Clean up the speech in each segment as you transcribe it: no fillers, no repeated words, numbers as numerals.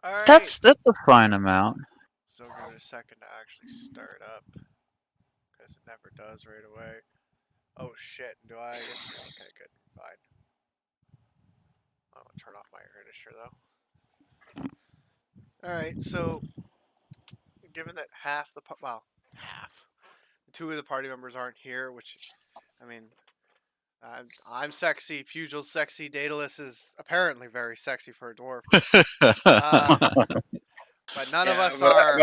All right. That's a fine amount. So give it a second to actually start up, because it never does right away. Oh shit! Do I? I guess. Okay, good. Fine. I'm gonna turn off my air conditioner though. All right. So given that half the half, two of the party members aren't here, which I mean, I'm sexy. Pugel's sexy. Daedalus is apparently very sexy for a dwarf. Uh, but none of Yeah, us but are.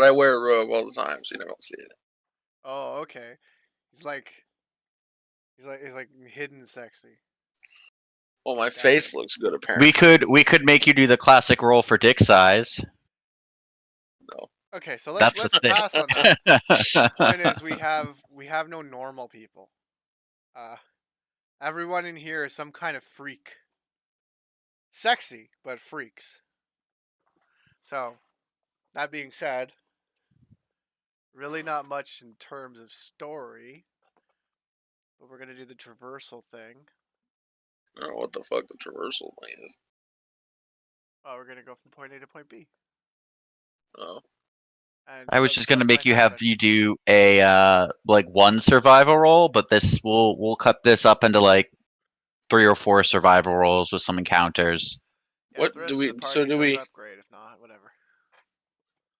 I wear a robe all the time, so you never see it. Oh, okay. He's like he's like hidden sexy. Well, my Got it. face looks good apparently. We could make you do the classic roll for dick size. No. Okay, so That's let's the thing. pass on that. Point is, we have no normal people. Uh, everyone in here is some kind of freak. Sexy, but freaks. So, that being said, really not much in terms of story. But we're gonna do the traversal thing. I don't know what the fuck the traversal thing is. Oh, we're gonna go from point A to point B. Oh. And I was some just gonna stuff make might you have happen. you do a like one survival roll, but this we'll cut this up into like 3 or 4 survival rolls with some encounters. Yeah, if What the do rest of we? the party shows up, great. If not, whatever.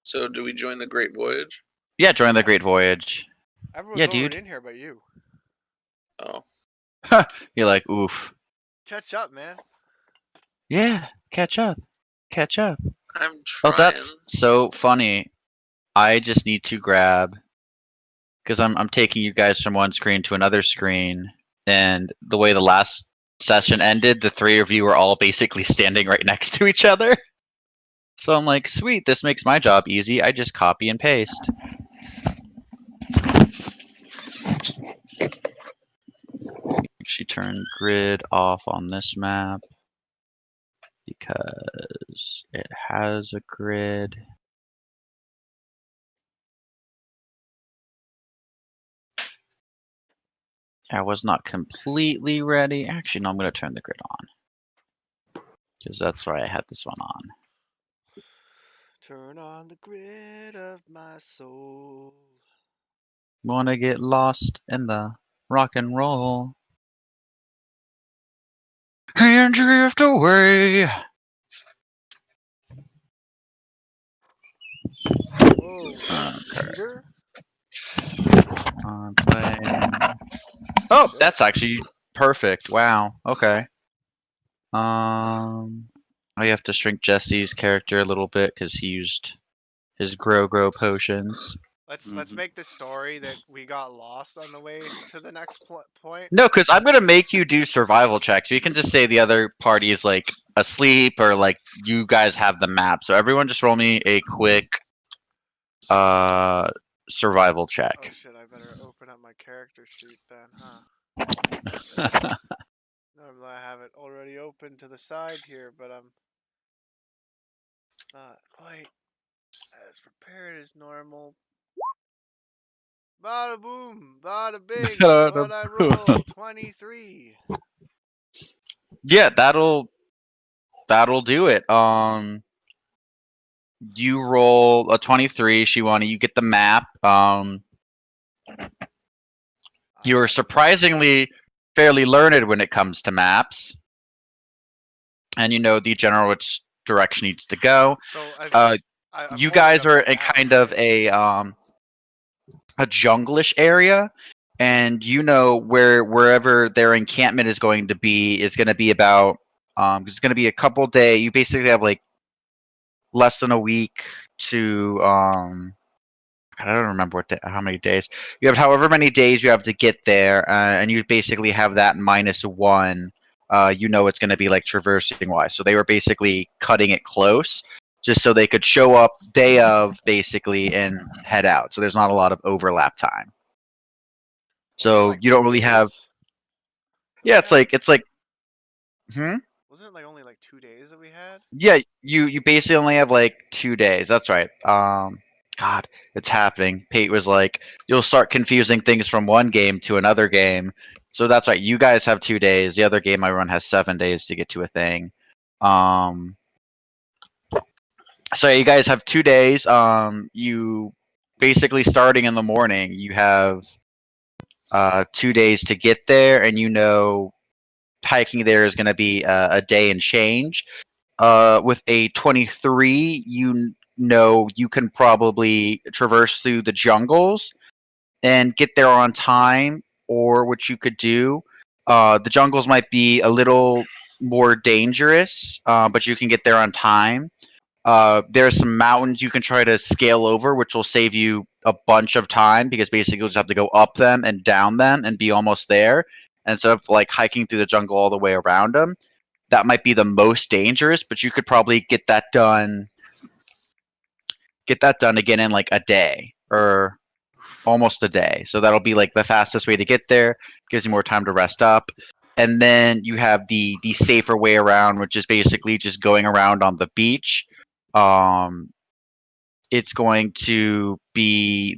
So do we join the Great Voyage? Yeah, join the Yeah. Great Voyage. Everyone's Yeah, already dude. in here but you. Oh. You're like, oof. Catch up, man. Yeah, catch up. Catch up. I'm Oh, trying. that's so funny. I just need to grab because I'm taking you guys from one screen to another screen, and the way the last session ended, the 3 of you were all basically standing right next to each other. So I'm like, sweet, this makes my job easy. I just copy and paste. Actually, turn grid off on this map because it has a grid. I was not completely ready. Actually, no, I'm going to turn the grid on because that's why I had this one on. Turn on the grid of my soul. Wanna get lost in the rock and roll and drift away. Whoa, that's Okay. Peter? Oh, Shit. that's actually perfect. Wow. Okay. I have to shrink Jesse's character a little bit because he used his grow potions. Let's make the story that we got lost on the way to the next point. No, because I'm gonna make you do survival checks. You can just say the other party is like asleep or like you guys have the map. So everyone, just roll me a quick survival Oh check. shit, I better open up my character sheet then, huh? Normally I have it already open to the side here, but I'm not quite as prepared as normal. Bada boom, bada bing. What I roll? 23. Yeah, that'll do it. You roll a 23, Shiwani. You get the map. You're surprisingly fairly learned when it comes to maps, and you know the general which direction needs to go. So You guys are in kind of a junglish area, and you know wherever their encampment is going to be is going to be about. It's going to be a couple day. You basically have like less than a week to I don't remember how many days. You have however many days you have to get there, and you basically have that -1. You know it's going to be like traversing wise. So they were basically cutting it close, just so they could show up day of basically and head out. So there's not a lot of overlap time. So like you don't 2 really have. days? Yeah, it's like Hmm. Wasn't it like only like 2 days that we had? Yeah, you basically only have like 2 days. That's right. God, it's happening. Pete was like, you'll start confusing things from one game to another game. So that's right. You guys have 2 days. The other game I run has 7 days to get to a thing. So you guys have 2 days. You basically starting in the morning. You have 2 days to get there, and hiking there is going to be a day and change. With a 23, you can probably traverse through the jungles and get there on time. Or what you could do, the jungles might be a little more dangerous, but you can get there on time. There are some mountains you can try to scale over, which will save you a bunch of time because basically you'll just have to go up them and down them and be almost there instead of like hiking through the jungle all the way around them. That might be the most dangerous, but you could probably get that done. Get that done again in like a day or almost a day. So that'll be like the fastest way to get there. Gives you more time to rest up. And then you have the safer way around, which is basically just going around on the beach. It's going to be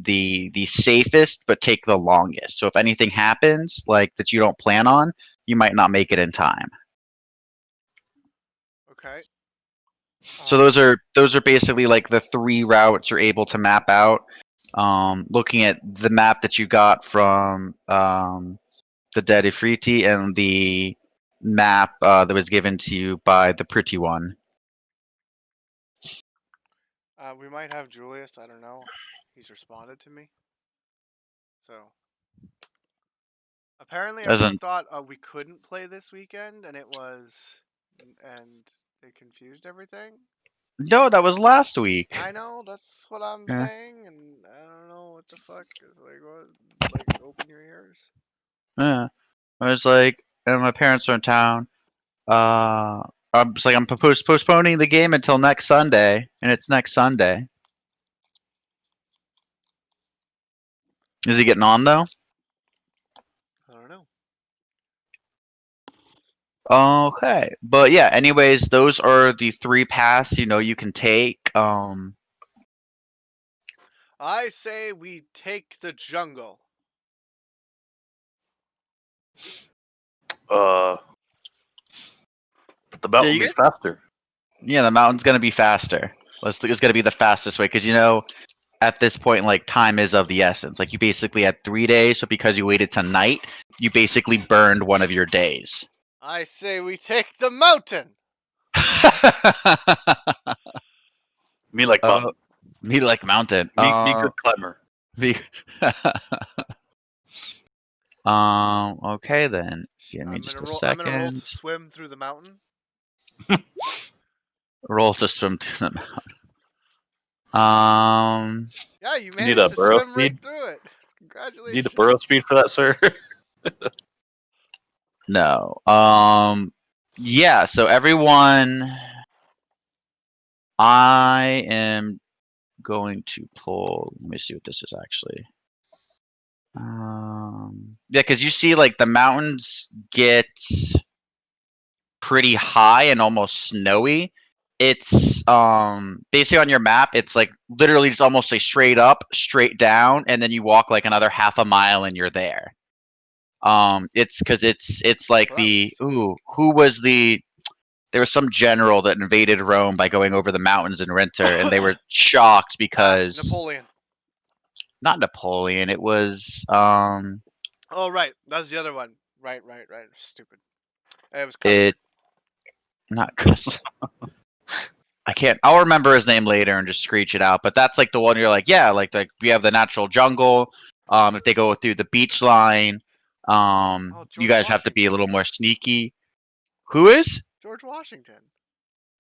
the safest, but take the longest. So if anything happens, like that you don't plan on, you might not make it in time. Okay. So those are basically like the 3 routes you're able to map out. Looking at the map that you got from the Dead Ifriti and the map that was given to you by the Pretty One. We might have Julius. I don't know. He's responded to me. So apparently, everyone thought we couldn't play this weekend, and they confused everything. No, that was last week. I know. That's what I'm Yeah. saying, and I don't know what the fuck. Like what? Like open your ears. Yeah. I was like, and my parents are in town. I'm just like, I'm postponing the game until next Sunday, and it's next Sunday. Is he getting on though? I don't know. Okay, but yeah. Anyways, those are the 3 paths you can take. I say we take the jungle. The mountain will be faster. Yeah, the mountain's gonna be faster. It's gonna be the fastest way because at this point, like time is of the essence. Like you basically had 3 days, but because you waited tonight, you basically burned one of your days. I say we take the mountain. Me like mountain. Me like mountain. Me good climber. Okay then. Give me just a second. I'm gonna roll to swim through the mountain. Roll to swim through the mountain. Yeah, you managed to swim right through it. Congratulations. Need a burrow speed for that, sir? No. Yeah, so everyone, I am going to pull. Let me see what this is actually. Yeah, because you see, like the mountains get pretty high and almost snowy. It's basically on your map. It's like literally just almost a straight up, straight down, and then you walk like another half a mile and you're there. It's because it's like who was there was some general that invaded Rome by going over the mountains in winter, and they were shocked because Napoleon. Not Napoleon. It was Oh right, that's the other one. Right. Stupid. It was Custer. Not Custer. I can't. I'll remember his name later and just screech it out. But that's like the one you're like, yeah, like we have the natural jungle. If they go through the beach line, you guys have to be a little more sneaky. Who is? George Washington.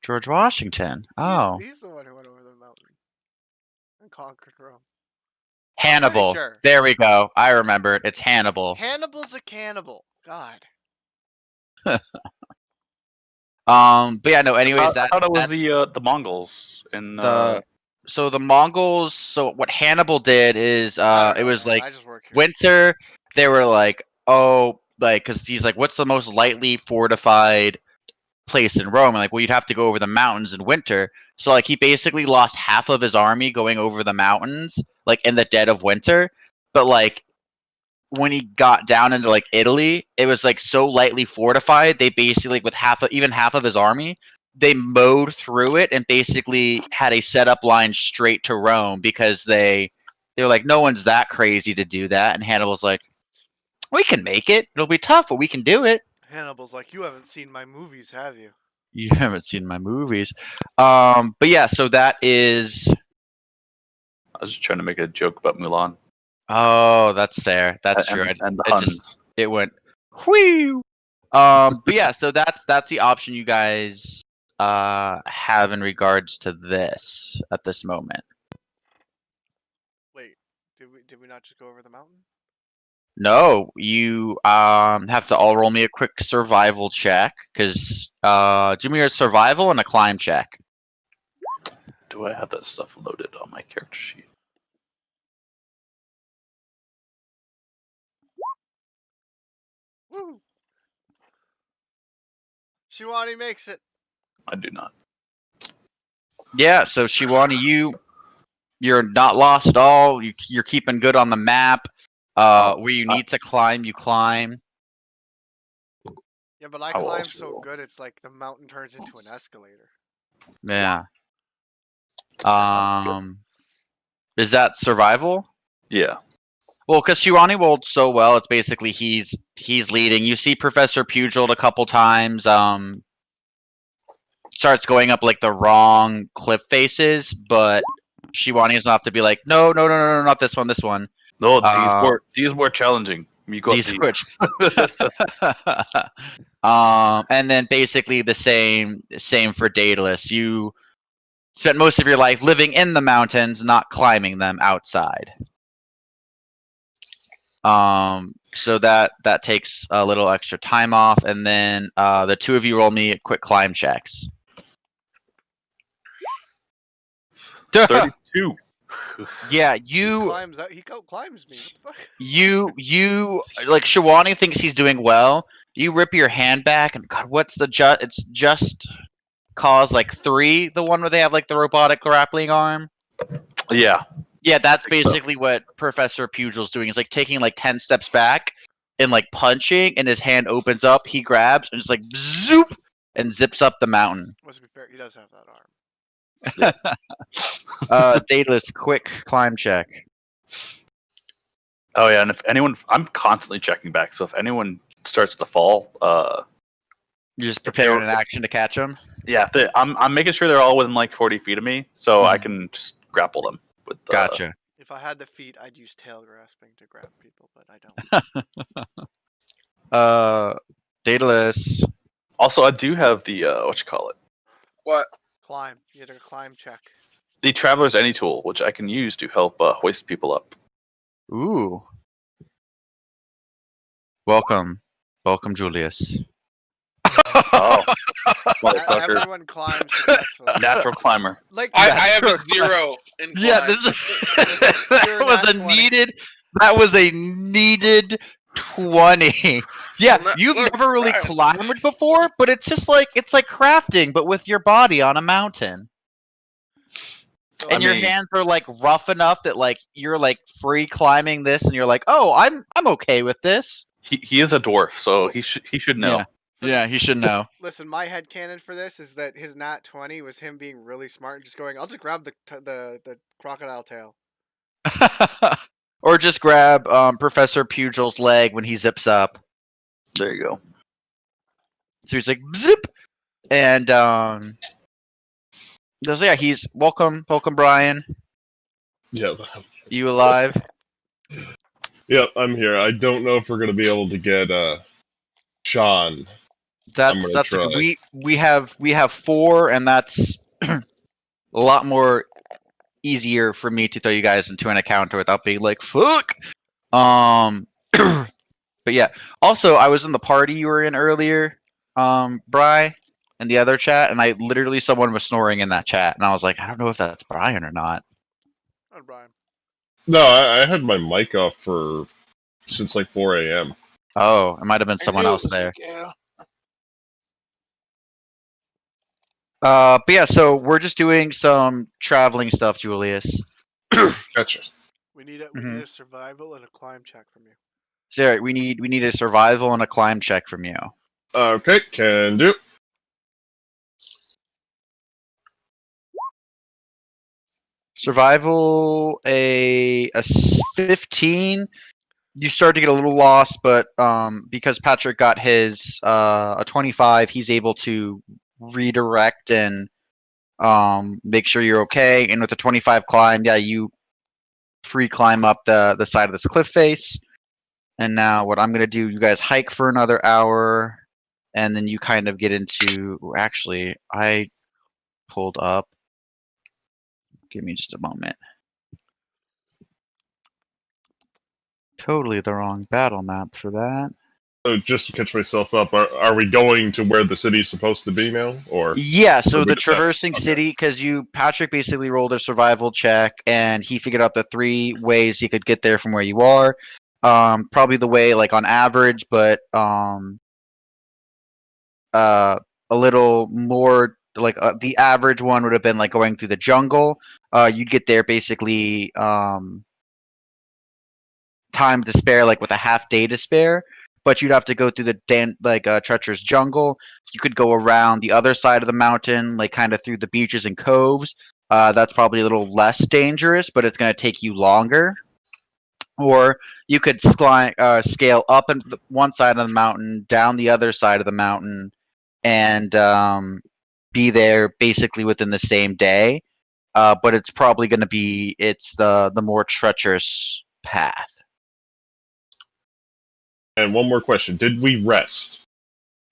George Washington. Oh. He's the one who went over the mountain and conquered Rome. Hannibal. Sure. There we go. I remember it. It's Hannibal. Hannibal's a cannibal. God. But yeah, no. Anyways, I thought it was the Mongols in So the Mongols. So what Hannibal did is it was like winter. They were like, oh, like because he's like, what's the most lightly fortified place in Rome? And like, well, you'd have to go over the mountains in winter. So like, he basically lost half of his army going over the mountains, like in the dead of winter. But like, when he got down into like Italy, it was like so lightly fortified. They basically, like, with half of his army, they mowed through it and basically had a setup line straight to Rome because they were like, no one's that crazy to do that. And Hannibal's like, we can make it. It'll be tough, but we can do it. Hannibal's like, you haven't seen my movies, have you? You haven't seen my movies. But yeah, so that is. I was just trying to make a joke about Mulan. Oh, that's fair. That's true. And the It Huns. just it went whee. But yeah, so that's the option you guys have in regards to this at this moment. Wait, did we not just go over the mountain? No, you have to all roll me a quick survival check because do me a survival and a climb check. Do I have that stuff loaded on my character sheet? Woo! Shiwani makes it. I do not. Yeah, so Shiwani, you're not lost at all. You're keeping good on the map. Where you need to climb, you climb. Yeah, but I I will climb also so roll. good, it's like the mountain turns into an escalator. Yeah. Is that survival? Yeah. Well, because Shiwani rolled so well, it's basically he's leading. You see Professor Pugil a couple times. Starts going up like the wrong cliff faces, but Shiwani doesn't have to be like, no, not this one, this one. No, these more challenging. You got These which. And then basically the same for Daedalus. You spent most of your life living in the mountains, not climbing them outside. So that takes a little extra time off, and then the two of you roll me quick climb checks. 32. Yeah, He climbs out. He climbs me. What the fuck? you like Shiwani thinks he's doing well. You rip your hand back, and God, what's the It's just cause like 3, the one where they have like the robotic grappling arm. Yeah. Yeah, that's think so. basically what Professor Pugil's doing. He's like taking like 10 steps back and like punching, and his hand opens up. He grabs and just like zoop and zips up the mountain. Let's be fair, he does have that arm. Daedalus, quick climb check. Oh yeah, and if anyone, I'm constantly checking back. So if anyone starts to fall, You're just preparing an action to catch him. yeah, I'm making sure they're all within like 40 feet of me, so I can just grapple them. With Gotcha. If I had the feet, I'd use tail grasping to grab people, but I don't. Daedalus. Also, I do have the What? Climb. You had a climb check. the Traveler's Any tool, which I can use to help hoist people up. Ooh. Welcome, Julius. Oh, motherfucker! Everyone climbs successfully. Natural climber. Like I have a 0 in climb. Yeah, this is that was a needed 20. Yeah, Well, you've look, never really right. climbed before, but it's just like crafting, but with your body on a mountain. So, And your hands are like rough enough that like you're like free climbing this, and you're like, oh, I'm okay with this. He is a dwarf, so he should know. Yeah, he should know. Listen, my headcanon for this is that his nat 20 was him being really smart and just going, I'll just grab the crocodile tail. Or just grab Professor Pugil's leg when he zips up. There you go. So he's like zip, and so yeah, he's welcome, Brian. Yep. You alive? Yep, I'm here. I don't know if we're gonna be able to get Sean. That's try. we have 4, and that's a lot more easier for me to throw you guys into an encounter without being like fuck. But yeah. Also, I was in the party you were in earlier, Bri, in the other chat, and I literally someone was snoring in that chat, and I was like, I don't know if that's Brian or not. Not Brian. No, I had my mic off since like 4 a.m. Oh, it might have been someone else there. Yeah. But yeah, so we're just doing some traveling stuff, Julius. Gotcha. We need a survival and a climb check from you. Sarah, we need a survival and a climb check from you. Okay, can do. Survival a 15. You start to get a little lost, but because Patrick got his a 25, he's able to redirect and make sure you're okay. And with the 25 climb, yeah, you free climb up the side of this cliff face. And now what I'm gonna do, you guys hike for another hour, and then you kind of get into. Actually, I pulled up. Give me just a moment. Totally the wrong battle map for that. So just to catch myself up, are we going to where the city's supposed to be now, or? Yeah, so we the just have- traversing okay. city, because Patrick basically rolled a survival check, and he figured out the 3 ways he could get there from where you are. Probably the way, like, on average, but a little more, like, the average one would have been, like, going through the jungle. You'd get there basically time to spare, like, with a half day to spare, but you'd have to go through the treacherous jungle. You could go around the other side of the mountain, like kind of through the beaches and coves. That's probably a little less dangerous, but it's going to take you longer. Or you could scale up on one side of the mountain, down the other side of the mountain, and be there basically within the same day. But it's probably going to be the more treacherous path. And one more question: did we rest?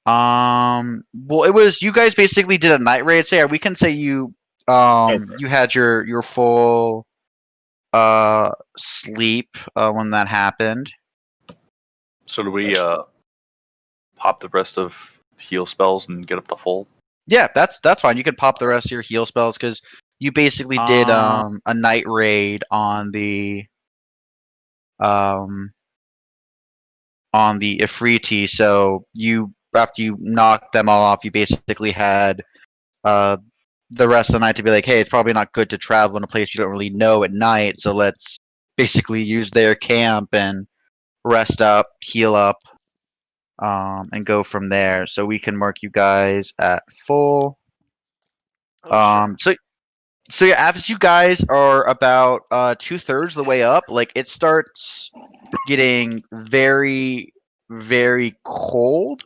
Well, it was you guys basically did a night raid. So yeah, we can say you Okay. you had your full sleep when that happened. So do we pop the rest of heal spells and get up to full? Yeah, that's fine. You can pop the rest of your heal spells because you basically did a night raid on the Ifriti. So after you knocked them all off, you basically had the rest of the night to be like, hey, it's probably not good to travel in a place you don't really know at night, so let's basically use their camp and rest up, heal up, and go from there. So we can mark you guys at full. Oh, sure. So yeah, as you guys are about 2/3 of the way up, like it starts getting very, very cold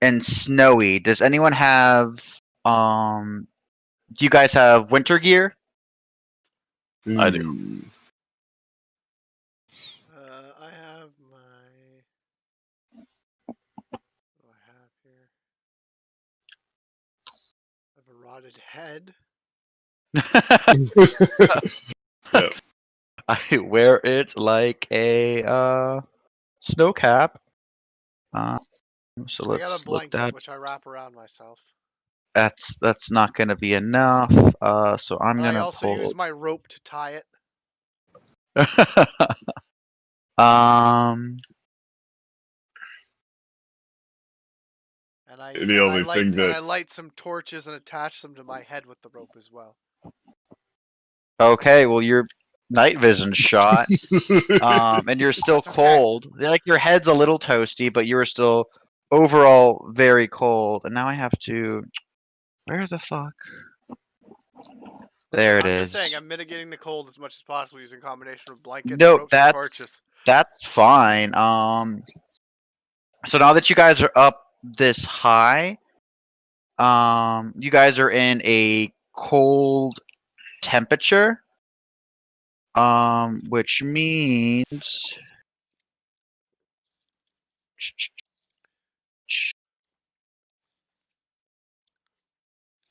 and snowy. Does anyone have do you guys have winter gear? I do. Hmm. I have my. What do I have here? I have a rotted head. Yeah. I wear it like a snow cap. So I got a let's look blanket that. which I wrap around myself. That's not gonna be enough. So I'm But I gonna also use my rope to tie it. um. And I The only thing that light some torches and attach them to my head with the rope as well. Okay, well your night vision shot. And you're still That's okay. cold. Like your head's a little toasty, but you're still overall very cold. And now I have to. Where the fuck? Listen, There it I'm is. just saying, I'm mitigating the cold as much as possible using a combination of blankets, No, ropes, and torches. that's fine. So now that you guys are up this high, you guys are in a cold temperature, which means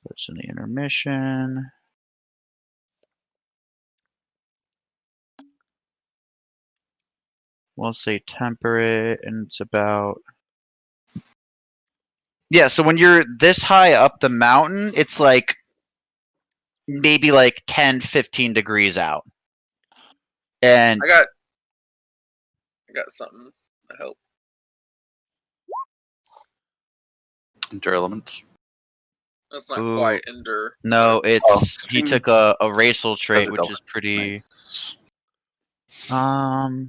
what's in the intermission? We'll say temperate, and it's about. Yeah, so when you're this high up the mountain, it's like maybe like 10, 15 degrees out. And I got something to help. Endure elements. That's not Ooh. quite endure. no, it's he Oh. took a racial That's trait, a which double. is pretty. Nice.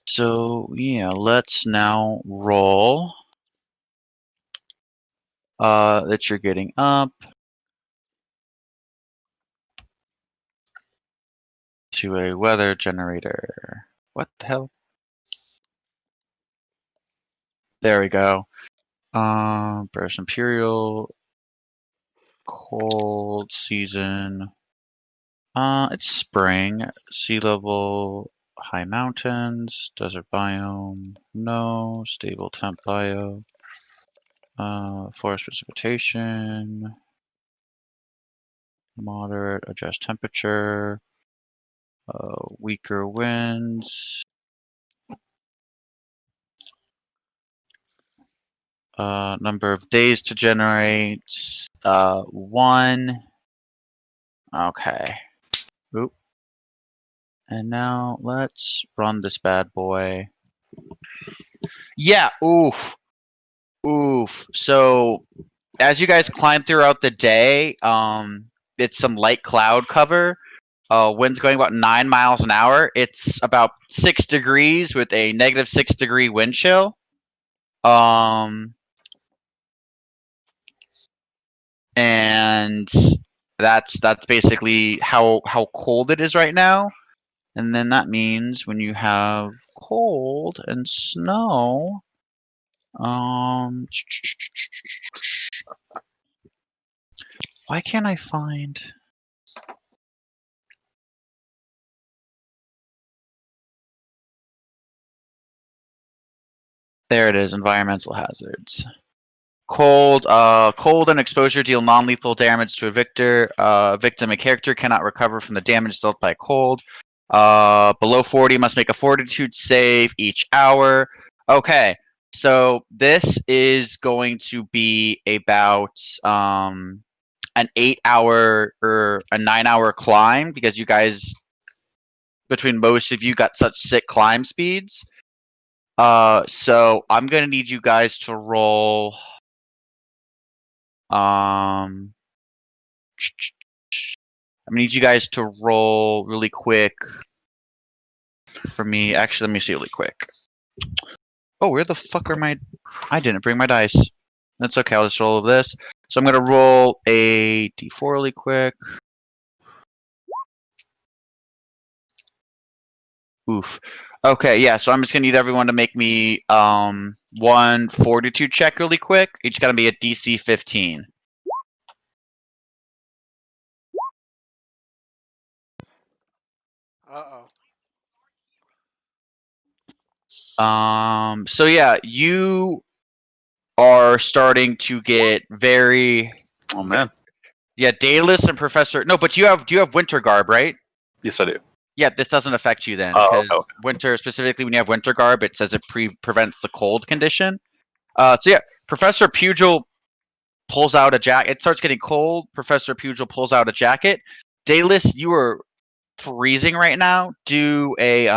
So yeah, let's now roll. That you're getting up. to a weather generator. What the hell? There we go. British Imperial, cold season. It's spring. Sea level, high mountains, desert biome. No, stable temp bio. Forest precipitation. Moderate, adjust temperature. Weaker winds. Number of days to generate. 1. Okay. Oop. And now let's run this bad boy. Yeah, oof. Oof. So as you guys climb throughout the day, it's some light cloud cover. Wind's going about 9 miles an hour. It's about 6 degrees with a negative 6 degree wind chill. And that's basically how cold it is right now. And then that means when you have cold and snow, why can't I find? There it is, environmental hazards. Cold and exposure deal non-lethal damage to a victim. Victim and character cannot recover from the damage dealt by cold. Below 40 must make a fortitude save each hour. Okay, so this is going to be about an 8-hour or a 9-hour climb because you guys, between most of you, got such sick climb speeds. So I'm gonna need you guys to roll. I'm gonna need you guys to roll really quick for me. Actually, let me see really quick. Oh, where the fuck are my? I didn't bring my dice. That's okay. I'll just roll this. So I'm gonna roll a d4 really quick. Oof. Okay, yeah. So I'm just gonna need everyone to make me one fortitude check really quick. Each gotta be a DC 15. So yeah, you are starting to get very. Oh man. Yeah, Daedalus and Professor. No, but do you have winter garb, right? Yes, I do. Yeah, this doesn't affect you then, Oh, because okay. winter, specifically when you have winter garb, it says it prevents the cold condition. So yeah, Professor Pugil pulls out a jacket. It starts getting cold. Professor Pugil pulls out a jacket. Daedalus, you are freezing right now. Do a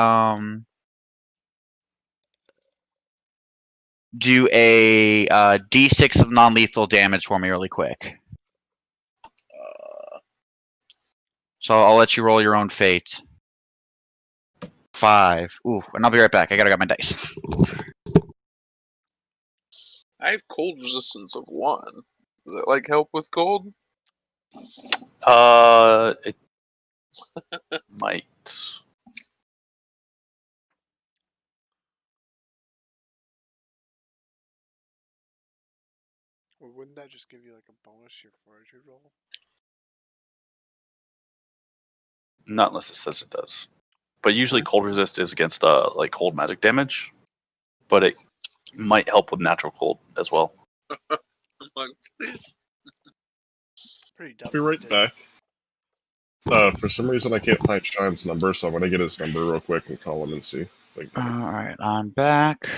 D6 of non-lethal damage for me really quick. So I'll let you roll your own fate. 5. Ooh, and I'll be right back. I gotta get my dice. I have cold resistance of 1. Does that like help with cold? It might. Well, wouldn't that just give you like a bonus to your fortitude roll? Not unless it says it does. But usually cold resist is against like cold magic damage. But it might help with natural cold as well. Please. Pretty dumb. I'll be right back. For some reason, I can't find Sean's number, so I'm gonna get his number real quick and call him and see. All right, I'm back.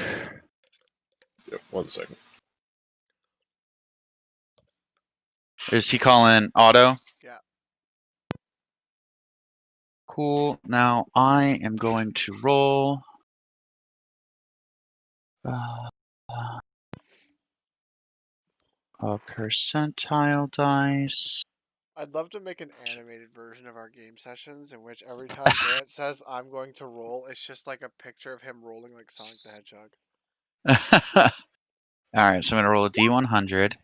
Yep, 1 second. Is he calling Otto? Yeah. Cool. Now I am going to roll. A percentile dice. I'd love to make an animated version of our game sessions in which every time Grant says I'm going to roll, it's just like a picture of him rolling like Sonic the Hedgehog. Alright, so I'm going to roll a D100.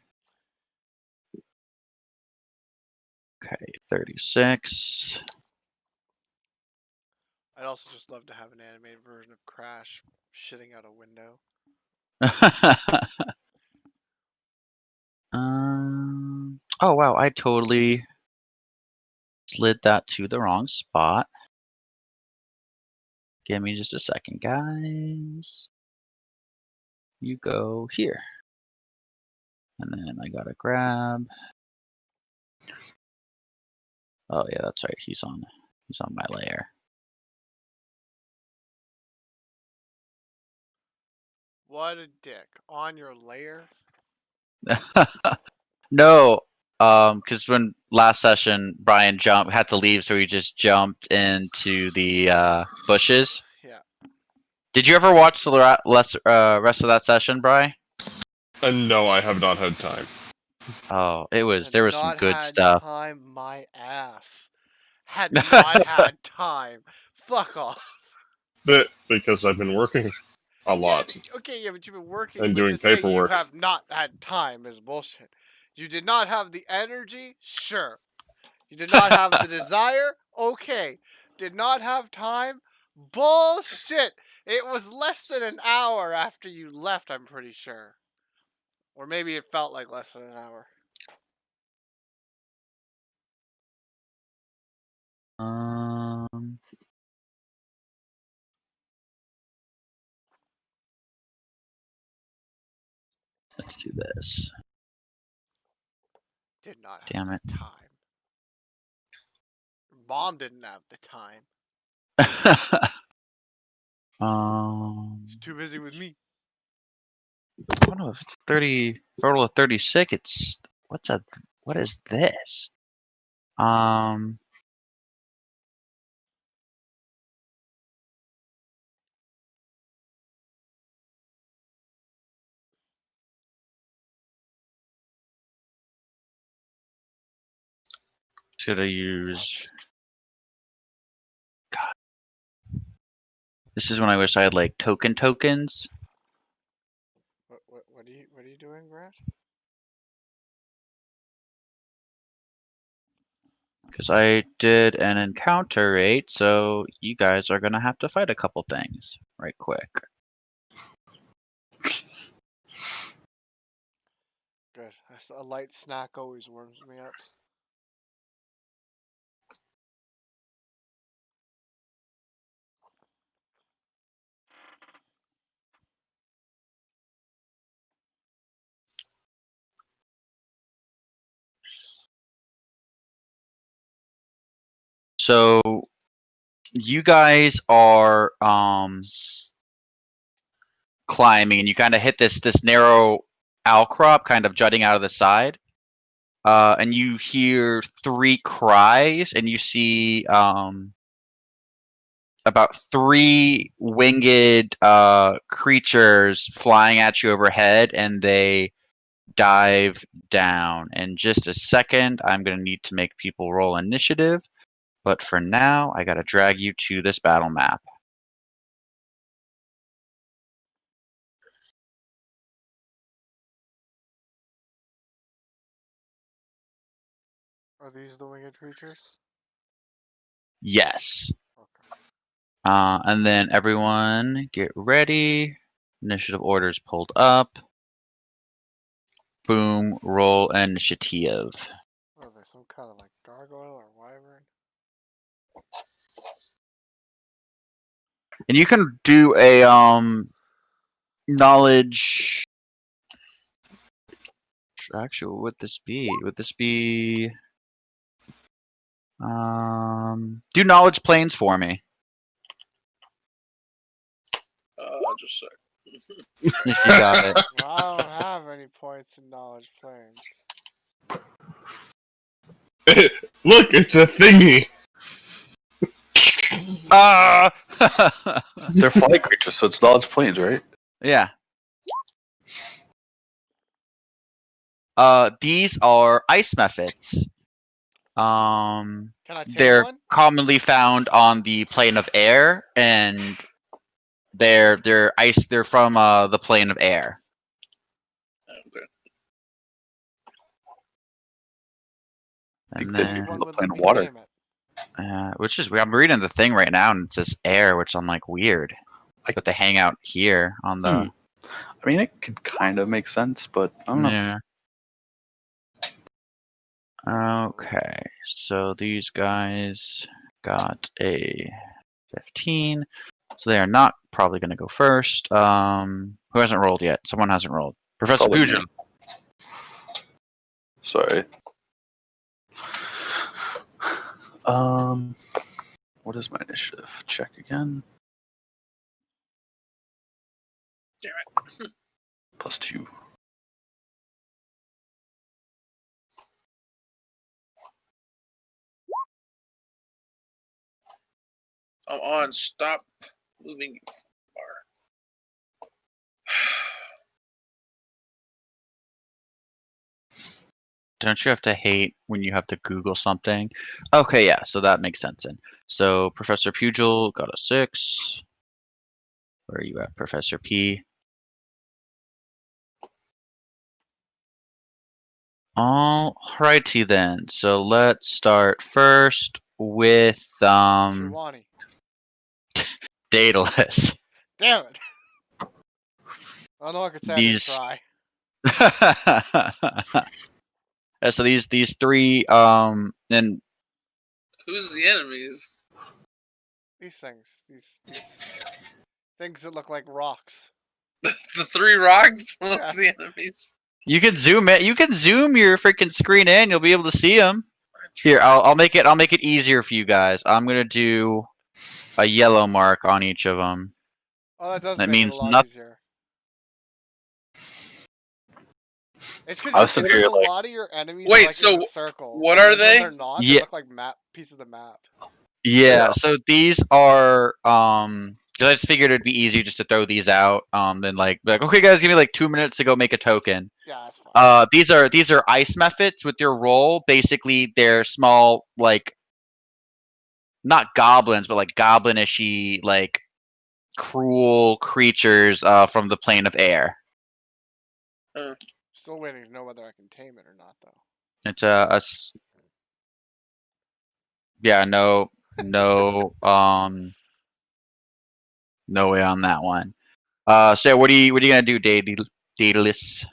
Okay, 36. I'd also just love to have an animated version of Crash shitting out a window. Oh wow, I totally slid that to the wrong spot. Give me just a second, guys. You go here. And then I gotta grab. Oh yeah, that's right. He's on my layer. What a dick. On your layer? No, because when last session Brian had to leave, so he just jumped into the bushes. Yeah. Did you ever watch the rest of that session, Bri? No, I have not had time. Oh, there was some Not good had stuff. time, my ass. Had not had time. Fuck off. But because I've been working a lot Yeah, but you've been working. and But doing to say you paperwork. have not had time is bullshit. You did not have the energy? Sure. You did not have the desire? Okay. Did not have time? Bullshit. It was less than an hour after you left, I'm pretty sure. Or maybe it felt like less than an hour. Let's do this. Did not have Damn it. the time. Mom didn't have the time. She's too busy with me. I don't know if it's 30 total of 36. It's what is this? Should I use? God, this is when I wish I had like tokens. What are you doing, Grant? Because I did an encounter rate, so you guys are gonna have to fight a couple things right quick. Good. A light snack always warms me up. So you guys are climbing, and you kind of hit this narrow outcrop, kind of jutting out of the side. And you hear 3 cries, and you see about 3 winged creatures flying at you overhead, and they dive down. In just a second, I'm going to need to make people roll initiative, but for now, I got to drag you to this battle map. Are these the winged creatures? Yes. Okay. And then everyone get ready. Initiative orders pulled up. Boom, roll initiative. What are they, some kind of like gargoyle or wyvern? And you can do a knowledge. Actually, what would this be? Would this be do knowledge planes for me? Just a sec. If you got it. Well, I don't have any points in knowledge planes. Look, it's a thingy. Ah! They're fly creatures, so it's knowledge planes, right? Yeah. These are ice methods. Can I take They're one? commonly found on the plane of air, and they're ice. They're from the plane of air. Okay. I think And they'd be then Which one the would plane let of me water. tame it? Which is I'm reading the thing right now, and it says air, which I'm like weird. But they hang out here on the. I mean, it could kind of make sense, but I don't know. Yeah. Okay, so these guys got a 15, so they are not probably going to go first. Who hasn't rolled yet? Someone hasn't rolled. Professor Probably Pujan. Sorry. What is my initiative? Check again. Damn it. +2. I'm on. Stop moving. Don't you have to hate when you have to Google something? Okay, yeah, so that makes sense. Then. So Professor Pugil got a 6. Where are you at, Professor P? Alrighty then. So let's start first with Shivani. Daedalus. Damn it. I don't know. I could say I didn't try. So these three and Who's the enemies? These things. These things that look like rocks. The 3 rocks? Those Yeah. are the enemies. you can zoom it. You can zoom your freaking screen in. You'll be able to see them. Here, I'll make it easier for you guys. I'm gonna do a yellow mark on each of them. Oh, that does That make it a means lot easier. It's I was because thinking, a like- lot of your enemies Wait, are like so in circles. what and are then when they? they're not. Yeah. They look like pieces of map. Yeah. So these are 'cause I just figured it'd be easier just to throw these out. Then like okay, guys, give me like 2 minutes to go make a token. Yeah, that's fine. These are ice methods with your roll. Basically, they're small, like not goblins, but like goblinishy, like cruel creatures from the plane of air. Still waiting to know whether I can tame it or not, though. It's yeah, no, no way on that one. So what are you gonna do, Daedalus? Daedalus.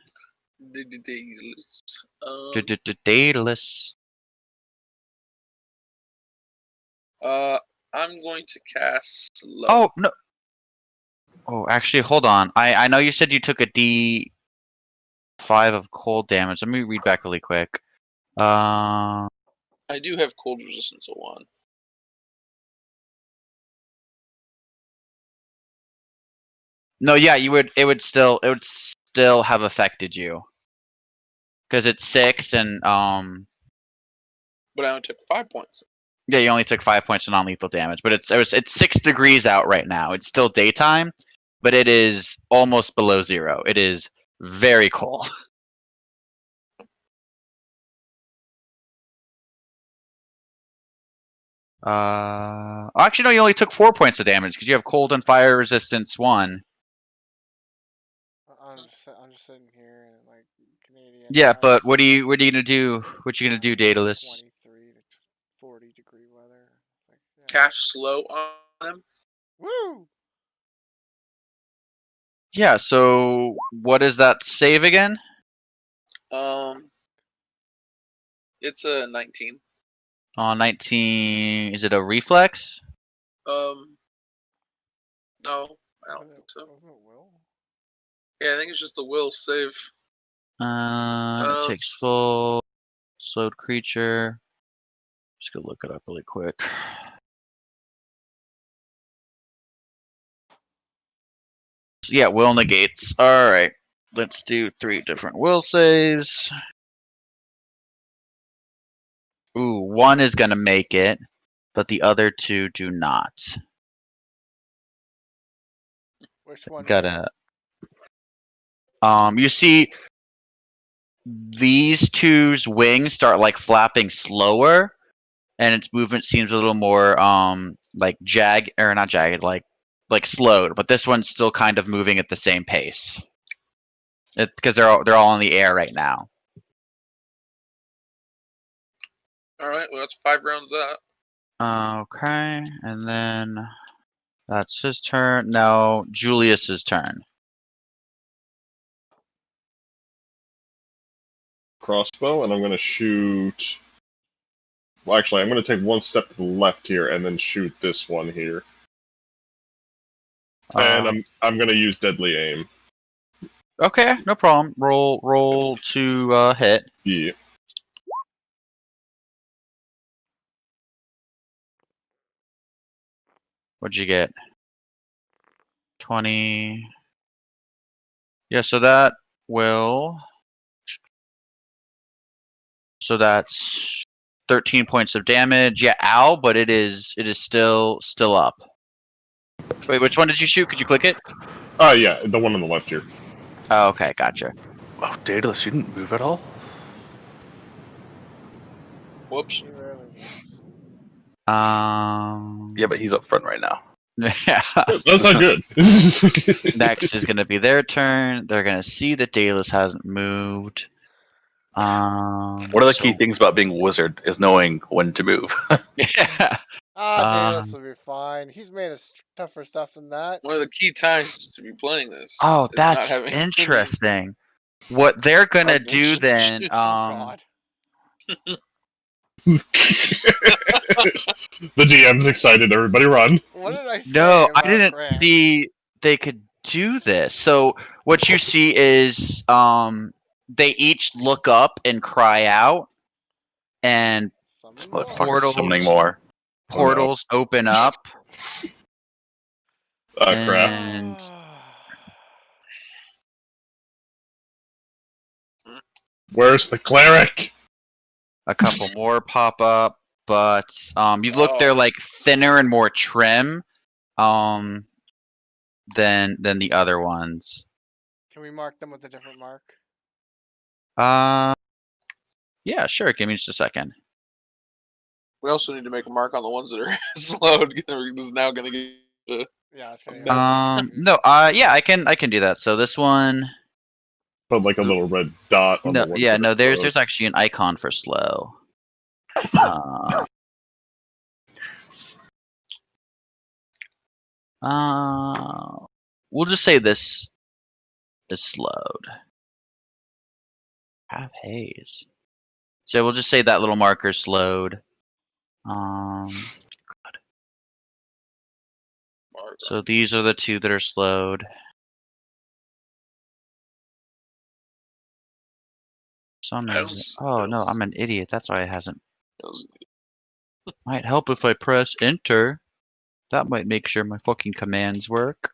I'm going to cast slow. Oh no. Oh, actually, hold on. I know you said you took a D5 of cold damage. Let me read back really quick. I do have cold resistance of 1. No, yeah, you would. It would still have affected you because it's 6 and But I only took 5 points. yeah, you only took 5 points of non-lethal damage, but it's 6 degrees out right now. It's still daytime, but it is almost below 0. It is very cold. Actually, no, you only took 4 points of damage because you have cold and fire resistance 1. I'm just sitting here and like Canadian. Yeah, but what are times you gonna do? What you gonna do, Daedalus? 23 to 40-degree weather. It's like, yeah. Cast slow on them. Woo! Yeah. So what is that save again? It's a 19. 19. Is it a reflex? No, I don't think so. Wasn't it Will? Yeah, I think it's just the will save. It takes full slowed creature. Just gonna look it up really quick. Yeah, will negates. All right, let's do 3 different will saves. Ooh, 1 is gonna make it, but the other 2 do not. Which one? Gotta. You see these two's wings start like flapping slower, and its movement seems a little more like not jagged, like slowed. But this one's still kind of moving at the same pace. Because they're all in the air right now. All right, well that's 5 rounds of that. Okay, and then that's his turn. Now Julius's turn. Crossbow, and I'm going to shoot. Well, actually, I'm going to take one step to the left here and then shoot this one here. And I'm going to use deadly aim. Okay, no problem. Roll to hit. Yeah. What'd you get? 20. Yeah, so that will. So that's 13 points of damage. Yeah, ow, but it is still up. Wait, which one did you shoot? Could you click it? Yeah, the one on the left here. Oh, okay, gotcha. Oh, Daedalus, you didn't move at all? Whoops. He rarely moves. Yeah, but he's up front right now. Yeah. That's not good. Next is going to be their turn. They're going to see that Daedalus hasn't moved. One of the key things about being a wizard is knowing when to move. Yeah. Daedalus will be fine. He's made us tougher stuff than that. One of the key times to be playing this. Oh, is that's not having interesting. What they're going to do then... God. The DM's excited. Everybody run. What did I say? No, I about didn't Grant? see they could do this. So what you see is they each look up and cry out, and Summon But more. fucking summoning more. portals open up. Crap. And Where's the cleric? a couple more pop up, but you look, they're like thinner and more trim than the other ones. Can we mark them with a different mark? Yeah, sure. Give me just a second. We also need to make a mark on the ones that are slowed. This is now going to get. Yeah, it's gonna get No, yeah, I can do that. So this one, Put like a little red dot on no, the one. yeah, no, there's actually an icon for slow. We'll just say this is slowed. Have haze. So we'll just say that little marker slowed. So these are the two that are slowed. Oh no, I'm an idiot. That's why it hasn't. Might help if I press enter. That might make sure my fucking commands work.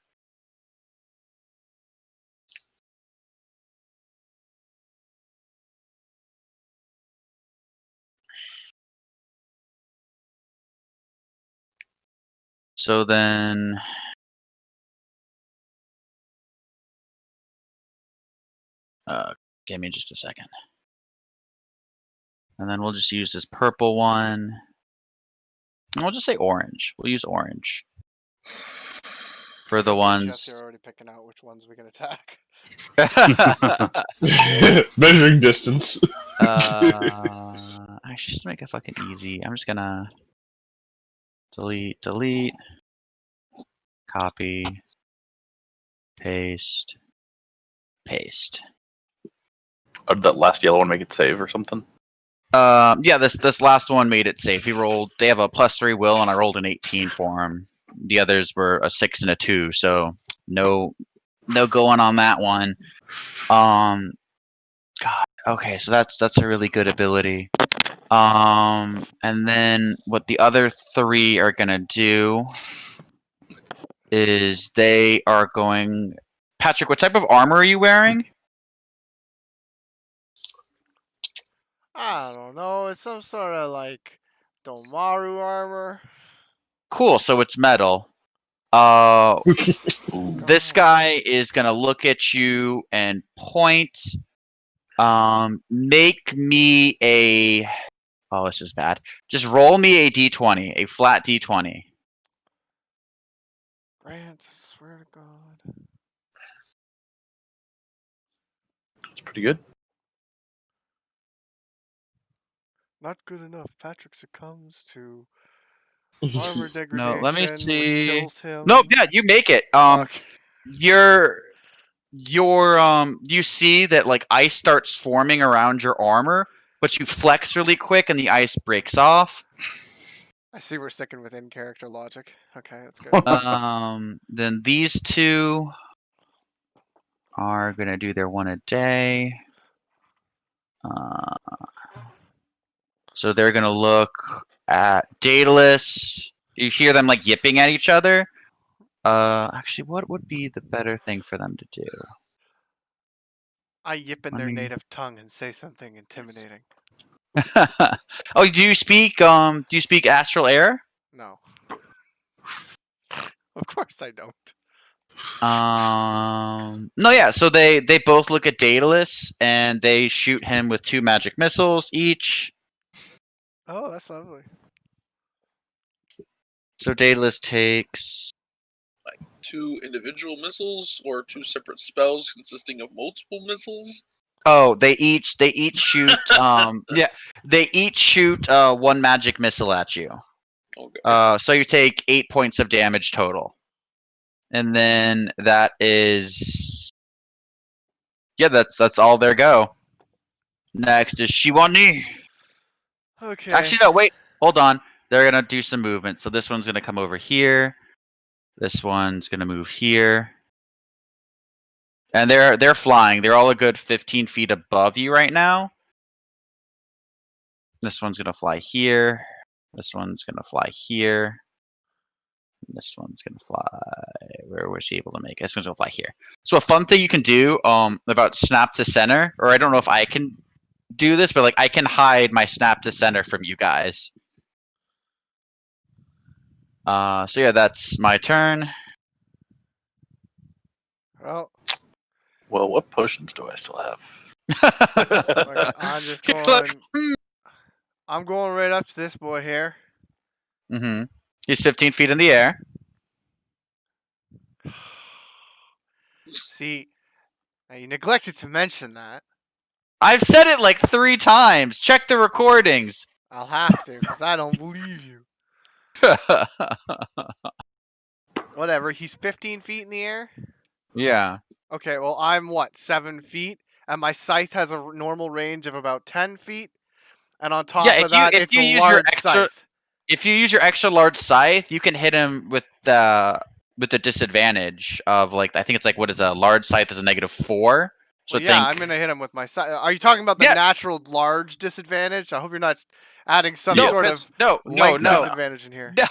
So then, give me just a second. And then we'll just use this purple one. And we'll just say orange. We'll use orange. For the ones... You're already picking out which ones we can attack. Measuring distance. Actually, just to make it fucking easy, I'm just gonna delete, copy, paste. Or did that last yellow one make it save or something? Yeah, this last one made it safe. They have a +3 will, and I rolled an 18 for him. The others were a 6 and a 2, so no going on that one. God, okay, so that's a really good ability. And then what the other 3 are gonna do is they are going. Patrick, what type of armor are you wearing? I don't know. It's some sort of like Domaru armor. Cool, so it's metal. This guy is gonna look at you and point. Make me a. Oh, this is bad. Just roll me a d20, a flat d20. Grant, I swear to God. It's pretty good. Not good enough. Patrick succumbs to Armor No, degradation, let me which see. kills him. No, yeah, you make it. Okay. You see that like ice starts forming around your armor, but you flex really quick and the ice breaks off. I see we're sticking with in-character logic. Okay, that's good. Then these two are gonna do their one a day. So they're gonna look at Daedalus. You hear them like yipping at each other. Actually, what would be the better thing for them to do? I yip in Let their me- native tongue and say something intimidating. Oh, do you speak astral air? No. Of course I don't. No, yeah. So they both look at Daedalus and they shoot him with 2 magic missiles each. Oh, that's lovely. So Daedalus takes. 2 individual missiles or 2 separate spells consisting of multiple missiles? Oh, they each shoot. Yeah, they each shoot 1 magic missile at you. Okay. So you take 8 points of damage total, and then that is. Yeah, that's all their go. Next is Shiwani. Okay. Actually, no, wait. Hold on. They're gonna do some movement. So this one's gonna come over here. This one's gonna move here. And they're flying. They're all a good 15 feet above you right now. This one's gonna fly here. This one's gonna fly here. This one's gonna fly. Where was she able to make it? This one's gonna fly here. So a fun thing you can do about snap to center, or I don't know if I can do this, but like I can hide my snap to center from you guys. So yeah, that's my turn. Well, Well, what potions do I still have? okay, I'm just going. I'm going right up to this boy here. Mm-hmm. He's 15 feet in the air. See, now you neglected to mention that. I've said it like 3 times. Check the recordings. I'll have to, because I don't believe you. Whatever, he's 15 feet in the air? Yeah. Okay, well, I'm what, 7 feet? And my scythe has a normal range of about 10 feet? And on top of that, it's a large scythe. If you use your extra large scythe, you can hit him with the disadvantage of like I think it's like what is a large scythe is a -4. So Well, yeah, I'm gonna hit him with my scythe. Are you talking about the natural large disadvantage? I hope you're not adding some sort of disadvantage in here. No.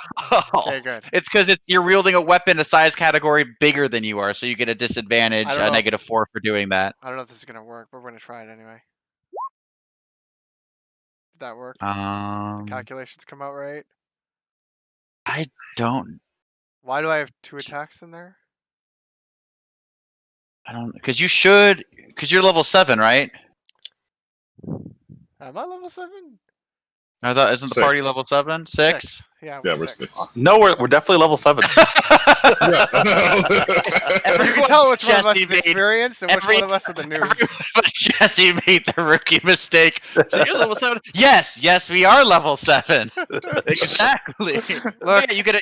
Okay, good. It's because you're wielding a weapon a size category bigger than you are, so you get a disadvantage, I a don't know -4 for doing that. I don't know if this is gonna work, but we're gonna try it anyway. Did that work? The Calculations come out right? I don't. Why do I have 2 attacks in there? I don't because you're level 7, right? Am I level 7? I thought isn't the 6. party level 7? 6? Yeah, Yeah, we're we're 6. 6. No, we're definitely level 7. You can tell which one of us Jesse is made- experienced and which one of us are the noob. But Jesse made the rookie mistake. So you're level 7? Yes, we are level 7. Exactly. Look, Yeah, you get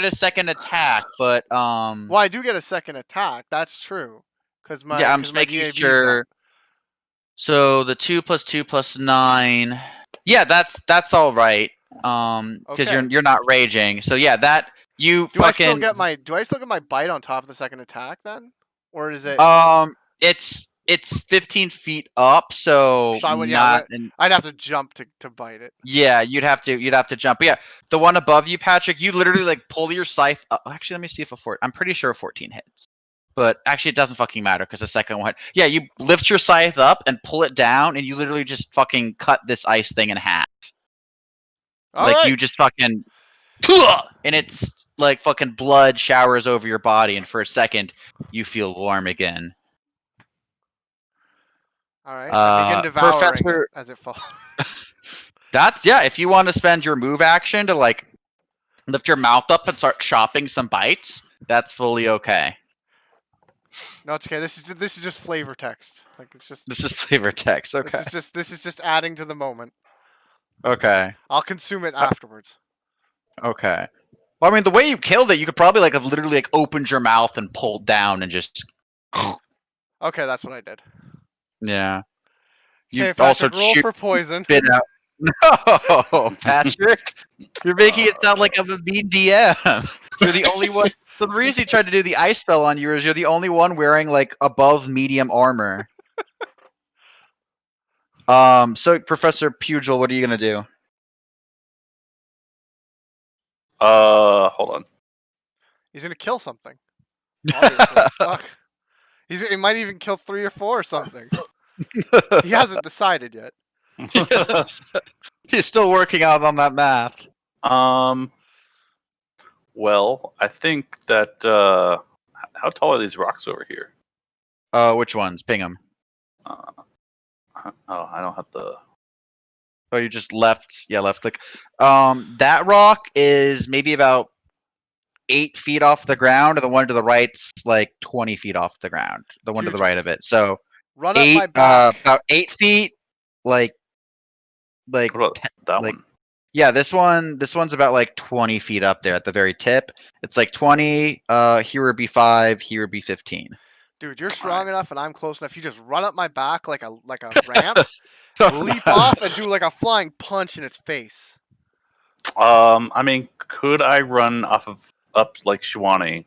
a second attack, but well, I do get a second attack. That's true. Because my yeah, I'm 'cause just my making DAB 's sure. up. So the 2 + 2 + 9. Yeah, that's all right. Because Okay. you're not raging. So yeah, that you Do I still fucking get my bite on top of the second attack then, or is it? it's 15 feet up, so So I would- not. yeah, I'd have to jump to bite it. Yeah, you'd have to jump. But yeah, the one above you, Patrick, you literally like pull your scythe up. Actually, let me see if I'm pretty sure a 14 hits. But actually, it doesn't fucking matter because the second one. Yeah, you lift your scythe up and pull it down, and you literally just fucking cut this ice thing in half. All like right. you just fucking, and it's like fucking blood showers over your body, and for a second, you feel warm again. All right. I begin devouring Professor- it as it falls. That's if you want to spend your move action to like lift your mouth up and start chopping some bites, that's fully okay. No, it's okay. This is just flavor text. Like it's just. This is flavor text. Okay. This is just adding to the moment. Okay. I'll consume it afterwards. Okay. Well, I mean, the way you killed it, you could probably like have literally like opened your mouth and pulled down and just. Okay, that's what I did. Yeah. You Okay, also Patrick, roll shoot, for poison. spit out. No, Patrick, you're making it sound like I'm a mean DM. You're the only one. So the reason you tried to do the ice spell on you is you're the only one wearing like above medium armor. So Professor Pugil, what are you gonna do? Hold on. He's gonna kill something. Obviously. Fuck. He might even kill 3 or 4 or something. He hasn't decided yet. He's still working out on that math. Well, I think that how tall are these rocks over here? Which ones? Ping them. I don't have the. Oh, you just left. Yeah, left click. That rock is maybe about 8 feet off the ground, and the one to the right's like 20 feet off the ground. The one to the Future. right of it. So Run up my back. about 8 feet. Like. What about that like- one? Yeah, this one's about like 20 feet up there at the very tip. It's like 20. Here would be 5. Here would be 15. Dude, you're strong enough and I'm close enough. You just run up my back like a ramp, leap off, and do like a flying punch in its face. I mean, could I run up like Shiwani,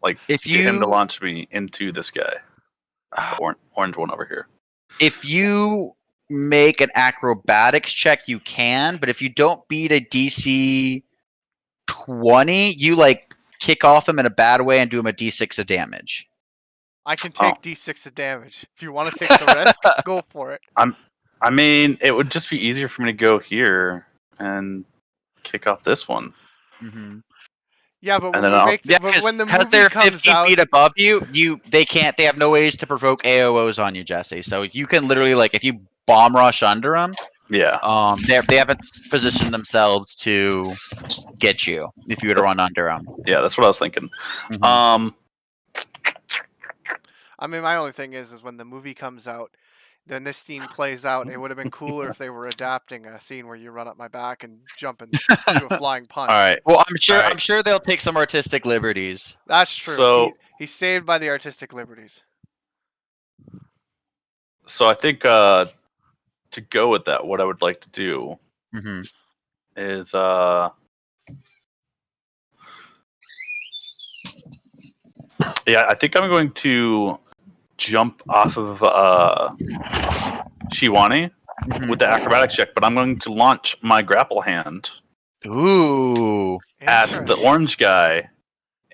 like If get him to you- launch me into this guy, the orange one over here? If you make an acrobatics check, you can, but if you don't beat a DC 20, you like kick off him in a bad way and do him a D6 of damage. I can take D6 of damage. If you want to take the risk, go for it. I mean, it would just be easier for me to go here and kick off this one. Mm-hmm. Yeah, but And when, then but when the because movie they're comes 50 out, feet above you, they have no ways to provoke AOs on you, Jesse. So you can literally like if you bomb rush under them, Yeah. they haven't positioned themselves to get you if you were to run under them. Yeah, that's what I was thinking. Mhm. I mean, my only thing is when the movie comes out, then this scene plays out. It would have been cooler if they were adapting a scene where you run up my back and jump and do a flying punch. All right. Well, All right. I'm sure they'll take some artistic liberties. That's true. So- he's saved by the artistic liberties. So I think to go with that, what I would like to do Mm-hmm. is yeah, I think I'm going to jump off of Shiwani with the acrobatic check, but I'm going to launch my grapple hand Ooh. at the Interesting. orange guy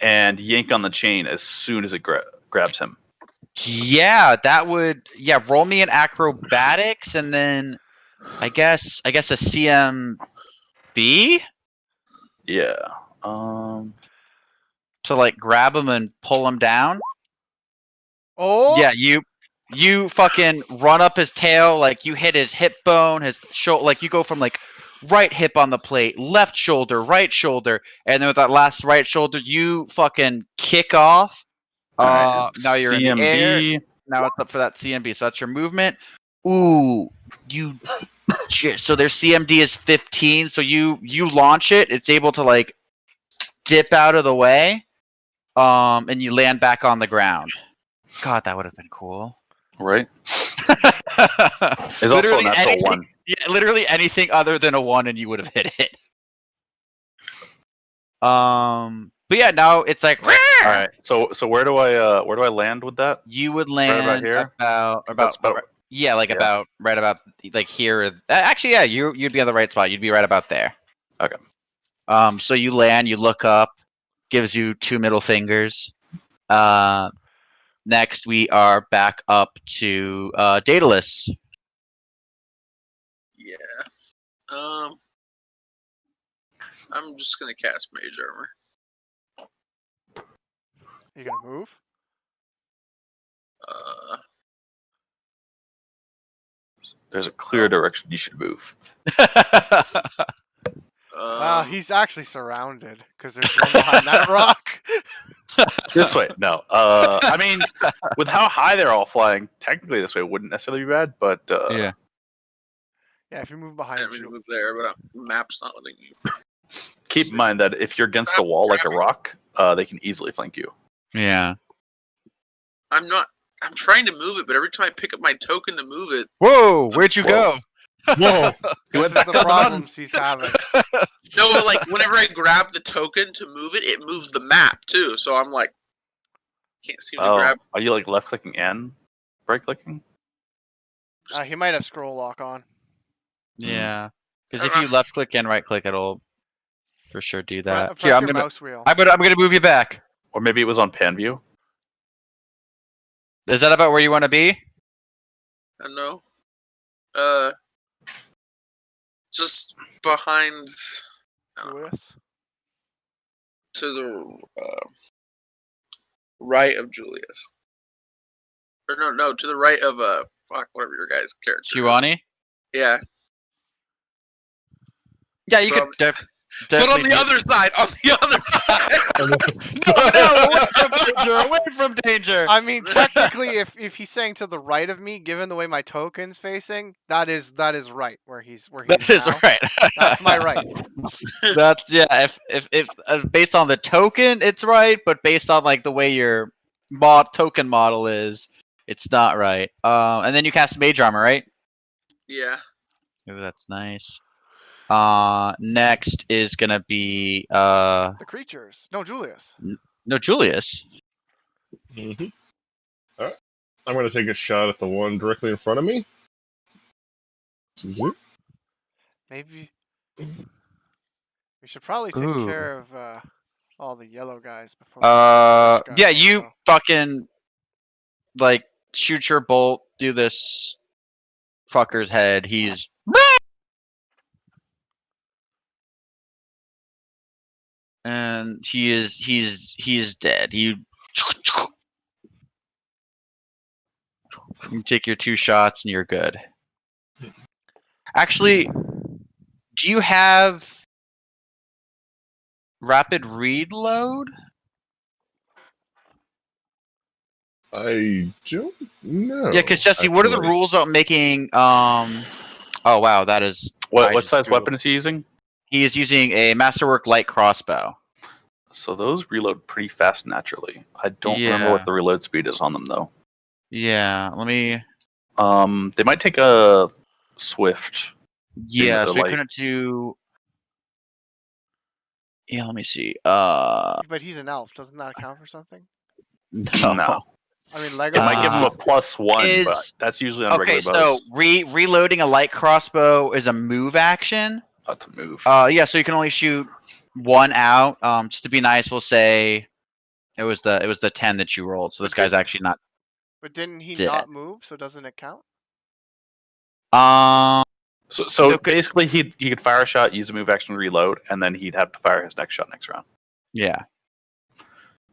and yank on the chain as soon as it grabs him. Yeah, that would. Yeah, roll me an acrobatics, and then I guess a CMB Yeah. to like grab him and pull him down. Oh, Yeah, you fucking run up his tail, like you hit his hip bone, his shoulder, like you go from like right hip on the plate, left shoulder, right shoulder, and then with that last right shoulder, you fucking kick off. Alright, Now you're in the air. CMB. Now it's up for that CMB. So that's your movement. Ooh, so their CMD is 15. So you launch it. It's able to like dip out of the way, and you land back on the ground. God, that would have been cool. Right? It's also a natural one. Yeah, literally anything other than a 1, and you would have hit it. But yeah, now it's like. All right. So where do I land with that? You would land about here? about yeah, like about right about like here. Actually, yeah, you'd be on the right spot. You'd be right about there. Okay. So you land, you look up, gives you 2 middle fingers. Next we are back up to Daedalus. Yeah. I'm just gonna cast Mage Armor. you gonna move? There's a clear direction you should move. He's actually surrounded because there's one behind that rock. This way. No. I mean, with how high they're all flying, technically this way wouldn't necessarily be bad, but Yeah. Yeah, if you move I behind didn't mean to you. move there, but the map's not letting you. keep in mind that if you're against a wall like a rock, they can easily flank you. Yeah. I'm not. I'm trying to move it, but every time I pick up my token to move it, Whoa, where'd you Whoa. go? Whoa! You This went is back the to the button. problems he's having. no, but like whenever I grab the token to move it, it moves the map too. So I'm like, can't seem to Oh, grab. are you like left clicking and right clicking? He might have scroll lock on. Yeah. Because if you left click and right click, it'll for sure do that. Press Here, your mouse wheel. I'm gonna move you back. Or maybe it was on pan view. Is that about where you want to be? I don't know. Just behind Julius. to the right of Julius. Or no, to the right of whatever your guy's character. is. Shiwani? Yeah. Yeah, you could But definitely. on the other side, No, away from danger. I mean, technically, if he's saying to the right of me, given the way my token's facing, that is right where he's That is now. right. That's my right. That's yeah. If based on the token, it's right, but based on like the way your token model is, it's not right. And then you cast Mage Armor, right? yeah. Ooh, that's nice. Next is gonna be The creatures. No, Julius. no Julius. Mm-hmm. All right. I'm going to take a shot at the one directly in front of me. Maybe we should probably take Ooh. care of all the yellow guys before. We guys Yeah, you also. fucking like shoot your bolt through this fucker's head. He's and he's dead. You take your 2 shots and you're good. Actually, do you have rapid reload? I don't know. Yeah, because Jesse, what are the actually. rules about making? Oh wow, that is. I What just size threw- weapon is he using? He is using a Masterwork light crossbow. So those reload pretty fast naturally. I don't remember what the reload speed is on them though. Yeah, let me. They might take a swift. Yeah, the so we light. couldn't do. Yeah, let me see. But he's an elf. Doesn't that account for something? No. I mean, Lego. It might give him a +1, is- but that's usually on Okay, regular so bows. reloading a light crossbow is a move action. That's a move. Yeah, so you can only shoot 1 out. Just to be nice, we'll say it was the 10 that you rolled. So this guy's actually not. But didn't he Dead. not move? So doesn't it count? So so basically, he could fire a shot, use a move action, reload, and then he'd have to fire his next shot next round Yeah,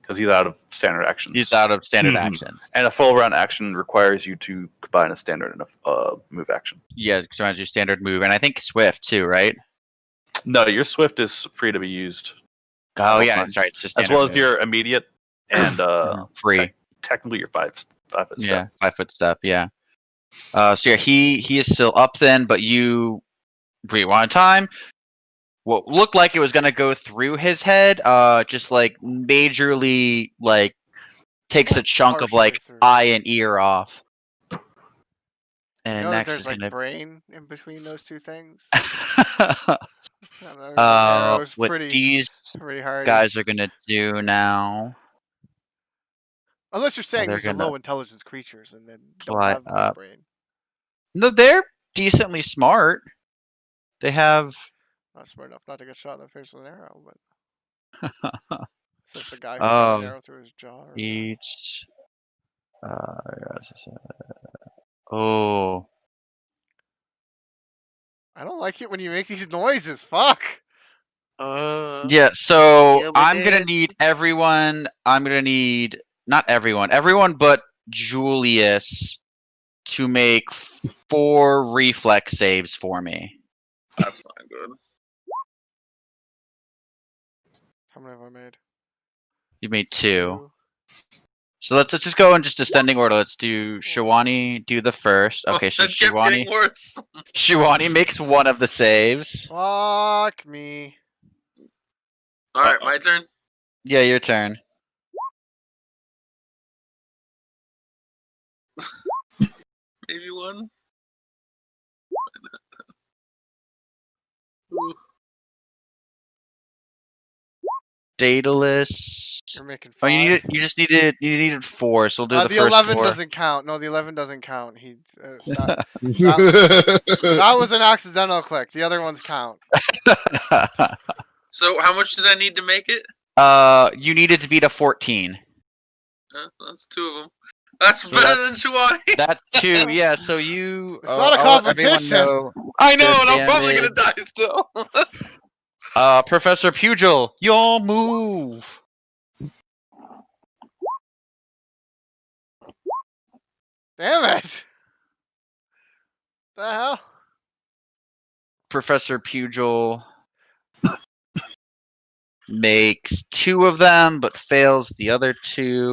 because he's out of standard actions. he's out of standard Mhm. actions. And a full round action requires you to combine a standard and a move action. Yeah, trying to do standard move, and I think Swift too, right? No, your swift is free to be used, Oh Both yeah, times. that's right. It's just as standard well as move. your immediate and free. technically your 5 foot step. Yeah, 5 foot step. Yeah. So yeah, he is still up then, but you rewind time. What looked like it was gonna go through his head, just like majorly like takes a chunk of Partially like through. eye and ear off. You And know that next there's is like gonna. brain in between those two things. Arrow's What pretty these hard. guys are gonna do now? Unless you're saying they're these are gonna low intelligence creatures and then don't fly have up. a brain. No, they're decently smart. They have. Not smart enough not to get shot in the face with an arrow, but since the guy who got Oh, an arrow through his jaw. Or each. Oh. I don't like it when you make these noises. Fuck. Yeah, so Yeah, we I'm gonna did. need everyone. I'm gonna need not everyone but Julius to make 4 reflex saves for me. That's not good. How many have I made? You made 2. So let's just go in just descending order. Let's do Shiwani do the first. Okay, so that kept getting worse. Shiwani makes 1 of the saves. Fuck me. All right, my turn. Yeah, your turn. Maybe one. Ooh. Daedalus. You're making Oh, five. you needed 4, so we'll do the The first 11 4. doesn't count. No, the 11 doesn't count. That was an accidental click. The other ones count. So how much did I need to make it? You needed to beat a 14. That's 2 of them. That's So better than Chouani. That's 2. Yeah, so you. It's not a I'll let everyone competition. know. I know, Good and I'm probably gonna damage. die still. Professor Pugil, your move. Damn it! The hell? Professor Pugil makes 2 of them, but fails the other 2.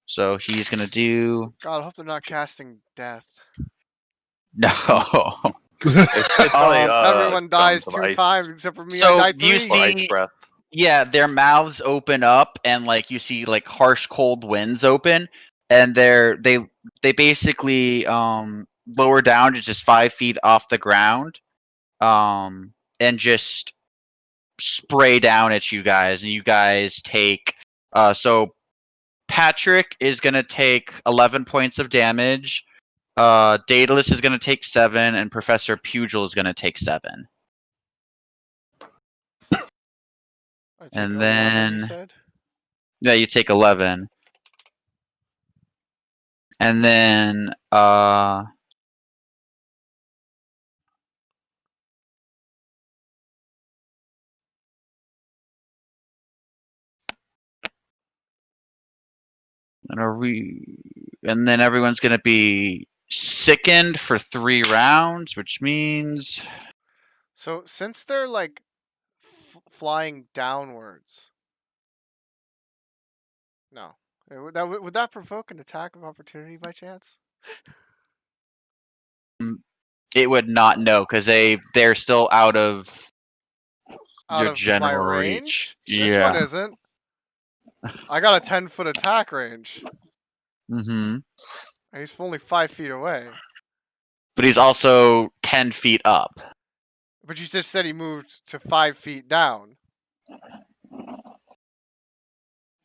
So he's gonna do God, I hope they're not casting death. no. It's probably, Everyone dies guns of 2 ice times except for me. So I died 3. you or ice see, breath. yeah, their mouths open up, and like you see, like harsh cold winds open, and they basically lower down to just 5 feet off the ground, and just spray down at you guys, and you guys take so Patrick is gonna take 11 points of damage. Daedalus is gonna take 7, and Professor Pugil is gonna take 7. I take And 11, you then said? yeah, you take 11. And then and then everyone's gonna be sickened for 3 rounds, which means So since they're like flying downwards, no, would that provoke an attack of opportunity by chance? it would not know because they're still out of Out your of my general range? reach. This one Yeah. isn't. I got a 10-foot attack range. Mm-hmm. And he's only 5 feet away. But he's also 10 feet up. But you just said he moved to 5 feet down.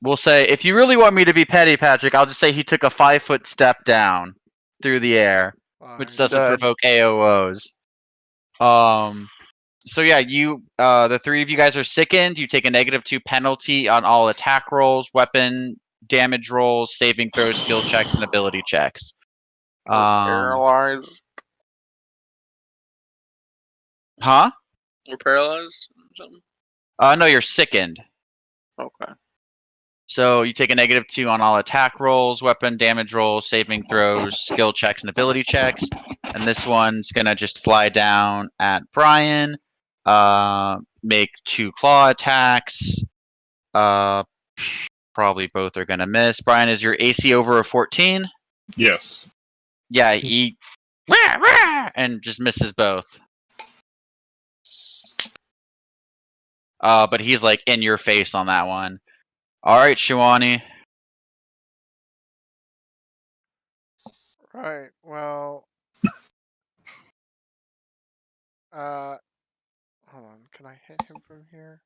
We'll say, if you really want me to be petty, Patrick, I'll just say he took a 5-foot step down through the air, which doesn't Done. provoke AOs. So yeah, you the 3 of you guys are sickened. You take a -2 penalty on all attack rolls, weapon damage rolls, saving throws, skill checks, and ability checks. Paralyzed. Huh? We're paralyzed or something? No, you're sickened. Okay. So you take a -2 on all attack rolls, weapon damage rolls, saving throws, skill checks, and ability checks. And this one's gonna just fly down at Brian. Make 2 claw attacks. Probably both are gonna miss. Brian, is your AC over a 14? Yes. Yeah, he and just misses both. But he's like in your face on that one. All right, Chouani. Right. Well. Hold on. Can I hit him from here?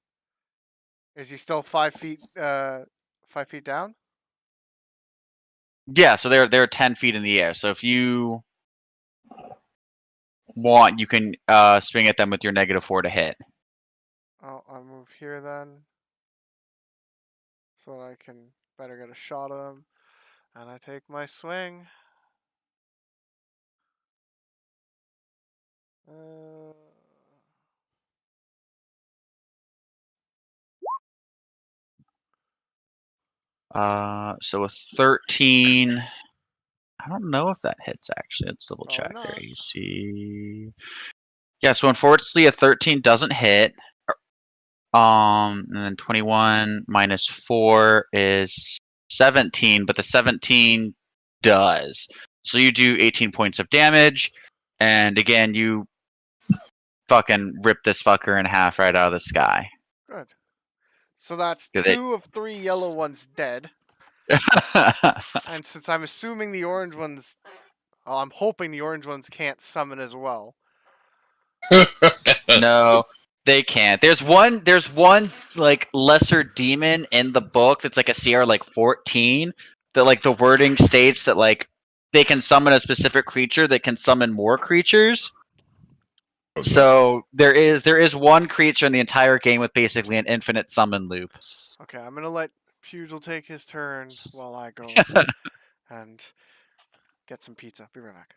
Is he still 5 feet? 5 feet down? Yeah, so they're 10 feet in the air. So if you want, you can swing at them with your -4 to hit. I'll move here then, so that I can better get a shot at him. And I take my swing. So a 13. I don't know if that hits actually. Let's double check not. there. You see. Yeah, so unfortunately a 13 doesn't hit. And then 21 minus 4 is 17, but the 17 does. So you do 18 points of damage, and again you fucking rip this fucker in half right out of the sky. Good. So that's Do they- 2 of 3 yellow ones dead. And since I'm assuming the orange ones... Well, I'm hoping the orange ones can't summon as well. No, they can't. There's one like lesser demon in the book that's like a CR like 14 that like the wording states that like they can summon a specific creature that can summon more creatures. Okay. So there is one creature in the entire game with basically an infinite summon loop. Okay, I'm gonna let Pugil take his turn while I go and get some pizza. Be right back.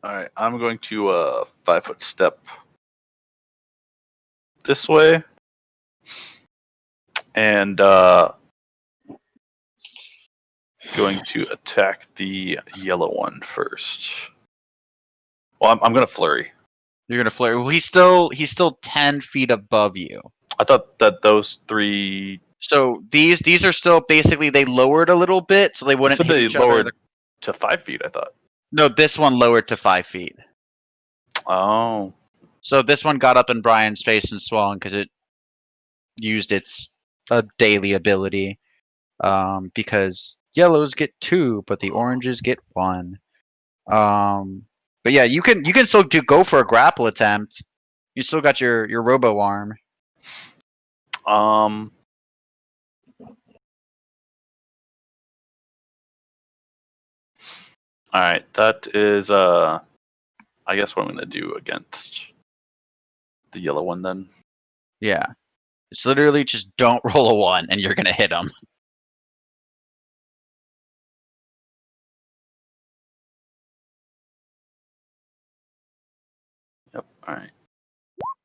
All right, I'm going to 5-foot step this way, and going to attack the yellow one first. Well, I'm going to flurry. You're gonna flare. Well, he's still 10 feet above you. I thought that those three. So these are still basically they lowered a little bit, so they wouldn't Said hit they each other. lowered to 5 feet. I thought. No, this one lowered to 5 feet. Oh, So this one got up in Brian's face and swung because it used its daily ability. Because yellows get 2, but the oranges get 1. But yeah, you can still go for a grapple attempt. You still got your robo arm. All right, that is I guess what I'm going to do against the yellow one then. Yeah, it's literally just don't roll a 1 and you're gonna hit him. Yep. All right.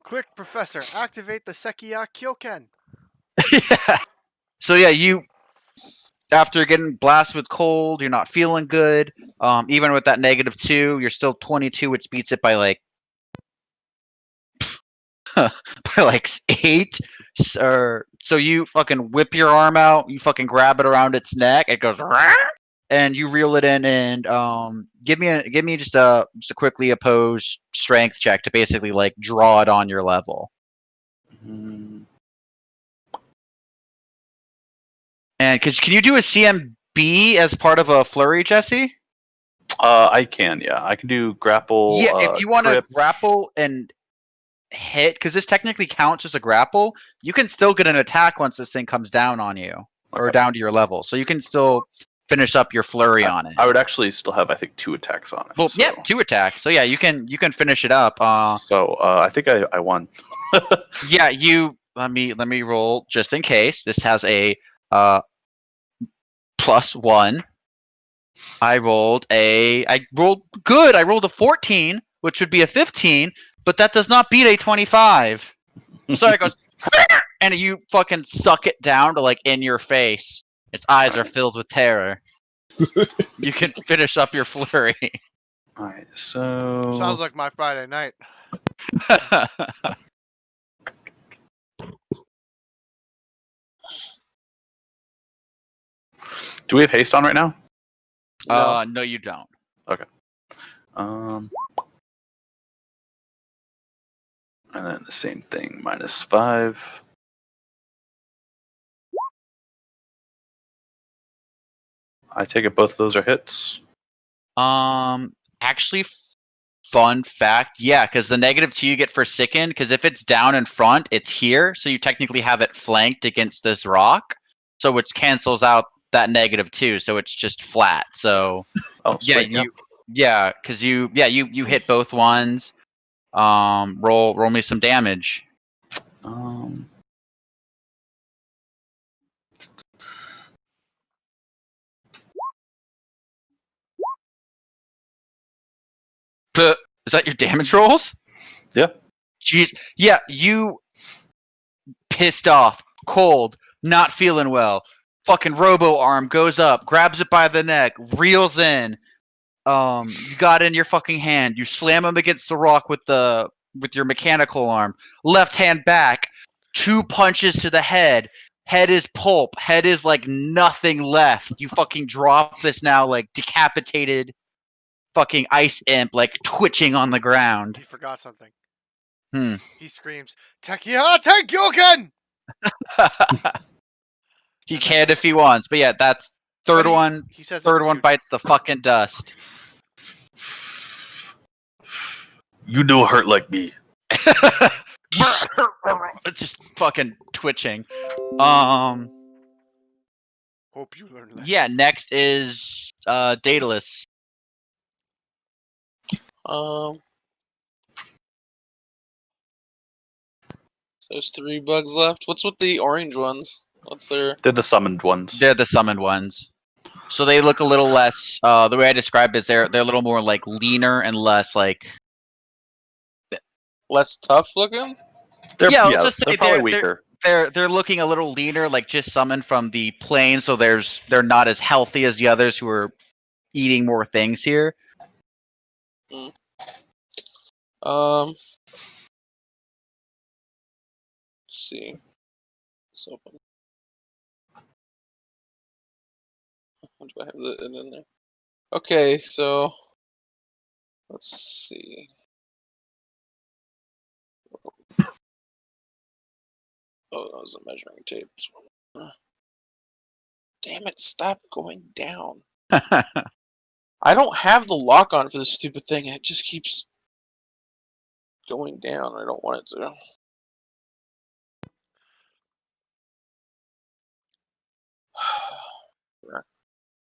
Quick, Professor, activate the Sekiya Kyoken. Yeah. So yeah, you after getting blasted with cold, you're not feeling good. Even with that -2, you're still 22, which beats it by like by like 8. So you fucking whip your arm out, you fucking grab it around its neck, it goes, "Rah!" and you reel it in, and give me just a quickly opposed strength check to basically like draw it on your level. Mm, And can you do a CMB as part of a flurry, Jesse? I can, yeah. I can do grapple. Yeah, if you want to trip. grapple and hit, because this technically counts as a grapple, you can still get an attack once this thing comes down on you or Okay. down to your level. So you can still finish up your flurry on it. I would actually still have, I think, 2 attacks on it. Well, so. yeah, 2 attacks. So yeah, you can finish it up. So I think I won. Yeah, you let me roll just in case. This has a +1. I rolled good. I rolled a 14, which would be a 15, but that does not beat a 25. So it goes, and you fucking suck it down to like in your face. Its eyes are filled with terror. You can finish up your flurry. All right, so Sounds like my Friday night. do we have haste on right now? No, you don't. Um, and then the same thing, -5. I take it both of those are hits. Actually, fun fact, yeah, because the -2 you get for sickened, because if it's down in front, it's here, so you technically have it flanked against this rock, so which cancels out that -2, so it's just flat. So Oh, yeah, sweet, because you hit both ones. Roll me some damage. Um, Is that your damage rolls? Yeah. Jeez. Yeah, you pissed off, cold, not feeling well. Fucking robo arm goes up, grabs it by the neck, reels in. You got it in your fucking hand. You slam him against the rock with your mechanical arm. Left hand back, 2 punches to the head. Head is pulp. Head is like nothing left. You fucking drop this now like decapitated fucking ice imp like twitching on the ground. You forgot something. He screams, "Tekiha Tenkyoken!" He And can that's if he wants, but yeah, that's third But he- one. He says Third it one cute. bites the fucking dust. You do hurt like me. It's just fucking twitching. Hope you learn lessons. Yeah, next is Daedalus. So there's 3 bugs left. What's with the orange ones? What's their? They're the summoned ones. They're the summoned ones. So they look a little less the way I describe it is they're a little more like leaner and less like Less tough looking? They're, yeah, yeah, I'll just say they're probably weaker. they're looking a little leaner, like just summoned from the plane, so they're not as healthy as the others who are eating more things here. Let's see. It's open. Do I have it in there? Okay, so let's see. Oh, that was a measuring tape. Damn it, stop going down. I don't have the lock on for this stupid thing, and it just keeps going down. I don't want it to.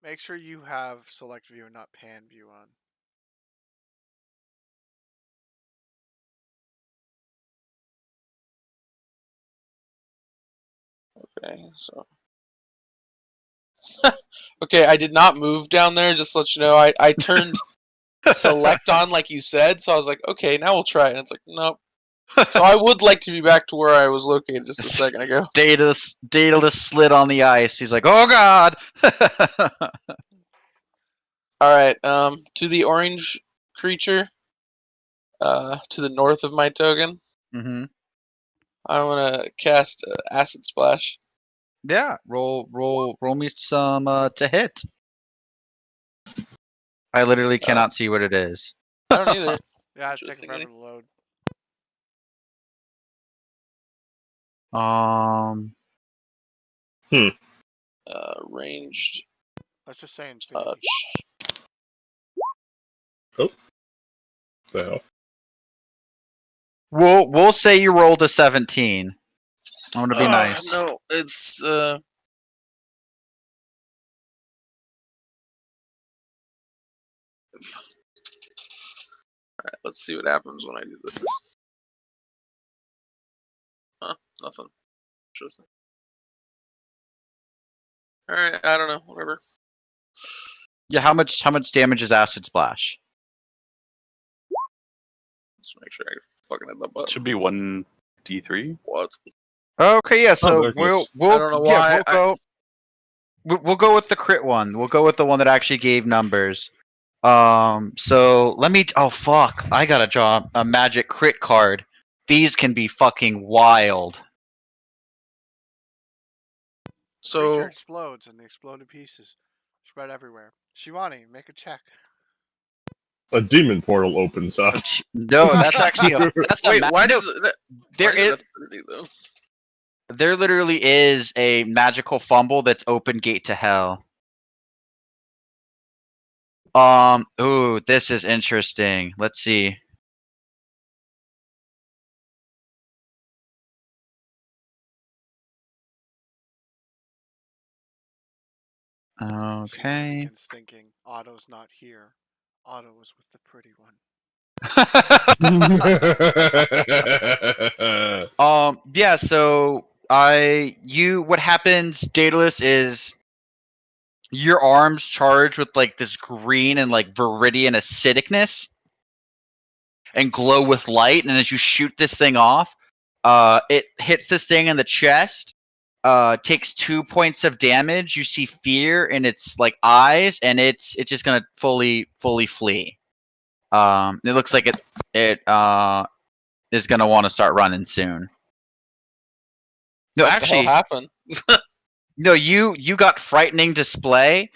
Make sure you have select view and not pan view on. Okay, so. Okay, I did not move down there, just to let you know. I turned select on like you said, so I was like, okay, now we'll try it. And it's like, nope. So I would like to be back to where I was located just a second ago. Daedalus slid on the ice. He's like, oh god. Alright, to the orange creature, to the north of my token, Mm-hmm. I want to cast Acid Splash. Yeah, roll me some to hit. I literally cannot see what it is. I don't either. Yeah, it's taking Interesting. forever to load. Ranged Let's just say infinity. touch. The hell? We'll say you rolled a 17. I want to be nice. No, it's Alright, let's see what happens when I do this. Huh, nothing. Interesting. Alright, I don't know, whatever. Yeah, how much damage is Acid Splash? Let's make sure I fucking hit the button. Should be 1d3. What? Okay, yeah. So there it we'll goes. we'll I don't know yeah, why we'll go with the crit one. We'll go with the one that actually gave numbers. So let me. Oh fuck! I gotta draw a magic crit card. These can be fucking wild. So Creature explodes and the exploded pieces spread everywhere. Shivani, make a check. A demon portal opens up. No, that's actually wait, why does it? there why is is it 30 though? there literally is a magical fumble that's open gate to hell. Ooh, this is interesting. Let's see. Shivani Okay. begins thinking, Otto's not here. Otto was with the pretty one. Yeah, so what happens, Daedalus, is your arms charge with like this green and like viridian acidicness and glow with light, and as you shoot this thing off, it hits this thing in the chest, takes 2 points of damage. You see fear in its like eyes, and it's just gonna fully flee. It looks like it is gonna want to start running soon. No, What actually, the hell happened? no, you got frightening display,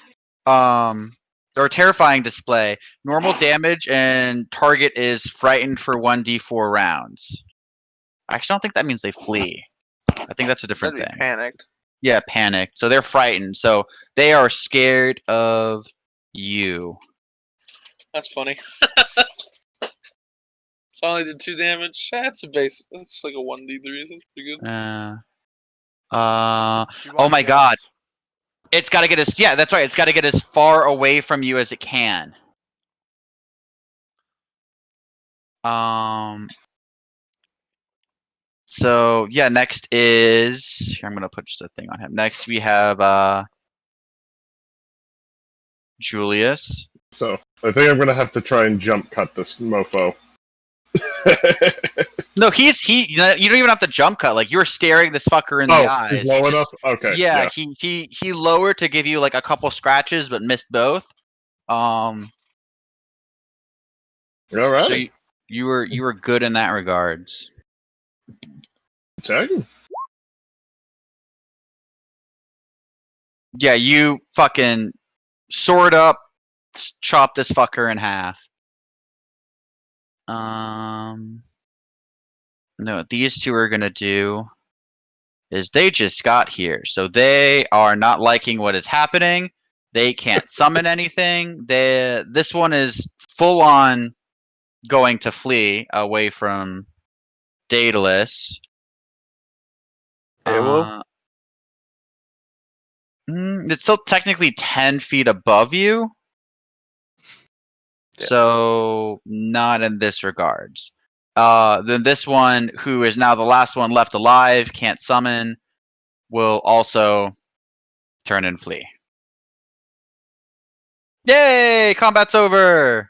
or terrifying display. Normal damage and target is frightened for 1d4 rounds. I actually don't think that means they flee. I think that's a different That'd be thing. panicked. Yeah, panicked. So they're frightened. So they are scared of you. That's funny. So I only did 2 damage. That's a base. That's like a 1d3. That's pretty good. She Oh wanna my get god. us. It's got to get as yeah, that's right. It's got to get as far away from you as it can. So yeah, next is here, I'm gonna put just a thing on him. Next we have Julius. So I think I'm gonna have to try and jump cut this mofo. No, he. You don't even have to jump cut. Like you're staring this fucker in the eyes. He's low He enough. just- Okay. Yeah, he lowered to give you like a couple scratches, but missed both. All So right. you were good in that regards. Tagging. Yeah, you fucking sword up, chop this fucker in half. No, these two are gonna do is they just got here, so they are not liking what is happening. They can't summon anything. This one is full on going to flee away from Daedalus. It's still technically 10 feet above you. Yeah. So not in this regards. Then this one, who is now the last one left alive, can't summon, will also turn and flee. Yay! Combat's over!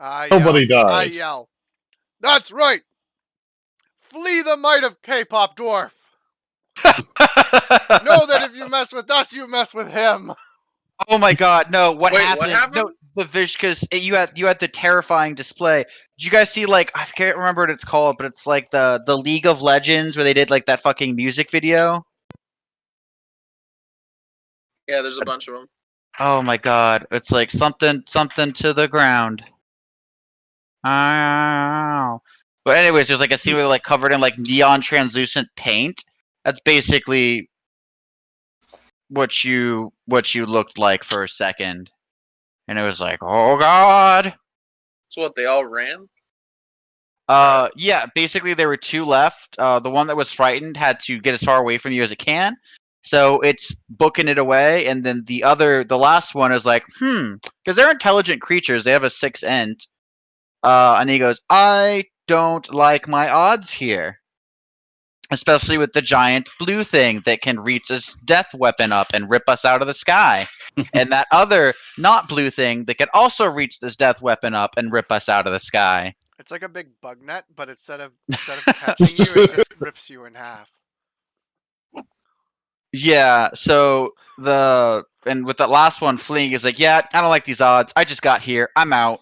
Nobody died. I yell. That's right! Flee the might of K-pop dwarf! Know that if you mess with us, you mess with him. Oh my god, no, what Wait, happened? what happened? No, the vision, because you had the terrifying display. Did you guys see, like, I can't remember what it's called, but it's like the League of Legends where they did like that fucking music video? Yeah, there's a bunch of them. Oh my god, it's like something to the ground. Ow. But anyways, there's like a scene where they're like covered in like neon translucent paint. That's basically what you looked like for a second. And it was like, oh god. So what? They all ran. Yeah, basically there were two left. The one that was frightened had to get as far away from you as it can. So it's booking it away, and then the last one is like, because they're intelligent creatures. They have a 6 int. And he goes, I don't like my odds here. Especially with the giant blue thing that can reach his death weapon up and rip us out of the sky. And that other not blue thing that can also reach this death weapon up and rip us out of the sky. It's like a big bug net, but instead of catching you, it just rips you in half. Yeah, so and with that last one fleeing is like, yeah, I don't like these odds. I just got here. I'm out.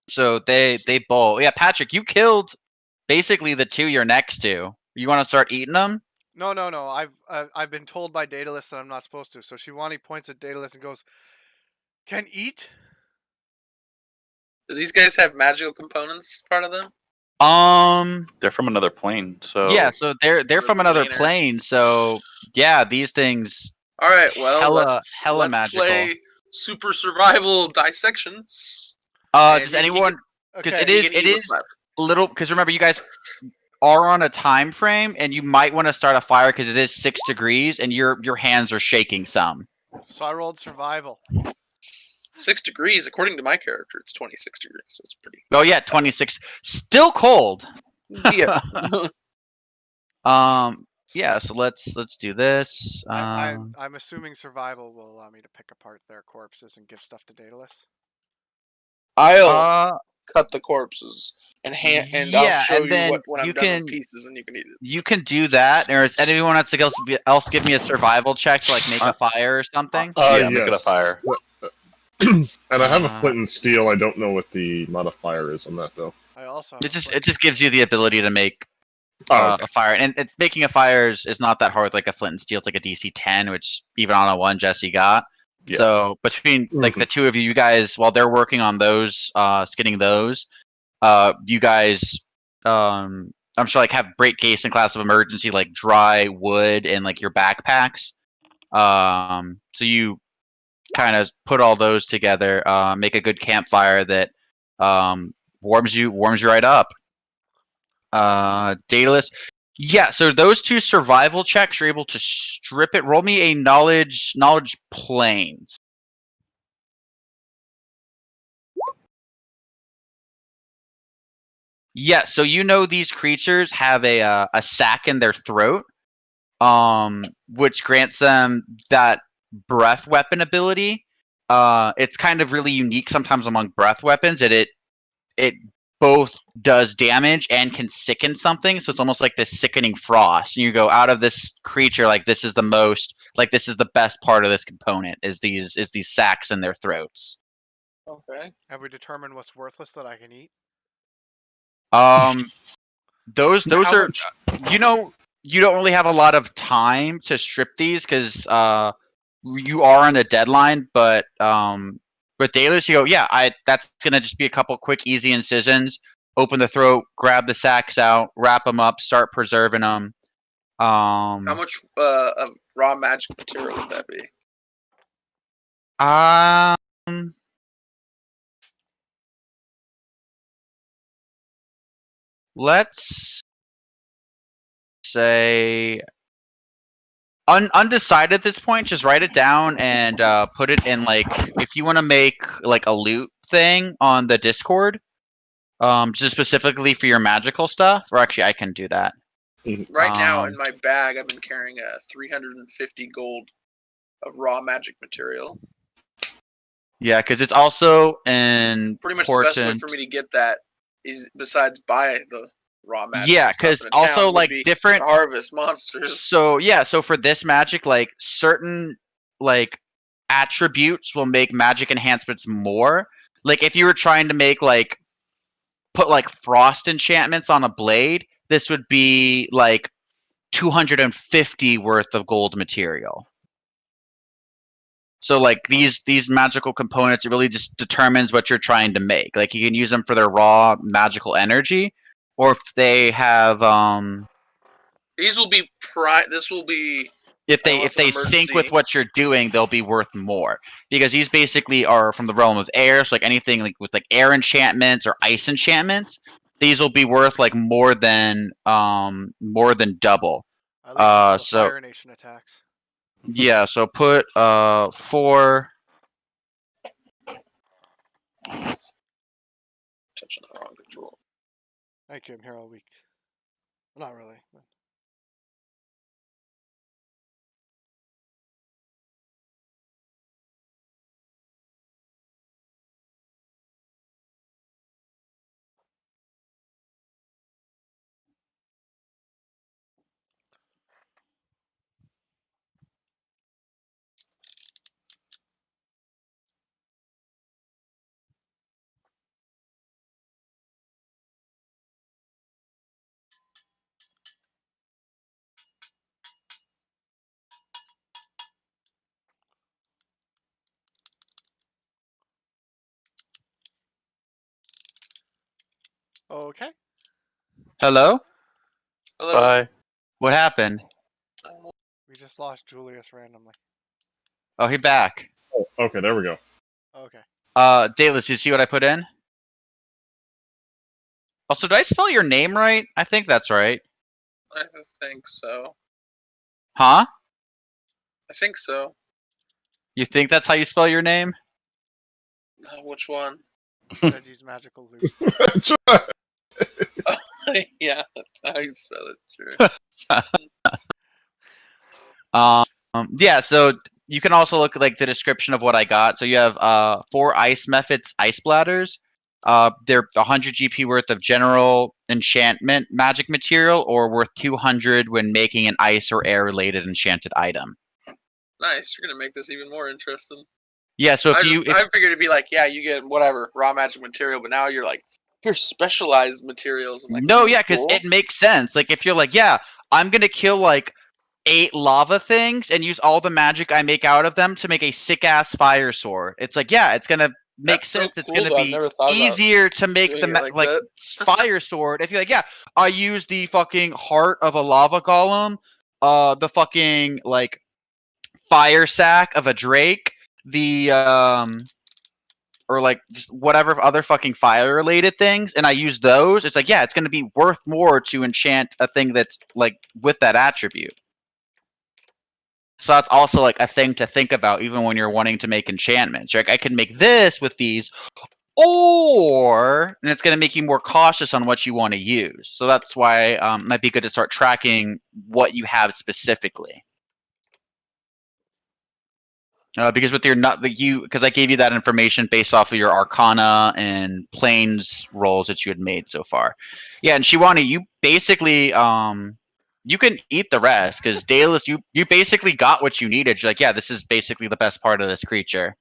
So they bowl. Yeah, Patrick, you killed basically the two you're next to. You want to start eating them? No. I've been told by Daedalus that I'm not supposed to. So Shivani points at Daedalus and goes, "Can eat?" Do these guys have magical components part of them? They're from another plane, so Yeah, so they're from another planar. plane. So yeah, these things All right, well, hella let's magical. play super survival dissection. And Does he anyone? Because Okay. it is little. Because remember, you guys are on a time frame, and you might want to start a fire because it is 6 degrees, and your hands are shaking some. So I rolled survival. 6 degrees, according to my character, it's 26 degrees, so it's pretty. Oh yeah, 26. Still cold. Yeah. Yeah. So let's do this. I'm assuming survival will allow me to pick apart their corpses and give stuff to Daedalus. I'll cut the corpses and yeah, I'll show and you then what when I'm you done can- with pieces, and you can eat it. You can do that, or is anyone else give me a survival check to like make a fire or something? yeah, make it a Yes. fire. And I have a flint and steel. I don't know what the modifier is on that though. I also have It just gives you the ability to make Oh, okay. a fire, and making a fire is not that hard. Like a flint and steel, it's like a DC 10, which even on a 1 Jesse got. Yeah. So between like the two of you, you guys, while they're working on those, skinning those, you guys, I'm sure like have break case in class of emergency, like dry wood and like your backpacks. So you kind of put all those together, make a good campfire that warms you right up. Daedalus. Yeah, so those two survival checks, you're able to strip it. Roll me a knowledge planes. Yeah, so you know these creatures have a sac in their throat, which grants them that breath weapon ability. It's kind of really unique sometimes among breath weapons that it both does damage and can sicken something, so it's almost like this sickening frost. And you go out of this creature like this is the best part of this component is these sacs in their throats. Okay. Have we determined what's worthless that I can eat? Those How are much- you don't really have a lot of time to strip these because you are on a deadline, but Daedalus, you go, yeah, that's gonna just be a couple quick, easy incisions. Open the throat, grab the sacs out, wrap them up, start preserving them. How much of raw magic material would that be? Let's say undecided at this point. Just write it down and put it in like if you want to make like a loot thing on the Discord, just specifically for your magical stuff. Or actually, I can do that. Right now in my bag, I've been carrying 350 gold of raw magic material. Yeah, because it's also an Pretty much the best way for me to get that is besides buy the raw magic. Yeah, and stuff because in a also town would like be different. harvest monsters. So yeah, so for this magic, like certain like attributes will make magic enhancements more. Like if you were trying to make like put like frost enchantments on a blade, this would be like 250 worth of gold material. So like these magical components, it really just determines what you're trying to make. Like you can use them for their raw magical energy, or if they have These will be This will be if unless they an sync with emergency- what you're doing, they'll be worth more because these basically are from the realm of air. So like anything like with like air enchantments or ice enchantments, these will be worth like more than double. At least until the so- Fire Nation attacks. Yeah, so put 4. touching the wrong control. Thank you. I'm here all week. Well, not really. But... Okay. Hello? Hello. Bye. What happened? We just lost Julius randomly. Oh, he back. Oh, okay, there we go. Okay. Daedalus, you see what I put in? Also, did I spell your name right? I think that's right. I think so. Huh? I think so. You think that's how you spell your name? Which one? Reggie's magical loot. That's right. Yeah, that's how you spell it. Sure. Yeah, so you can also look at like the description of what I got. So you have 4 ice methods ice bladders. They're 100 GP worth of general enchantment magic material, or worth 200 when making an ice or air related enchanted item. Nice. You're gonna make this even more interesting. Yeah, so I if figured it'd be like, yeah, you get whatever raw magic material, but now you're like, here's specialized materials. I'm like, no, this is yeah, because cool. it makes sense. Like if you're like, yeah, I'm gonna kill like 8 lava things and use all the magic I make out of them to make a sick ass fire sword. It's like, yeah, it's gonna makes That's so sense. It's cool, going to though. I've be never thought about easier to make doing the it like that. fire sword. If you're like, yeah, I use the fucking heart of a lava golem, the fucking like fire sack of a drake, the or like just whatever other fucking fire related things, and I use those. It's like, yeah, it's going to be worth more to enchant a thing that's like with that attribute. So that's also like a thing to think about, even when you're wanting to make enchantments. Like, I can make this with these, or and it's going to make you more cautious on what you want to use. So that's why it might be good to start tracking what you have specifically. Because with your because I gave you that information based off of your Arcana and Planes rolls that you had made so far. Yeah, and Shiwani, you basically you can eat the rest because Daedalus, you basically got what you needed. You're like, yeah, this is basically the best part of this creature.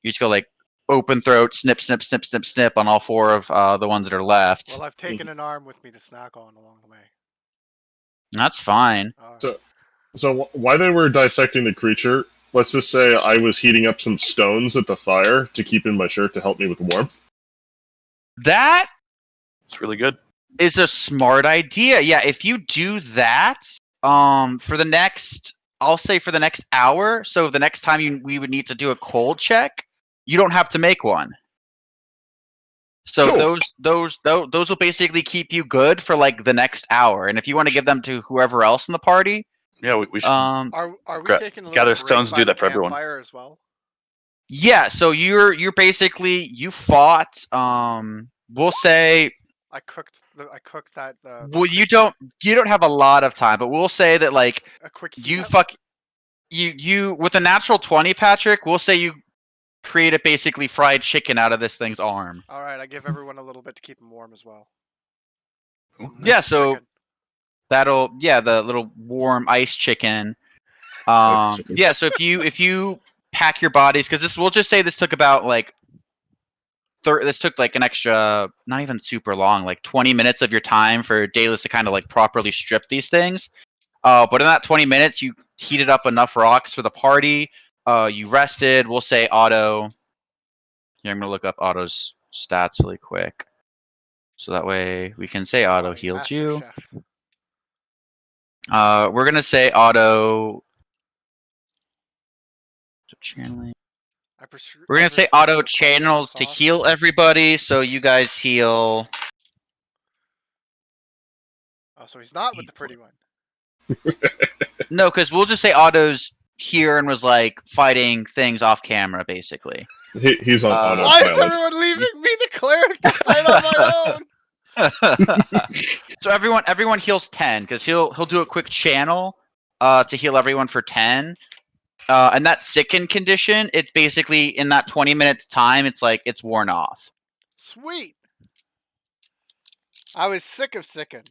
You just go like open throat, snip, snip, snip, snip, snip on all four of the ones that are left. Well, I've taken an arm with me to snack on along the way. That's fine. So while they were dissecting the creature, let's just say I was heating up some stones at the fire to keep in my shirt to help me with warmth. That It's really good. is a smart idea. Yeah, if you do that, for the next, I'll say for the next hour. So the next time we would need to do a cold check, you don't have to make one. So Cool. those will basically keep you good for like the next hour. And if you want to give them to whoever else in the party, Yeah, we should. Are we taking a little gather break stones to by do the that for everyone. campfire as well? yeah. So you're basically you fought. We'll say. I cooked that. Well, you don't have a lot of time, but we'll say that like A quick heat you up? you with a natural 20, Patrick. We'll say you created basically fried chicken out of this thing's arm. All right, I give everyone a little bit to keep them warm as well. Yeah, so chicken. the little warm ice chicken. Ice chicken. Yeah, so if you pack your bodies, because we'll just say this took about like this took like an extra, not even super long, like 20 minutes of your time for Daedalus to kind of like properly strip these things. But in that 20 minutes, you heated up enough rocks for the party. You rested. We'll say Otto. Here, I'm gonna look up Otto's stats really quick, so that way we can say Otto healed Master you. Chef. We're gonna say Otto. Channeling. We're gonna say Otto channels to heal everybody, so you guys heal. Oh, so he's not with the pretty one. No, because we'll just say Otto's here and was like fighting things off camera, basically. He's on autopilot. Why is everyone leaving me the cleric to fight on my own? So everyone heals 10 because he'll do a quick channel to heal everyone for 10. And that sicken condition, it's basically in that 20 minutes time, it's like it's worn off. Sweet. I was sick of sicken.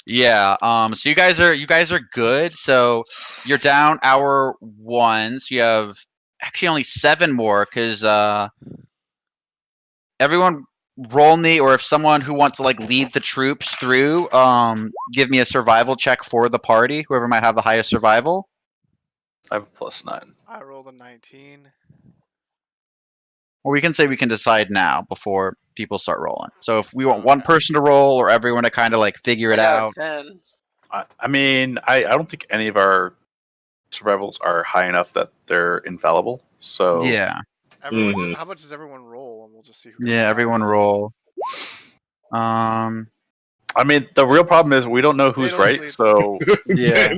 Yeah. So you guys are good. So you're down hour 1. So you have actually only 7 more because everyone roll me, or if someone who wants to like lead the troops through, give me a survival check for the party. Whoever might have the highest survival. I have a +9. I rolled a 19. Or we can say we can decide now before people start rolling. So if we want one person to roll or everyone to kind of like figure it out. 10. I mean, I don't think any of our survivals are high enough that they're infallible. So Yeah. Everyone, How much does everyone roll? And we'll just see who. Yeah, everyone roll. I mean, the real problem is we don't know who's Daedalus right. leads. So Yeah.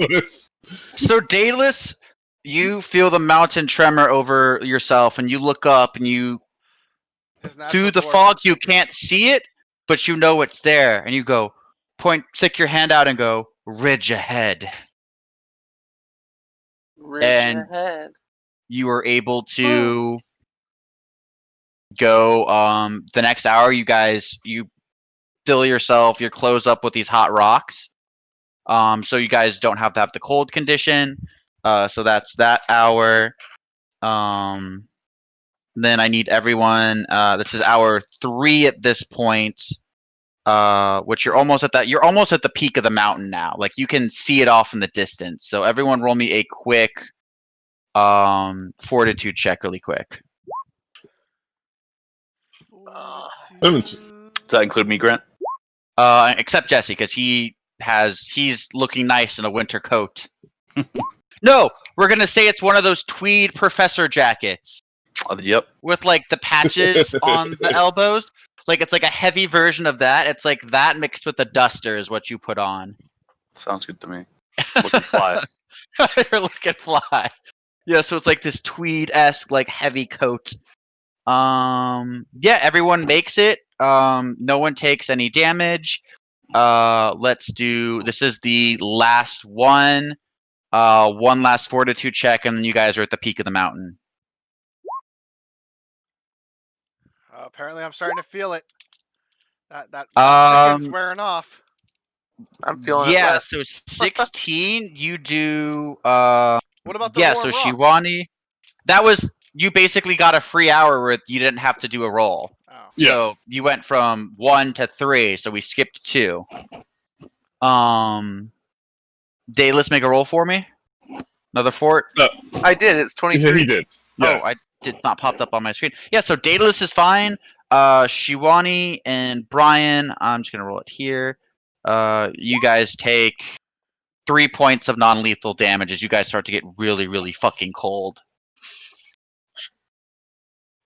So Daedalus, you feel the mountain tremor over yourself, and you look up, and you through the fog you can't see it, but you know it's there, and you go stick your hand out and go ridge ahead. Ridge And ahead. you are able to go the next hour. You guys, you fill your clothes up with these hot rocks, so you guys don't have to have the cold condition. So that's that hour. Then I need everyone. This is hour 3 at this point, which you're almost at the peak of the mountain now. Like you can see it off in the distance. So everyone roll me a quick fortitude check really quick. Haven't- to... Does that include me, Grant? Except Jesse, because he's looking nice in a winter coat. No, we're gonna say it's one of those tweed professor jackets Yep. with like the patches on the elbows. Like it's like a heavy version of that. It's like that mixed with the duster is what you put on. Sounds good to me. Looking fly. You're looking fly. Yeah, so it's like this tweed-esque like heavy coat. Yeah, everyone makes it. No one takes any damage. Let's do this is the last one. One last fortitude check, and then you guys are at the peak of the mountain. apparently, I'm starting to feel it. That chicken's wearing off. I'm feeling it. Yeah, less. so 16, you do What about the yeah, warm so rocks? Shiwani. That was you basically got a free hour where you didn't have to do a roll. Oh. Yeah. So you went from 1 to 3, so we skipped 2. Daedalus, make a roll for me. Another fort. I did. It's 23. Yeah, he did. Yeah. Oh, it's not popped up on my screen. Yeah, so Daedalus is fine. Shiwani and Brian, I'm just gonna roll it here. You guys take 3 points of non-lethal damage as you guys start to get really, really fucking cold.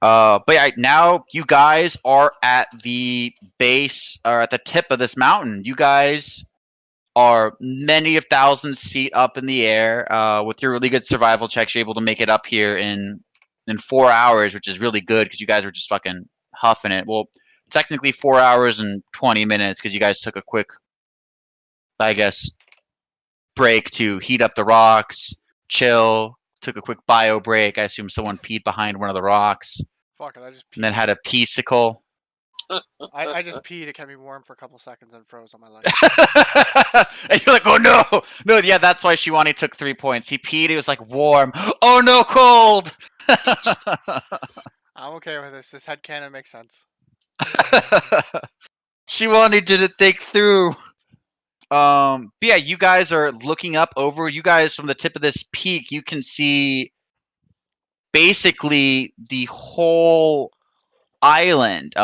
But yeah, now you guys are at the base, or at the tip of this mountain. You guys are many of thousands feet up in the air. With your really good survival checks, you're able to make it up here in 4 hours, which is really good because you guys were just fucking huffing it. Well, technically 4 hours and 20 minutes because you guys took a quick, I guess, break to heat up the rocks, chill, took a quick bio break. I assume someone peed behind one of the rocks. Fuck it, I just peed. And then had a pee-sicle. I just peed. It kept me warm for a couple seconds and froze on my leg. And you're like, oh no! No, yeah, that's why Shiwani took 3 points. He peed, he was like, warm. Oh no, cold! I'm okay with this. This headcanon makes sense. Shiwani didn't think through. But yeah, you guys are looking up over. You guys, from the tip of this peak, you can see basically the whole island.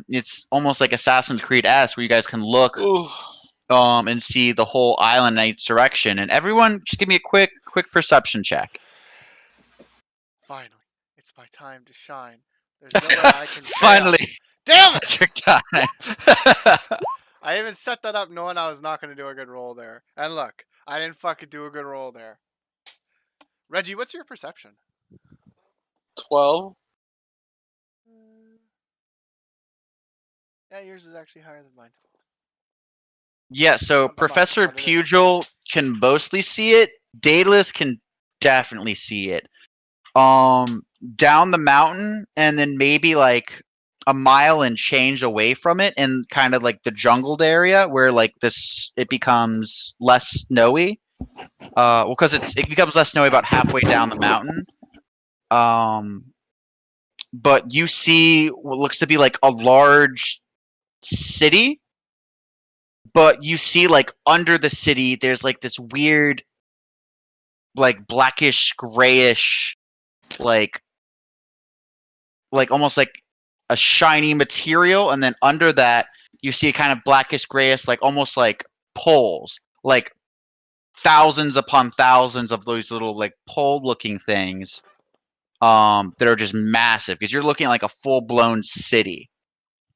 It's almost like Assassin's Creed-esque, where you guys can look Ooh. and see the whole island in each direction. And everyone, just give me a quick perception check. Finally, it's my time to shine. There's no way I can fail. Finally, Damn it! it's your time. I even set that up knowing I was not going to do a good roll there. And look, I didn't fucking do a good roll there. Reggie, what's your perception? 12. Yeah, yours is actually higher than mine. Yeah, so Not by much, Professor but it is. Pugil can mostly see it. Daedalus can definitely see it. Down the mountain, and then maybe like a mile and change away from it, and kind of like the jungled area where like it becomes less snowy. Well, because it becomes less snowy about halfway down the mountain. But you see what looks to be like a large city. But you see, like, under the city, there's, like, this weird, like, blackish, grayish, like almost like a shiny material. And then under that, you see a kind of blackish, grayish, like, almost like poles. Like, thousands upon thousands of those little, like, pole-looking things that are just massive. Because you're looking at, like, a full-blown city.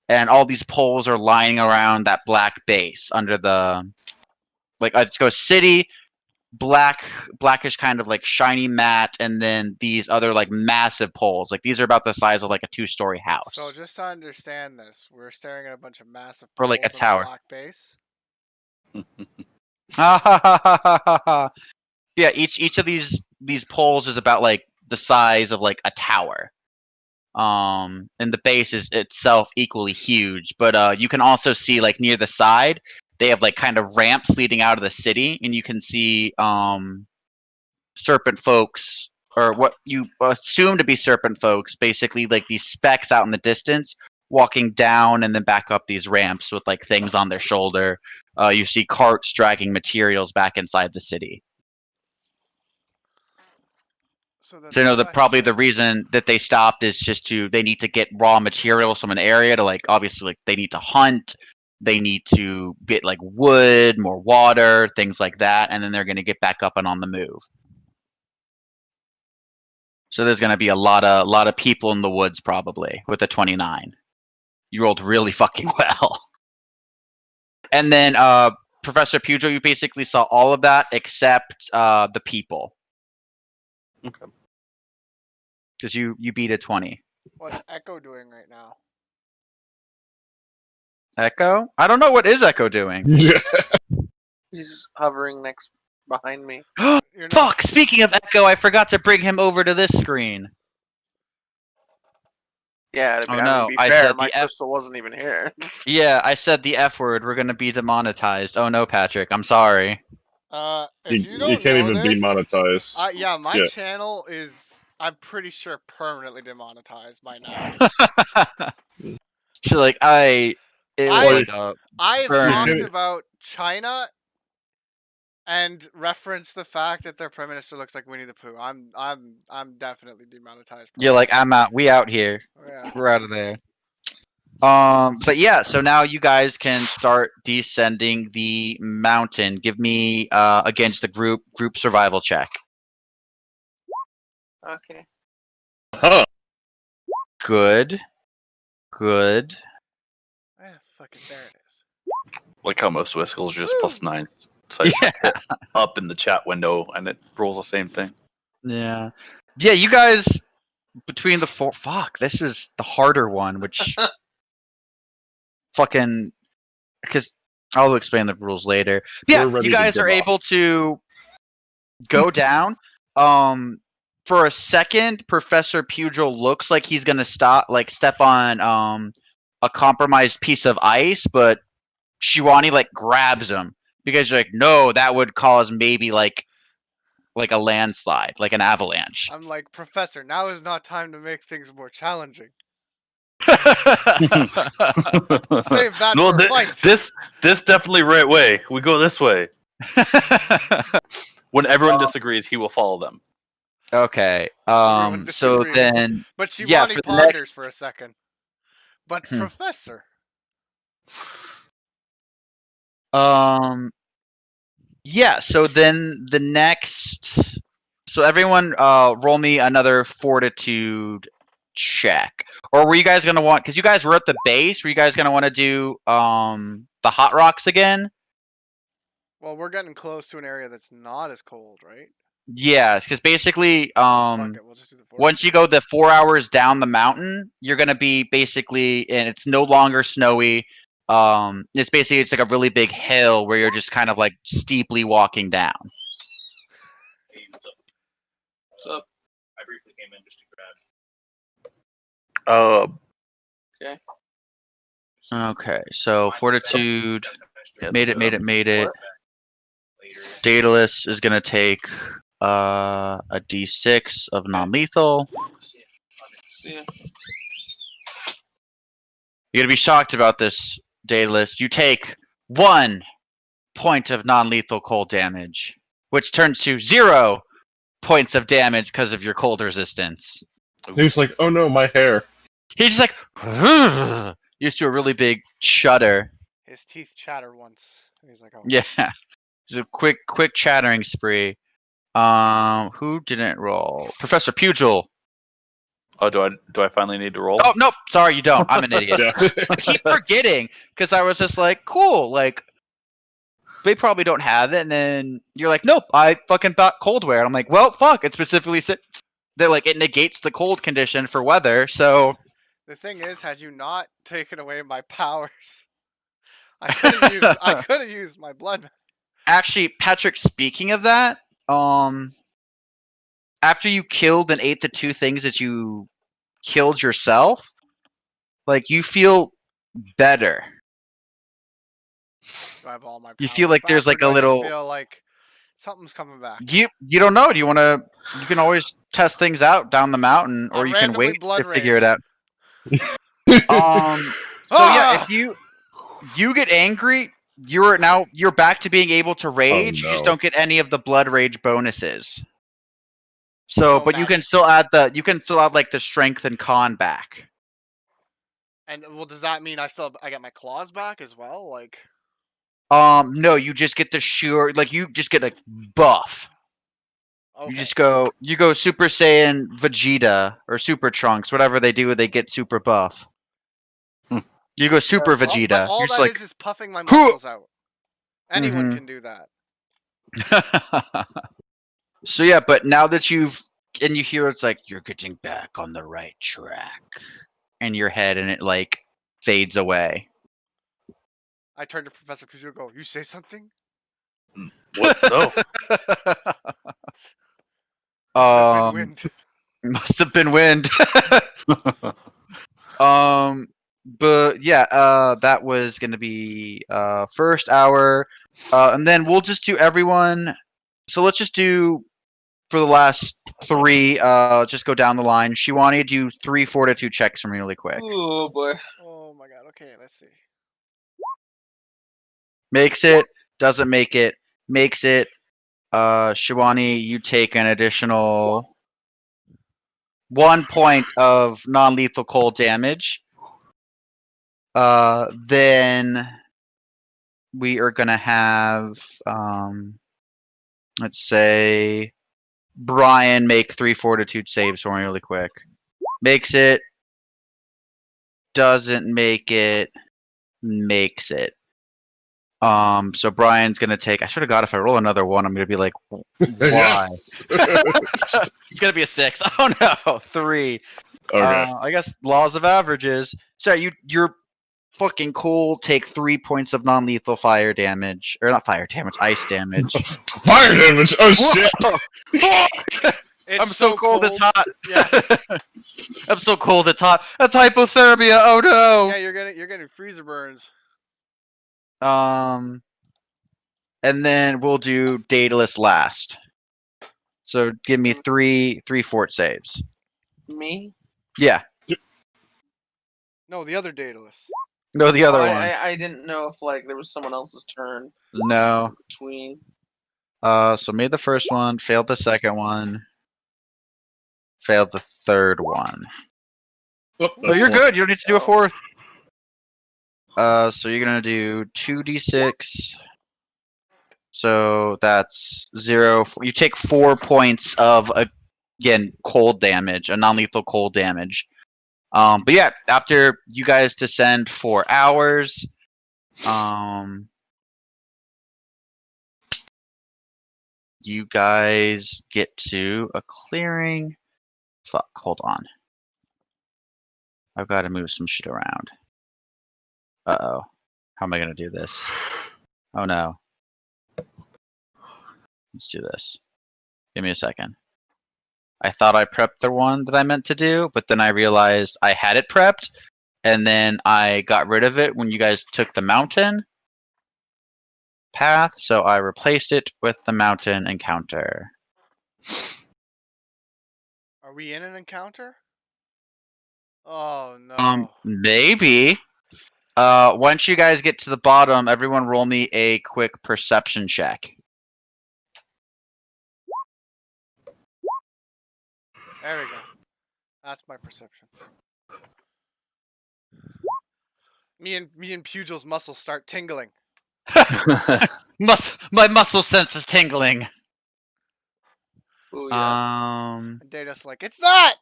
And all these poles are lying around that black base under the, like, it goes city, blackish kind of like shiny mat, and then these other like massive poles. Like these are about the size of like a 2-story house. So just to understand this, we're staring at a bunch of massive Or like a poles in tower. black base. Yeah, each of these poles is about like the size of like a tower. And the base is itself equally huge, but you can also see like near the side they have like kind of ramps leading out of the city, and you can see serpent folks, or what you assume to be serpent folks, basically like these specks out in the distance walking down and then back up these ramps with like things on their shoulder. You see carts dragging materials back inside the city. So no, probably the question. reason that they stopped is just they need to get raw materials from an area to like obviously like they need to hunt, they need to get like wood, more water, things like that, and then they're gonna get back up and on the move. So there's gonna be a lot of people in the woods probably with the 29. You rolled really fucking well. And then Professor Pujo, you basically saw all of that except the people. Okay. Because you beat a 20. What's Echo doing right now? Echo? I don't know what is Echo doing. Yeah. He's hovering behind me. You're not- Fuck! Speaking of Echo, I forgot to bring him over to this screen. Yeah, Oh, to no, be I fair, said my the F- crystal wasn't even here. Yeah, I said the F word. We're gonna be demonetized. Oh no, Patrick. I'm sorry. If you You don't can't know even be this, monetized. yeah, my Yeah. channel is, I'm pretty sure, permanently demonetized by now. She's like, it was like I've burn. talked about China and referenced the fact that their prime minister looks like Winnie the Pooh. I'm definitely demonetized. You're like, I'm out. We out here. Yeah. We're out of there. But yeah, so now you guys can start descending the mountain. Give me against the group survival check. Okay. Huh. Good. Fucking there it is. Like how most whistles just +9. So Yeah. up in the chat window and it rolls the same thing. Yeah. Yeah, you guys between the four. Fuck, this was the harder one, which fucking because I'll explain the rules later. Yeah, We're ready you to guys give are up. able to go down. For a second, Professor Pugil looks like he's gonna step on a compromised piece of ice, but Shiwani like grabs him because you're like, no, that would cause maybe like a landslide, like an avalanche. I'm like, Professor, now is not time to make things more challenging. Save that for a fight. This definitely right way. We go this way. When everyone disagrees, he will follow them. Okay. Everyone So disagrees. then, But Shivani yeah, for the ponders for a second. But Professor. Yeah. So then the next. So everyone, roll me another fortitude check. Or were you guys gonna want? Because you guys were at the base. Were you guys gonna want to do the hot rocks again? Well, we're getting close to an area that's not as cold, right? Yes, because basically, Fuck it, we'll just do the once you go the 4 hours down the mountain, you're gonna be basically, and it's no longer snowy. It's like a really big hill where you're just kind of like steeply walking down. Hey, what's up? What's up? I briefly came in just to grab. Okay, so fortitude made it. What? Later. Daedalus is gonna take a d6 of non-lethal. See ya. You're gonna be shocked about this, Daedalus. You take 1 point of non-lethal cold damage, which turns to 0 points of damage because of your cold resistance. He's like, oh no, my hair. He's just like, used to a really big shudder. His teeth chatter once. He's like, oh. Yeah, just a quick chattering spree. Who didn't roll? Professor Pugil. Oh, do I finally need to roll? Oh nope, sorry, you don't. I'm an idiot. Yeah. I keep forgetting because I was just like, cool, like they probably don't have it, and then you're like, nope, I fucking thought cold wear. And I'm like, well, fuck, it specifically says that like it negates the cold condition for weather. So The thing is, had you not taken away my powers, I could have used my blood. actually, Patrick, speaking of that, after you killed and ate the 2 things that you killed yourself, like you feel better. Do I have all my powers You feel like there's back, like or a do I just little. feel like something's coming back. You don't know. Do you want to? You can always test things out down the mountain, or I you can randomly wait blood to figure it rage. out. So yeah, Ah! if you get angry, you're back to being able to rage. Oh, You just no. don't get any of the blood rage bonuses. So, No but you can magic. still add like the strength and con back. And well, does that mean I get my claws back as well? Like, No, you just get the sheer, like you just get a buff. okay. You go Super Saiyan Vegeta or Super Trunks, whatever they do, they get super buff. Hmm. You go Super But Vegeta. all You're just that like, is puffing my muscles out. Anyone Mhm. can do that. So yeah, but now that you hear it's like you're getting back on the right track in your head, and it like fades away. I turn to Professor Pujo and go, "You say something?" What? No. Must have been wind. Must have been wind. But yeah, that was gonna be first hour, and then we'll just do everyone. So let's just do for the last three. Just go down the line. Shiwani, do 3 fortitude checks from really quick. Oh boy. Oh my god. Okay, let's see. Makes it, doesn't make it, makes it. Shiwani, you take an additional 1 point of non-lethal cold damage. Then we are gonna have let's say Brian make 3 fortitude saves for me really quick. Makes it, doesn't make it, makes it. So Brian's gonna take. I swear to God, if I roll another one, I'm gonna be like, why? Yes. It's gonna be a 6. Oh no, 3. Okay. I guess laws of averages. So you're fucking cool. Take 3 points of non-lethal fire damage, or not fire damage, ice damage. Fire damage. Oh shit. It's I'm so cold, it's hot. Yeah. I'm so cold, it's hot. That's hypothermia. Oh no. Yeah, you're getting freezer burns. And then we'll do Daedalus last. So give me three fort saves. Me? Yeah. No, the other Daedalus. No, the other Oh, one. I didn't know if like there was someone else's turn No. between. So made the first one, failed the second one, failed the third one. Oh, No, you're four. good. You don't need to do a Oh. fourth. So you're gonna do 2d6. So that's 0. You take 4 points of again cold damage, a non-lethal cold damage. But yeah, after you guys descend for hours, you guys get to a clearing. Fuck, hold on. I've got to move some shit around. Uh-oh. How am I going to do this? Oh no. Let's do this. Give me a second. I thought I prepped the one that I meant to do, but then I realized I had it prepped, and then I got rid of it when you guys took the mountain path, so I replaced it with the mountain encounter. Are we in an encounter? Oh no. Maybe. Once you guys get to the bottom, everyone roll me a quick perception check. There we go. That's my perception. Me and Pugel's muscles start tingling. My muscle sense is tingling. Ooh, yeah. And Data's like, it's not!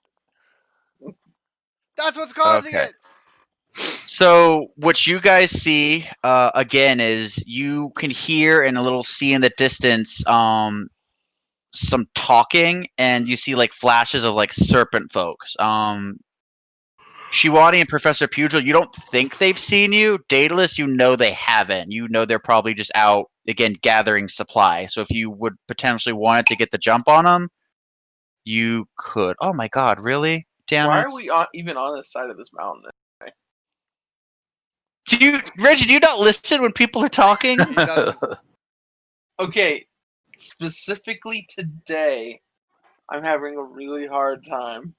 That's what's causing Okay. it! So what you guys see again is you can hear and a little see in the distance some talking, and you see like flashes of like serpent folks. Shiwani and Professor Pugil, you don't think they've seen you. Daedalus, you know they haven't. You know they're probably just out again gathering supply. So if you would potentially wanted to get the jump on them, you could. Oh my god, really? Damn Why it. are we even on this side of this mountain? Reggie, do you not listen when people are talking? He doesn't. Okay, specifically today, I'm having a really hard time.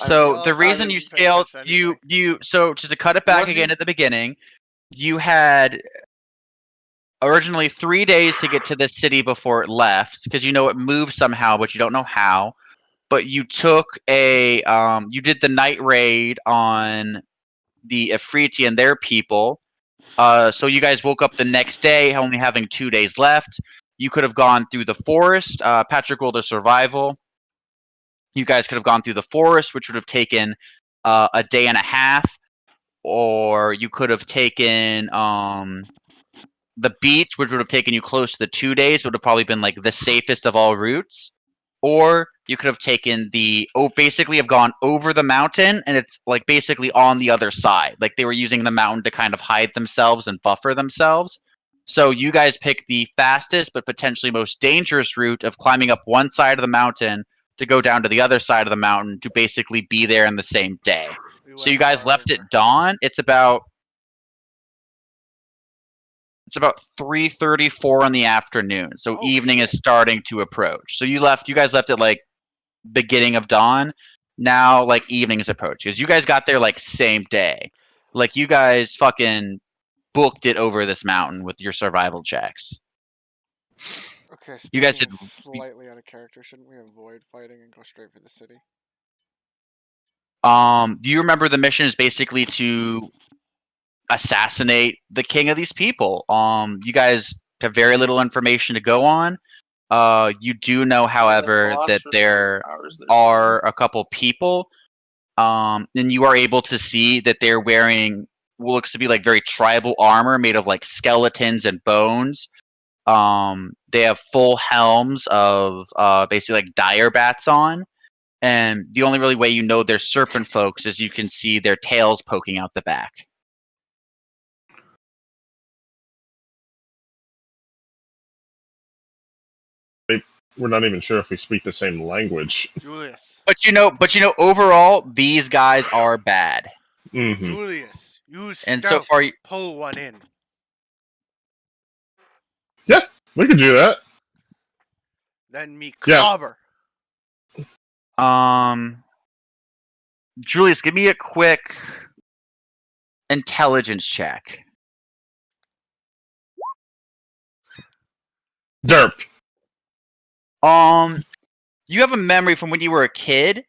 So I the reason didn't you pay scaled, attention to anything. you, so just to cut it back What again did- at the beginning, you had originally 3 days to get to the city before it left, because you know it moved somehow, but you don't know how. But you took you did the night raid on the Afriti and their people. So you guys woke up the next day, only having 2 days left. You could have gone through the forest. Patrick rolled a survival. You guys could have gone through the forest, which would have taken a day and a half, or you could have taken the beach, which would have taken you close to the 2 days. Would have probably been like the safest of all routes. Or you could have taken basically have gone over the mountain, and it's like basically on the other side. Like they were using the mountain to kind of hide themselves and buffer themselves. So you guys picked the fastest but potentially most dangerous route of climbing up one side of the mountain to go down to the other side of the mountain to basically be there in the same day. So you guys left at dawn. It's about 3:34 in the afternoon. So evening is starting to approach. So you guys left at like beginning of dawn. Now like evening is approaching. Because you guys got there like same day. Like you guys fucking booked it over this mountain with your survival checks. Okay, You guys did slightly out of character. Shouldn't we avoid fighting and go straight for the city? Do you remember the mission is basically to assassinate the king of these people? You guys have very little information to go on. You do know, however, that there are a couple people, and you are able to see that they're wearing what looks to be like very tribal armor made of like skeletons and bones. They have full helms of basically like dire bats on, and the only really way you know they're serpent folks is you can see their tails poking out the back. We're not even sure if we speak the same language. Julius. But you know, overall, these guys are bad. Mm-hmm. Julius, you And so far, pull one in. Yeah, we could do that. Then me Yeah. clobber. Julius, give me a quick intelligence check. Derp. You have a memory from when you were a kid.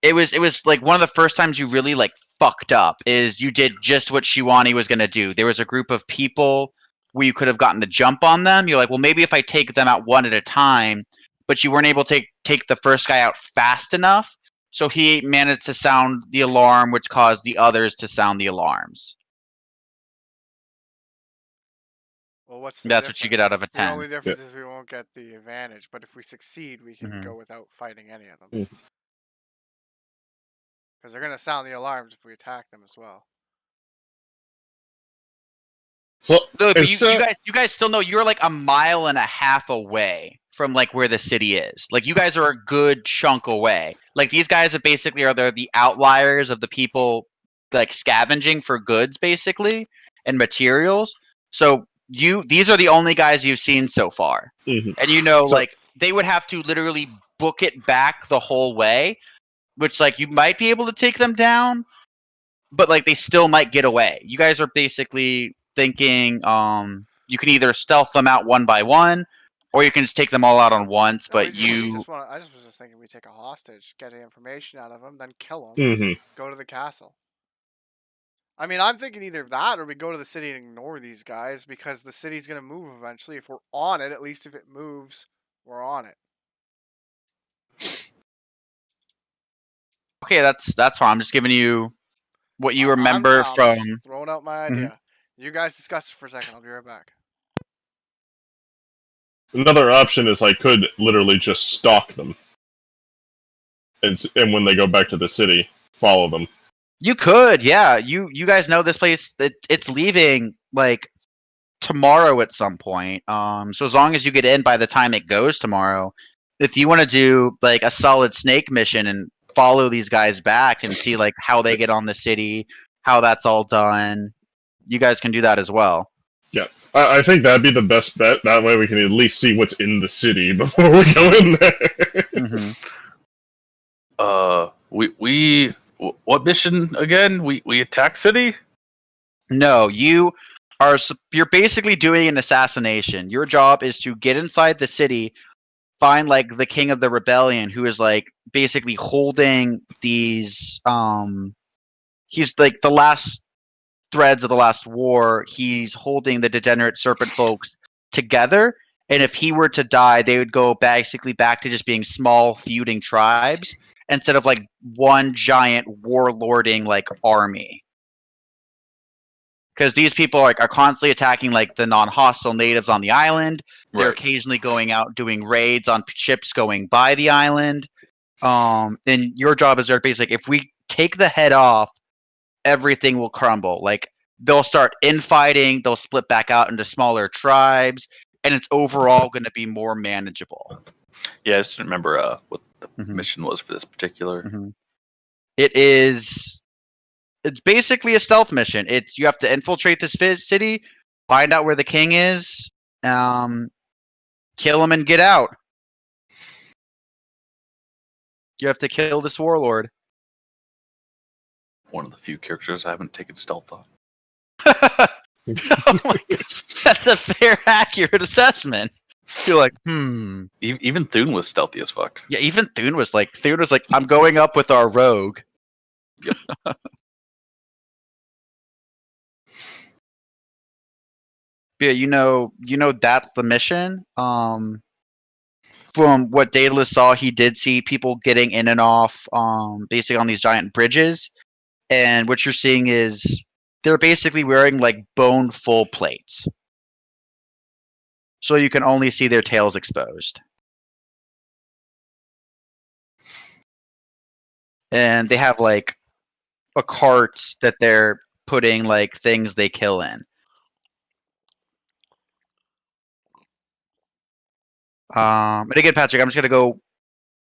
It was like one of the first times you really like fucked up. Is you did just what Shiwani was gonna do. There was a group of people where you could have gotten the jump on them. You're like, well, maybe if I take them out one at a time, but you weren't able to take the first guy out fast enough. So he managed to sound the alarm, which caused the others to sound the alarms. Well, what's the That's what you get out of a difference? 10. The only difference is we won't get the advantage, but if we succeed, we can go without fighting any of them. Because they're going to sound the alarms if we attack them as well. So, but you guys still know you're like a mile and a half away from like where the city is. Like you guys are a good chunk away. Like these guys are basically the outliers of the people like scavenging for goods basically and materials. So these are the only guys you've seen so far. Mm-hmm. And you know, like they would have to literally book it back the whole way, which like you might be able to take them down, but like they still might get away. You guys are basically thinking you can either stealth them out one by one, or you can just take them all out on once. No, but I just was thinking we take a hostage, get the information out of them, then kill them, go to the castle. I mean, I'm thinking either that or we go to the city and ignore these guys because the city's going to move eventually. If we're on it, at least if it moves, we're on it. Okay, that's fine. I'm just giving you what you remember from throwing out my idea. You guys discuss it for a second. I'll be right back. Another option is I could literally just stalk them, and when they go back to the city, follow them. You could, yeah. You guys know this place. It's leaving like tomorrow at some point. So as long as you get in by the time it goes tomorrow, if you want to do like a solid snake mission and follow these guys back and see like how they get on the city, how that's all done, you guys can do that as well. Yeah, I think that'd be the best bet. That way we can at least see what's in the city before we go in there. What mission again? We attack city? No, you're basically doing an assassination. Your job is to get inside the city, find like the king of the rebellion, who is like basically holding these. He's like the last threads of the last war. He's holding the degenerate serpent folks together. And if he were to die, they would go basically back to just being small feuding tribes instead of like one giant warlording like army. Because these people are constantly attacking like the non-hostile natives on the island. They're Right. occasionally going out doing raids on ships going by the island. And your job is basically if we take the head off, everything will crumble. Like they'll start infighting, they'll split back out into smaller tribes, and it's overall going to be more manageable. Yeah, I just didn't remember what the Mhm. mission was for this particular. It's basically a stealth mission. You have to infiltrate this city, find out where the king is, kill him and get out. You have to kill this warlord. One of the few characters I haven't taken stealth on. Oh my God. That's a fair, accurate assessment. You're like, Even Thune was stealthy as fuck. Yeah, even Thune was like, I'm going up with our rogue. Yeah, you know that's the mission. From what Daedalus saw, he did see people getting in and off, basically on these giant bridges. And what you're seeing is they're basically wearing like bone full plates, so you can only see their tails exposed. And they have like a cart that they're putting like things they kill in. And again, Patrick, I'm just gonna go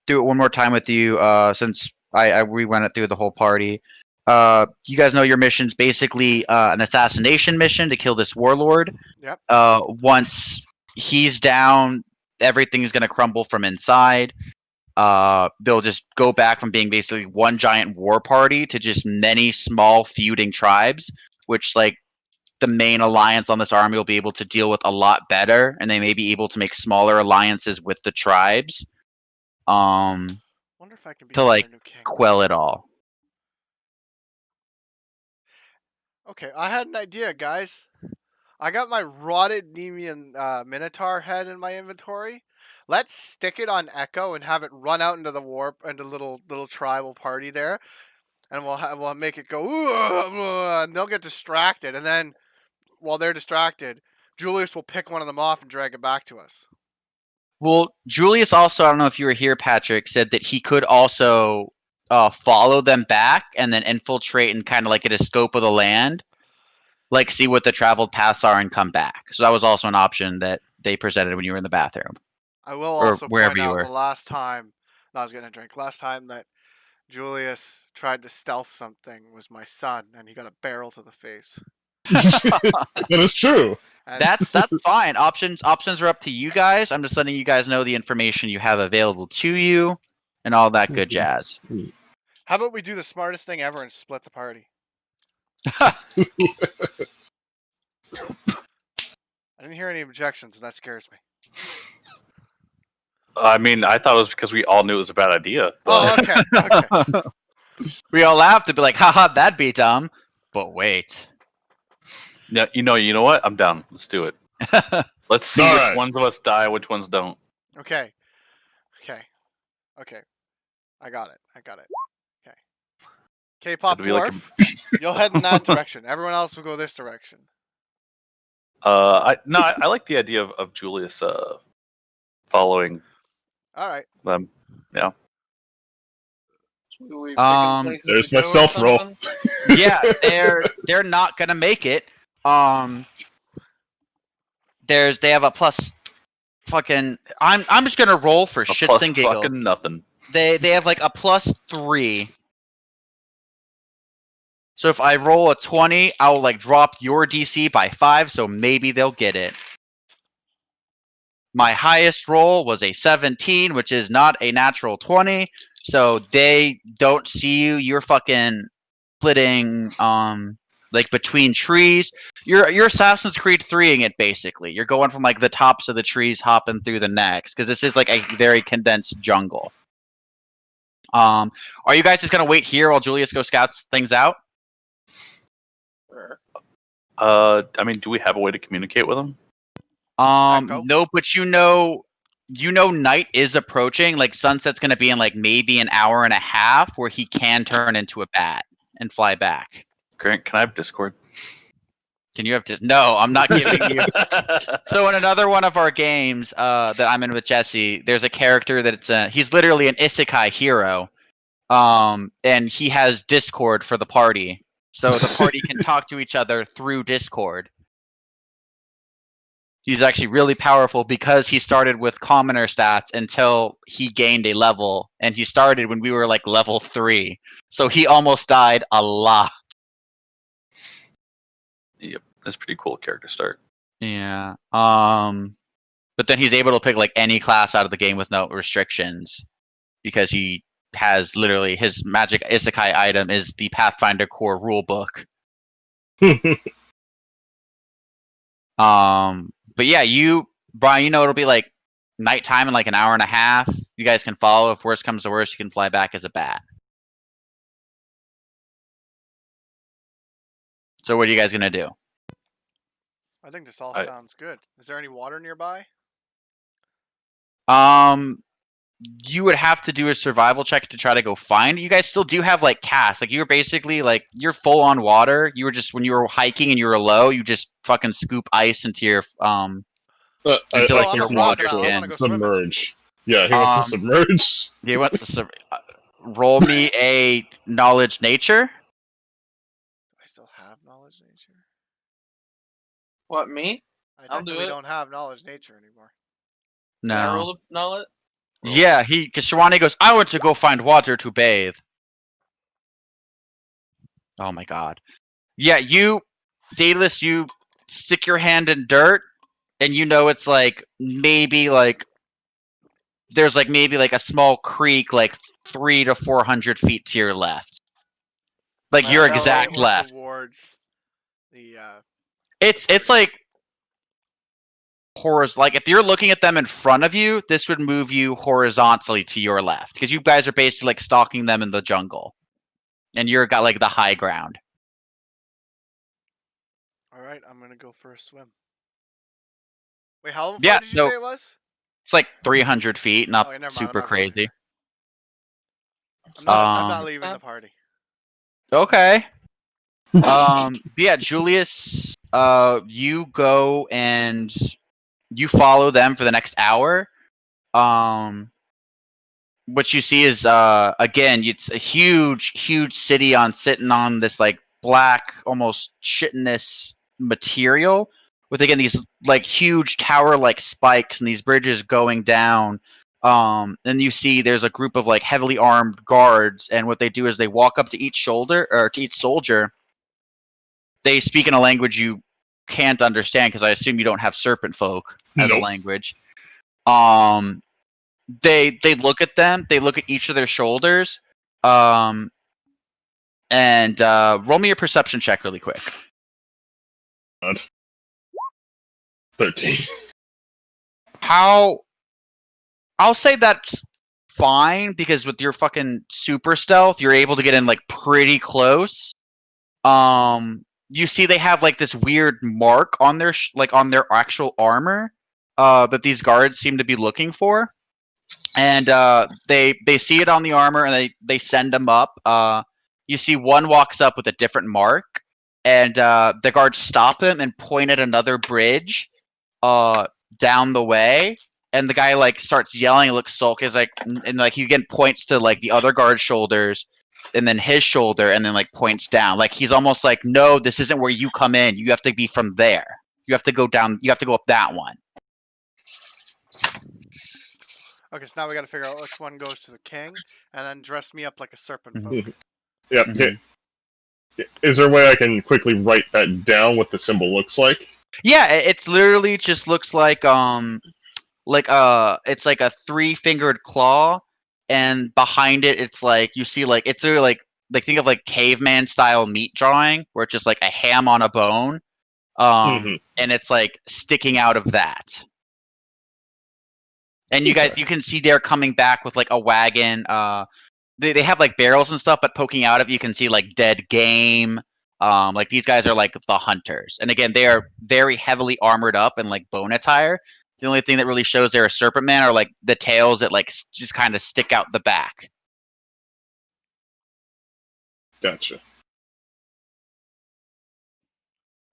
do it one more time with you, since I rewent it through the whole party. You guys know your mission's basically an assassination mission to kill this warlord. Yep. Once he's down, everything is gonna crumble from inside. They'll just go back from being basically one giant war party to just many small feuding tribes, which like the main alliance on this army will be able to deal with a lot better, and they may be able to make smaller alliances with the tribes Wonder if I can be to like a new king. quell it all. Okay, I had an idea, guys. I got my rotted Nemean Minotaur head in my inventory. Let's stick it on Echo and have it run out into the warp, into little tribal party there, and we'll make it go, and they'll get distracted, and then while they're distracted, Julius will pick one of them off and drag it back to us. Well, Julius also, I don't know if you were here, Patrick, said that he could also follow them back and then infiltrate and kind of like get a scope of the land, like see what the traveled paths are and come back. So that was also an option that they presented when you were in the bathroom. I will Or also wherever point you out were. the last time, I was getting a drink. Last time that Julius tried to stealth something was my son, and he got a barrel to the face. That is true. And That's fine. Options are up to you guys. I'm just letting you guys know the information you have available to you and all that good jazz. how about we do the smartest thing ever and split the party? I didn't hear any objections, and that scares me. I mean, I thought it was because we all knew it was a bad idea. Oh, But okay. We all laughed to be like, haha, that'd be dumb. But wait. yeah, you know what? I'm down. Let's do it. Let's see All which right. ones of us die, which ones don't. Okay. I got it. Okay. K-pop It'll be like dwarf, you'll head in that direction. Everyone else will go this direction. I like the idea of Julius following All right. them. Yeah. There's my stealth roll. Yeah, they're not gonna make it. They have a plus fucking I'm just gonna roll for A shits plus and giggles. fucking nothing. They have like a +3. So if I roll a 20, I'll like drop your DC by 5, so maybe they'll get it. My highest roll was a 17, which is not a natural 20. So they don't see you. You're fucking splitting like between trees. You're Assassin's Creed 3ing it basically. You're going from like the tops of the trees, hopping through the necks because this is like a very condensed jungle. Are you guys just gonna wait here while Julius go scouts things out? Sure. I mean, do we have a way to communicate with them? Echo? No, but you know night is approaching. Like sunset's gonna be in like maybe an hour and a half where he can turn into a bat and fly back. Grant, can I have Discord? Can you have just no? I'm not giving you. So in another one of our games that I'm in with Jesse, there's a character that he's literally an isekai hero, and he has Discord for the party, so the party can talk to each other through Discord. He's actually really powerful because he started with commoner stats until he gained a level, and he started when we were like level 3, so he almost died a lot. Yep, that's pretty cool character start. Yeah. But then he's able to pick like any class out of the game with no restrictions because he has literally his magic isekai item is the Pathfinder core rulebook. But yeah, Brian, it'll be like nighttime in like an hour and a half. You guys can follow. If worst comes to worst, you can fly back as a bat. So what are you guys gonna do? I think this all I- sounds good. Is there any water nearby? You would have to do a survival check to try to go find it. You guys still do have like casts. Like you're basically like you're full on water. You were just when you were hiking and you were low, you just fucking scoop ice into your Until, like, I'm your a water crocodile. I skin. wanna go swimming. Submerge. Yeah, he wants to submerge. You want to roll me a knowledge nature? Do I still have knowledge nature? What, me? I I'll do technically it. don't have knowledge nature anymore. Can I No. roll the knowledge? Yeah, because Shawani goes, I want to go find water to bathe. Oh my god. Yeah, Daedalus, you stick your hand in dirt, and it's like maybe like there's like maybe like a small creek like 300 to 400 feet to your left. Like your Now exact aim left. towards the It's like like if you're looking at them in front of you, this would move you horizontally to your left because you guys are basically like stalking them in the jungle, and you're got like the high ground. All right, I'm gonna go for a swim. Wait, how far Yeah, did you no. say it was? It's like 300 feet, not Okay, never mind, super I'm not going crazy. I'm not leaving the party. Okay. Yeah, Julius, you go and you follow them for the next hour. What you see is again, it's a huge city sitting on this like black, almost chitinous material with again these like huge tower-like spikes and these bridges going down. And you see there's a group of like heavily armed guards, and what they do is they walk up to each shoulder or to each soldier. They speak in a language you can't understand because I assume you don't have serpent folk as a Nope. language. They look at them. They look at each of their shoulders. And roll me a perception check really quick. God. 13. I'll say that's fine because with your fucking super stealth, you're able to get in like pretty close. You see they have like this weird mark on their on their actual armor that these guards seem to be looking for, and they see it on the armor and they send them up. You see one walks up with a different mark, and the guards stop him and point at another bridge down the way. And the guy like starts yelling, looks sulky, is like, and like he again points to like the other guard's shoulders, and then his shoulder, and then like points down. Like he's almost like, no, this isn't where you come in. You have to be from there. You have to go down. You have to go up that one. Okay, so now we gotta figure out which one goes to the king, and then dress me up like a serpent folk. Yep. Mhm. Is there a way I can quickly write that down? What the symbol looks like? Yeah, it's literally just looks like it's like a 3-fingered claw, and behind it it's like you see like it's literally like think of like caveman style meat drawing, where it's just like a ham on a bone, and it's like sticking out of that. And you guys, you can see they're coming back with like a wagon. They have like barrels and stuff, but poking out of you can see like dead game. Like these guys are like the hunters, and again, they are very heavily armored up in like bone attire. The only thing that really shows they're a serpent man are like the tails that like just kind of stick out the back. Gotcha.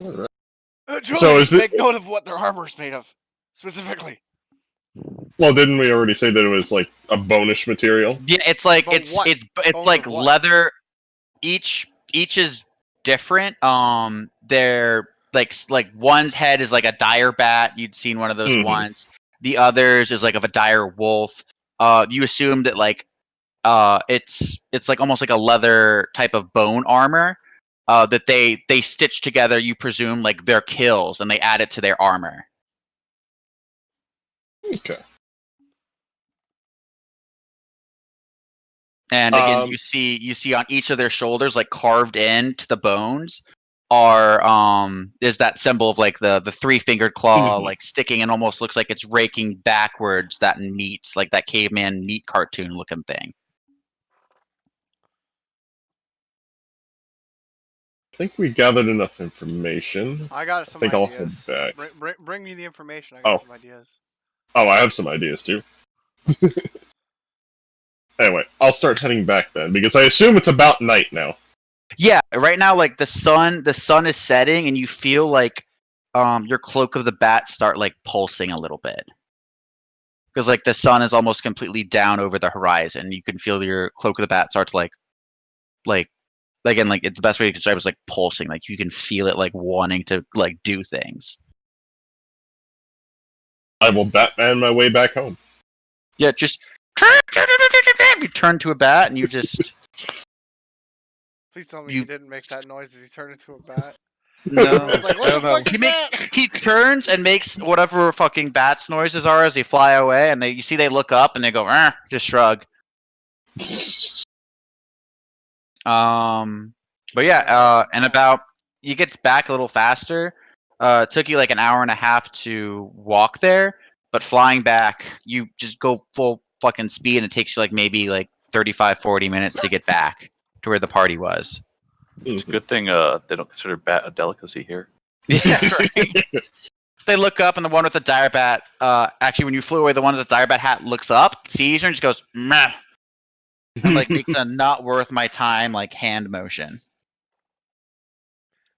All right. Julius, make note of what their armor is made of, specifically. Well, didn't we already say that it was like a bonish material? Yeah, it's like But it's what? it's Bone like of what? leather. Each is different. They're like one's head is like a dire bat. You'd seen one of those once. The others is like of a dire wolf. You assume that like it's like almost like a leather type of bone armor. That they stitch together. You presume like their kills, and they add it to their armor. Okay. And again, you see on each of their shoulders, like carved into the bones, are is that symbol of like the 3-fingered claw, like sticking and almost looks like it's raking backwards. That meat, like that caveman meat cartoon looking thing. I think we gathered enough information. I got some think ideas. I'll head back. Bring me the information. I got some ideas. Oh, I have some ideas too. Anyway, I'll start heading back then, because I assume it's about night now. Yeah, right now, like the sun is setting, and you feel like your cloak of the bat start like pulsing a little bit, because like the sun is almost completely down over the horizon. You can feel your cloak of the bat start to like again, like it's the best way to describe it is like pulsing. Like you can feel it like wanting to like do things. I will Batman my way back home. Yeah, just you turn to a bat and you just. Please tell me he didn't make that noise as he turned into a bat. No. It's like, what the fuck is that? He turns and makes whatever fucking bats noises are as they fly away, and you see they look up and they go, just shrug. But yeah, and about he gets back a little faster. It took you like an hour and a half to walk there, but flying back, you just go full fucking speed, and it takes you like maybe like 35-40 minutes to get back to where the party was. It's a good thing they don't consider bat a delicacy here. Yeah, right. They look up, and the one with the dire bat, actually, when you flew away, the one with the dire bat hat looks up, sees her, and just goes, meh. And like makes a not worth my time like hand motion.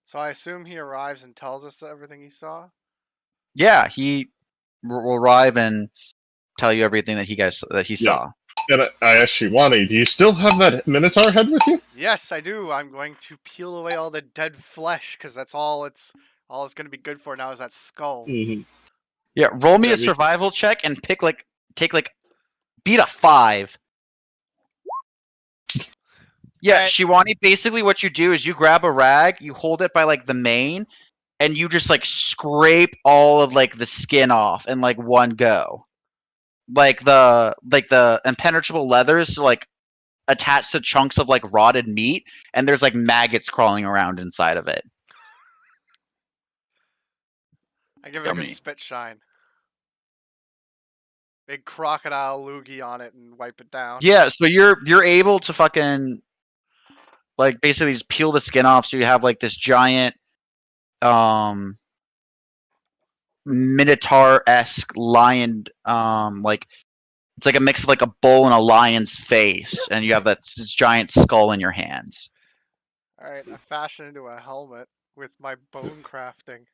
So I assume he arrives and tells us everything he saw? Yeah, he will arrive and tell you everything that he saw. And I asked Shiwani, do you still have that Minotaur head with you? Yes, I do. I'm going to peel away all the dead flesh, because that's all it's going to be good for now is that skull. Yeah, roll me a survival check and beat a 5. Yeah, Shiwani, basically what you do is you grab a rag, you hold it by like the mane, and you just like scrape all of like the skin off in like one go. Like the impenetrable leathers like attached to chunks of like rotted meat, and there's like maggots crawling around inside of it. I give it a good spit shine. Big crocodile loogie on it and wipe it down. Yeah, so you're able to fucking like basically just peel the skin off, so you have like this giant Minotaur-esque lion, like it's like a mix of like a bull and a lion's face, and you have that giant skull in your hands. Alright, I fashion into a helmet with my bone crafting.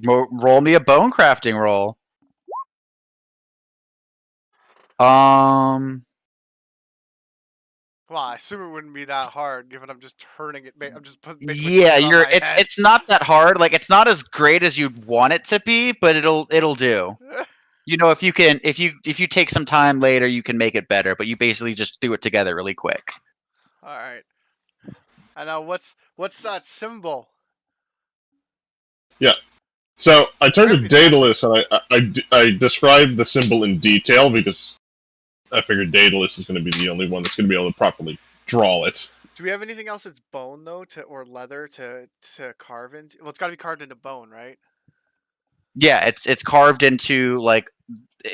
Roll me a bone crafting roll. Well, I assume it wouldn't be that hard, given I'm just turning it. I'm just basically yeah, putting it on my head. it's not that hard. Like it's not as great as you'd want it to be, but it'll do. You know, if you take some time later, you can make it better. But you basically just do it together really quick. All right. And now, what's that symbol? Yeah. So I turned to Daedalus and I described the symbol in detail because I figured Daedalus is going to be the only one that's going to be able to properly draw it. Do we have anything else that's bone though, or leather to carve into? Well, it's got to be carved into bone, right? Yeah, it's carved into like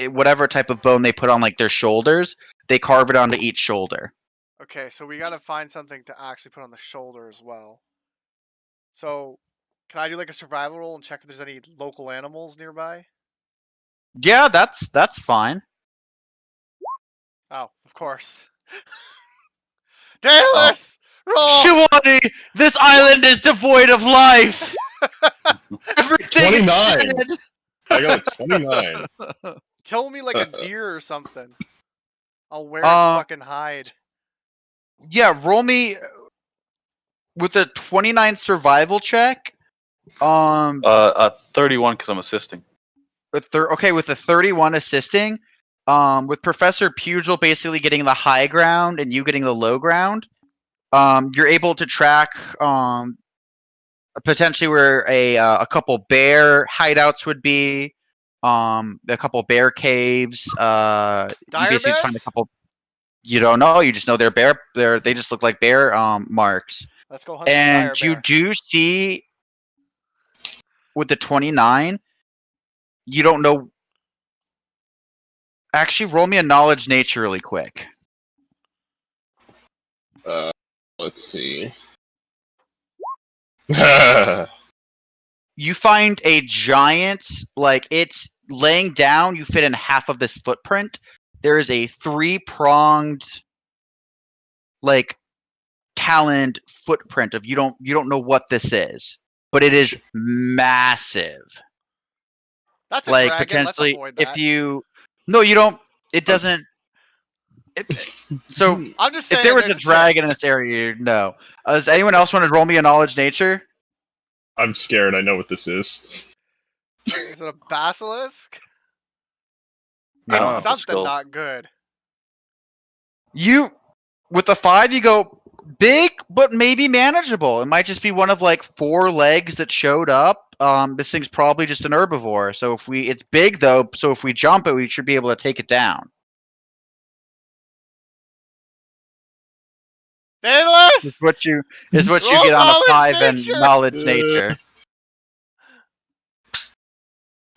whatever type of bone they put on like their shoulders. They carve it onto each shoulder. Okay, so we got to find something to actually put on the shoulder as well. So, can I do like a survival roll and check if there's any local animals nearby? Yeah, that's fine. Oh, of course. Daedalus! Roll! Shiwani, this island is devoid of life. Everything is 29. dead. I got a 29. Kill me like a deer or something. I'll wear its fucking hide. Yeah, roll me with a 29 survival check. 31 because I'm assisting. With a 31 assisting. With Professor Pugil basically getting the high ground and you getting the low ground. You're able to track potentially where a couple bear hideouts would be, a couple bear caves. You basically just find a bears? couple. You don't know. You just know they're bear. They just look like bear marks. Let's go hunt some And dire you bear. do see with the 29, you don't know. Actually, roll me a knowledge nature really quick. Let's see. You find a giant, like it's laying down. You fit in half of this footprint. There is a 3-pronged, like taloned footprint of you don't know what this is, but it is massive. That's a Like dragon. Let's potentially, avoid that. if you no, you don't. It doesn't. So I'm just saying, if there was a there's dragon in chance. this area, you'd know. Does anyone else want to roll me a knowledge nature? I'm scared. I know what this is. Is it a basilisk? I don't It's have the something skill. not good. You with the 5, you go big, but maybe manageable. It might just be one of like 4 legs that showed up. This thing's probably just an herbivore. So it's big though. So if we jump it, we should be able to take it down. Daedalus! Is what you Roll get on a knowledge 5 and nature! knowledge nature.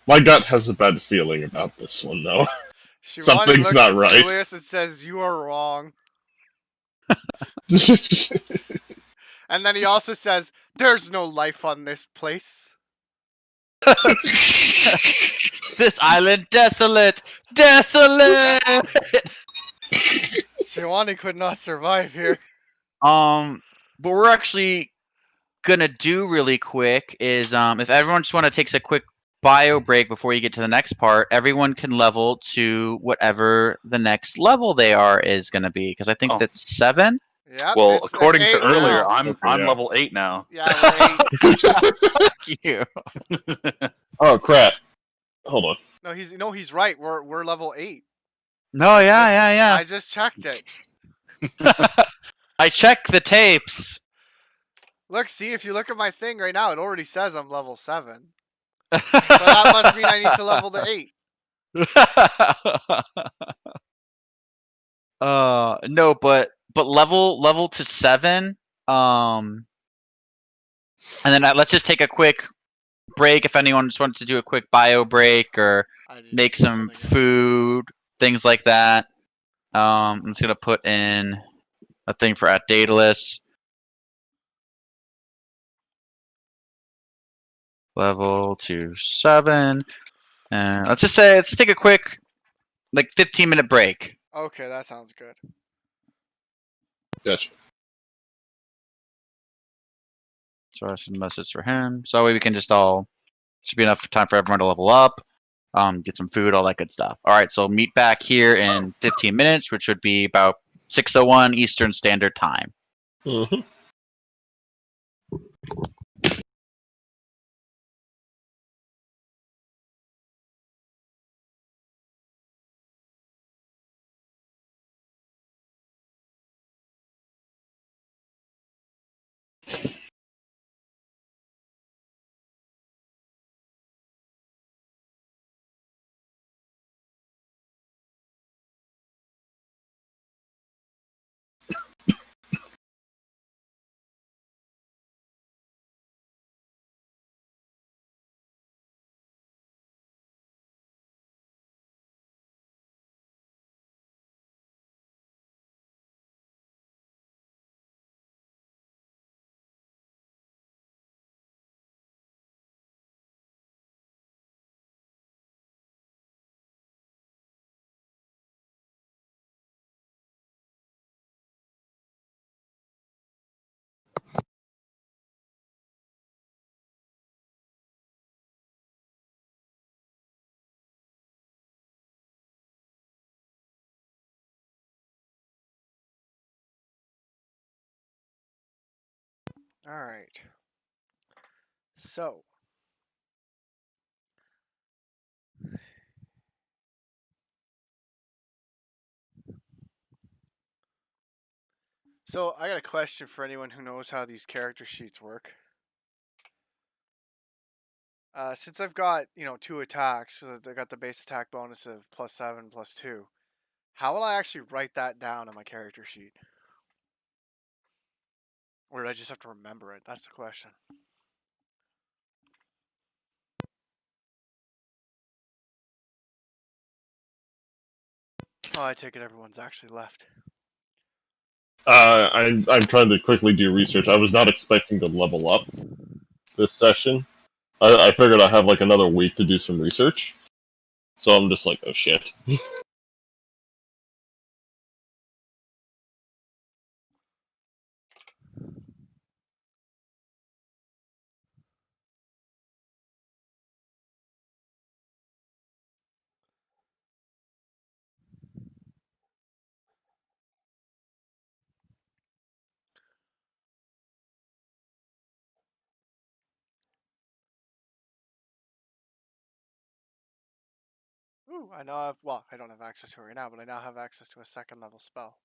My gut has a bad feeling about this one, though. Shivani Something's looks not at right. Julius and says, "You are wrong." And then he also says, "There's no life on this place." This island desolate, desolate. Shivani could not survive here. What we're actually gonna do really quick is if everyone just want to take a quick bio break before you get to the next part, everyone can level to whatever the next level they are is gonna be, because I think that's 7. Yep. Well, it's according to 8 earlier, now. I'm Okay, yeah. level 8 now. Yeah, we're 8. Fuck you. Oh crap! Hold on. No, he's right. We're level 8. No, yeah. I just checked it. I checked the tapes. Look, see, if you look at my thing right now, it already says I'm level 7. So that must mean I need to level to 8. No, but level to 7. And then let's just take a quick break if anyone just wants to do a quick bio break or I need to make do some something anyways. food, things like that. I'm just gonna put in a thing for at Daedalus. Level to 7. And let's just take a quick, like 15-minute break. Okay, that sounds good. Gotcha. So I should message for him. So that way we can just should be enough time for everyone to level up, get some food, all that good stuff. All right, so meet back here in 15 minutes, which would be about 6:01 Eastern Standard Time. Mm-hmm. All right. So. So I got a question for anyone who knows how these character sheets work. Since I've got, 2 attacks, so I got the base attack bonus of +7, +2. How will I actually write that down on my character sheet? Or do I just have to remember it? That's the question. Oh, I take it everyone's actually left. I'm trying to quickly do research. I was not expecting to level up this session. I figured I'd have like another week to do some research. So I'm just like, oh shit. Ooh, I now have, well, I don't have access to it right now, but I now have access to a 2nd level spell.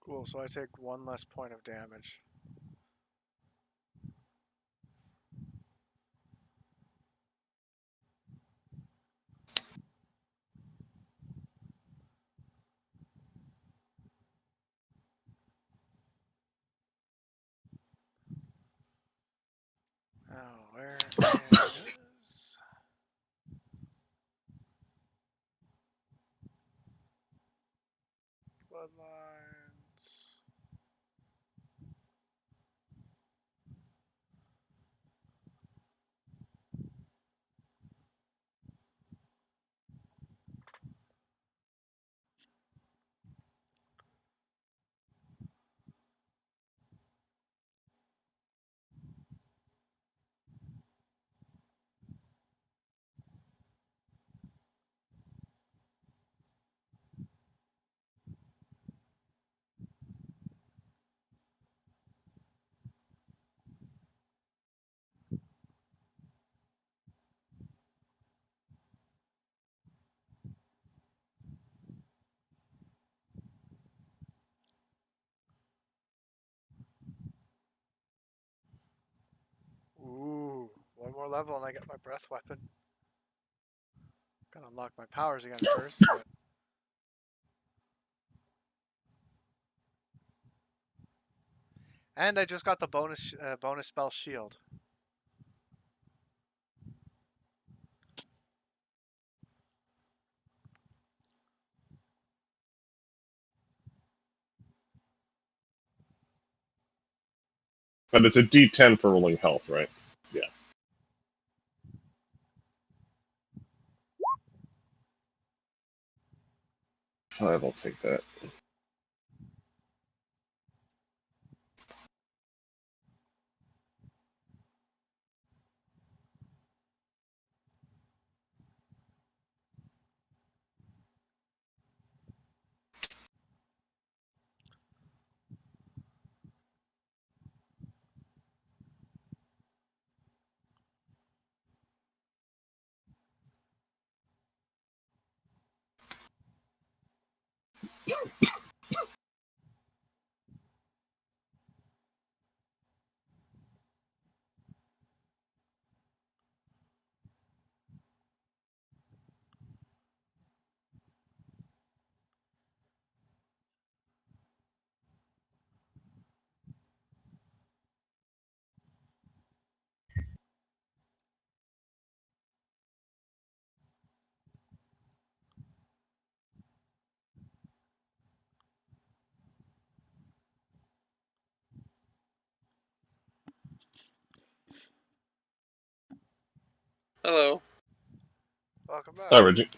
Cool, so I take 1 less point of damage. Oh, where is... Bloodlines... Ooh, 1 more level and I get my breath weapon. Gotta unlock my powers again first, but... And I just got the bonus spell shield. But it's a D10 for rolling health, right? Yeah. 5, I'll take that. Hello. Welcome back. Hi, Reggie.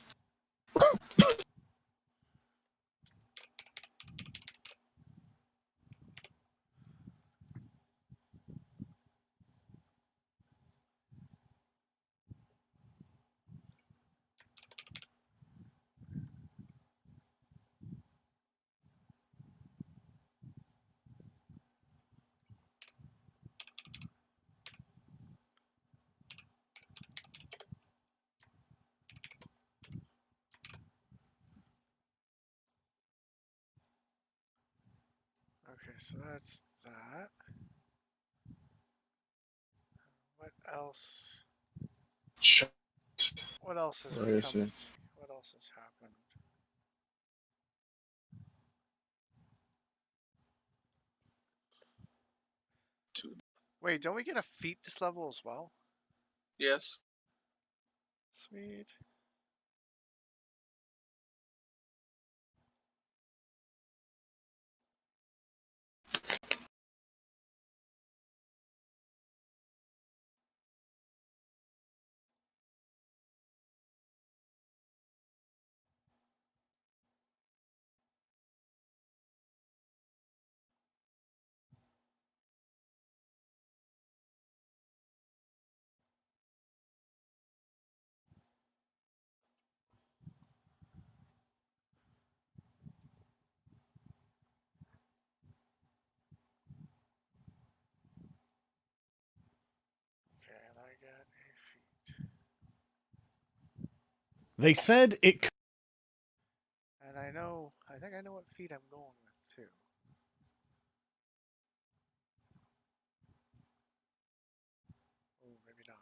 Okay, so that's that. What else? Shit. What else has Where is become? it? What else has happened? Wait, don't we get a feat this level as well? Yes. Sweet. Okay, and I got a feat. They said it. And I think I know what feat I'm going with too. Oh, maybe not.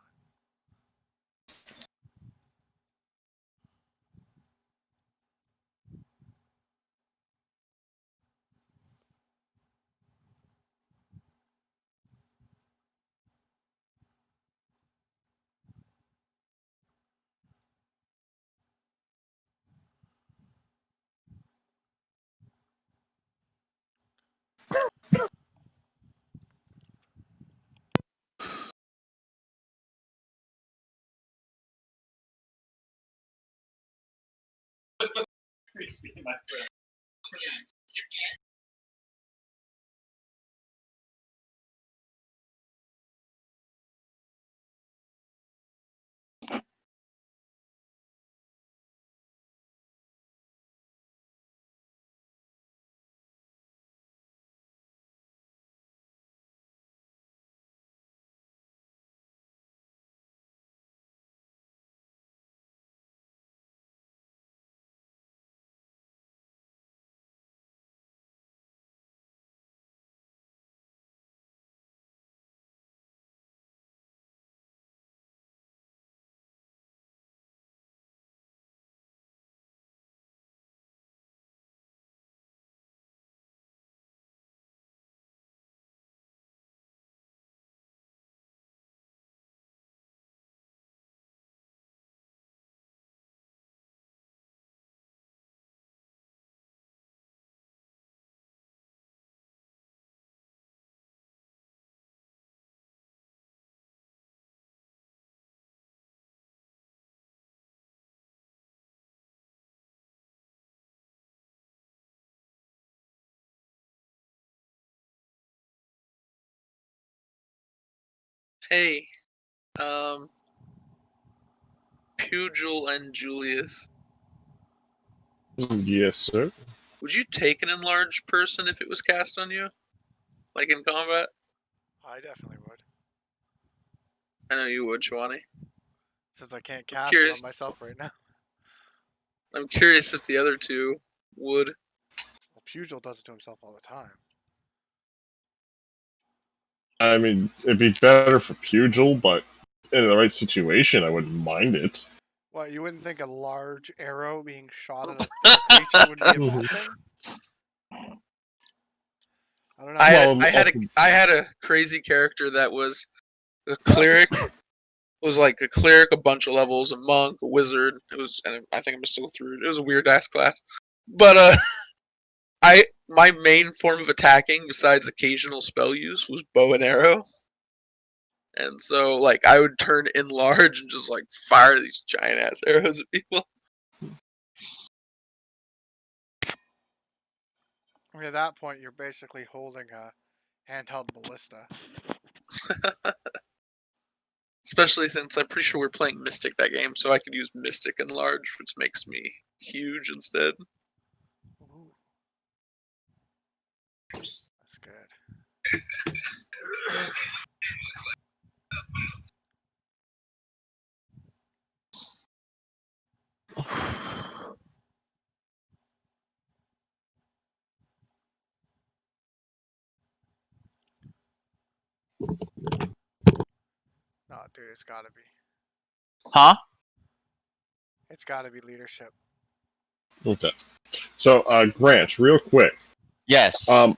Hey, Pugil and Julius, Yes, sir. would you take an enlarged person if it was cast on you? Like in combat? I definitely would. I know you would, Shwani. Since I can't cast it curious. on myself right now. I'm curious if the other two would. Well, Pugil does it to himself all the time. I mean, it'd be better for Pugil, but in the right situation, I wouldn't mind it. What, you wouldn't think a large arrow being shot at a creature would be a bad thing? I don't know. I had a crazy character that was a cleric. It was like a cleric, a bunch of levels, a monk, a wizard. It was, and I think I'm still through it. It was a weird ass class, but my main form of attacking, besides occasional spell use, was bow and arrow. And so, like, I would turn in large and just like fire these giant ass arrows at people. I mean, at that point, you're basically holding a handheld ballista. Especially since I'm pretty sure we're playing Mystic that game, so I could use Mystic and large, which makes me huge instead. Ooh. That's good. No, dude, it's gotta be. Huh? It's gotta be leadership. Okay. So, Grant, real quick. Yes. So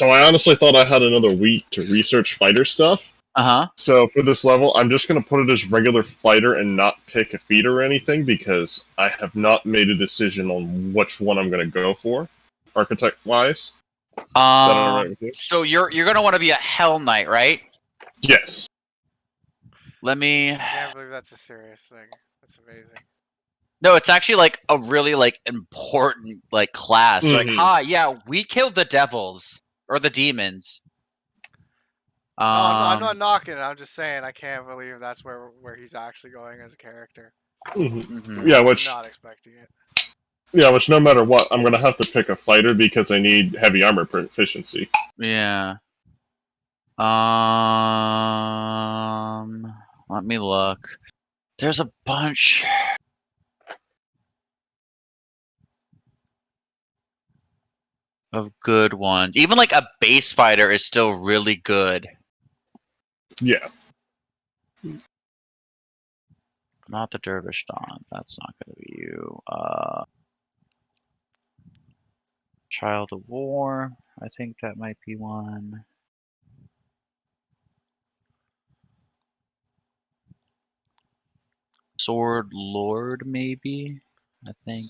I honestly thought I had another week to research fighter stuff. Uh-huh. So for this level, I'm just going to put it as regular fighter and not pick a feat or anything because I have not made a decision on which one I'm going to go for, architect-wise. Is that all right with you? So you're gonna want to be a Hell Knight, right? Yes. Let me. I can't believe that's a serious thing. That's amazing. No, it's actually like a really like important like class. So, like, yeah, we killed the devils or the demons. No, I'm not knocking it. I'm just saying I can't believe that's where he's actually going as a character. Yeah, I was which not expecting it. yeah, which no matter what, I'm going to have to pick a fighter because I need heavy armor proficiency. Yeah. Let me look. There's a bunch. Of good ones. Even like a base fighter is still really good. Yeah. Not the Dervish Dawn. That's not going to be you. Child of War. I think that might be one. Sword Lord, maybe. I think.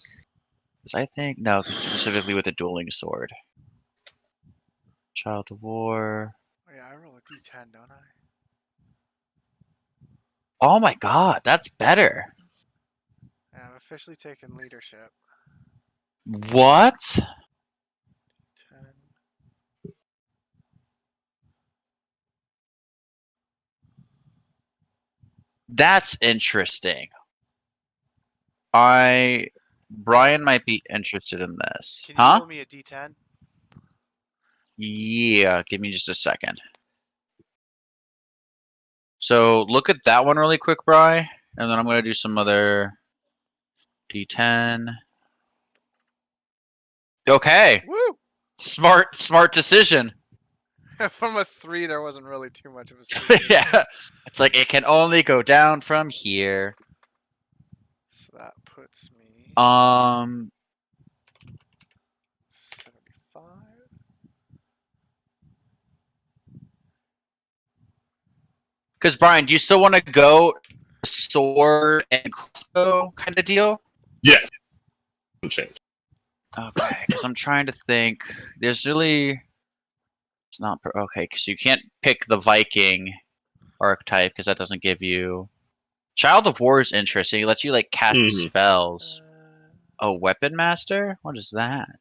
No, specifically with a dueling sword. Child of War. Oh, yeah, I roll a d10, don't I? Oh my god, that's better. Yeah, I've officially taken leadership. What? 10. That's interesting. Brian might be interested in this. Can you Huh? roll me a d10? Yeah, give me just a second. So look at that one really quick, Bri, and then I'm gonna do some other D10. Okay. Woo! Smart decision. From a 3, there wasn't really too much of a secret. Yeah. It's like it can only go down from here. So that puts me 75. Because Brian, do you still want to go sword and crossbow kind of deal? Yes. Change. Okay, because I'm trying to think. There's really. It's not okay because you can't pick the Viking archetype because that doesn't give you. Child of War is interesting. It lets you like cast spells. Oh, Weapon Master? What is that?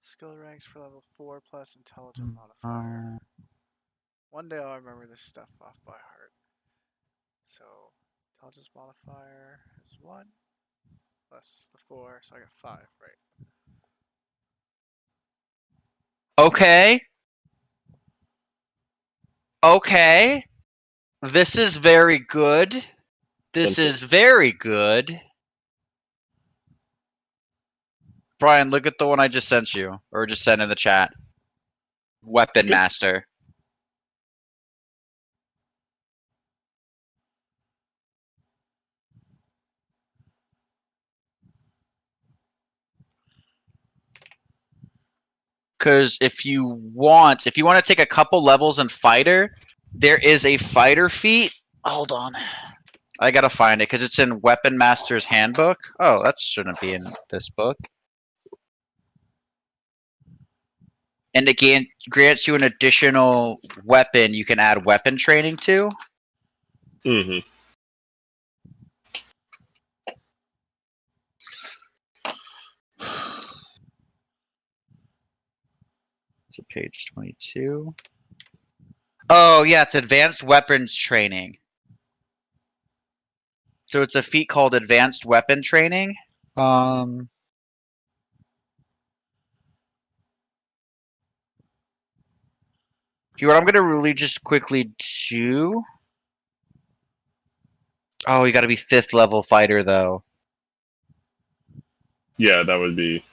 Skill ranks for level 4 plus intelligent modifier. One day I'll remember this stuff off by heart. So, intelligence modifier is 1 plus the 4, so I got 5, right? Okay. Okay. This is very good. This Simple. is very good. Brian, look at the one I just sent you, or just sent in the chat. Weapon Master. Because if you want to take a couple levels in fighter, there is a fighter feat. Hold on, I gotta find it because it's in Weapon Master's Handbook. Oh, that shouldn't be in this book. And it grants you an additional weapon you can add weapon training to. Mm-hmm. It's at page 22. Oh, yeah, it's advanced weapons training. So it's a feat called advanced weapon training. Okay, what I'm gonna really just quickly do. Oh, you gotta be 5th level fighter though. Yeah, that would be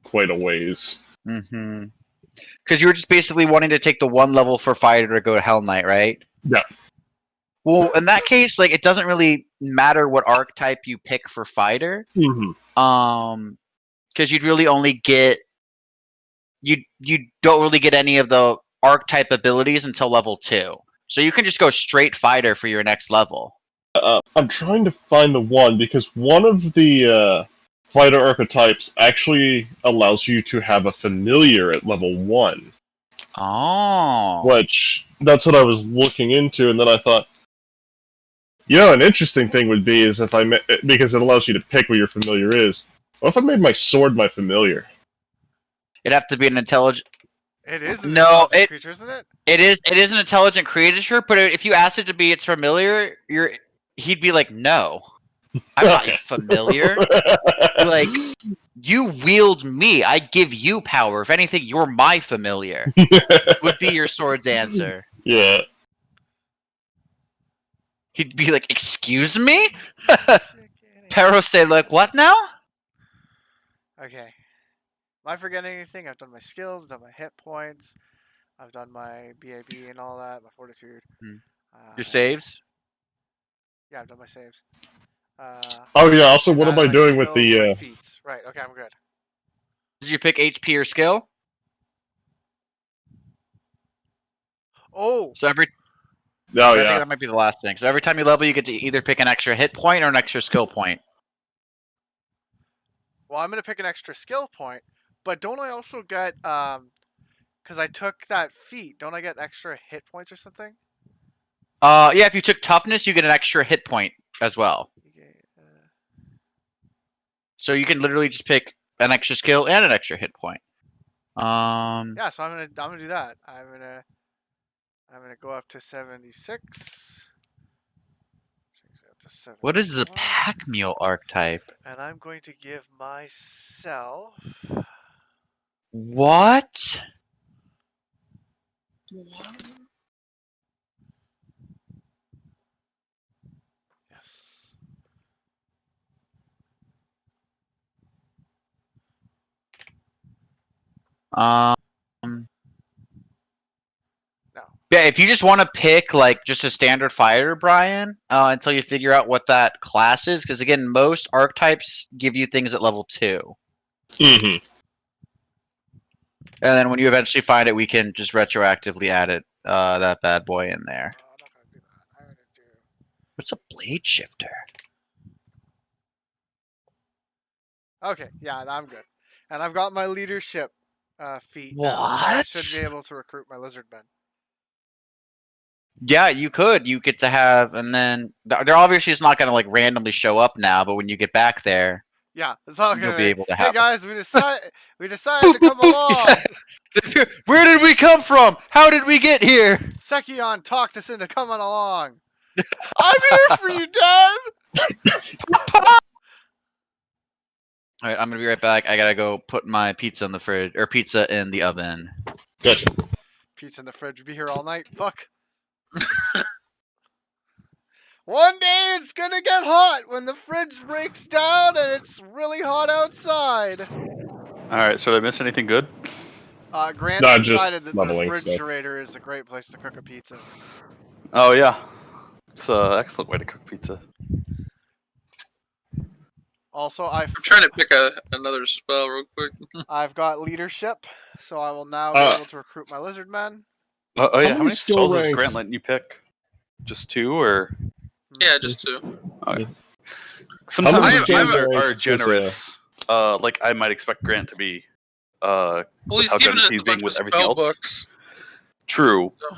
quite a ways. Mm-hmm. Because you were just basically wanting to take the 1 level for fighter to go to Hell Knight, right? Yeah. Well, in that case, like, it doesn't really matter what archetype you pick for fighter. Mm-hmm. Because you'd really only get you don't really get any of the archetype abilities until level 2. So you can just go straight fighter for your next level. I'm trying to find the one because one of the fighter archetypes actually allows you to have a familiar at level 1. Oh. Which, that's what I was looking into, and then I thought, an interesting thing would be is if because it allows you to pick what your familiar is. What if I made my sword my familiar? It'd have to be an intelligent. It is an intelligent creature, isn't it? It is an intelligent creature, but if you asked it to be its familiar, he'd be like, no, I'm not your familiar. Like, you wield me. I give you power. If anything, you're my familiar. Would be your sword's answer. Yeah. He'd be like, excuse me? Pero say, like, what now? Okay. Am I forgetting anything? I've done my skills, done my hit points, I've done my BAB and all that, my fortitude. Your saves? Yeah, I've done my saves. Oh yeah, also what am I doing with the feats? Right, okay, I'm good. Did you pick HP or skill? Oh! So I yeah. think that might be the last thing. So every time you level, you get to either pick an extra hit point or an extra skill point. Well, I'm going to pick an extra skill point, but don't I also get, because I took that feat, don't I get extra hit points or something? Yeah, if you took toughness, you get an extra hit point as well. So you can literally just pick an extra skill and an extra hit point. Yeah, so I'm gonna do that. I'm gonna go up to 76. Up to 71. What is the pack mule archetype? And I'm going to give myself. What? Yes. No. Yeah, if you just want to pick like just a standard fighter, Brian, until you figure out what that class is, because again, most archetypes give you things at level 2. Mm-hmm. And then when you eventually find it, we can just retroactively add it, that bad boy in there. I'm not gonna do that. I'm gonna do. What's a blade shifter? Okay, yeah, I'm good. And I've got my leadership feat What? now, so I should be able to recruit my lizard men. Yeah, you could. You get to have, and then they're obviously just not going to like randomly show up now. But when you get back there, Yeah, it's all you'll gonna be able to Hey have. guys, we decided to come along. Where did we come from? How did we get here? Sekion talked us into coming along. I'm here for you, Dad. All right, I'm gonna be right back. I gotta go put my pizza in the fridge or pizza in the oven. Gotcha. Pizza in the fridge will be here all night. Fuck. One day it's gonna get hot when the fridge breaks down and it's really hot outside. All right. So did I miss anything good? Grant Not just decided that the leveling stuff. refrigerator is a great place to cook a pizza. Oh yeah, it's an excellent way to cook pizza. Also, I'm trying to pick another spell real quick. I've got leadership, so I will now be able to recruit my lizard men. Oh yeah, how many many skill spells is ranks? Grant letting you pick? Just 2, or Yeah, just 2. okay. many Sometimes skill games are ranks does, generous. Like I might expect Grant to be. Well, With he's how giving generous us he's a being bunch with of everything spell else. books. True. So,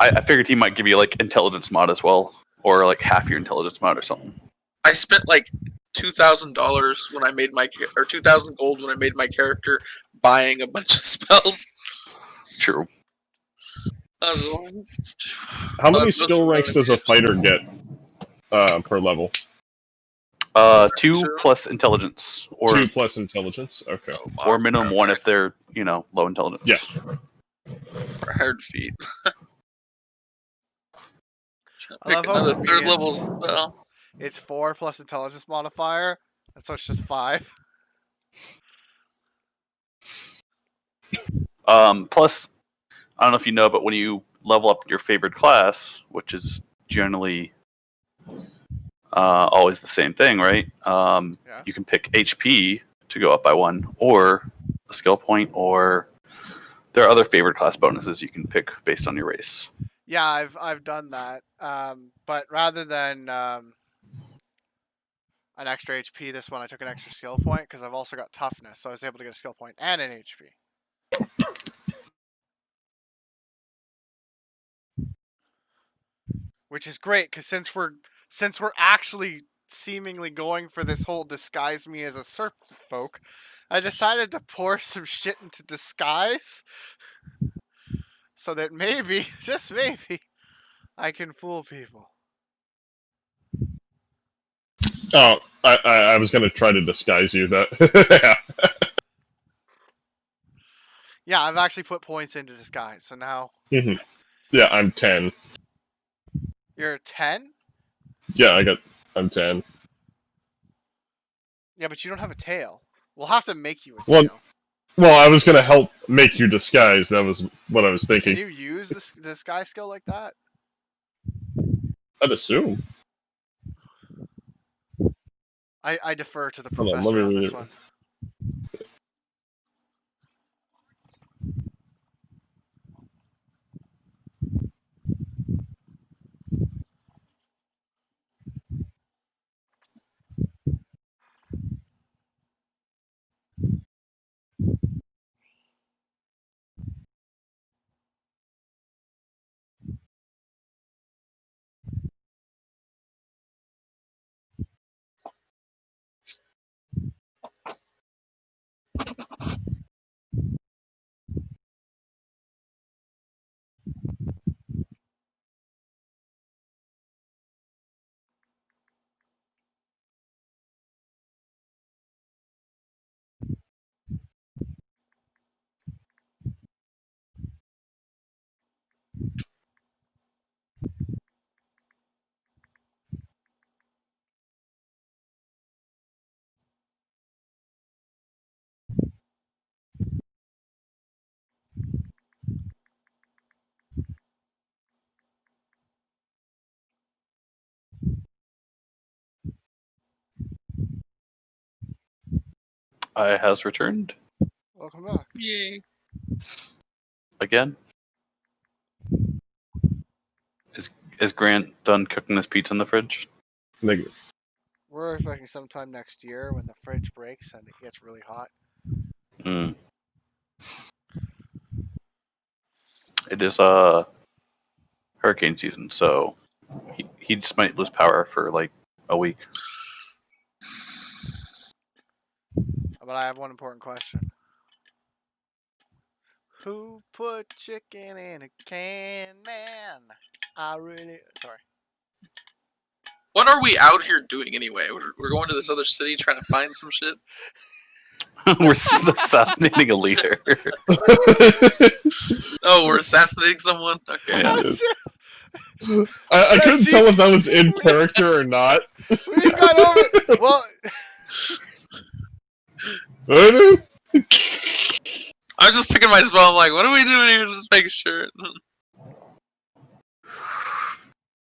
I figured he might give you like intelligence mod as well, or like half your intelligence mod or something. I spent like $2,000 when I made my or 2,000 gold when I made my character buying a bunch of spells. True. I was like, How many those skill were ranks does a fighter get per level? 2 Two. plus intelligence, or 2 plus intelligence. Okay. or minimum 1 if they're low intelligence. Yeah. Hard feet. I Pick love how another for me third level it's- spell. It's 4 plus intelligence modifier, and so it's just 5. Plus, I don't know if you know, but when you level up your favorite class, which is generally always the same thing, right? Yeah. You can pick HP to go up by 1, or a skill point, or there are other favorite class bonuses you can pick based on your race. Yeah, I've done that. But rather than an extra HP, this one I took an extra skill point because I've also got toughness, so I was able to get a skill point and an HP. Which is great because since we're actually seemingly going for this whole disguise me as a serpent folk, I decided to pour some shit into disguise so that maybe, just maybe, I can fool people. Oh, I was gonna try to disguise you. That. Yeah. Yeah, I've actually put points into disguise, so now Mhm. Yeah, I'm 10. you're a 10? Yeah, I'm 10. Yeah, but you don't have a tail. We'll have to make you a Well, tail. Well, I was gonna help make you disguise. That was what I was thinking. Can you use this disguise skill like that? I'd assume. I defer to the Hold on, professor let me on read this it. one. I has returned Welcome back. Yay. again. Is Grant done cooking this pizza in the fridge? Negative. We're expecting sometime next year when the fridge breaks and it gets really hot. Mm. It is hurricane season, so he just might lose power for like a week. But I have one important question. Who put chicken in a can, man? man. I really sorry. What are we out here doing anyway? We're going to this other city trying to find some shit. We're assassinating a leader. Oh, we're assassinating someone. Okay. Yeah. I couldn't see- tell if that was in character or not. We got over. Well, I'm just picking my spell. I'm like, what are we doing here? Just making sure.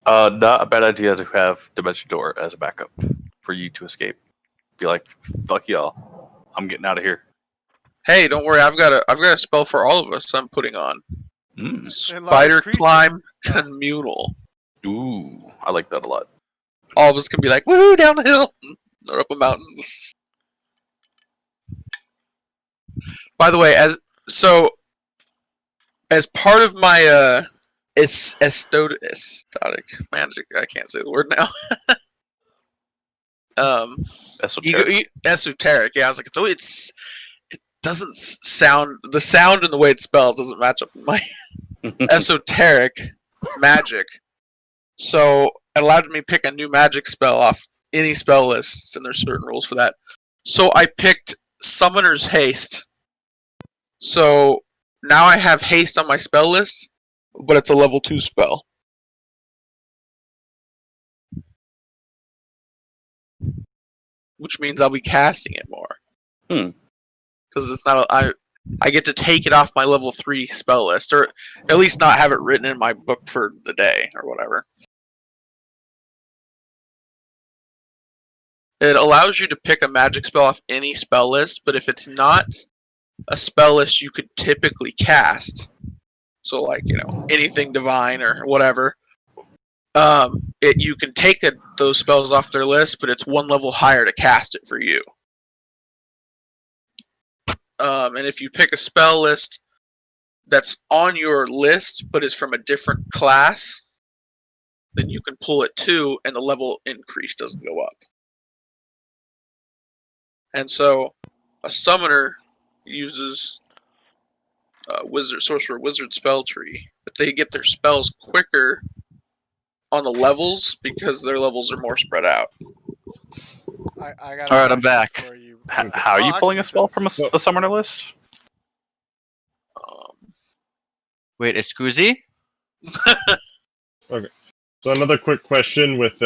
Not a bad idea to have Dimension Door as a backup for you to escape. Be like, fuck y'all, I'm getting out of here. Hey, don't worry. I've got a spell for all of us. I'm putting on Spider creature. Climb Communal. Ooh, I like that a lot. All of us can be like, woo, down the hill or up a mountain. By the way, as part of my estotic magic, I can't say the word now. Esoteric. Esoteric. Yeah, I was like, it doesn't sound, the sound and the way it spells doesn't match up with my esoteric magic. So it allowed me to pick a new magic spell off any spell lists, and there's certain rules for that. So I picked Summoner's Haste. So now I have haste on my spell list, but it's a level 2 spell. Which means I'll be casting it more. Because it's not I get to take it off my level 3 spell list, or at least not have it written in my book for the day, or whatever. It allows you to pick a magic spell off any spell list, but if it's not a spell list you could typically cast, so like, anything divine or whatever, you can take those spells off their list, but it's one level higher to cast it for you. And if you pick a spell list that's on your list but is from a different class, then you can pull it too, and the level increase doesn't go up. And so a summoner uses sorcerer wizard spell tree, but they get their spells quicker on the levels because their levels are more spread out. I got. All right, I'm back. For you. How are you pulling a spell from the summoner list? Wait, Escusi? Okay. So another quick question with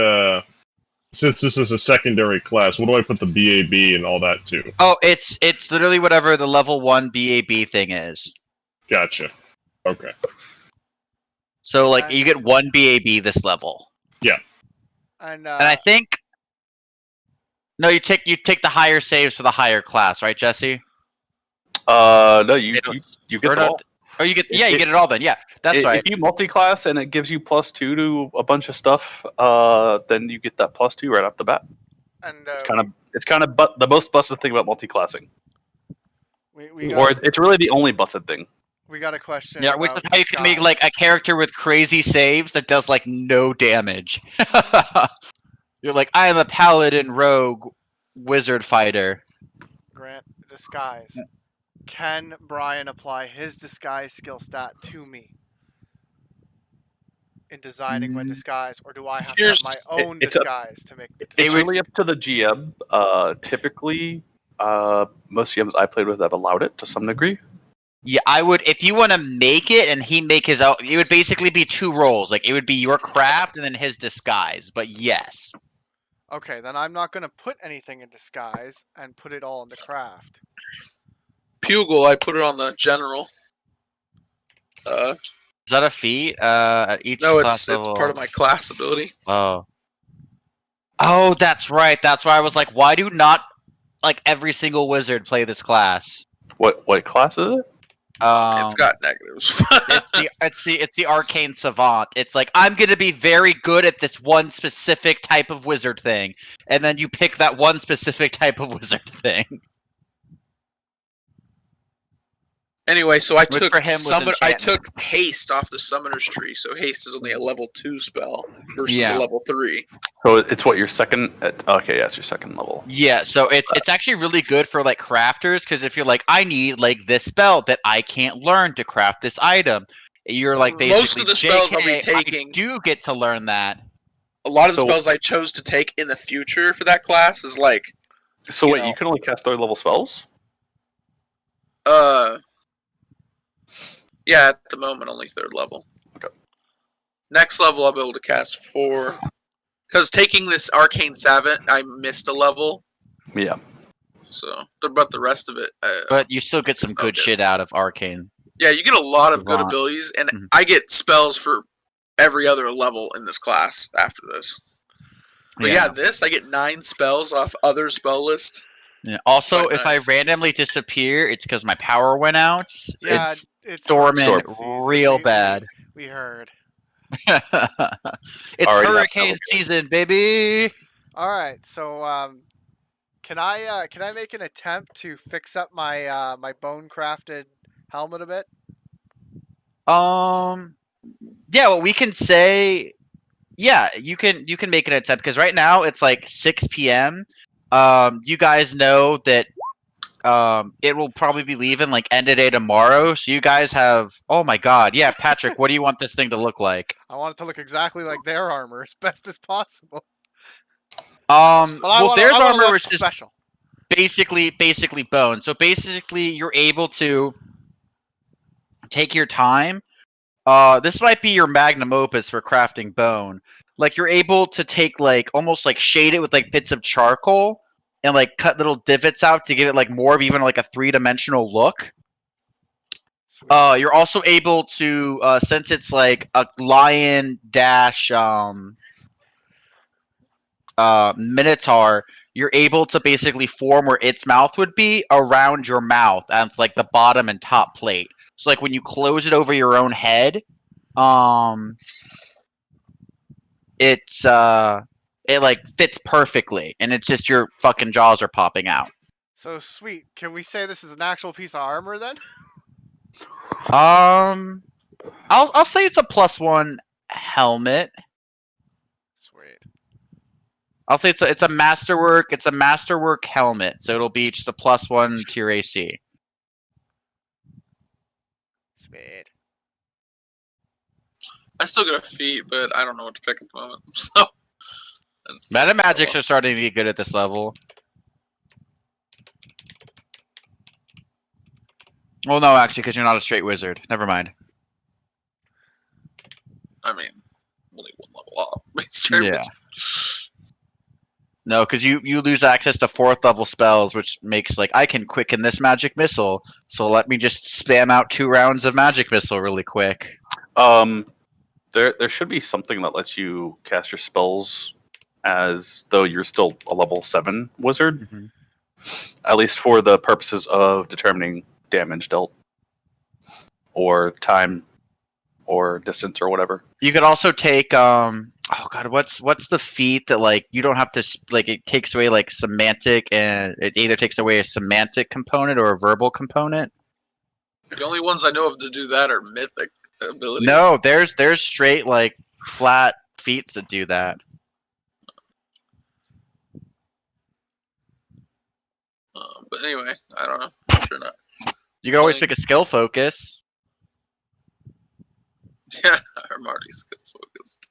since this is a secondary class, what do I put the BAB and all that to? Oh, it's literally whatever the level 1 BAB thing is. Gotcha. Okay. So like you get 1 BAB this level. Yeah. And I think no, you take the higher saves for the higher class, right, Jesse? No, you get it all. Oh, you get you get it all then. Yeah, that's right. If you multi-class and it gives you +2 to a bunch of stuff, then you get that +2 right off the bat. And it's kind of the most busted thing about multi-classing. It's really the only busted thing. We got a question. Yeah, which is how you can make like a character with crazy saves that does like no damage. You're like, I am a paladin rogue wizard fighter. Grant, disguise. Can Brian apply his disguise skill stat to me in designing my disguise, or do I have to have my own disguise to make the disguise? It's really up to the GM. Typically, most GMs I played with have allowed it to some degree. Yeah, I would, if you want to make it and he make his own, it would basically be 2 roles. Like, it would be your craft and then his disguise, but yes. Okay, then I'm not going to put anything in disguise and put it all in the craft. Pugil, I put it on the general. Is that a feat? At each no, class it's level? part of my class ability. Oh. Oh, that's right. That's why I was like, why do not like every single wizard play this class? What class is it? It's got negatives. it's the arcane savant. It's like, I'm gonna be very good at this one specific type of wizard thing, and then you pick that one specific type of wizard thing. Anyway, so I took I took haste off the summoner's tree, so haste is only a level 2 spell versus a level 3. So it's what, your second? Okay, yeah, it's your second level. Yeah, so it's actually really good for like crafters, because if you're like, I need like this spell that I can't learn to craft this item, You're like basically Most of the spells I'll be JK, taking- I do get to learn that. A lot of the So- spells I chose to take in the future for that class is like, So You wait, know. you can only cast third level spells? yeah, at the moment only 3rd level. Okay. Next level I'll be able to cast 4. Because taking this Arcane Savant, I missed a level. Yeah. So, but the rest of it, But you still get some It's not good good. shit out of Arcane. yeah, you get a lot of good Savant. abilities, and Mhm. I get spells for every other level in this class after this. But yeah, this I get 9 spells off other spell list. Yeah. Also, Quite if nice. I randomly disappear, it's because my power went out. Yeah, It's it's storming hurricane season. real We- bad. We heard. It's Already have hurricane season, baby. All right, so can I make an attempt to fix up my my bone crafted helmet a bit? Yeah, well, we can say, yeah, you can make an attempt because right now it's like 6 p.m. You guys know that it will probably be leaving like end of day tomorrow. So you guys have, oh my god, yeah, Patrick, what do you want this thing to look like? I want it to look exactly like their armor as best as possible. Well, there's I want armor look which is special. basically bone. So basically, you're able to take your time. This might be your magnum opus for crafting bone. Like you're able to take like almost like shade it with like bits of charcoal and like cut little divots out to give it like more of even like a 3-dimensional look. Sweet. You're also able to since it's like a lion dash minotaur, you're able to basically form where its mouth would be around your mouth, and it's like the bottom and top plate. So like when you close it over your own head, it's it like fits perfectly, and it's just your fucking jaws are popping out. So sweet. Can we say this is an actual piece of armor then? I'll say it's a +1 helmet. Sweet. I'll say it's a masterwork. It's a masterwork helmet, so it'll be just a +1 to your AC. Sweet. I still get a feat, but I don't know what to pick at the moment. So, Meta magics are starting to get good at this level. Well, no, actually, because you're not a straight wizard. Never mind. I mean, only 1 level up. It's true. Yeah. No, because you lose access to 4th level spells, which makes like I can quicken this magic missile. So let me just spam out 2 rounds of magic missile really quick. There should be something that lets you cast your spells as though you're still a level 7 wizard, at least for the purposes of determining damage dealt, or time, or distance, or whatever. You could also take oh god, what's the feat that like you don't have to like it takes away like semantic, and it either takes away a semantic component or a verbal component. The only ones I know of to do that are mythic abilities. No, there's straight like flat feats that do that. But anyway, I don't know. I'm sure not. You can always pick a skill focus. Yeah, I'm already skill focused.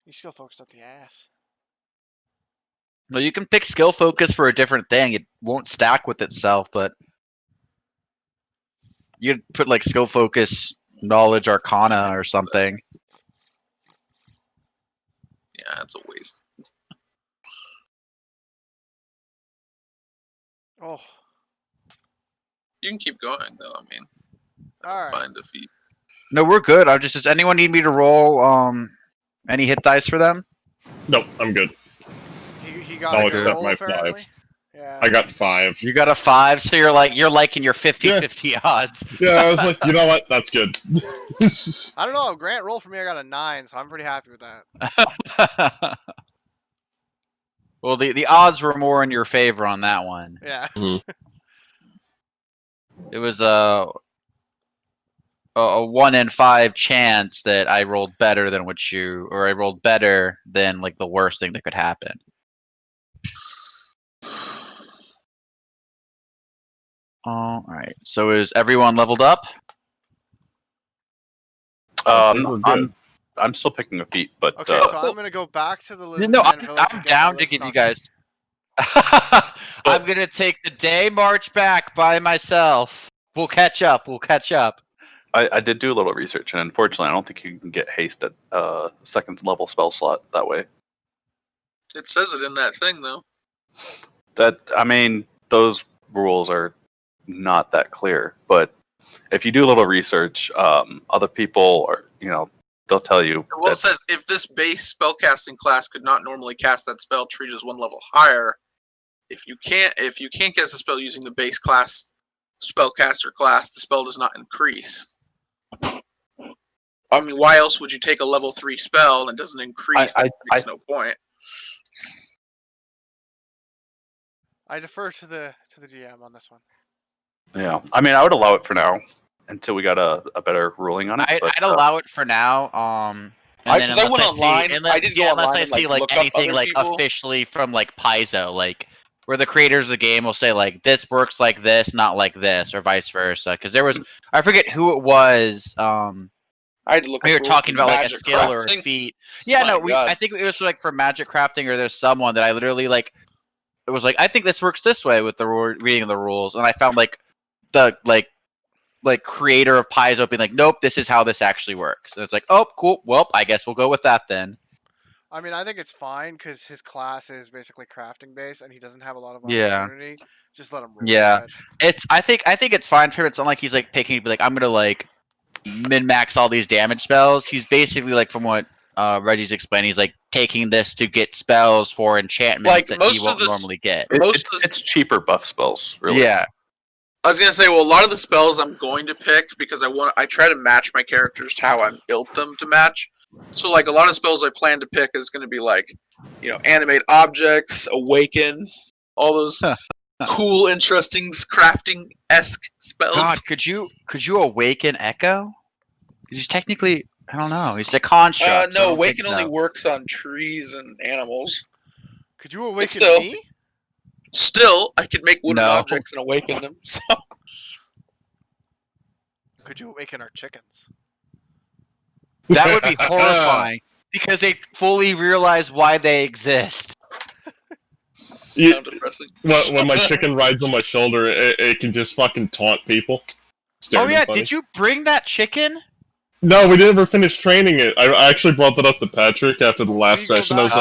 You still focused up the ass. Well, you can pick skill focus for a different thing. It won't stack with itself, but you could put like skill focus knowledge arcana or something. Yeah, it's a waste. Oh, You can keep going though. I mean, all right. find defeat. No, we're good. I'm just. Does anyone need me to roll any hit dice for them? Nope, I'm good. He got I'll a good accept roll, my apparently. 5. Yeah. I got 5. You got a 5, so you're liking your 50-50 odds. Yeah, I was like, you know what? That's good. I don't know. Grant rolled for me. I got a 9, so I'm pretty happy with that. Well, the odds were more in your favor on that one. Yeah. It was a 1 in 5 chance that I rolled better than I rolled better than like the worst thing that could happen. All right. So is everyone leveled up? We were good. I'm still picking a feat, but Okay, so I'm gonna go back to the Lizard No, Man village. I'm and get my down to list give you knocked- guys. I'm gonna take the day march back by myself. We'll catch up. I did do a little research, and unfortunately, I don't think you can get haste at second level spell slot that way. It says it in that thing though. Those rules are not that clear. But if you do a little research, other people are, they'll tell you. Well, it says if this base spellcasting class could not normally cast that spell, treat it as one level higher. If you can't cast a spell using the base class spellcaster class, the spell does not increase. I mean, why else would you take a level 3 spell and it doesn't increase? That makes no point. I defer to the GM on this one. Yeah, I would allow it for now until we got a better ruling on it. I'd allow it for now. Because I went online. I did go online unless I and see look up anything other people. officially from Paizo, where the creators of the game will say this works like this, not like this, or vice versa. Because there was, I forget who it was. I had to look. We were talking about a skill crafting. or a feat. Yeah, I think it was for magic crafting, or there's someone that I literally it was I think this works this way with the reading of the rules, and I found the creator of Paizo being nope, this is how this actually works. And it's oh, cool. Well, I guess we'll go with that then. I mean, I think it's fine because his class is basically crafting based, and he doesn't have a lot of Yeah. opportunity. Just let him roll. Yeah, I think it's fine for him. It's not like he's picking to be I'm gonna min max all these damage spells. He's basically from what Reggie's explaining, he's taking this to get spells for enchantments that he won't normally get. It's cheaper buff spells, really. Yeah. I was gonna say, well, a lot of the spells I'm going to pick because I try to match my characters to how I've built them to match. So a lot of spells I plan to pick is going to be animate objects, awaken, all those cool, interesting crafting-esque spells. God, could you awaken Echo? He's technically, I don't know. He's a construct. No, awaken only works on trees and animals. Could you awaken me? Still, I could make wooden objects and awaken them. So. Could you awaken our chickens? That would be horrifying because they fully realize why they exist. Sound depressing. When my chicken rides on my shoulder, it can just fucking taunt people. Oh yeah, did you bring that chicken? No, we never finished training it. I actually brought that up to Patrick after the last session. I was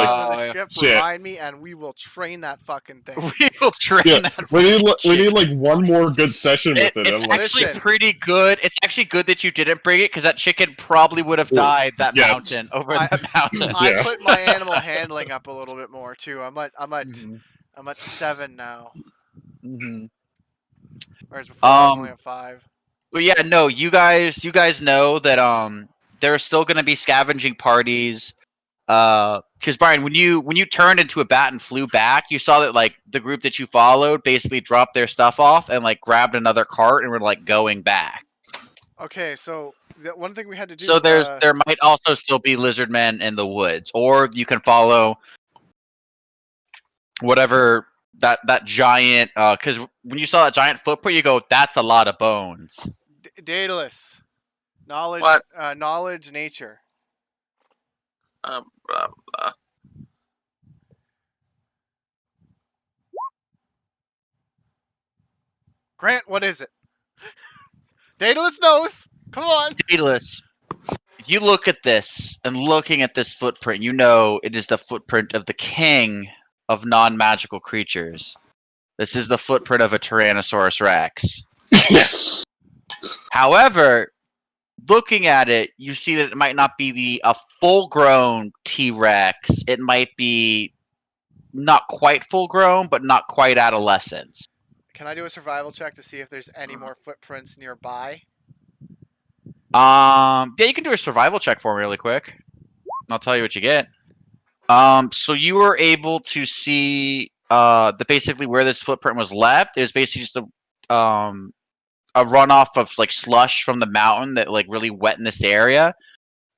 ship, remind me, and we will train that fucking thing. We will train that. We need one more good session with it. It's actually pretty good. It's actually good that you didn't bring it because that chicken probably would have died that mountain over that mountain. I put my animal handling up a little bit more too. I'm at 7 now. Mm-hmm. Whereas before I was only at 5. But yeah, no, you guys know that there are still going to be scavenging parties. Because Brian, when you turned into a bat and flew back, you saw that the group that you followed basically dropped their stuff off and grabbed another cart and were going back. Okay, so the one thing we had to do. So there might also still be lizard men in the woods, or you can follow whatever. That giant, because when you saw that giant footprint, you go, "That's a lot of bones." Daedalus, knowledge, knowledge, nature. Grant, what is it? Daedalus knows. Come on, Daedalus. You look at this, and looking at this footprint, you know it is the footprint of the king of non-magical creatures. This is the footprint of a Tyrannosaurus Rex. Yes. However, looking at it, you see that it might not be a full-grown T-Rex. It might be not quite full-grown, but not quite adolescence. Can I do a survival check to see if there's any more footprints nearby? Yeah, you can do a survival check for me really quick. I'll tell you what you get. So you were able to see basically where this footprint was left. It was basically just a runoff of slush from the mountain that really wet in this area.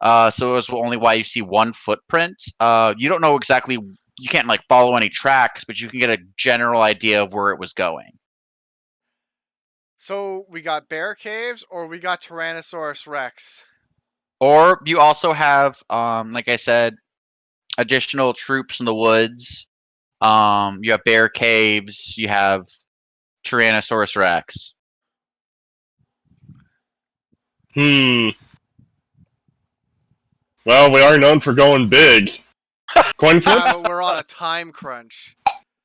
So it was only why you see one footprint. You don't know exactly. You can't follow any tracks, but you can get a general idea of where it was going. So we got bear caves, or we got Tyrannosaurus Rex. Or you also have, like I said, additional troops in the woods. You have bear caves. You have Tyrannosaurus Rex. Well, we are known for going big. Coin flip? Yeah, but we're on a time crunch.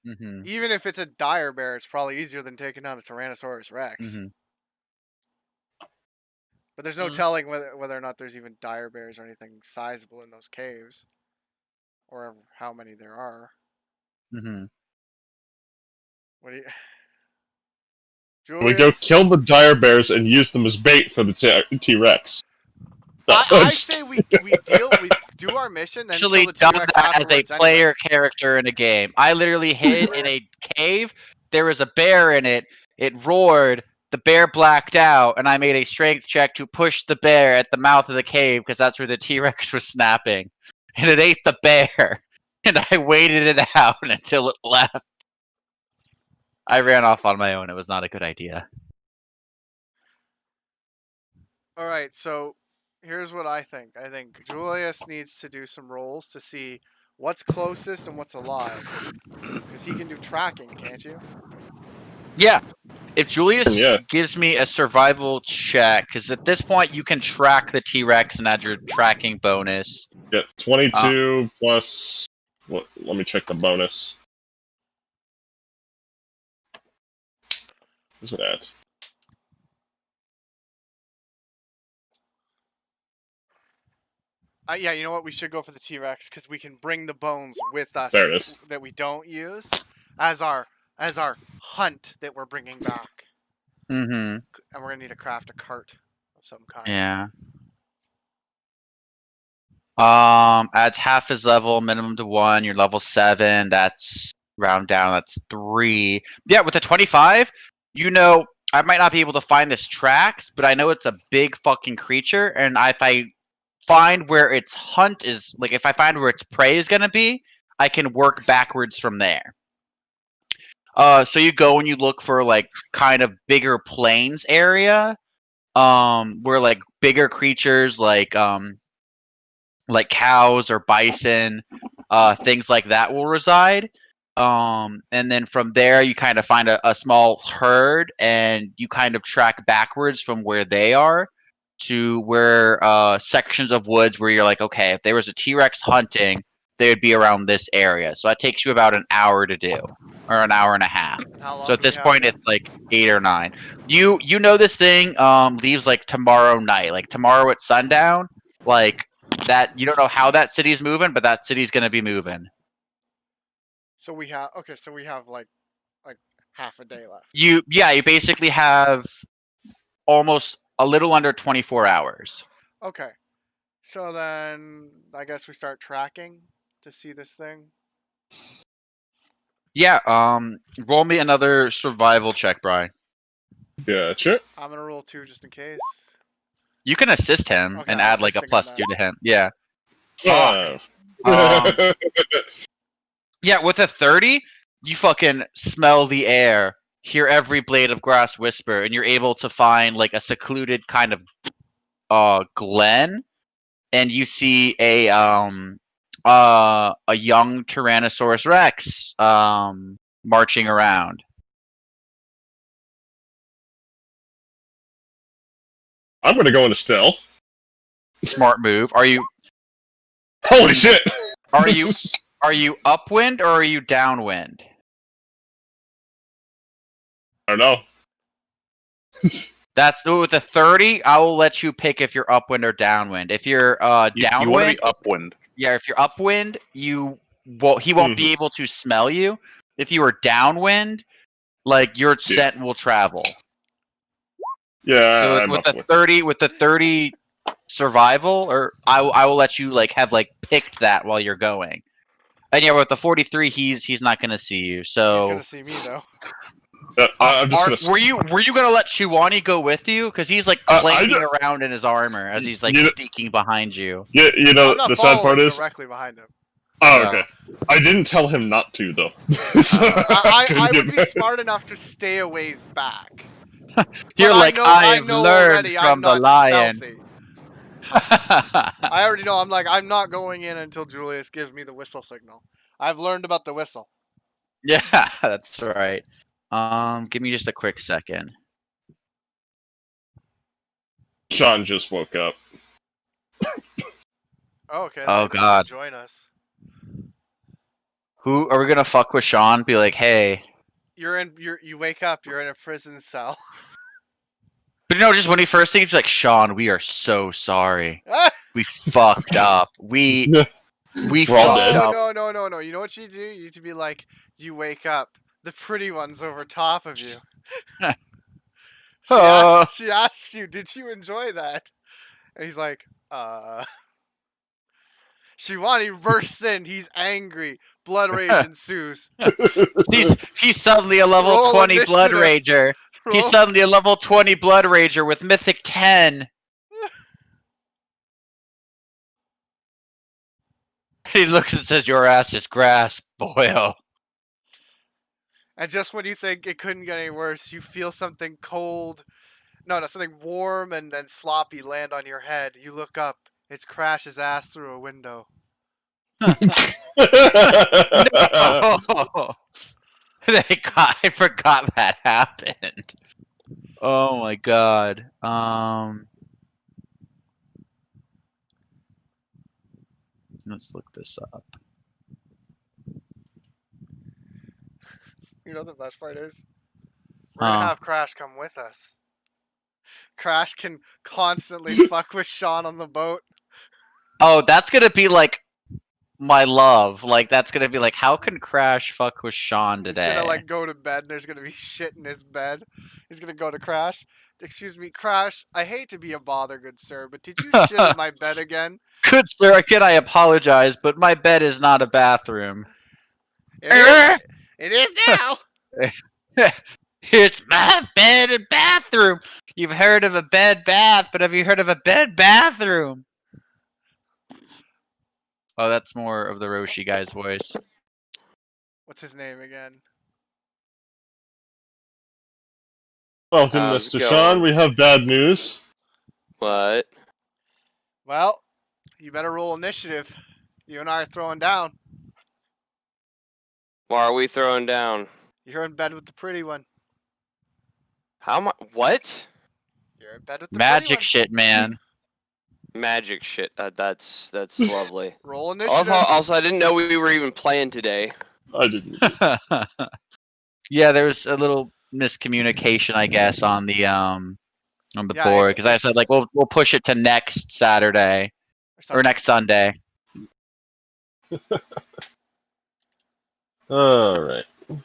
Mm-hmm. Even if it's a dire bear, it's probably easier than taking down a Tyrannosaurus Rex. Mm-hmm. But there's no telling whether or not there's even dire bears or anything sizable in those caves, or how many there are. Mm-hmm. What do you? We go Julius, kill the dire bears and use them as bait for the T-Rex. I say we do our mission, then Actually kill the done T-Rex that as a afterwards. player character in a game. I literally hid in a cave. There was a bear in it. It roared. The bear blacked out, and I made a strength check to push the bear at the mouth of the cave because that's where the T-Rex was snapping. And it ate the bear. And I waited it out until it left. I ran off on my own. It was not a good idea. All right, so here's what I think. I think Julius needs to do some rolls to see what's closest and what's alive, because he can do tracking, can't you? Yeah. If Julius Yeah. gives me a survival check, because at this point you can track the T-Rex and add your tracking bonus. Yeah, 22 plus... What? Let me check the bonus. Where's it at? Yeah, you know what? We should go for the T-Rex because we can bring the bones with us There it is. that we don't use as our hunt that we're bringing back, Mm-hmm. and we're gonna need to craft a cart of some kind. Yeah. Adds half his level, minimum to 1. You're level 7. That's round down. That's 3. Yeah, with the 25, you know, I might not be able to find this tracks, but I know it's a big fucking creature, and if I find where its hunt is, like if I find where its prey is gonna be, I can work backwards from there. So you go and you look for like kind of bigger plains area, where like bigger creatures like cows or bison, things like that will reside. And then from there, you kind of find a small herd, and you kind of track backwards from where they are to where sections of woods where you're like, okay, if there was a T-Rex hunting, they would be around this area. So that takes you about an hour to do, or an hour and a half. How long So at do we this have point, then? it's like 8 or 9. You know this thing leaves like tomorrow night, like tomorrow at sundown, like that. You don't know how that city's moving, but that city's gonna be moving. So we have So we have like half a day left. You basically have almost a little under 24 hours. Okay. So then I guess we start tracking to see this thing. Yeah. Roll me another survival check, Brian. Gotcha. I'm gonna roll 2 just in case. You can assist him Okay, and I'm add like a assisting him +2 to him. Yeah. Five. Yeah, with a 30, you fucking smell the air, hear every blade of grass whisper, and you're able to find like a secluded kind of glen, and you see a young Tyrannosaurus Rex marching around. I'm gonna go into stealth. Smart move. Are you Holy shit! are you upwind or are you downwind? I don't know. That's with a 30. I will let you pick if you're upwind or downwind. If you're You want to downwind, be upwind. yeah. If you're upwind, he won't be able to smell you. If you are downwind, like your scent will travel. Yeah, So I'm with the upwind. 30 survival, or I will let you like have like picked that while you're going. And yeah, with the 43, he's not gonna see you. He's So gonna see me though. I'm just gonna. were you gonna let Shiwani go with you? Because he's like I clanking don't- around in his armor as he's like You know- sneaking behind you. Yeah, you know I'm not the sad part following is. directly behind him. Oh, No. okay. I didn't tell him not to though. So I couldn't would get be smart enough to stay a ways back. You're But like, I I've know learned already from I'm the not lion. stealthy. I already know. I'm like, I'm not going in until Julius gives me the whistle signal. I've learned about the whistle. Yeah, that's right. Give me just a quick second. Sean just woke up. Oh, okay. Oh, maybe he can God. join us. Who are we gonna fuck with Sean? Be like, hey. You wake up. You're in a prison cell. But just when he first thinks, he's like, Sean, we are so sorry. We fucked up. We We're all fucked dead. up. No. You know what you do? You need to be like, you wake up. The pretty one's over top of you. She asks you, did you enjoy that? And he's like, Shivani bursts in. He's angry. Blood rage ensues. He's suddenly a level Roll 20 Blood initiative. Rager. He's suddenly a level 20 Blood Rager with Mythic 10. He looks and says, your ass is grass, boyo. And just when you think it couldn't get any worse, you feel something cold. No, something warm and sloppy land on your head. You look up. It's Crash's ass through a window. No! I forgot that happened. Oh my god. Let's look this up. You know the best part is? We're gonna have Crash come with us. Crash can constantly fuck with Sean on the boat. Oh, that's gonna be like my love. Like that's gonna be like, how can Crash fuck with Sean today? He's gonna like go to bed and there's gonna be shit in his bed. He's gonna go to Crash. Excuse me, Crash, I hate to be a bother, good sir, but did you shit in my bed again? Good sir, again I apologize, but my bed is not a bathroom. It is now! It's my bed and bathroom! You've heard of a bed bath, but have you heard of a bed bathroom? Oh, that's more of the Roshi guy's voice. What's his name again? Welcome, Mr. Sean. We have bad news. What? Well, you better roll initiative. You and I are throwing down. Why are we throwing down? You're in bed with the pretty one. How much? What? You're in bed with the Magic pretty one. shit, man. Magic shit. That's lovely. Roll initiative. Also, I didn't know we were even playing today. I didn't. Yeah, there was a little miscommunication, I guess, on the board because I said like we'll push it to next Saturday or next Sunday. All right. Okay,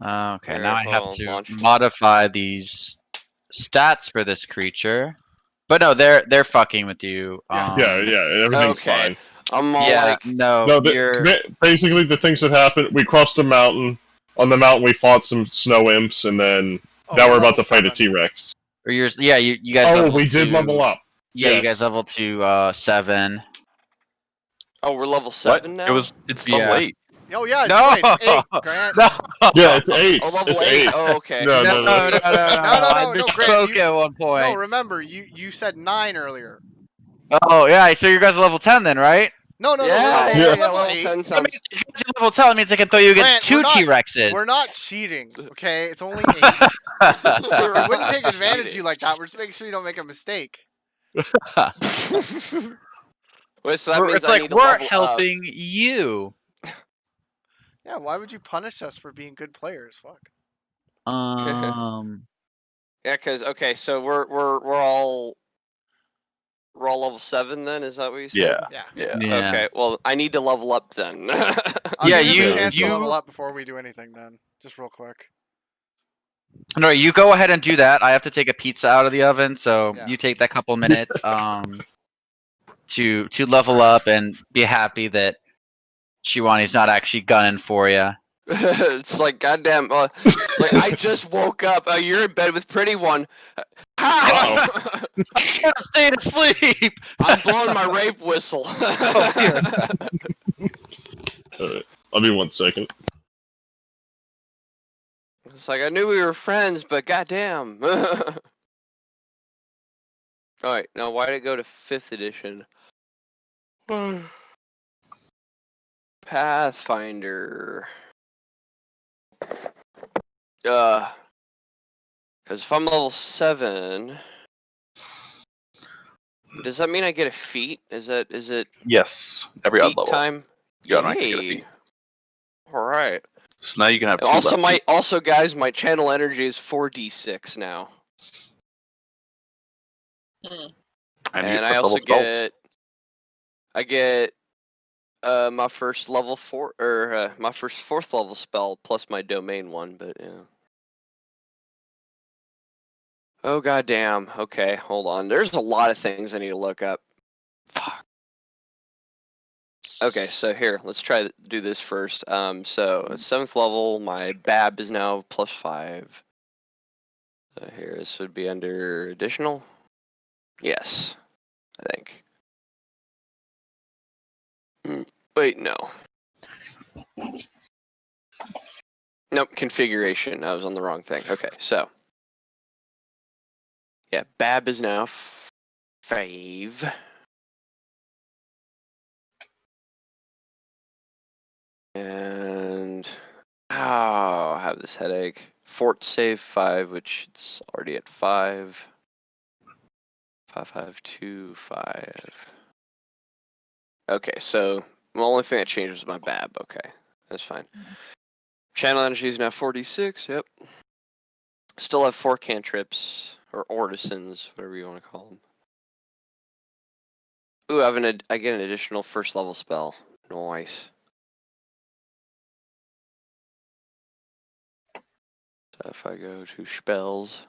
Alright, now I have hold to on, launch. modify these stats for this creature. But no, they're fucking with you. Yeah, everything's Okay. fine. I'm all Yeah, like, no, you're... Basically, the things that happened, we crossed a mountain. On the mountain, we fought some snow imps, and then now we're about to fight a T-Rex. Or you guys. Oh, we did level up. Yeah, Yes. you guys level to 7. oh, we're level 7 now. It's level 8. Oh yeah, No! it's 8, Grant. No! Yeah, it's 8. Oh, level It's 8. Oh, okay. No. No, I No, misspoke Grant, at one point. No, remember, you said 9 earlier. Oh, yeah, so you guys are level 10 then, right? No, Yeah, we're yeah, level level 8. 10 That sounds. means, if you're level 10, that means I can throw you against Grant, 2 T-Rexes. We're not cheating, okay? It's only 8. We wouldn't take advantage of you like that. We're just making sure you don't make a mistake. Wait, so that means It's I like need to we're level helping you. Yeah, why would you punish us for being good players? Fuck. Yeah, because okay, so we're all level 7 then. Is that what you said? Yeah. Okay, well, I need to level up then. I'll Yeah, give you a you- chance you- to level up before we do anything then. Just real quick. No, you go ahead and do that. I have to take a pizza out of the oven, so Yeah. you take that couple minutes to level up and be happy that Shiwani's not actually gunning for you. It's like goddamn. It's like I just woke up. You're in bed with pretty one. How? I should have stayed asleep. I'm blowing my rape whistle. Alright, I'll be 1 second. It's like I knew we were friends, but goddamn. Alright, now why did it go to 5th edition? Pathfinder. Because if I'm level 7, does that mean I get a feat? Is it Yes, every feat odd level. time? You automatically get a feat. Alright. So now you can have two Also, left feet. guys, my channel energy is 4d6 now. And I you get first also level spells. get my first level 4 or my first 4th level spell plus my domain one, but yeah. Oh goddamn. Okay, hold on. There's a lot of things I need to look up. Fuck. Okay, so here, let's try to do this first. So at 7th level, my BAB is now +5. So here, this would be under additional. Yes, I think. Wait, no. Nope, configuration. I was on the wrong thing. Okay, so. Yeah, BAB is now 5. And I have this headache. Fort save 5, which it's already at 5. 5, 5, 2, 5. Okay, so the only thing that changed was my BAB. Okay, that's fine. Channel energy is now 46. Yep. Still have 4 cantrips or ortisans, whatever you want to call them. Ooh, I get an additional 1st level spell. Nice. So if I go to spells.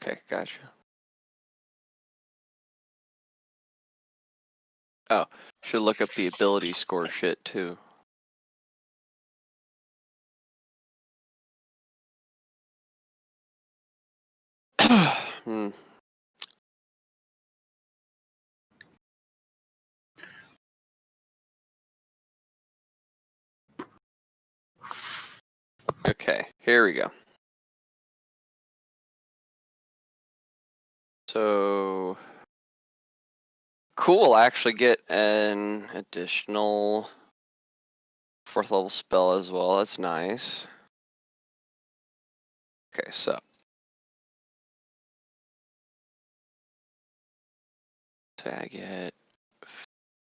Okay, gotcha. Oh, should look up the ability score shit too. Hmm. Okay, here we go. So cool, I actually get an additional 4th level spell as well. That's nice. Okay, so I get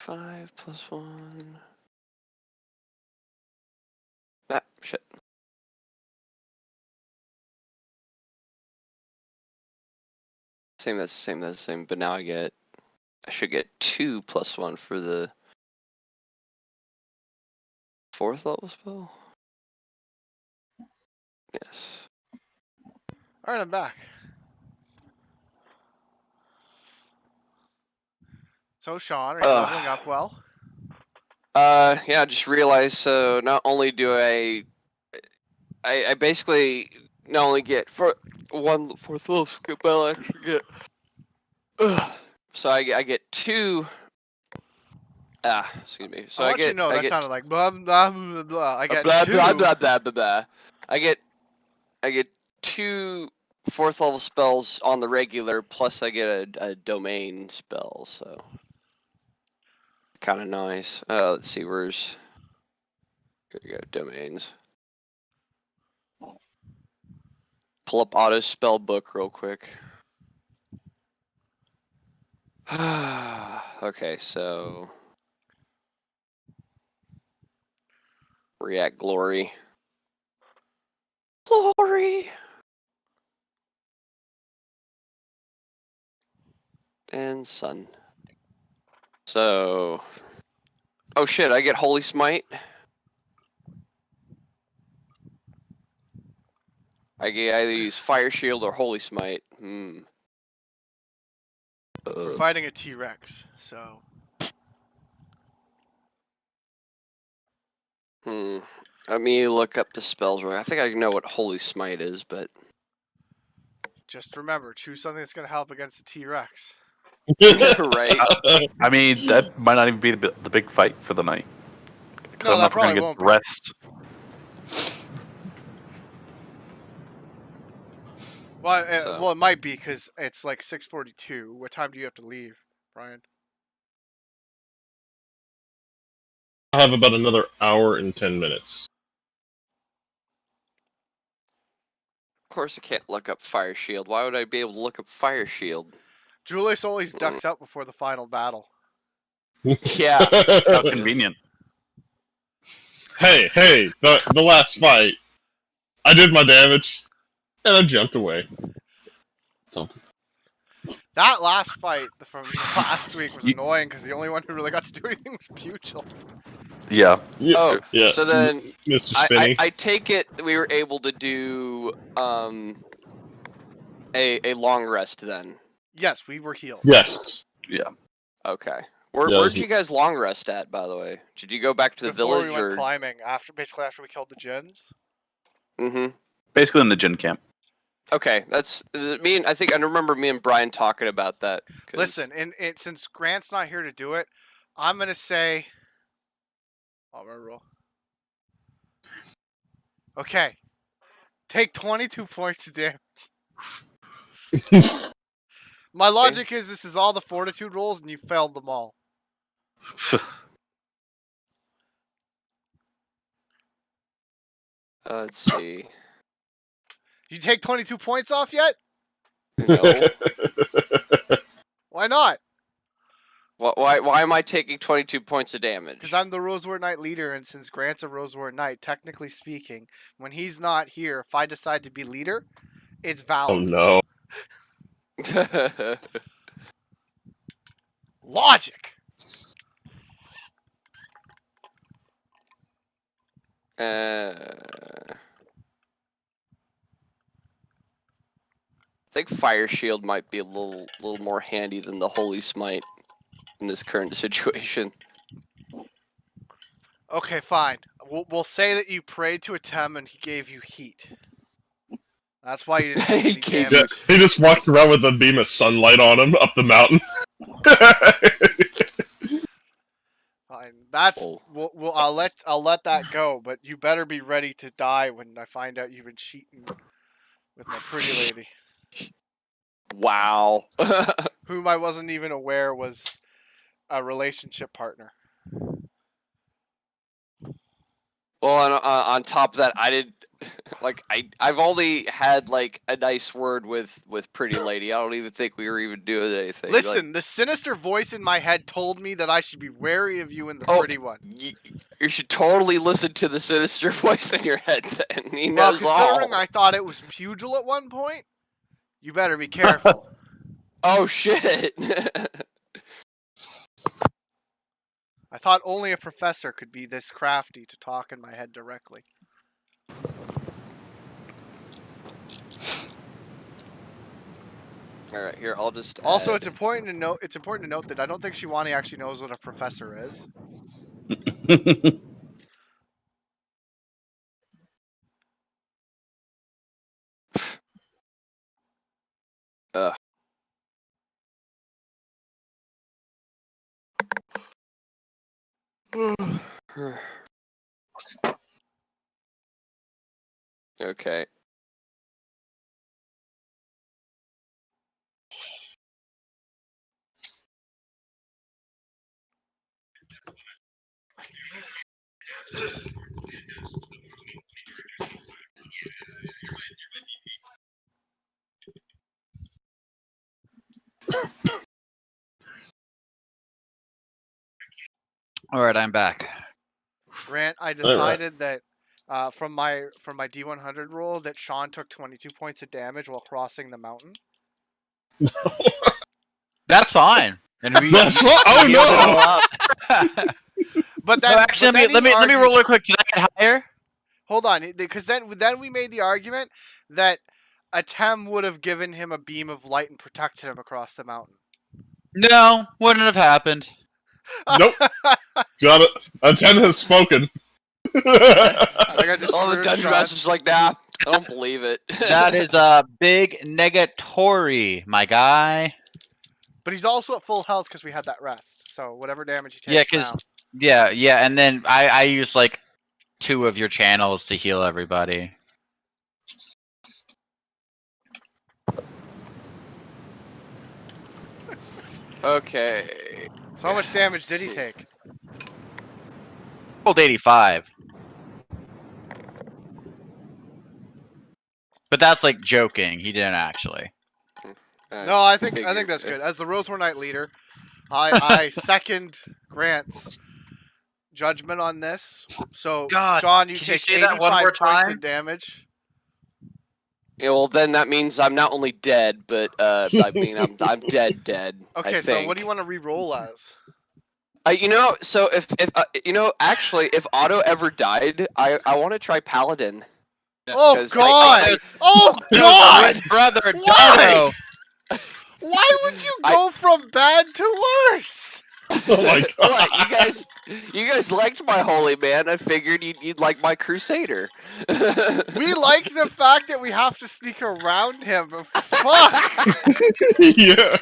5 + 1. Ah, shit. That's the same. But now I should get 2 + 1 for the 4th level spell. Yes. All right, I'm back. So, Sean, are you leveling up well? Yeah, I just realized. So not only do I basically not only get for 1 4th level skill, but I actually get. So I get 2. Excuse me. So I'll I let you get know that sounded like blah blah blah blah. I get blah, 2. blah blah blah blah blah. I get 2 4th level spells on the regular, plus I get a domain spell. So kind of nice. Let's see, where's here we go, domains. Pull up auto spell book real quick. Okay, so React Glory. Glory! And Sun. So, oh shit, I get Holy Smite. I get either use Fire Shield or Holy Smite. We're fighting a T-Rex, so. Let me look up the spells. I think I know what Holy Smite is, but Just remember, choose something that's going to help against the T-Rex. Right. I mean, that might not even be the big fight for the night. No, I'm that not going probably to won't get be. rest. Well, So- it might be because it's like 6:42. What time do you have to leave, Brian? I have about another hour and 10 minutes. Of course, I can't look up Fire Shield. Why would I be able to look up Fire Shield? Julius always ducks out before the final battle. Yeah. How convenient. Hey, the last fight, I did my damage, and I jumped away. So, That last fight from last week was You- annoying because the only one who really got to do anything was Pugil. Yeah. yeah, Oh, yeah. so then Mr. I Spinney. take it we were able to do a long rest then. Yes, we were healed. Yes. Yeah. Okay. Yeah, Where'd you guys long rest at, by the way? Did you go back to the Before village we went or? climbing, basically after we killed the Jins. Mm-hmm. Basically in the gin camp. Okay, that's me and I think I remember me and Brian talking about that. 'Cause- Listen, and since Grant's not here to do it, I'm gonna say. Oh, I'm gonna roll. Okay. Take 22 points of damage. My logic is this is all the fortitude rolls and you failed them all. let's see. You take 22 points off yet? No. Why not? Why am I taking 22 points of damage? Because I'm the Rosewar Knight leader, and since Grant's a Rosewar Knight, technically speaking, when he's not here, if I decide to be leader, it's Oh valid. no. Logic! I think Fire Shield might be a little more handy than the Holy Smite in this current situation. Okay, fine. We'll say that you prayed to Atem and he gave you heat. That's why you didn't take He any gave Yeah, damage. he just walks around with a beam of sunlight on him up the mountain. Fine. That's Oh. I'll let that go, but you better be ready to die when I find out you've been cheating with my pretty lady, Wow. whom I wasn't even aware was a relationship partner. Well, on top of that, I did like I've only had like a nice word with Pretty Lady. I don't even think we were even doing anything. Listen, the sinister voice in my head told me that I should be wary of you and the Oh, pretty one. you should totally listen to the sinister voice in your head. Then he Well, knows considering all. I thought it was Pugil at one point, you better be careful. Oh shit! I thought only a professor could be this crafty to talk in my head directly. All right, here I'll just. Also, add- it's important to note. It's important to note that I don't think Shivani actually knows what a professor is. Okay. All right, I'm back. Grant, I decided that from my D100 roll that Sean took 22 points of damage while crossing the mountain. That's fine. And we. That's what? Oh no! But then, No, actually, but then let he me argued- roll real quick. Did I get higher? Hold on, because then we made the argument that Atem would have given him a beam of light and protected him across the mountain. No, wouldn't have happened. Nope. Got it. A 10 has spoken. I think I just All the screwed dungeon Sean. master's like, nah, I don't believe it. That is a big negatory, my guy. But he's also at full health because we had that rest. So whatever damage he Yeah, takes now. yeah, and then I use like 2 of your channels to heal everybody. Okay. So how much damage did he See. take? Rolled 85. But that's like joking. He didn't actually. No, I think figured. that's good. As the Rosemore Knight leader, I second Grant's judgment on this. So God, Sean, you can you take say that one 85 more points time? of damage. Yeah, well, then that means I'm not only dead, but I mean I'm dead. Okay, I so think. what do you want to re-roll as? You know, so if you know, actually, if Otto ever died, I want to try Paladin. Oh 'Cause God! Oh Dude, God! brother, Why? Dodo. Why would you I- go from bad to worse? Oh my god. What you guys liked my holy man? I figured you'd like my crusader. We like the fact that we have to sneak around him, but fuck! Yeah.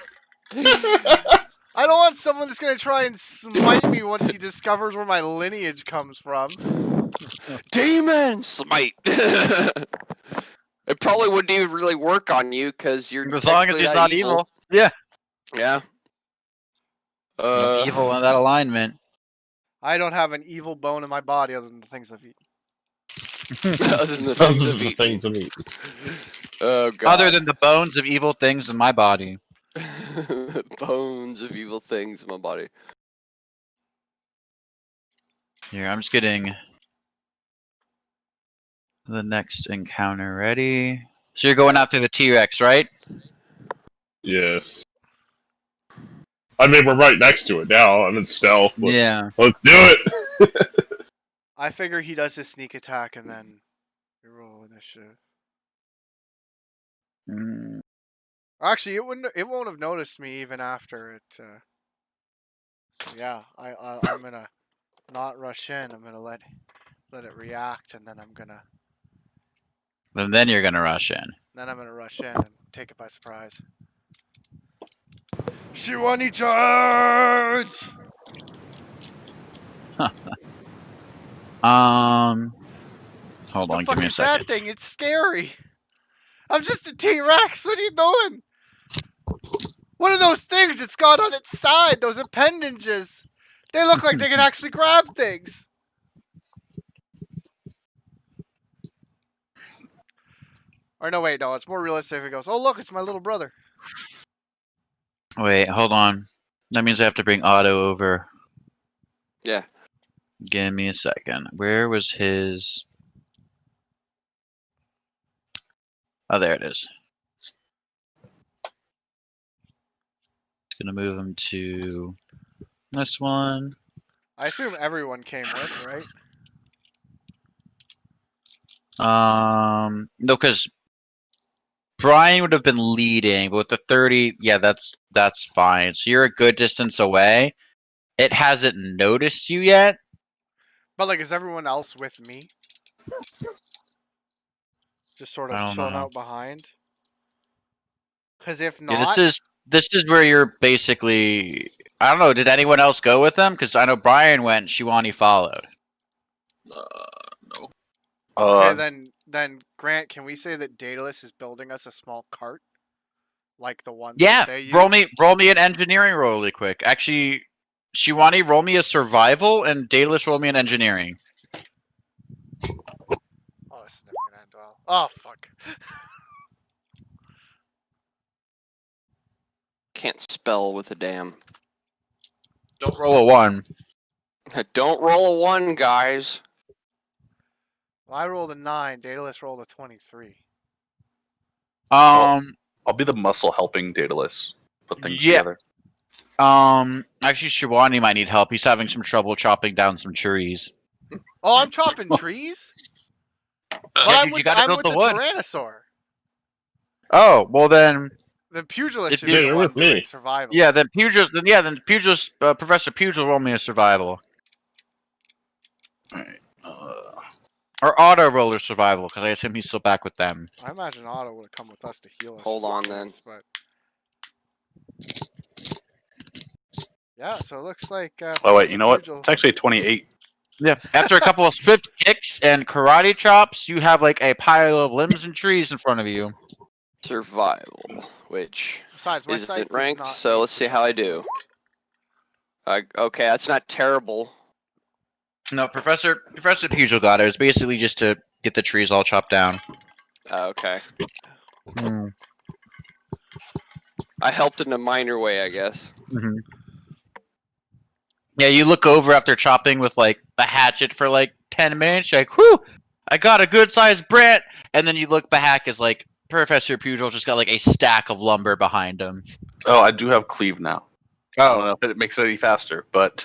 I don't want someone that's gonna try and smite me once he discovers where my lineage comes from. Demon smite. It probably wouldn't even really work on you because you're As long as technically he's not evil. Yeah. Yeah. Evil in that alignment. I don't have an evil bone in my body other than the things I've eaten. Other than the Those things are I've the eaten. things I'm eating. Oh god. Other than the bones of evil things in my body. bones of evil things in my body. Here, I'm just getting the next encounter ready. So you're going after the T-Rex, right? Yes. I mean, we're right next to it now. I'm in stealth. Yeah. Let's do it. I figure he does his sneak attack and then we roll initiative. Mm. Actually, it won't have noticed me even after it. So yeah, I'm gonna not rush in. I'm gonna let it react, and then I'm gonna And then you're gonna rush in. rush in and take it by surprise. Shiwani charge! Hold The on, give fuck me a is that second. thing? It's scary. I'm just a T-Rex. What are you doing? What are those things it's got on its side? Those appendages. They look like they can actually grab things. Or no, wait, no. It's more realistic if it goes, oh, look, it's my little brother. Wait, hold on. That means I have to bring Otto over. Yeah. Give me a second. Where was his... Oh, there it is. Gonna move him to this one. I assume everyone came with, right? No, because Brian would have been leading, but with the 30, yeah, that's fine. So you're a good distance away. It hasn't noticed you yet. But, like, is everyone else with me? Just sort I of don't chilling know. out behind? Because if not... Yeah, this is where you're basically... I don't know, did anyone else go with them? Because I know Brian went, Shiwani followed. No. Okay, then Grant, can we say that Daedalus is building us a small cart? Like the one Yeah, that they use? roll me an engineering roll really quick. Actually, Shiwani, roll me a survival, and Daedalus, roll me an engineering. Oh, this is never gonna end well. Oh, fuck. Can't spell with a damn. Don't roll a 1. Don't roll a 1, guys. Well, I rolled a 9. Daedalus rolled a 23. I'll be the muscle helping Daedalus put things Yeah. together. Actually, Shiwani might need help. He's having some trouble chopping down some trees. Oh, I'm chopping trees? But Yeah, I'm dude, with, you gotta I'm build with the the wood. Tyrannosaur. Oh, well then, The pugilist should Yeah, be the you're one with me. doing survival. yeah, then Pugilist, Professor Pugil, roll me a survival. Alright. Or auto roller survival, because I assume he's still back with them. I imagine Otto would have come with us to heal us. Hold just in on, then. case, But Yeah, so it looks like. Oh wait, you Professor know what? Pugil- It's actually 28. Yeah. After a couple of swift kicks and karate chops, you have like a pile of limbs and trees in front of you. Survival, which Besides, my isn't scythe is ranked, not so made let's for see how I survival. do. Okay, that's not terrible. No, Professor Pugil got it. It's basically just to get the trees all chopped down. Okay. Mm-hmm. I helped in a minor way, I guess. Yeah, you look over after chopping with like a hatchet for like 10 minutes. You're like, whew, I got a good sized branch. And then you look back as like Professor Pugil just got like a stack of lumber behind him. Oh, I do have cleave now. I don't Oh, know if it makes it any faster, but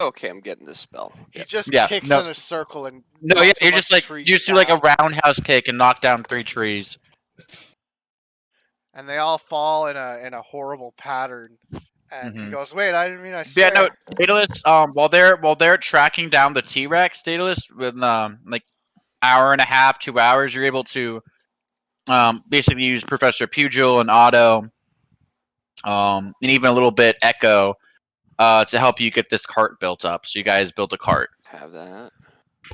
Okay, I'm getting this spell. He just Yeah, kicks no. in a circle and. no, yeah, knocks a you're bunch just of like, trees you just do like a down, roundhouse kick and knock down 3 trees. and they all fall in a horrible pattern. And he Mhm. goes, "Wait, I didn't mean I Yeah, swear." no, Daedalus, while they're tracking down the T-Rex, Daedalus, with like hour and a half, 2 hours, you're able to basically use Professor Pugil and Otto, and even a little bit Echo, to help you get this cart built up. So you guys built a cart. Have that.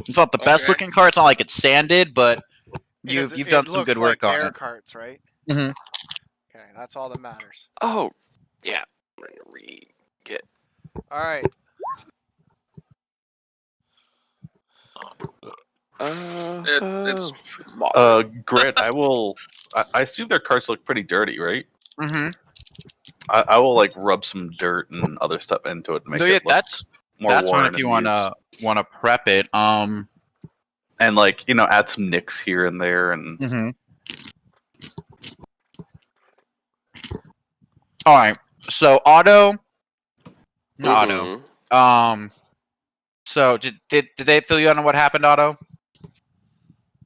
It's not the best Okay. looking cart. It's not like it's sanded, but Because you've it done some looks good work like on their it. carts, right? Mhm. Okay, that's all that matters. Oh, yeah. I'm gonna get. All right. It's Grant, I assume their carts look pretty dirty, right? Mm-hmm. I will like rub some dirt and other stuff into it to make No, yeah, it look more that's fine worn if you and wanna prep it. and like add some nicks here and there and Mm-hmm. All right. So Otto, not Otto. Mhm. So did they fill you in on what happened, Otto?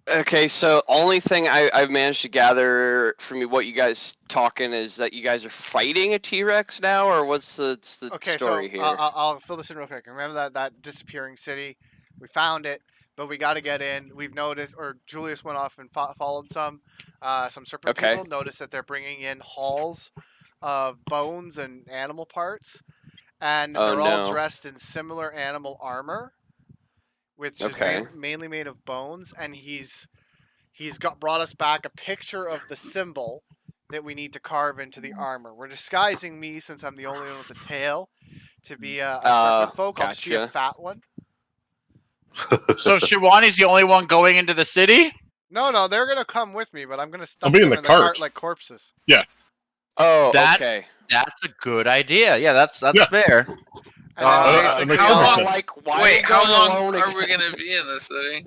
Okay, so only thing I've managed to gather from what you guys talking is that you guys are fighting a T-Rex now, or what's the Okay, story so here? I'll fill this in real quick. Remember that disappearing city? We found it, but we got to get in. We've noticed, or Julius went off and followed some serpent Okay. people. Noticed that they're bringing in hauls of bones and animal parts, and Oh, they're all no. dressed in similar animal armor, which Okay. is mainly made of bones. And he's brought us back a picture of the symbol that we need to carve into the armor. We're disguising me, since I'm the only one with a tail, to be a serpent folk. I'll just be a Gotcha. fat one. So Shiwani's the only one going into the city? No, they're gonna come with me, but I'm gonna stuff be them in in the the cart cart. like corpses. Oh, That's- okay. That's a good idea. Yeah, that's Yeah. fair. And Uh, then basically, makes how perfect long- sense. Like, why Wait, are how you long alone are we again? gonna be in this city?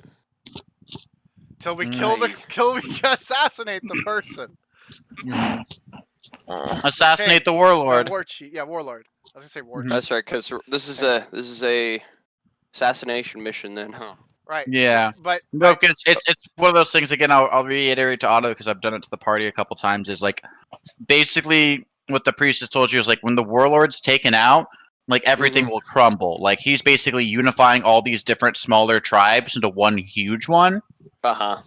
till we Right. till we assassinate the person. Assassinate the The warlord. war chief. Yeah, warlord. I was gonna say war Mhm. chief. That's right, because this is a assassination mission then, huh? Right. Yeah. But No, because it's one of those things. Again, I'll reiterate to Otto because I've done it to the party a couple times. Is like basically what the priest has told you is like when the warlord's taken out, like everything will crumble. Like he's basically unifying all these different smaller tribes into one huge one. Uh-huh.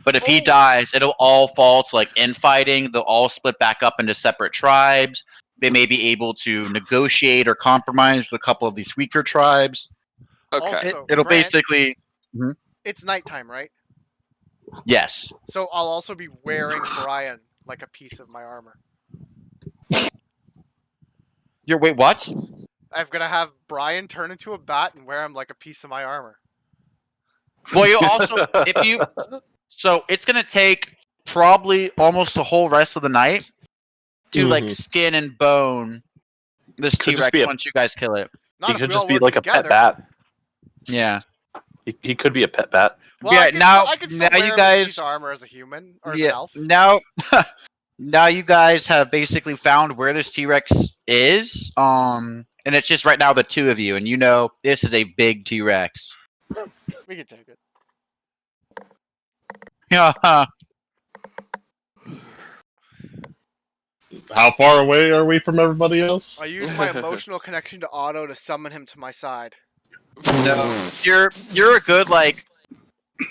But if he Oh. dies, it'll all fall to like infighting. They'll all split back up into separate tribes. They may be able to negotiate or compromise with a couple of these weaker tribes. Okay. Also, It'll Grant, basically it's nighttime, right? yes. So I'll also be wearing Brian like a piece of my armor. Wait, what? I'm gonna have Brian turn into a bat and wear him like a piece of my armor. Well, you also if you so it's gonna take probably almost the whole rest of the night to like Mhm. skin and bone this Could just T-Rex be a- once you guys kill it. Not he if could we all just be work like together. a pet bat. Yeah. He could be a pet bat. Well, Yeah, I could still now wear you him as a guys- piece of armor as a human or as an Yeah. elf. Now now you guys have basically found where this T-Rex is. And it's just right now the two of you, and you know this is a big T-Rex. We can take it. Yeah. How far away are we from everybody else? I use my emotional connection to Otto to summon him to my side. No, you're a good like.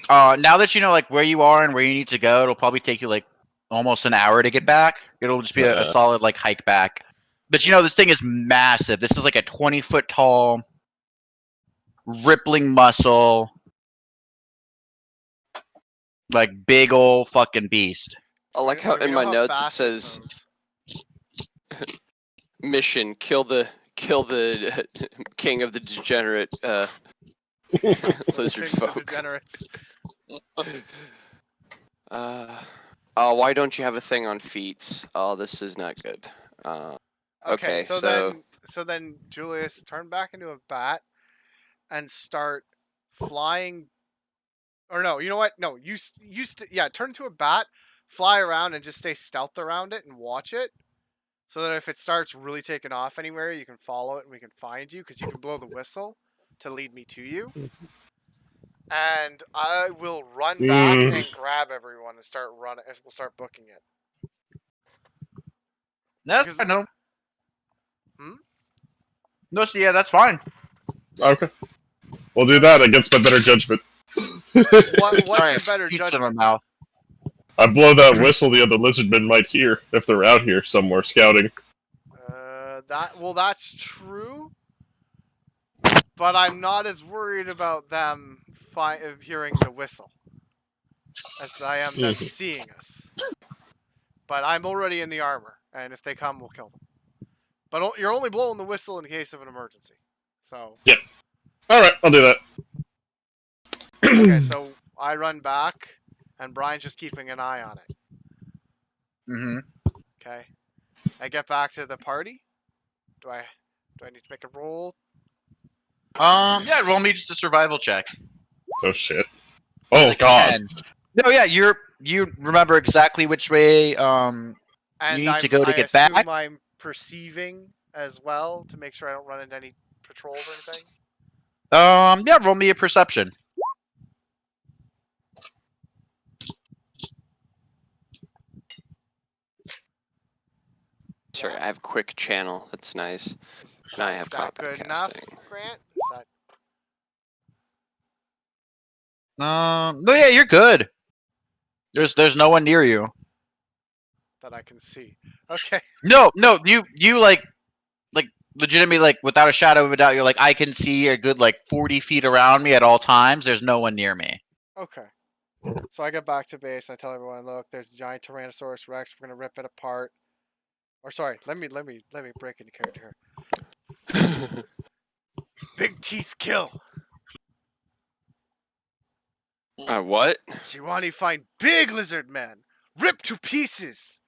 Now that you know like where you are and where you need to go, it'll probably take you like almost an hour to get back. It'll just be a solid like hike back. But you know, this thing is massive. This is like a 20-foot tall, rippling muscle, like big old fucking beast. I like Do how we in know my how notes it fast says moves? mission: kill the king of the degenerate lizard King of the folk. degenerates. Why don't you have a thing on feats? Oh, this is not good. Okay, So then Julius turn back into a bat and start flying. Or no, you know what? No, turn into a bat, fly around and just stay stealth around it and watch it. So that if it starts really taking off anywhere, you can follow it and we can find you because you can blow the whistle to lead me to you. And I will run back and grab everyone and start running. We'll start booking it. That's Because- fine. No. Hmm? No, so yeah, that's fine. Okay. We'll do that against my better judgment. What's Sorry, your better pizza in judgment? my mouth. I blow that whistle the other lizardmen might hear if they're out here somewhere scouting. That's true. But I'm not as worried about them hearing the whistle as I am them seeing us. But I'm already in the armor, and if they come, we'll kill them. But you're only blowing the whistle in case of an emergency. So. Yep. All right, I'll do that. Okay, so I run back, and Brian's just keeping an eye on it. Mm-hmm. Okay. I get back to the party. Do I need to make a roll? Yeah, roll me just a survival check. Oh shit. Oh Like a god. 10. No, yeah, you remember exactly which way And you need to go to get assume back. I'm perceiving as well to make sure I don't run into any patrols or anything. Yeah, roll me a perception. Sorry, I have quick channel. That's nice. Now I have Is that combat good enough, casting. Grant? Is that No, yeah, you're good. There's no one near you. that I can see? Okay. No, you like legitimately, like, without a shadow of a doubt, you're like, I can see a good like 40 feet around me at all times. There's no one near me. Okay. So I get back to base and I tell everyone, look, there's a giant Tyrannosaurus Rex. We're gonna rip it apart. Or sorry, let me break into character here. Big teeth kill. What? Shiwani find big lizard man. Rip to pieces.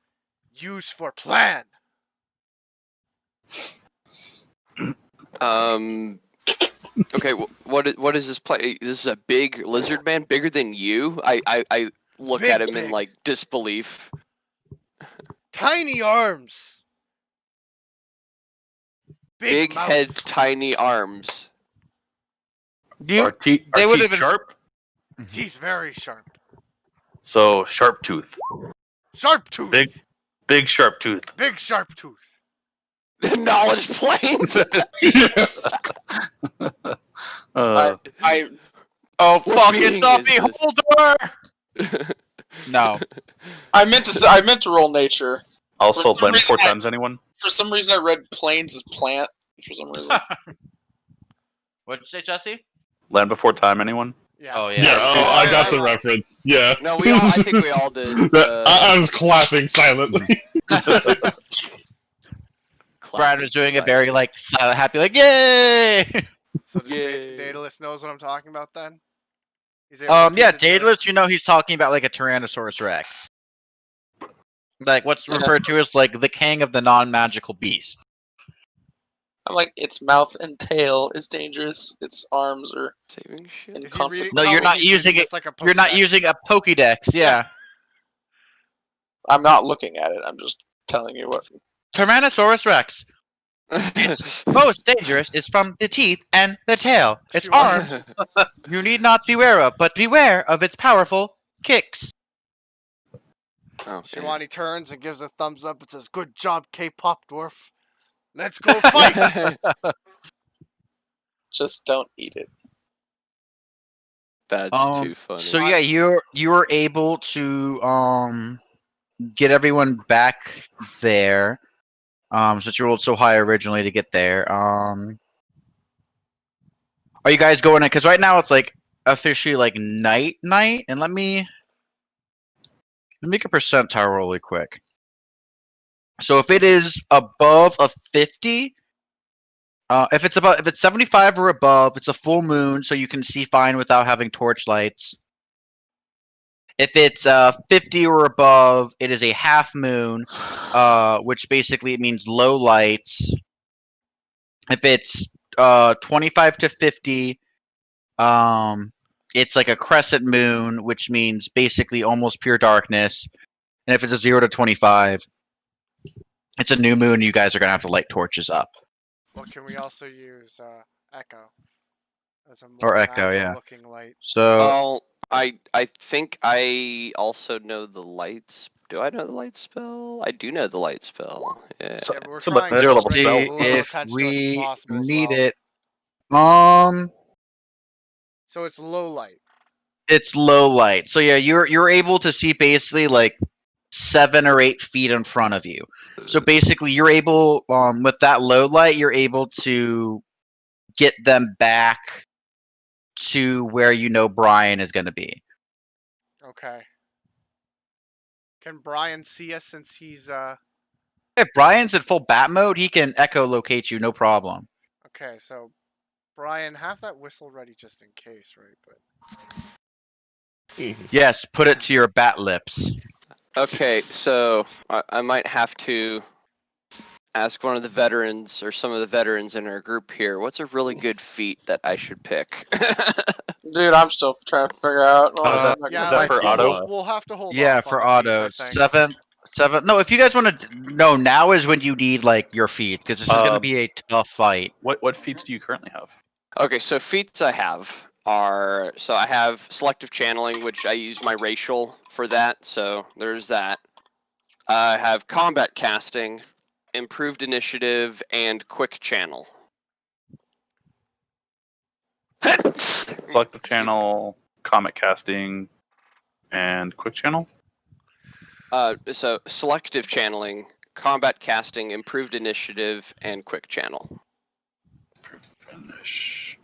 Use for plan. Okay. What is this play? This is a big lizard man, bigger than you. I look at him in Big. like disbelief. Tiny arms. Big mouth. head, tiny arms. Are teeth would've been- sharp? Teeth very sharp. So sharp tooth. Sharp tooth. Big sharp tooth. Big sharp tooth. Knowledge planes. Yes. I Oh, What fucking being zombie is this? holder! No. I meant to roll nature. Also, For some land reason 4 times anyone? For some reason, I read plains as plant. For some reason. What'd you say, Jesse? Land before time anyone? Yes. Oh, yeah. Yeah, oh, I got the reference. Yeah. No, I think we all did. I was clapping silently. Brad was doing a very like silent, happy, like yay. So does Yay. Daedalus knows what I'm talking about then? He's able to piece Yeah, it together? Daedalus, you know he's talking about like a Tyrannosaurus Rex. Like what's referred to as like the king of the non-magical beast. I'm like, its mouth and tail is dangerous. Its arms are saving shit. Is he reading? inconsequential. No, you're Probably not he's using reading it- this like a You're not Pokédex. using a Pokédex, yeah. I'm not looking at it. I'm just telling you what. Tyrannosaurus Rex. Its most dangerous is from the teeth and the tail. Its Sure. arms you need not beware of, but beware of its powerful kicks. Oh, Shiwani turns and gives a thumbs up and says, "Good job, K-pop dwarf. Let's go fight." Just don't eat it. That's too funny. So yeah, you were able to get everyone back there. Since you rolled so high originally to get there. Are you guys going in? Because right now it's like officially like night, and let me make a percentile roll really quick. So if it is above a 50, if it's 75 or above, it's a full moon, so you can see fine without having torch lights. If it's 50 or above, it is a half moon, which basically means low lights. If it's 25 to 50, it's like a crescent moon, which means basically almost pure darkness. And if it's a 0 to 25, it's a new moon. You guys are gonna have to light torches up. Well, can we also use Echo as a Or more Echo, yeah. looking light? So Well, I think I also know the light. Do I know the light spell? I do know the light spell. Yeah. So- Yeah, but we're so, but trying zero to level bring spell. as little if attention as we possible as need well. it, So it's low light. it's low light. So yeah, you're able to see basically like 7 or 8 feet in front of you. So basically, you're able with that low light, you're able to get them back to where you know Brian is going to be. Okay. Can Brian see us since he's If Brian's in full bat mode, he can echolocate you, no problem. okay? So Brian, have that whistle ready just in case, right? But Yes, put it to your bat lips. Okay, so I might have to ask one of the veterans or some of the veterans in our group here. What's a really good feat that I should pick? Dude, I'm still trying to figure out. Uh, Oh, I'm not yeah, gonna that lie. let's for see. auto? We'll have to hold Yeah, off for on the feats, auto. I think. Seven. No, if you guys want to, no, now is when you need like your feet because this is going to be a tough fight. What feats do you currently have? Okay, so feats I have are I have selective channeling, which I use my racial for that. So there's that. I have combat casting, improved initiative, and quick channel. Selective channel, comet casting, and quick channel. So selective channeling, combat casting, improved initiative, and quick channel. Finish.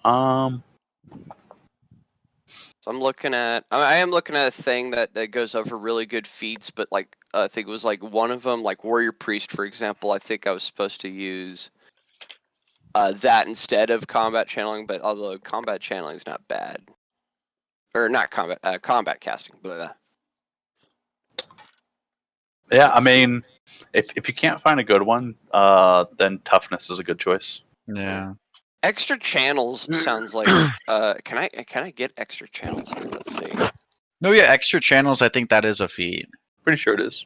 So I'm looking at, I am looking at a thing that goes over really good feats, but like I think it was like one of them, like Warrior Priest, for example. I think I was supposed to use that instead of combat channeling, but although combat channeling is not bad, or not combat casting. Blah, blah. Yeah, I mean, if you can't find a good one, then toughness is a good choice. Yeah. Extra channels sounds like. Can I get extra channels here? Let's see. No, yeah, extra channels. I think that is a feat, Pretty sure it is.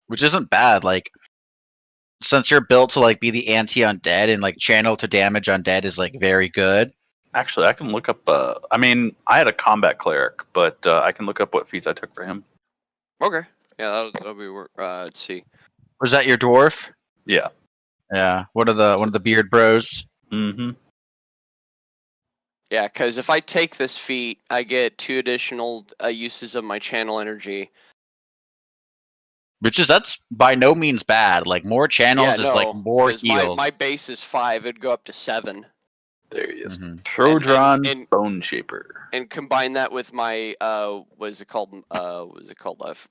which isn't bad. Like, since you're built to like be the anti-undead and like channel to damage undead is like very good. Actually, I can look up. I mean, I had a combat cleric, but I can look up what feats I took for him. Okay. Yeah, that'll be. Let's see. Was that your dwarf? Yeah. Yeah, one of the beard bros. Mm-hmm. Yeah, because if I take this feat, I get 2 additional uses of my channel energy. That's by no means bad. Like more channels is like more 'cause heals. My base is 5. It'd go up to 7. There he is. Mhm. Throdron and- Bone Shaper. And combine that with my what is it called?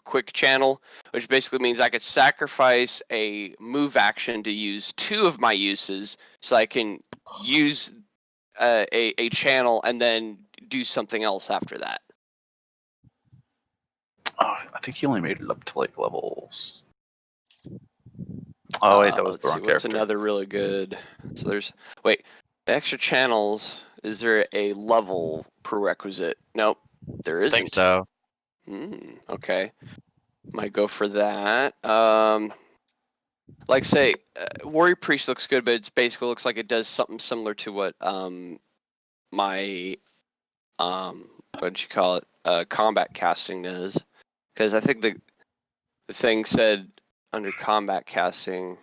Quick channel, which basically means I could sacrifice a move action to use 2 of my uses, so I can use a channel and then do something else after that. Oh, I think he only made it up to like levels. Oh wait, that was Let's the wrong see, what's character. another really good? So there's extra channels. Is there a level prerequisite? Nope, there I isn't. think so. Okay, might go for that. Like say, Warrior Priest looks good, but it basically looks like it does something similar to what my what'd you call it? Combat casting does. Because I think the thing said under combat casting,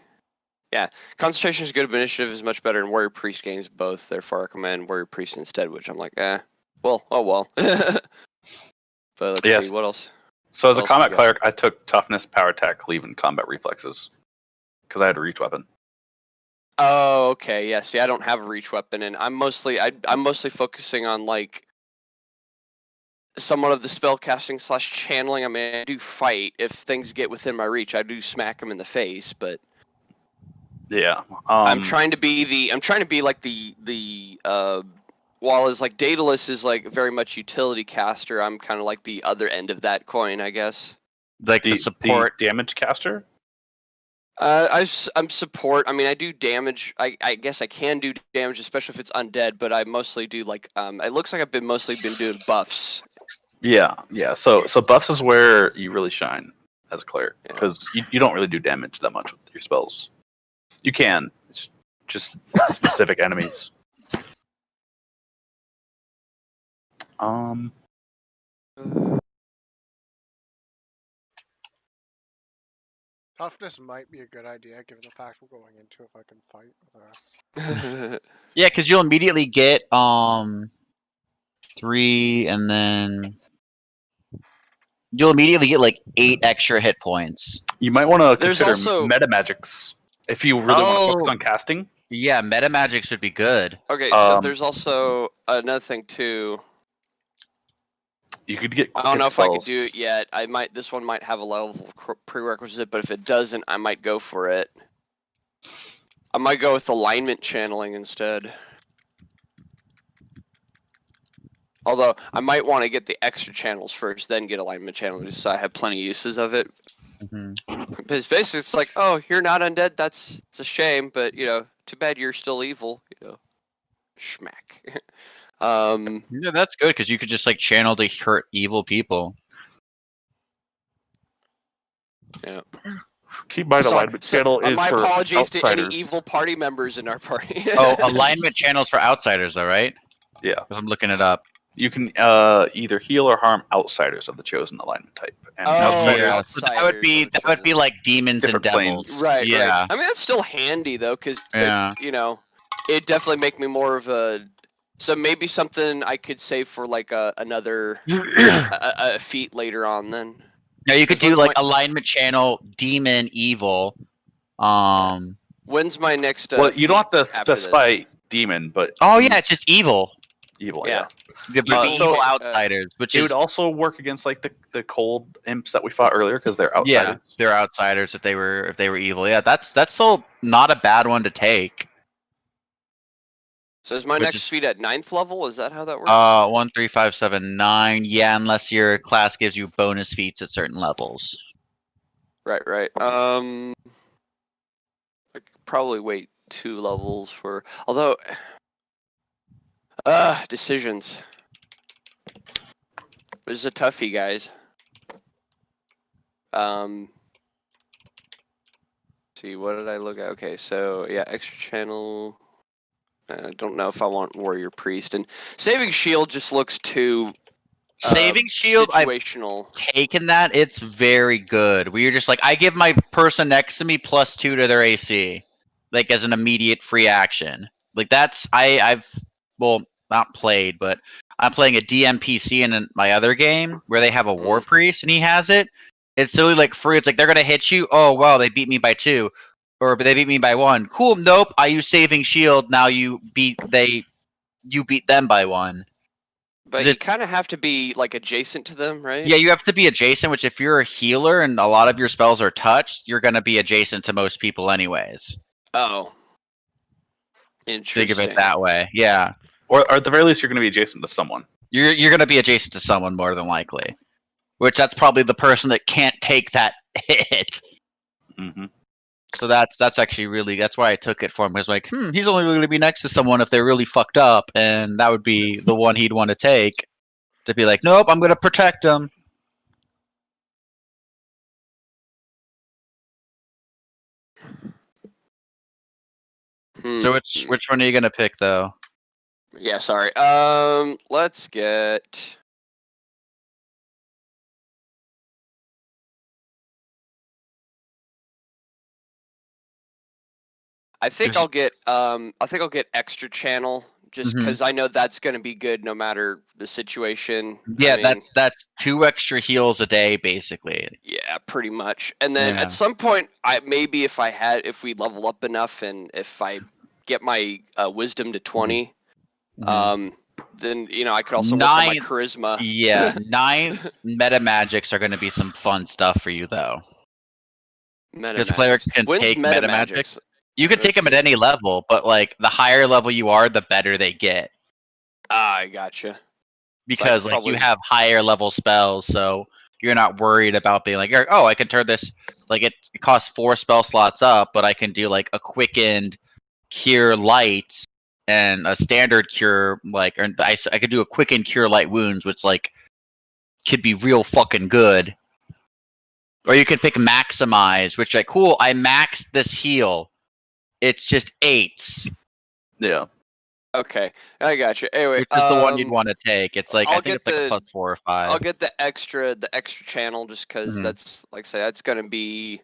yeah, concentration is good, but initiative is much better, and Warrior Priest gains both. Therefore, I recommend Warrior Priest instead. Which I'm like, well, oh well. But let's see what else. So as a What else combat we got? cleric, I took toughness, power attack, cleave, and combat reflexes because I had a reach weapon. Oh, okay. Yeah. See, I don't have a reach weapon, and I'm mostly focusing on like somewhat of the spell casting / channeling. I mean, I do fight if things get within my reach. I do smack them in the face, but Yeah. I'm trying to be like the while as like Daedalus is like very much utility caster, I'm kind of like the other end of that coin, I guess. Like the the support. damage caster. I'm support. I mean, I do damage. I guess I can do damage, especially if it's undead. But I mostly do like it looks like I've mostly been doing buffs. Yeah. So buffs is where you really shine as a cleric Yeah. because you don't really do damage that much with your spells. You can. It's just specific enemies. Toughness might be a good idea, given the fact we're going into a fucking fight with a... Yeah, because you'll immediately get 3, and then you'll immediately get like 8 extra hit points. You might want to There's consider also- meta magics if you really want to focus on casting. Yeah, meta magic should be good. Okay, so Um, there's also another thing too. You could get. I don't know if I could spells. do it yet. I might. This one might have a level prerequisite, but if it doesn't, I might go for it. I might go with alignment channeling instead. Although I might want to get the extra channels first, then get alignment channeling, just so I have plenty of uses of it. Because basically, it's like, oh, you're not undead. It's a shame, but you know, too bad you're still evil. You know, schmack. Yeah, that's good because you could just like channel to hurt evil people. Yeah. Keep in mind, alignment channel is my for apologies to any outsiders. evil party members in our party. Oh, alignment channels for outsiders, though, right? Yeah. Because I'm looking it up. You can either heal or harm outsiders of the chosen alignment type. And outsiders, Yeah, so that would be like demons and Different devils. planes. Right, Yeah. right. I mean, that's still handy though, because Yeah. you know, it definitely make me more of a. So maybe something I could save for like another a feat later on. Then. Yeah, you could do When's like my- alignment channel, demon, evil. When's my next? well, you don't have to after this? specify demon, but Oh yeah, it's just evil. evil. Yeah. The evil so, outsiders, which It is would also work against like the cold imps that we fought earlier because they're outsiders. yeah, they're outsiders if they were evil. Yeah, that's still not a bad one to take. So is my Which next is- feat at 9th level? Is that how that works? 1, 3, 5, 7, 9. Yeah, unless your class gives you bonus feats at certain levels. Right, right. I could probably wait 2 levels for. Although, decisions. This is a toughie, guys. See, what did I look at? Okay, so yeah, extra channel. I don't know if I want warrior priest, and saving shield just looks too Saving shield, I've situational. taken that. It's very good. Where you're just like, I give my person next to me +2 to their AC, like as an immediate free action. Like that's I've well not played, but I'm playing a DMPC in my other game where they have a war priest and he has it. It's literally like free. It's like they're gonna hit you. Oh wow, they beat me by 2, or they beat me by 1. Cool. Nope. I use saving shield. Now you beat them by 1. But you kind of have to be like adjacent to them, right? Yeah, you have to be adjacent, which if you're a healer and a lot of your spells are touched, you're going to be adjacent to most people anyways. Oh. Interesting. Think of it that way. Yeah. Or at the very least, you're going to be adjacent to someone. You're going to be adjacent to someone more than likely. Which that's probably the person that can't take that hit. Mm-hmm. So that's actually that's why I took it for him. I was like, he's only going to be next to someone if they're really fucked up, and that would be the one he'd want to take. To be like, nope, I'm going to protect him. So which one are you going to pick, though? Yeah, sorry. Let's get. I think I'll get extra channel just because I know that's going to be good no matter the situation. Yeah, I mean, that's 2 extra heals a day, basically. yeah, pretty much. And then at some point, maybe if we level up enough and if I get my wisdom to 20, then I could also work on my charisma. Yeah, 9 meta magics are going to be some fun stuff for you, though. Because clerics can take meta magics. You can take them at any level, but like the higher level you are, the better they get. I gotcha. Because like you have higher level spells, so you're not worried about being like, oh, I can turn this. Like it costs 4 spell slots up, but I can do like a quickened cure light and a standard cure. Like, or I could do a quickened cure light wounds, which like could be real fucking good. Or you could pick maximize, which like cool. I maxed this heal. It's just 8s. Yeah. Okay, I got you. Anyway, which is the one you'd want to take. It's like I think it's like a +4 or 5. I'll get the extra channel just because that's like I say that's gonna be.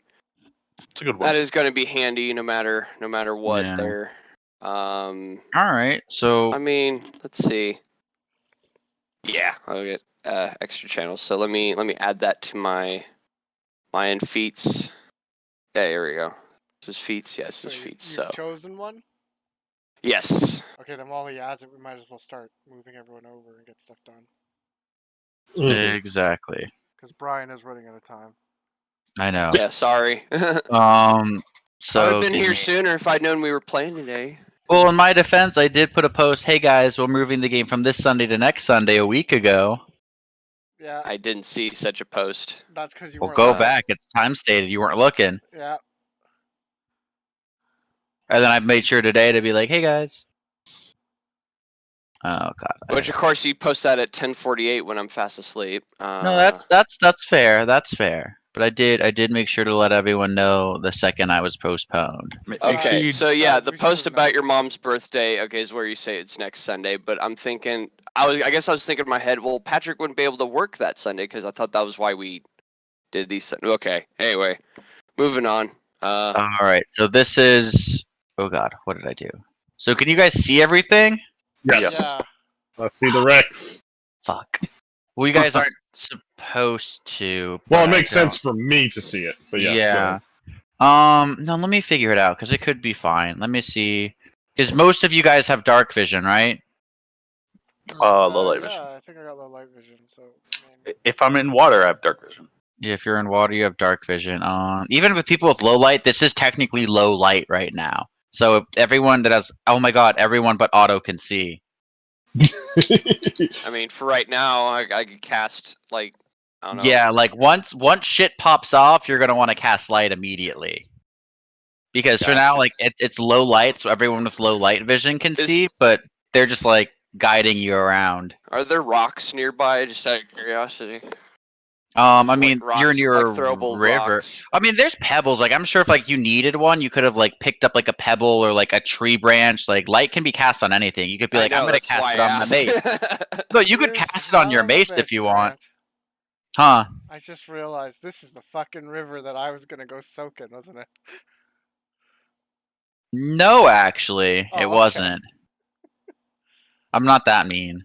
It's a good one. That is gonna be handy no matter what there. All right, so I mean, let's see. Yeah, I'll get extra channels. So let me add that to my feats. Yeah, here we go. This is feats. Yes, this is feats. You've chosen one. Yes. Okay, then while he adds it, we might as well start moving everyone over and get stuff done. Exactly. Because Brian is running out of time. I know. Yeah, sorry. So I would have been here sooner if I'd known we were playing today. Well, in my defense, I did put a post, hey guys, we're moving the game from this Sunday to next Sunday a week ago. Yeah. I didn't see such a post. That's because you weren't weren't go back. It's time stated. You weren't looking. Yeah. And then I made sure today to be like, hey guys. Oh god. Which of course you post that at 10:48 when I'm fast asleep. No, that's fair. That's fair. But I did make sure to let everyone know the second I was postponed. Okay, so yeah, the post about your mom's birthday, okay, is where you say it's next Sunday. But I'm thinking, I guess I was thinking in my head, well, Patrick wouldn't be able to work that Sunday because I thought that was why we did these things. Okay, anyway, moving on. All right, so this is. Oh god, what did I do? So can you guys see everything? Yes. Yeah. Let's see the Rex. Fuck. Well, you guys aren't supposed to. Well, it makes sense for me to see it, but yeah. Yeah. No, let me figure it out because it could be fine. Let me see. Because most of you guys have dark vision, right? Low light vision. Yeah, I think I got low light vision. So. If I'm in water, I have dark vision. Yeah, if you're in water, you have dark vision. Even with people with low light, this is technically low light right now. So if everyone that has, oh my god, everyone but Otto can see. I mean, for right now, I could cast like. I don't know. Yeah, like once shit pops off, you're gonna want to cast light immediately. Because for now, like it's low light, so everyone with low light vision can see, but they're just like guiding you around. Are there rocks nearby? Just out of curiosity. I mean, rocks, you're near like throwable a river. rocks. I mean, there's pebbles. Like, I'm sure if like you needed one, you could have like picked up like a pebble or like a tree branch. Like, light can be cast on anything. You could be like, I'm gonna cast it on my mace. No, you could cast it on your mace if you want. Huh? I just realized this is the fucking river that I was gonna go soak in, wasn't it? No, actually, Oh, it okay. wasn't. I'm not that mean.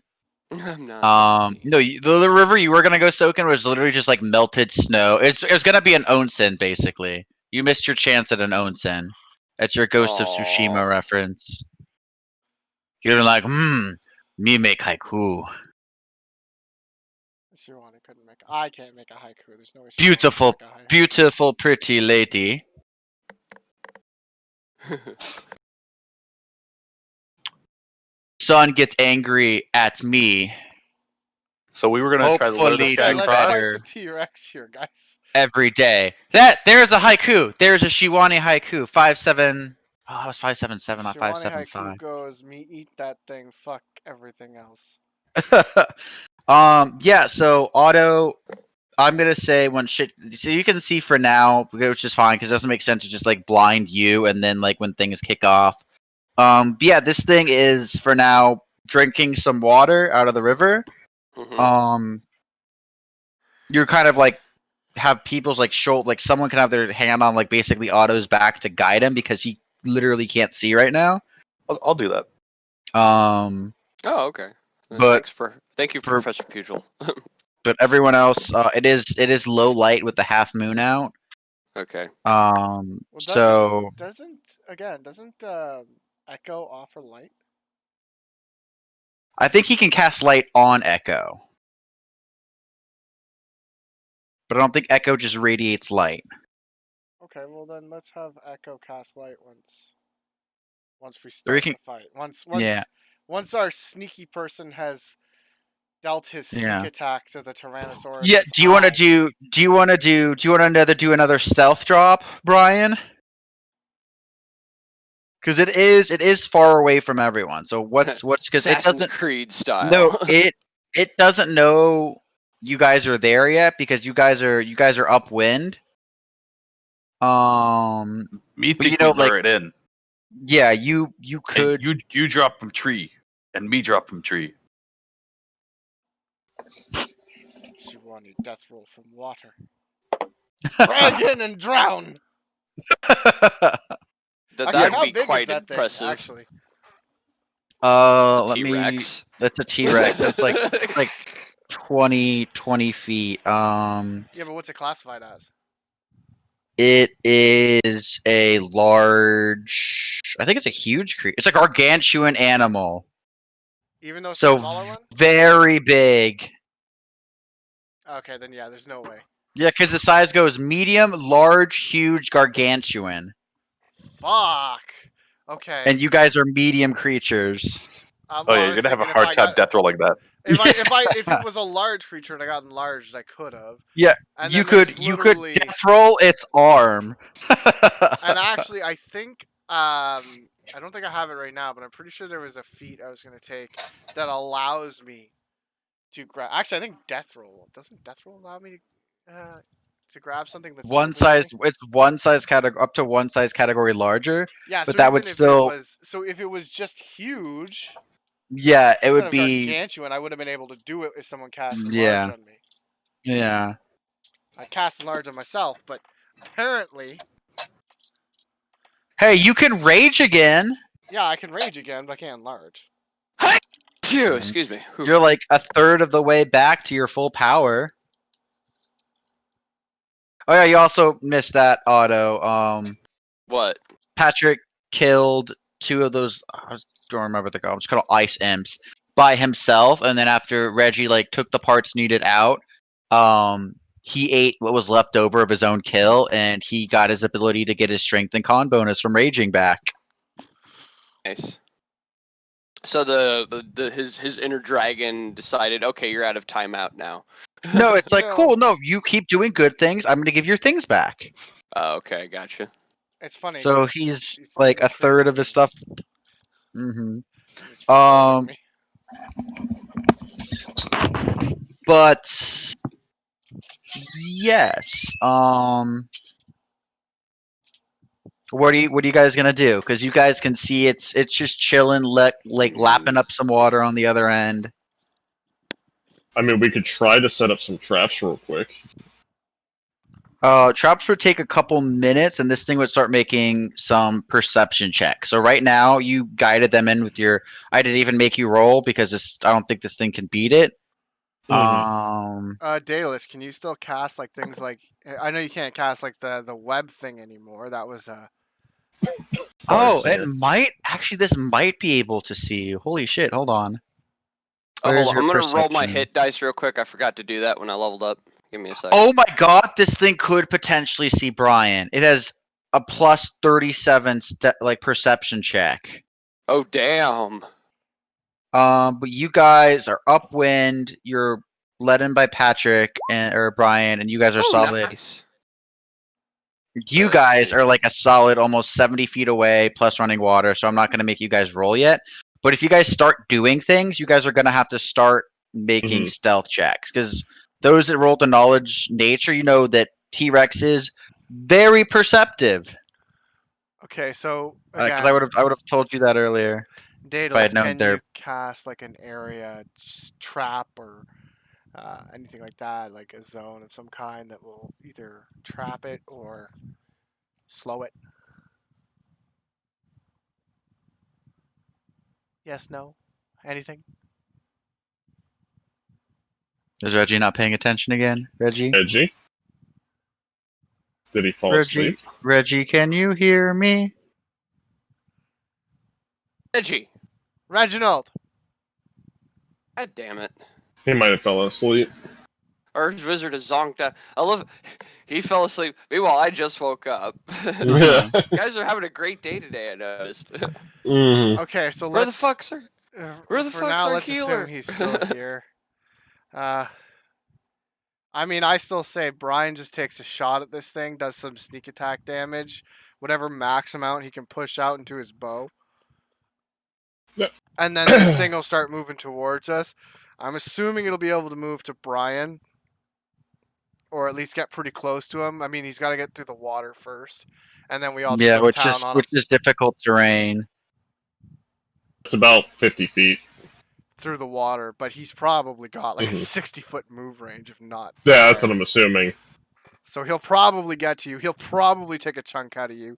I'm not. No, the river you were gonna go soak in was literally just like melted snow. It's gonna be an onsen basically. You missed your chance at an onsen. It's your Ghost of Tsushima reference. You're like, me make haiku. I can't make a haiku. There's no issue. Beautiful, beautiful, pretty lady. Son gets angry at me. So we were gonna try to lure this guy Let's across. fight the T-Rex here, guys. Every day. There's a haiku. There's a Shiwani haiku. 5-7. Oh, it was 5-7-7, not 5-7-5. Haiku goes, me eat that thing, fuck everything else. Yeah, so Otto, I'm gonna say when shit, so you can see for now, which is fine because it doesn't make sense to just like blind you and then like when things kick off. Yeah, this thing is for now drinking some water out of the river. You're kind of like have people's like shoulder, like someone can have their hand on like basically Otto's back to guide him because he literally can't see right now. I'll do that. Um, Oh, okay. But Thank you, for- Professor Pugil. but everyone else, it is low light with the half moon out. Okay. Well, So doesn't Echo offer light? I think he can cast light on Echo, but I don't think Echo just radiates light. Okay, well then let's have Echo cast light once we Or start you can- the fight. Yeah. Once our sneaky person has dealt his sneak Yeah. attack to the Tyrannosaurus. Yeah. Do you want to do another stealth drop, Brian? Because it is far away from everyone. So what's because it Assassin's doesn't Creed style. no it doesn't know you guys are there yet because you guys are upwind. Me but you thinking know, lure like it in. yeah, you And could. you drop from tree, and me drop from tree. She wanted death roll from water. Drag in and drown. That Actually, would how be big quite is that impressive. thing? Actually, Let me. T-Rex. That's a T-Rex. It's like 20 feet. yeah, but what's it classified as? It is a large. I think it's a huge creature. It's a gargantuan animal. Even though it's So a smaller one? very big. Okay, then yeah, there's no way. Yeah, because the size goes medium, large, huge, gargantuan, Fuck. Okay. and you guys are medium creatures. Oh well, yeah, I you're was gonna have a thinking hard time death roll like that. if it was a large creature and I got enlarged, I could have. Yeah, And you then could there's you could literally- death roll its arm. And actually, I think I don't think I have it right now, but I'm pretty sure there was a feat I was gonna take that allows me to grab. Actually, I think death roll doesn't death roll allow me to grab something that's one still bigger size. than me? It's one size category up to one size category larger. Yeah, but so that even would if still- it was if it was just huge, Yeah, it instead would of be. gargantuan, I would have been able to do it if someone cast large Yeah. on me. Yeah. I cast large on myself, but apparently, Hey, you can rage again. yeah, I can rage again, but I can't enlarge. Phew, excuse me. Whew. You're like a third of the way back to your full power. Oh yeah, you also missed that auto. What? Patrick killed two of those. I don't remember what they're called. It's called ice imps by himself, and then after Reggie like took the parts needed out, he ate what was left over of his own kill, and he got his ability to get his strength and con bonus from raging back. Nice. So his inner dragon decided, okay, you're out of timeout now. No, it's like No. cool. No, you keep doing good things. I'm gonna give your things back. Oh, okay, gotcha. It's funny. So 'cause he's it's like the a third of his criminal stuff. Mm-hmm. and it's following me. But yes. What are you guys gonna do? Because you guys can see it's just chilling, like lapping up some water on the other end. I mean, we could try to set up some traps real quick. Traps would take a couple minutes, and this thing would start making some perception checks. So right now, you guided them in with your. I didn't even make you roll because I don't think this thing can beat it. Daedalus, can you still cast like things like? I know you can't cast like the web thing anymore. That was Oh, yeah. it might actually. This might be able to see you. Holy shit! Hold on. Oh, Where's hold on. your I'm gonna roll my perception? hit dice real quick. I forgot to do that when I leveled up. Give me a second. Oh my god, this thing could potentially see Brian. It has a plus 37 like perception check. Oh, damn. But you guys are upwind. You're led in by Patrick or Brian, and you guys are Oh, solid. nice. You Let's guys see. are like a solid almost 70 feet away, plus running water. So I'm not going to make you guys roll yet. But if you guys start doing things, you guys are going to have to start making stealth checks because those that roll the knowledge nature, you know that T-Rex is very perceptive. okay. So Because again, I would have told you that earlier. Daedalus, known can their- you cast like an area trap or anything like that, like a zone of some kind that will either trap it or slow it? Yes, no? Anything? Is Reggie not paying attention again? Reggie? Edgy. Did he fall asleep? Reggie, can you hear me? Edgy. Reginald! God damn it. He might have fell asleep. Our wizard is zonked out. I love. He fell asleep. Meanwhile, I just woke up. Yeah. Guys are having a great day today. I noticed. Mhm. Okay, so Where the let's... fuck's our? Where the for fuck's now, our let's healer? assume he's still here. I mean, I still say Brian just takes a shot at this thing, does some sneak attack damage, whatever max amount he can push out into his bow. Yep. And then this thing will start moving towards us. I'm assuming it'll be able to move to Brian, or at least get pretty close to him. I mean, he's got to get through the water first, and then we all just go to town on him. Which is difficult terrain. It's about 50 feet. Through the water, but he's probably got like a Mhm. 60-foot move range, if not. Yeah, that's higher. what I'm assuming. So he'll probably get to you. He'll probably take a chunk out of you.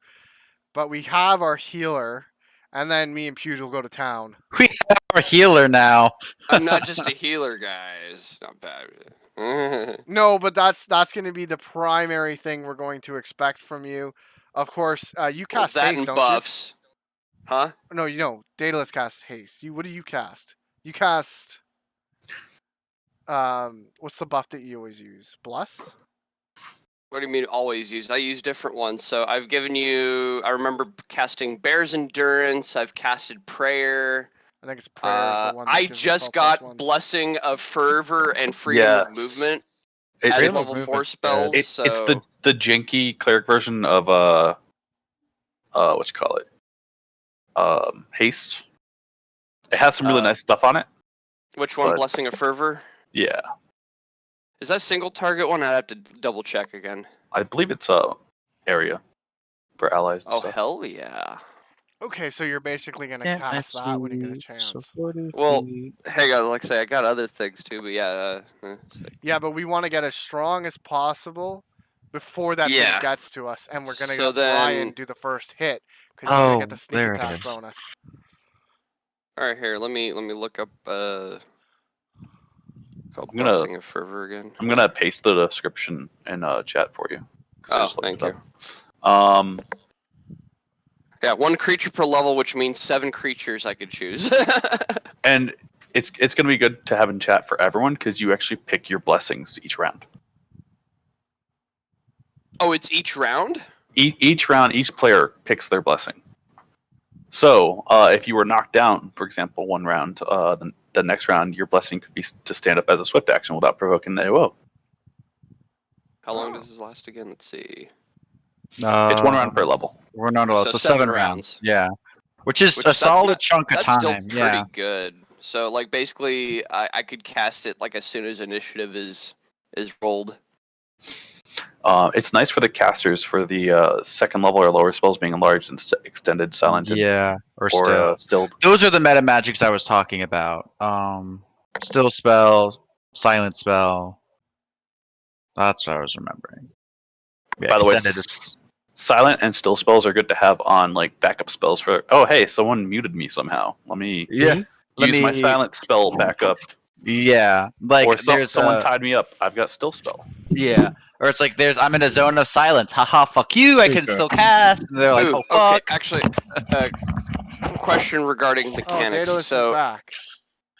But we have our healer, and then me and Puge will go to town. We have our healer now. I'm not just a healer, guys. Not bad. No, but that's going to be the primary thing we're going to expect from you. Of course, you Well, cast that haste, and don't buffs. Huh? you? No, you don't. Daedalus casts haste. What do you cast? You cast. What's the buff that you always use? Bless? What do you mean always use? I use different ones. So I've given you. I remember casting Bear's Endurance. I've casted Prayer. I think it's prayer is the one. That I gives us just all got +1s. Blessing of Fervor and Freedom of Movement It- as Freedom of level Movement 4 is spells. good. It's so the janky cleric version of what you call it, haste. It has some really nice stuff on it. which one? but- Blessing of Fervor. Yeah, Is that single target one? I have to double check again. I believe it's area for allies. And Oh stuff. hell yeah! Okay, so you're basically going to cast that when you get a chance. Well, hang on, like I say, I got other things too, but yeah. Yeah, but we want to get as strong as possible before that Yeah. thing gets to us, and we're going to So get Brian then- do the first hit because he's going to get Oh, the sneak there it attack is. bonus. All right, here. Let me look up called I'm gonna- Blessing of Fervor again. I'm gonna paste the description in chat for you. 'cause I Oh, just looked thank it you. up. Yeah, 1 creature per level, which means 7 creatures I could choose. And it's gonna be good to have in chat for everyone because you actually pick your blessings each round. Oh, it's each round? Each round, each player picks their blessing. So if you were knocked down, for example, one round, then the next round your blessing could be to stand up as a swift action without provoking the AOO. How long Oh. does this last again? Let's see. It's 1 round per level. We're not allowed, So so 7 7 rounds. rounds. Yeah. Which is a that's solid not- chunk of That's time. still pretty Yeah. good. So, like, basically, I could cast it like as soon as initiative is rolled. It's nice for the casters for the second level or lower spells being enlarged and extended, silenced, Yeah. Or or still. stilled. Those are the meta magics I was talking about. Still spell, silent spell. That's what I was remembering. Yeah, By the way, extended is- silent and still spells are good to have on like backup spells for. Oh, hey, someone muted me somehow. Let me yeah. Let use my me- silent spell backup. Yeah. Like Or there's someone tied me up. I've got still spell. yeah. Or it's like I'm in a zone of silence. Haha, fuck you. I can Okay. still cast. And they're like, Ooh, oh okay, fuck. actually, question regarding Oh, mechanics. Daedalus So, is back.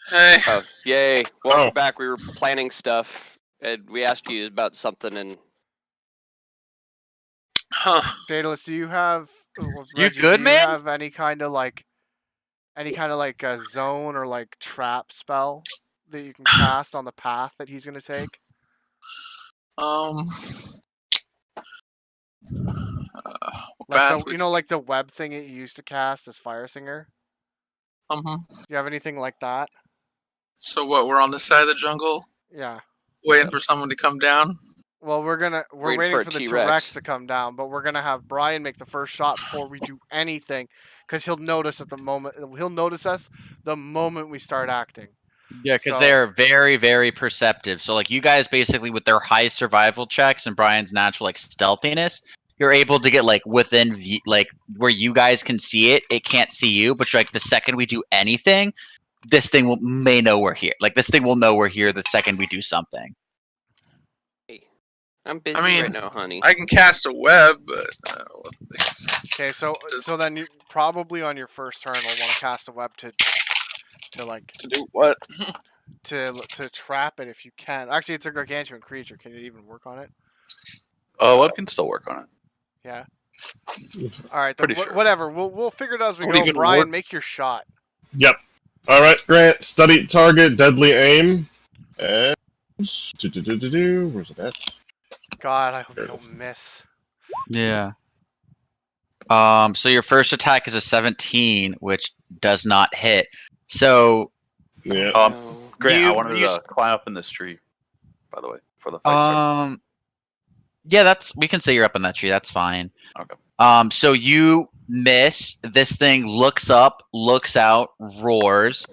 Hey, oh, yay! Welcome Oh. back. We were planning stuff, and we asked you about something, and huh? Daedalus, do you have... You Reggie, good, do man? you have any kind of like a zone or like trap spell that you can cast on the path that he's going to take? What Like path the, we- you know, like the web thing that you used to cast as Fire Singer? mhm. Do you have anything like that? So what? We're on this side of the jungle, Yeah. waiting for someone to come down. Well, we're Waiting waiting for for a the T-Rex. T-Rex to come down, but we're gonna have Brian make the first shot before we do anything, because he'll notice us the moment we start acting. Yeah, because So- they're very, very perceptive. So like you guys basically with their high survival checks and Brian's natural like stealthiness, you're able to get like within like where you guys can see it. It can't see you, but like the second we do anything, this thing may know we're here. Like this thing will know we're here the second we do something. I'm busy I mean, right now, honey. I can cast a web, but I don't know what things. Okay, so then you probably on your first turn will want to cast a web to like To do what? to trap it if you can. Actually, it's a gargantuan creature. Can it even work on it? Web can still work on it. Yeah. All right. Then Pretty sure. whatever. We'll figure it out as we Would go. even Brian, work. make your shot. Yep. Alright, Grant, study target, deadly aim. And. Where's it at? God, I hope There you it don't is. miss. Yeah. So your first attack is a 17, which does not hit. So Yeah. No. Grant, I You- wanted you to climb up in this tree. By the way, for the fight. started. yeah, we can say you're up in that tree. That's fine. Okay. So you miss. This thing looks up, looks out, roars.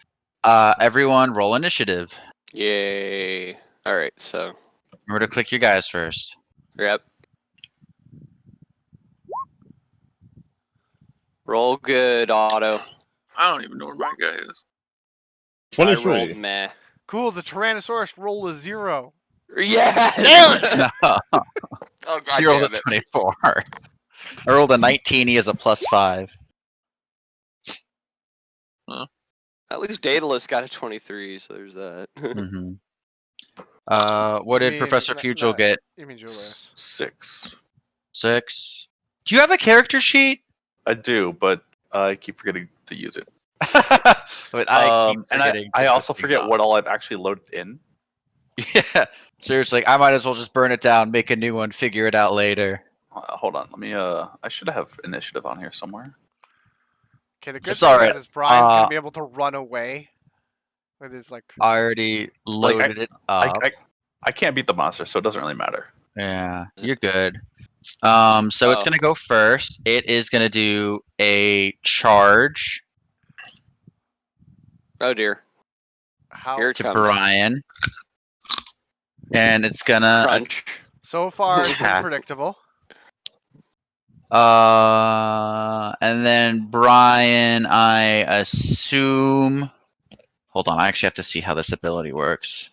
Everyone, roll initiative. Yay. All right. So. Remember to click your guys first. Yep. Roll good, Otto. I don't even know where my guy is. I rolled 23. meh. Cool. The Tyrannosaurus roll is 0. Yeah. Damn it! No, Oh god you rolled a damn it. 24. I rolled a 19. He has a +5. At least Daedalus got a 23, so there's that. Mm-hmm. What You did mean- Professor no, Fugel no. get? You mean Julius? 6. 6. Do you have a character sheet? I do, but I keep forgetting to use it. But I keep And forgetting. I to also put things forget on. what all I've actually loaded in. Yeah, seriously, I might as well just burn it down, make a new one, figure it out later. Hold on, let me. I should have initiative on here somewhere. Okay. The good It's thing alright. is Brian's gonna be able to run away with his like. I already loaded it up. I can't beat the monster, so it doesn't really matter. Yeah, you're good. So it's Oh. gonna go first. It is gonna do a charge Oh dear. How Here it to comes. Brian, and it's gonna Crunch. so far it's been Attack. predictable. and then Brian, I assume. Hold on, I actually have to see how this ability works.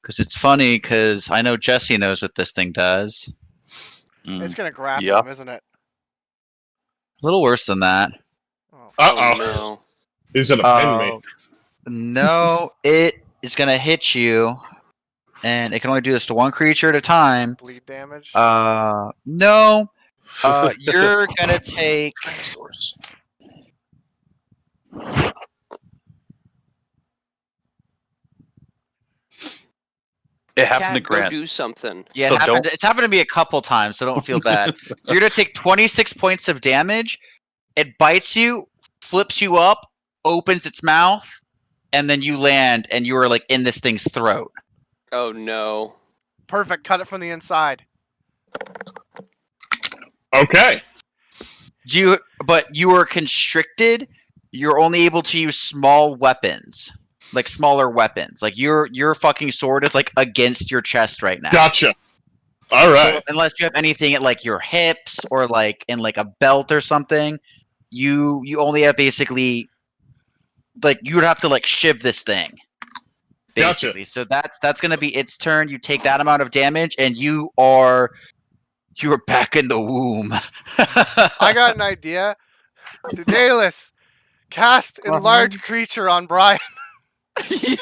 Because it's funny, because I know Jesse knows what this thing does. It's gonna grapple Yeah. him, isn't it? A little worse than that. Oh, Uh-oh. Oh He's gonna pin me. No, it is gonna hit you, and it can only do this to one creature at a time. bleed damage. No. You're gonna take. Dinosaurs. It no. happened to Cat, go Grant. do something. Yeah, So it's happened to me a couple times, so don't feel bad. You're gonna take 26 points of damage. It bites you, flips you up, opens its mouth, and then you land, and you are like in this thing's throat. Oh no. Perfect. Cut it from the inside. Okay. But you are constricted. You're only able to use small weapons, like smaller weapons. Like your fucking sword is like against your chest right now. Gotcha. All right. So unless you have anything at like your hips or like in like a belt or something, you only have basically like you would have to like shiv this thing. Gotcha. Basically. So that's gonna be its turn. You take that amount of damage and you are back in the womb. I got an idea. Daedalus, cast enlarge creature on Brian.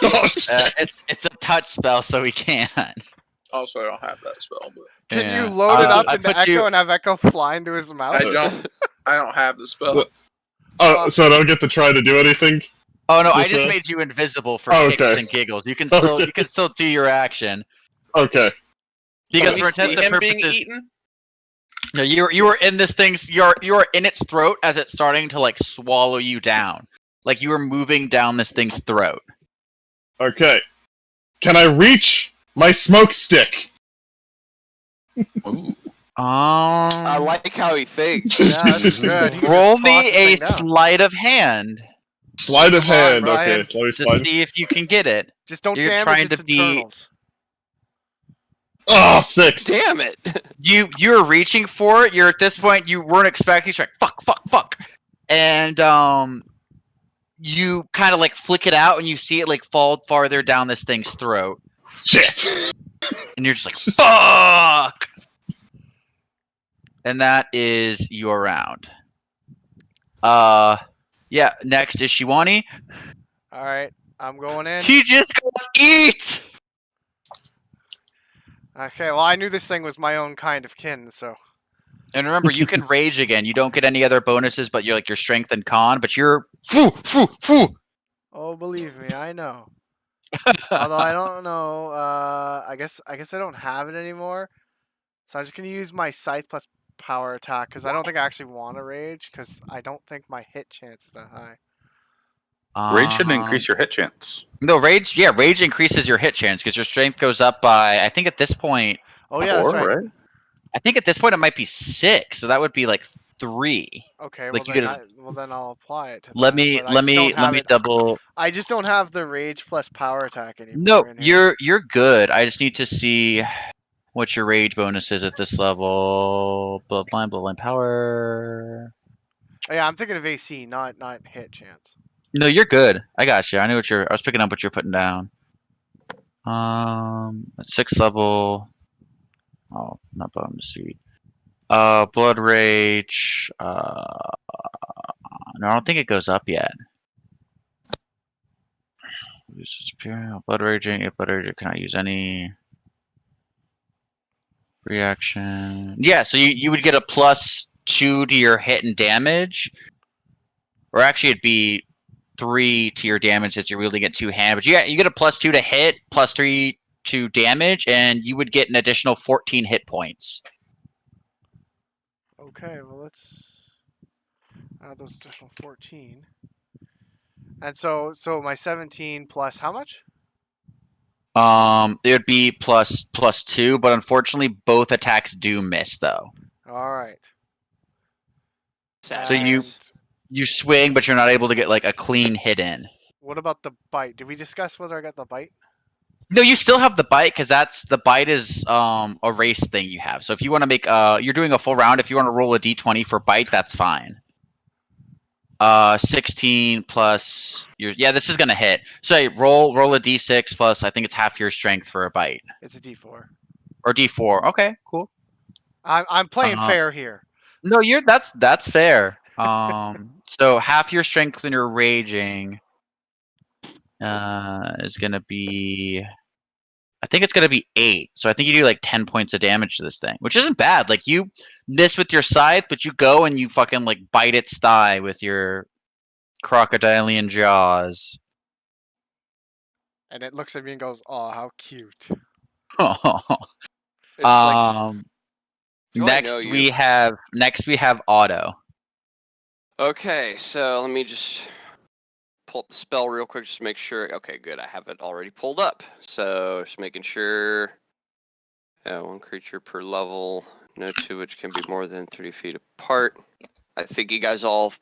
Oh, shit. It's a touch spell, so we can't. Also, I don't have that spell, but Can Yeah. you load it up I into put Echo you- and have Echo fly into his mouth? I don't have the spell. Oh, so I don't get to try to do anything? Oh no, I This just way? made you invisible for Oh, kicks okay. and giggles. You can still Okay. you can still do your action Okay. because Can for we see intents and him being purposes, eaten? no, you were in this thing's you are in its throat as it's starting to like swallow you down. Like you were moving down this thing's throat. Okay. Can I reach my smoke stick? Ooh. I like how he thinks. Yeah, that's good. He can roll just toss me the a thing down. sleight of hand Sleight of Come on, hand. Brian. Okay, let me to slide. see if you can get it. Just don't You're damage trying its to be- internals. Oh, 6. Damn it! You're reaching for it. You're at this point. You weren't expecting. You're like fuck, and you kind of like flick it out, and you see it like fall farther down this thing's throat, Shit. and you're just like fuck. And that is your round. Yeah. Next is Shiwani. All right, I'm going in. He just goes eat. Okay, well, I knew this thing was my own kind of kin, so. And remember, you can rage again. You don't get any other bonuses, but you're like your strength and con. But you're Oh, believe me, I know. Although I don't know. I guess I don't have it anymore. So I'm just gonna use my scythe plus power attack because I don't think I actually want to rage because I don't think my hit chance is that high. Rage shouldn't increase your hit chance. No, rage. Yeah, rage increases your hit chance because your strength goes up by. I think at this point. Oh yeah, that's 4, right. right? I think at this point it might be 6, so that would be like 3. Okay, Like, well, you then well then I'll apply it to Let that, me but I just don't have it. double. I just don't have the rage plus power attack anymore. No, in here. you're good. I just need to see what your rage bonus is at this level. Bloodline power. Oh, yeah, I'm thinking of AC, not hit chance. No, you're good. I got you. I knew I was picking up what you're putting down. At 6th level. Oh, not bonus suit. Blood rage. No, I don't think it goes up yet. Blood raging. If blood raging cannot use any reaction. Yeah, so you would get a +2 to your hit and damage, or actually it'd be 3 to your damage as you're wielding it two-handed. But you get a +2 to hit, +3 to damage, and you would get an additional 14 hit points. Okay, well let's add those additional 14. And so my 17 plus how much? It would be +2, but unfortunately both attacks do miss though. All right. So you swing, but you're not able to get like a clean hit in. What about the bite? Did we discuss whether I got the bite? No, you still have the bite because the bite is a race thing you have. So if you want to make you're doing a full round. If you want to roll a d20 for bite, that's fine. 16 plus your this is gonna hit. So roll a d6 plus I think it's half your strength for a bite. It's a D4. Or d4. Okay, cool. I'm playing fair here. No, that's fair. So half your strength when you're raging is gonna be. I think it's gonna be 8. So I think you do like 10 points of damage to this thing, which isn't bad. Like you miss with your scythe, but you go and you fucking like bite its thigh with your crocodilian jaws. And it looks at me and goes, "Oh, how cute." It's like, do I know next you? we have Otto. Okay, so let me just pull up the spell real quick just to make sure. Okay, good. I have it already pulled up. So just making sure. One creature per level. No two which can be more than 30 feet apart. I think you guys all.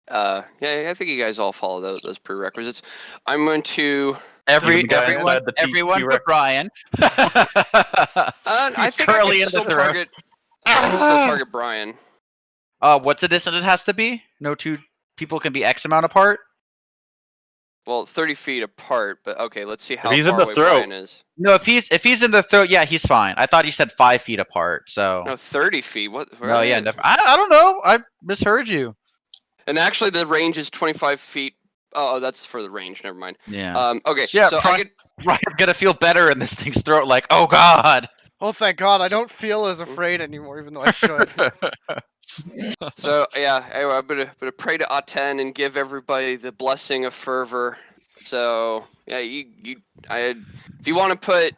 I think you guys all follow those prerequisites. I'm going to. Everyone T-Rex. but Brian. I think currently I in can the still throw. target. I can still target Brian. What's the distance it has to be? No two people can be X amount apart? Well, 30 feet apart, but okay, let's see how he's in far the away throat. Brian is. No, if he's in the throat, yeah, he's fine. I thought you said 5 feet apart, so. No, 30 feet. What? Oh yeah, never. I don't know. I misheard you. And actually, the range is 25 feet. Oh, that's for the range. Never mind. Yeah. Okay. Yeah, so Brian's gonna feel better in this thing's throat. Like, oh god. Oh, thank God! I don't feel as afraid anymore, even though I should. So yeah, anyway, I'm gonna pray to Aten and give everybody the blessing of fervor. So yeah, if you want to put,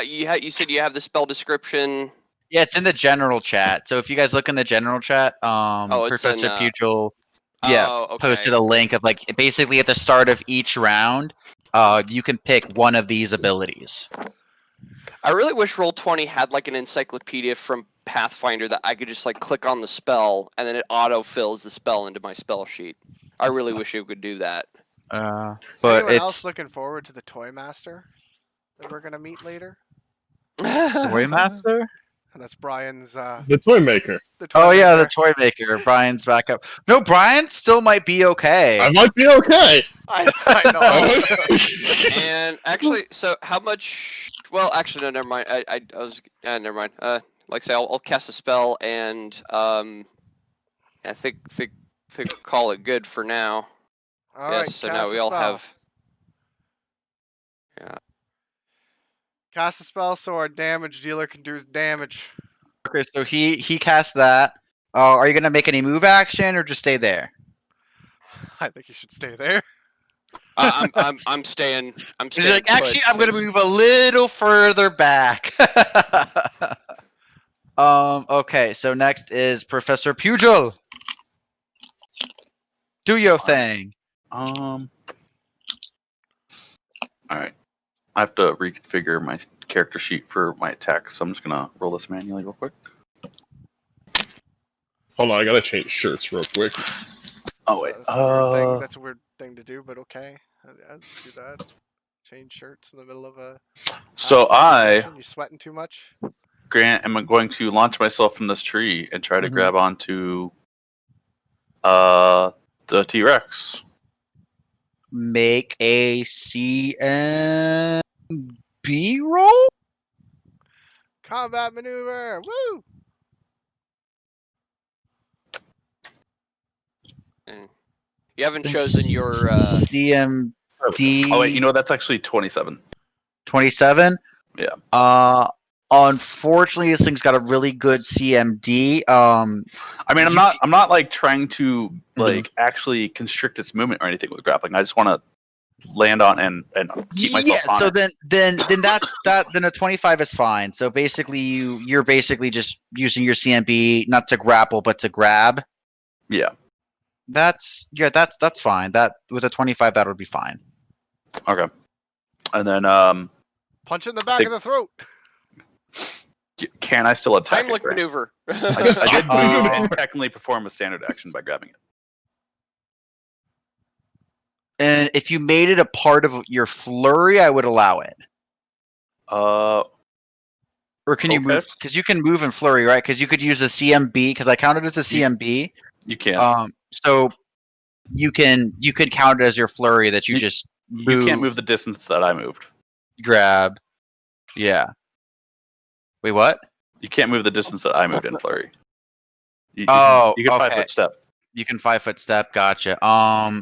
you said you have the spell description. Yeah, it's in the general chat. So if you guys look in the general chat, it's Professor in, Pugil, okay. posted a link of like basically at the start of each round, you can pick one of these abilities. I really wish Roll20 had like an encyclopedia from Pathfinder that I could just like click on the spell and then it auto fills the spell into my spell sheet. I really wish it could do that. But Anyone it's else looking forward to the Toy Master that we're gonna meet later? Toy Master. And that's Brian's. The toy maker. The toy Oh yeah, the maker. toy maker. Brian's back up. No, Brian still might be okay. I might be okay. I know. And actually, so how much? Well, actually, no, never mind. I was never mind. Like I say, I'll cast a spell and I think call it good for now. All yes. right, So cast now a we all spell. have. Yeah. Cast a spell so our damage dealer can do his damage. Okay, so he cast that. Are you gonna make any move action or just stay there? I think you should stay there. I'm staying. I'm He's staying. like, actually, put, I'm gonna 'cause- move a little further back. Okay, so next is Professor Pugil. Do your thing. All right. I have to reconfigure my character sheet for my attacks, so I'm just gonna roll this manually real quick. Hold on, I gotta change shirts real quick. Oh wait. That's a weird thing. That's a weird thing to do, but okay. I'd do that. Change shirts in the middle of a. So Pathfinder session. You sweating too much? Grant, am I going to launch myself from this tree and try to Mhm. grab onto the T-Rex? Make a CMB roll. Combat maneuver! Woo! You haven't chosen your. CMD. Oh wait, you know that's actually 27. 27. Yeah. Unfortunately, this thing's got a really good CMD. I mean, You- I'm not like trying to like actually constrict its movement or anything with grappling. I just want to land on and keep myself on so it. then that's that. Then a 25 is fine. So basically, you're basically just using your CMB not to grapple but to grab. Yeah. That's fine. That with a 25, that would be fine. Okay. And then Punch in the back of the throat. can I still attack? Heimlich maneuver. I did technically perform a standard action by grabbing it. And if you made it a part of your flurry, I would allow it. Uh, Or can you Okay. move? Because you can move in flurry, right? Because you could use a CMB. Because I counted as a CMB. you can. So you can count it as your flurry that you just move, You can't move the distance that I moved. grab. Yeah. Wait, what? You can't move the distance that I moved in flurry. You Oh, you can 5 okay. foot step. You can 5-foot step. Gotcha.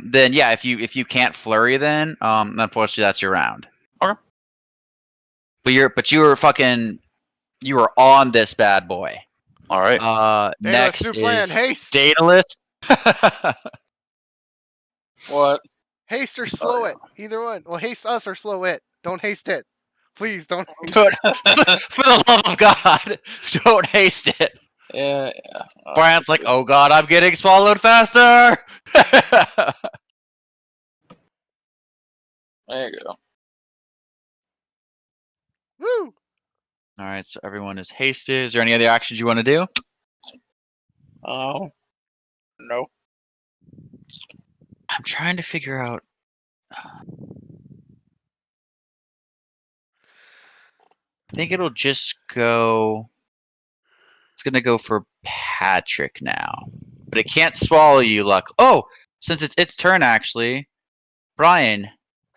Then yeah, if you can't flurry, then unfortunately that's your round. Okay. But you were on this bad boy. All right. Next Daedalus, new plan. is Haste. Daedalus. What? Haste or slow it. Either one. Well, haste us or slow it. Don't haste it. Please don't. Haste For the love of God, don't haste it. Yeah. Brian's like, oh God, I'm getting swallowed faster. There you go. Woo! All right, so everyone is hasted. Is there any other actions you want to do? Oh. No. I'm trying to figure out. I think it'll just go. It's gonna go for Patrick now, but it can't swallow you. Luck. Oh, since it's its turn, actually, Brian,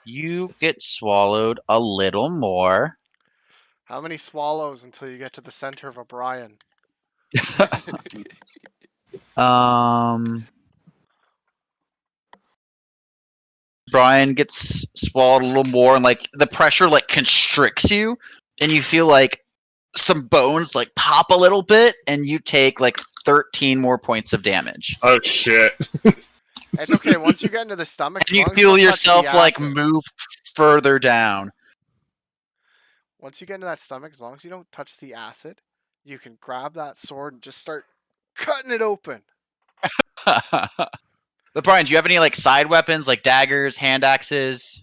you get swallowed a little more. How many swallows until you get to the center of a Brian? Brian gets swallowed a little more, and like the pressure like constricts you, and you feel like some bones like pop a little bit, and you take like 13 more points of damage. Oh shit. It's okay. Once you get into the stomach, And you feel yourself like move further down. Once you get into that stomach, as long as you don't touch the acid, you can grab that sword and just start cutting it open. But Brian, do you have any like side weapons, like daggers, hand axes?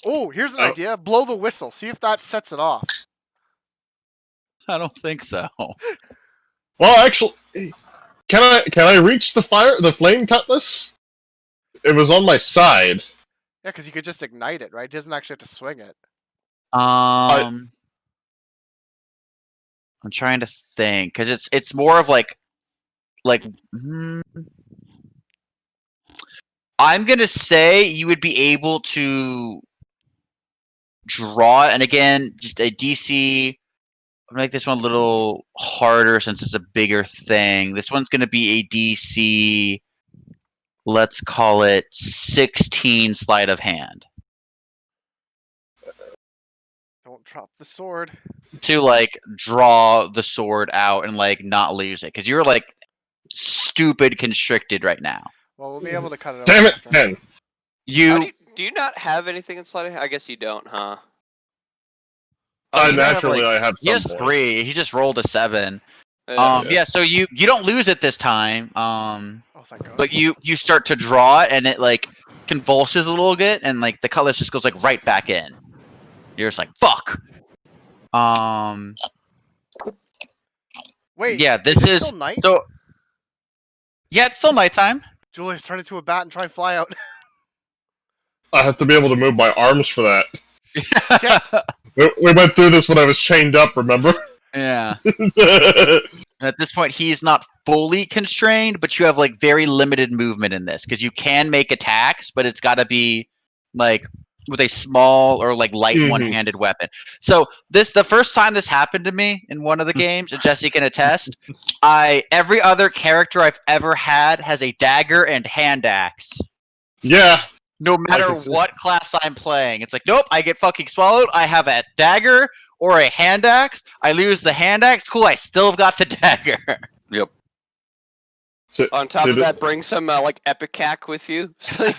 Oh, here's an Oh. idea. Blow the whistle. See if that sets it off. I don't think so. Well, actually, can I reach the flame cutlass? It was on my side. Yeah, because you could just ignite it, right? He doesn't actually have to swing it. I'm trying to think because it's more of like I'm gonna say you would be able to draw it, and again, just a DC. I'm gonna make this one a little harder since it's a bigger thing. This one's gonna be a DC. Let's call it 16 sleight of hand. Don't drop the sword. To like draw the sword out and like not lose it because you're like stupid constricted right now. Well, we'll be able to cut it. Damn it, after. 10. Do you not have anything in sleight of hand? I guess you don't, huh? You might have, Naturally, like- I have He some has points. 3. He just rolled a 7. Yeah. Yeah. So you don't lose it this time. Oh, thank God. But you start to draw it and it like convulses a little bit and like the color just goes like right back in. You're just like fuck. Wait. Yeah. This it is still night. so. Yeah, it's still nighttime. Julius, turn into a bat and try and fly out. I have to be able to move my arms for that. Shit. We went through this when I was chained up, remember? Yeah. At this point, he's not fully constrained, but you have like very limited movement in this because you can make attacks, but it's got to be like with a small or like light Mhm. one-handed weapon. So the first time this happened to me in one of the games, and Jesse can attest, every other character I've ever had has a dagger and hand axe. Yeah. No matter can see. what class I'm playing, it's like, nope, I get fucking swallowed. I have a dagger or a hand axe. I lose the hand axe. Cool, I still have got the dagger. Yep. So, On top so of the- that, bring some like epicac with you. So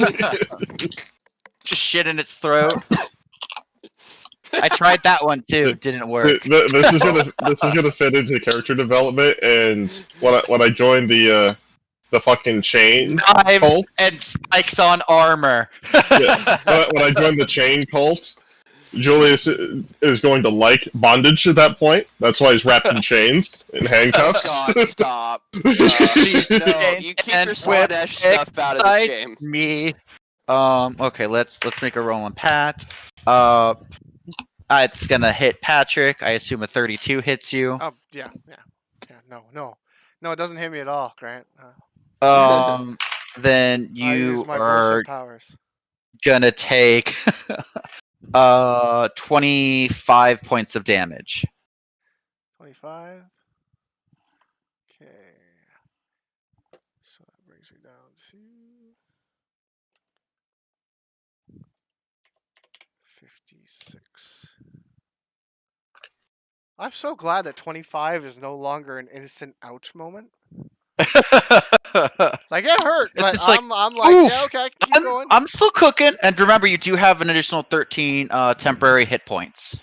Just shit in its throat. I tried that one too. Didn't work. This is gonna fit into character development, and when I joined the fucking chain Knives cult, and spikes on armor. yeah, when I joined the chain cult, Julius is going to like bondage at that point. That's why he's wrapped in chains and handcuffs. God, stop. Please, No, chains you keep and your Slaanesh stuff out of this excite game. Me. Okay, let's make a roll on Pat. It's gonna hit Patrick. I assume a 32 hits you. Oh, yeah. No, it doesn't hit me at all, Grant. Then I use you my are bullshit powers. gonna take 25 points of damage. 25. Okay. So that brings me down to 56. I'm so glad that 25 is no longer an instant ouch moment. Like it hurt, It's but just like, I'm like, oof, yeah, okay, I can keep going. I'm still cooking, and remember, you do have an additional 13 temporary hit points.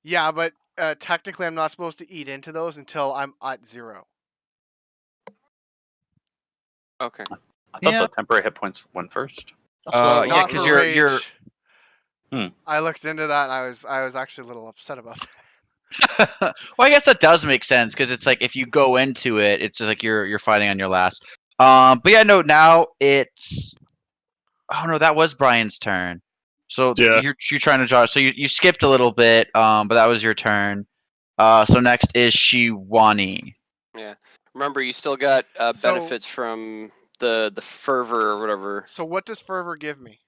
Yeah, but technically, I'm not supposed to eat into those until I'm at 0. Okay. I thought Yeah. the temporary hit points went first. Yeah, Not because for you're rage. Hmm. I looked into that and I was actually a little upset about that. well, I guess that does make sense because it's like if you go into it, it's just like you're fighting on your last. But yeah, no, now it's. Oh no, that was Brian's turn. So Yeah. you're trying to draw. So you skipped a little bit, but that was your turn. So next is Shiwani. Yeah. Remember, you still got So- benefits from the fervor or whatever. So what does fervor give me?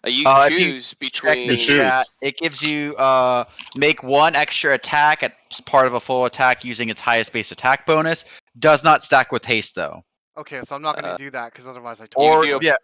You If you choose between. You choose. chat, it gives you make one extra attack as part of a full attack using its highest base attack bonus. Does not stack with haste though. Okay, so I'm not going to do that because otherwise I You told Or do a- yeah,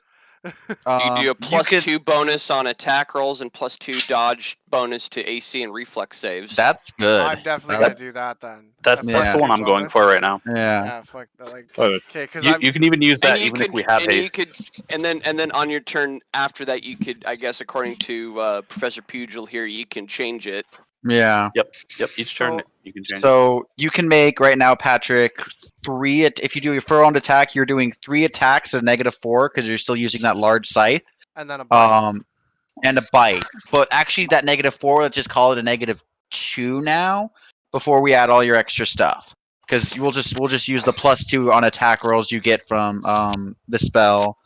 You do a plus could- 2 bonus on attack rolls and plus 2 dodge bonus to AC and reflex saves. That's good. I'm definitely That- going to do that then. That's A Yeah. plus the one 2 I'm going bonus. for right now. Yeah. Yeah, fuck that. Like, Oh, okay, because You can even use that And you even could, if we have and you haste. could, and then on your turn after that, you could, I guess, according to Professor Pugil here, you can change it. Yeah. Yep. Each turn So- you can change. So you can make right now, Patrick, 3. If you do your full-on attack, you're doing 3 attacks at -4 because you're still using that large scythe. and then a bite. and a bite. But actually, that -4, let's just call it a -2 now. Before we add all your extra stuff, because we'll just use the +2 on attack rolls you get from the spell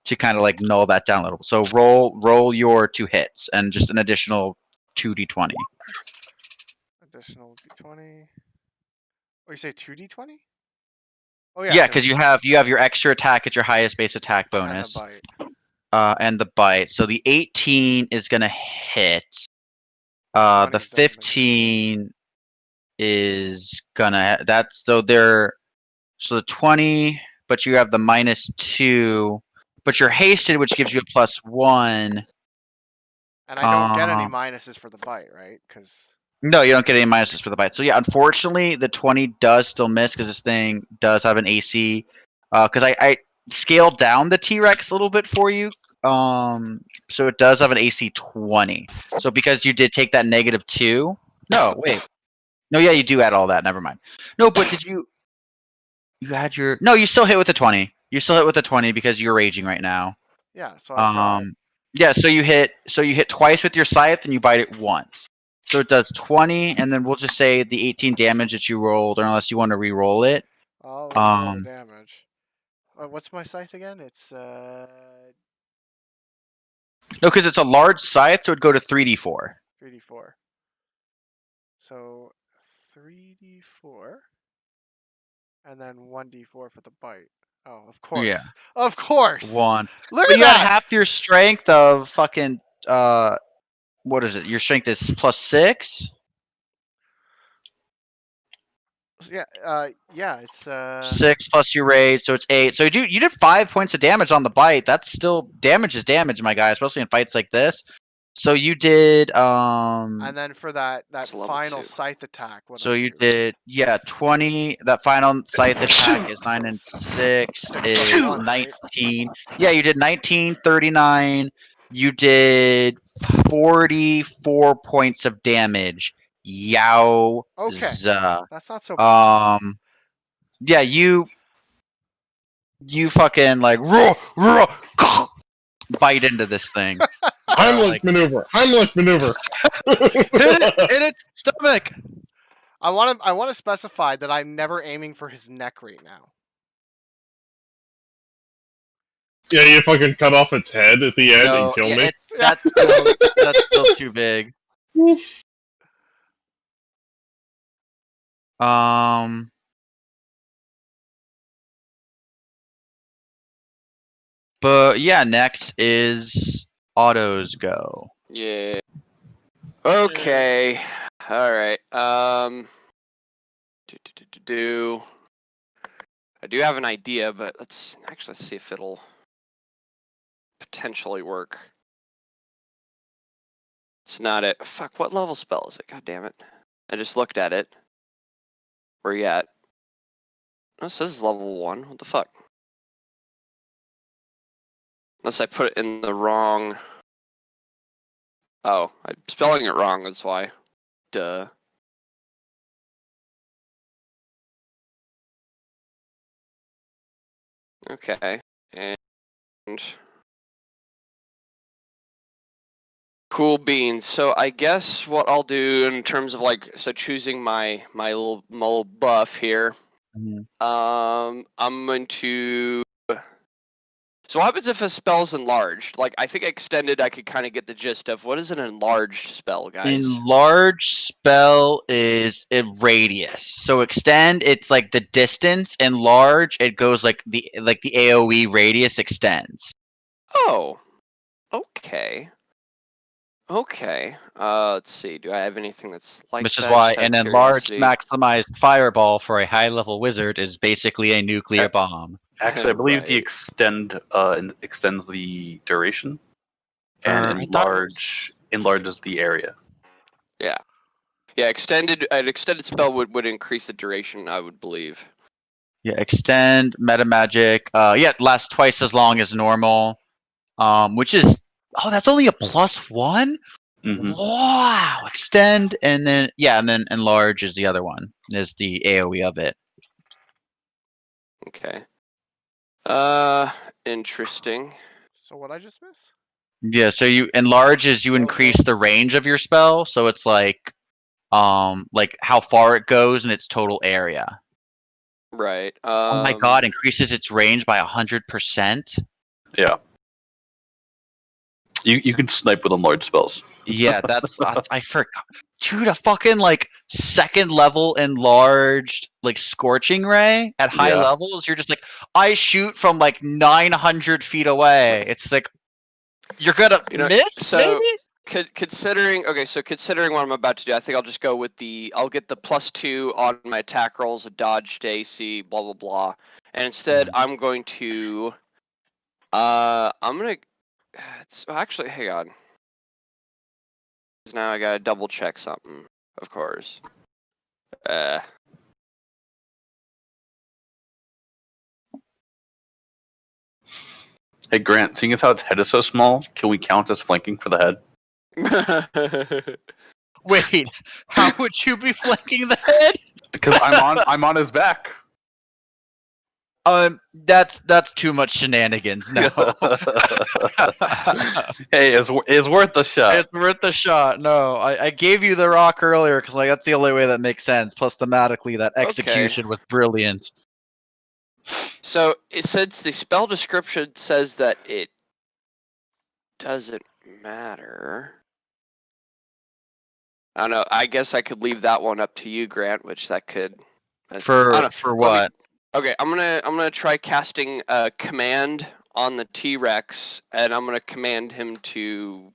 to kind of like null that down a little. So roll your 2 hits and just an additional 2d20. Additional d20. Oh, you say 2d20? Oh yeah. Yeah, because you have your extra attack at your highest base attack and the bonus. bite. And the bite. So the 18 is gonna hit. The 20's doesn't make- 15 is gonna that's so they're so the 20, but you have the -2, but you're hasted, which gives you a +1. And I don't get any minuses for the bite, right? Because No, you don't get any minuses for the bite. So yeah, unfortunately, the 20 does still miss because this thing does have an AC. Because I scaled down the T-Rex a little bit for you. So it does have an AC 20. So because you did take that -2. No, wait. No, yeah, you do add all that. Never mind. No, but did you? You had your. No, you still hit with the 20. You still hit with the 20 because you're raging right now. yeah, so I've got Yeah, so you hit twice with your scythe and you bite it once. So it does 20, and then we'll just say the 18 damage that you rolled, unless you want to re-roll it. I'll roll the damage. What's my scythe again? It's No, because it's a large scythe, so it'd go to 3d4. 3d4. So 3d4, and then 1d4 for the bite. Oh, of course. Yeah. Of course. 1. Look But at you had that. half your strength of fucking what is it? Your strength is +6. Yeah, it's 6 plus your rage, so it's 8. So you did 5 points of damage on the bite. That's still damage is damage, my guy, especially in fights like this. So you did and then for that It's level final 2. scythe attack, what so I you do? did 20. That final scythe attack is 9 and 6 plus is 1, right? 19. Yeah, you did 19, 39. You did 44 points of damage. Yow. Okay. That's not so bad. Yeah, you fucking like bite into this thing. Heimlich maneuver. Heimlich maneuver. Hit it in its stomach. I want to specify that I'm never aiming for his neck right now. Yeah, you fucking cut off its head at the end and kill me. That's still too big. But yeah, next is Otto's go. Yeah. Okay. All right. I do have an idea, but let's see if it'll potentially work. It's not it. Fuck, what level spell is it? God damn it. I just looked at it. Where you at? Oh, it says level 1. What the fuck? Unless I put it in the wrong... Oh, I'm spelling it wrong, that's why. Duh. Okay. And... Cool beans. So I guess what I'll do in terms of choosing my little buff here. I'm going to. So what happens if a spell's enlarged? Like I think extended, I could kind of get the gist of what is an enlarged spell, guys. Enlarged spell is a radius. So extend, it's like the distance. Enlarge, it goes like the AOE radius extends. Oh, okay. Okay. Let's see. Do I have anything that's like Which that? is why Just out an of enlarged curiosity. maximized fireball for a high level wizard is basically a nuclear bomb. Actually, I believe the Right. extend extends the duration, and I thought it was- enlarges the area. Yeah. Yeah. An extended spell would increase the duration, I would believe. Yeah, extend, meta magic. Yeah, it lasts twice as long as normal. Which is that's only a +1? Mm-hmm. Wow. Extend and then enlarge is the other one. Is the AoE of it. Okay. Interesting. So what I just miss? Yeah, so you enlarge as you increase the range of your spell, so it's like how far it goes in its total area. Right. Oh my god, increases its range by 100%. Yeah. You can snipe with enlarged spells. Yeah, that's I forgot. Dude, a fucking like second level enlarged like scorching ray at high Yeah. levels. You're just like, I shoot from like 900 feet away. It's like you're gonna miss, maybe. Considering what I'm about to do, I think I'll just go with I'll get the +2 on my attack rolls, a dodge, AC, blah blah blah, and instead I'm going to, actually, hang on, 'cause now I gotta double check something, of course. Hey Grant, seeing as how its head is so small, can we count as flanking for the head? Wait, how would you be flanking the head? Because I'm on his back. That's too much shenanigans. No. Hey, it's worth a shot. It's worth the shot. No, I gave you the rock earlier because like that's the only way that makes sense. Plus, thematically, that execution was brilliant. So since the spell description says that it doesn't matter, I don't know. I guess I could leave that one up to you, Grant. Which that could For what? Okay, I'm gonna try casting a command on the T-Rex, and I'm gonna command him to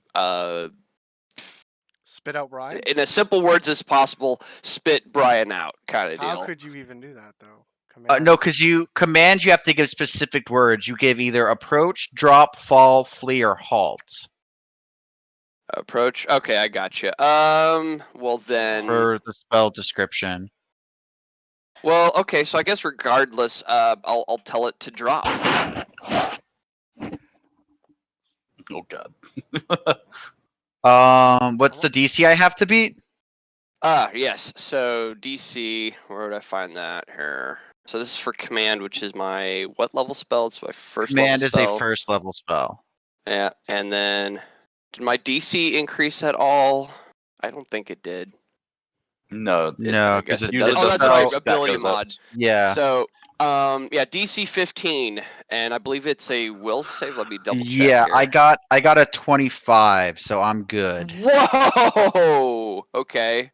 spit out Brian. In as simple words as possible, spit Brian out, kind of deal. How could you even do that though? No, because you have to give specific words. You give either approach, drop, fall, flee, or halt. Approach. Okay, I got you. Well then. For the spell description. Well, okay. So I guess regardless, I'll tell it to drop. Oh god. What's the DC I have to beat? Yes. So DC. Where would I find that here? So this is for command, which is my what level spell? It's my first command level spell. Command is a first level spell. Yeah, and then did my DC increase at all? I don't think it did. No, because it does. Oh, that's right, ability mod. Yeah. So, yeah, DC 15, and I believe it's a will save. Let me double check. Yeah, here. I got a 25, so I'm good. Whoa. Okay.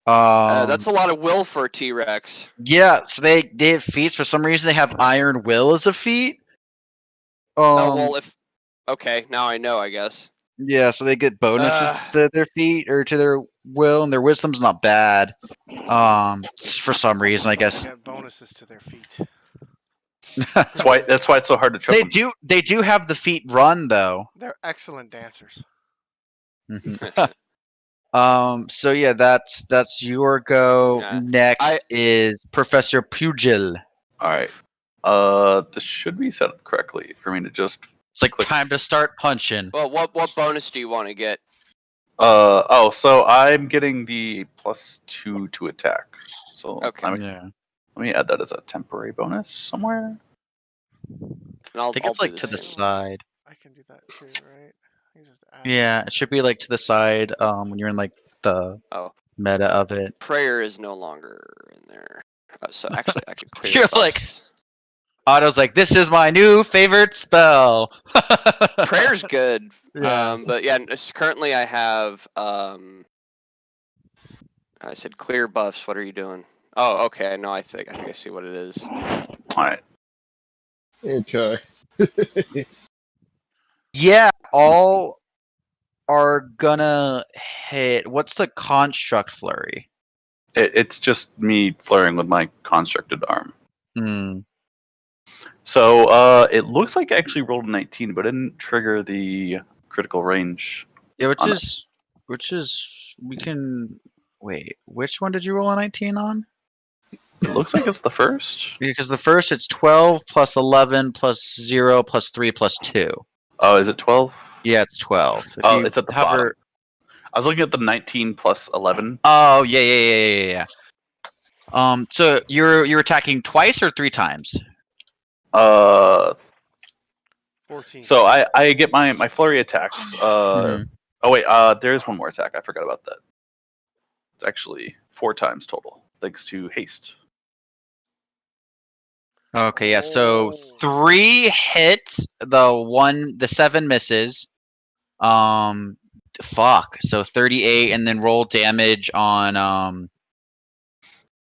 That's a lot of will for a T-Rex. Yeah, so they have feats. For some reason, they have Iron Will as a feat. Oh well, okay, now I know. I guess. Yeah, so they get bonuses to their feet or to their will, and their wisdom's not bad. For some reason, I guess. They get bonuses to their feet. That's why it's so hard to trip them. They do have the feet run though. They're excellent dancers. So yeah, that's your go. Yeah. Next is Professor Pugil. All right. This should be set up correctly for me to just. It's like time to start punching. Well, what bonus do you want to get? So I'm getting the +2 to attack. So okay. Let me add that as a temporary bonus somewhere. I think it's like to the side. I can do that too, right? Yeah, it should be like to the side when you're in like the meta of it. Prayer is no longer in there. So actually, I could clear. You're like, Otto's like, this is my new favorite spell. Prayer's good. Yeah. But yeah, currently I have I said clear buffs. What are you doing? Oh, okay. No, I think I see what it is. All right. Okay. Yeah, all are gonna hit. What's the construct flurry? It's just me flaring with my constructed arm. Hmm. So it looks like I actually rolled a 19, but didn't trigger the critical range. Yeah, which is we can wait. Which one did you roll a 19 on? It looks like it's the first. Because the first it's 12 plus 11 plus 0 plus 3 plus 2. Oh, is it 12? Yeah, it's 12. It's at the bottom. I was looking at the 19 plus 11. Oh, yeah. So you're attacking twice or 3 times? 14. So I get my flurry attacks. Mhm. Oh wait, there's one more attack. I forgot about that. It's actually 4 times total, thanks to haste. Okay, yeah. So Oh. 3 hits, the 7 misses. Fuck. So 38, and then roll damage on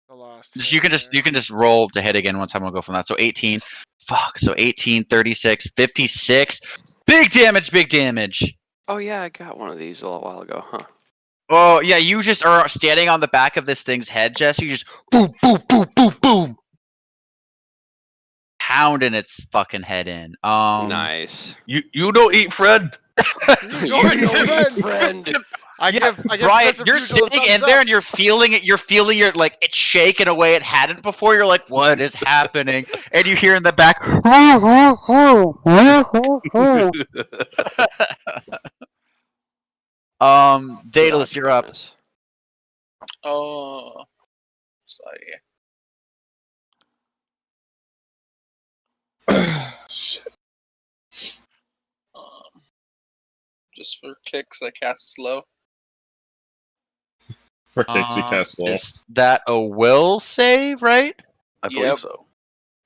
The last You can just roll to hit again one time. We'll go from that. So 18. Fuck. So 18, 36, 56. Big damage. Big damage. Oh yeah, I got one of these a little while ago, huh? Oh yeah, you just are standing on the back of this thing's head, Jesse. You just boom, boom, boom, boom, boom, pounding its fucking head in. Nice. You don't eat, Fred. You don't eat friend. I give Brian, Chris a you're Fugel a sitting in thumbs there up. and you're feeling it. You're feeling it like it's shaking away it hadn't before. You're like, what is happening? And you hear in the back, Daedalus, you're up. Oh, sorry. Shit. Just for kicks, I cast slow. For kicks, he cast slow. Is that a will save, right? I believe Yep. so.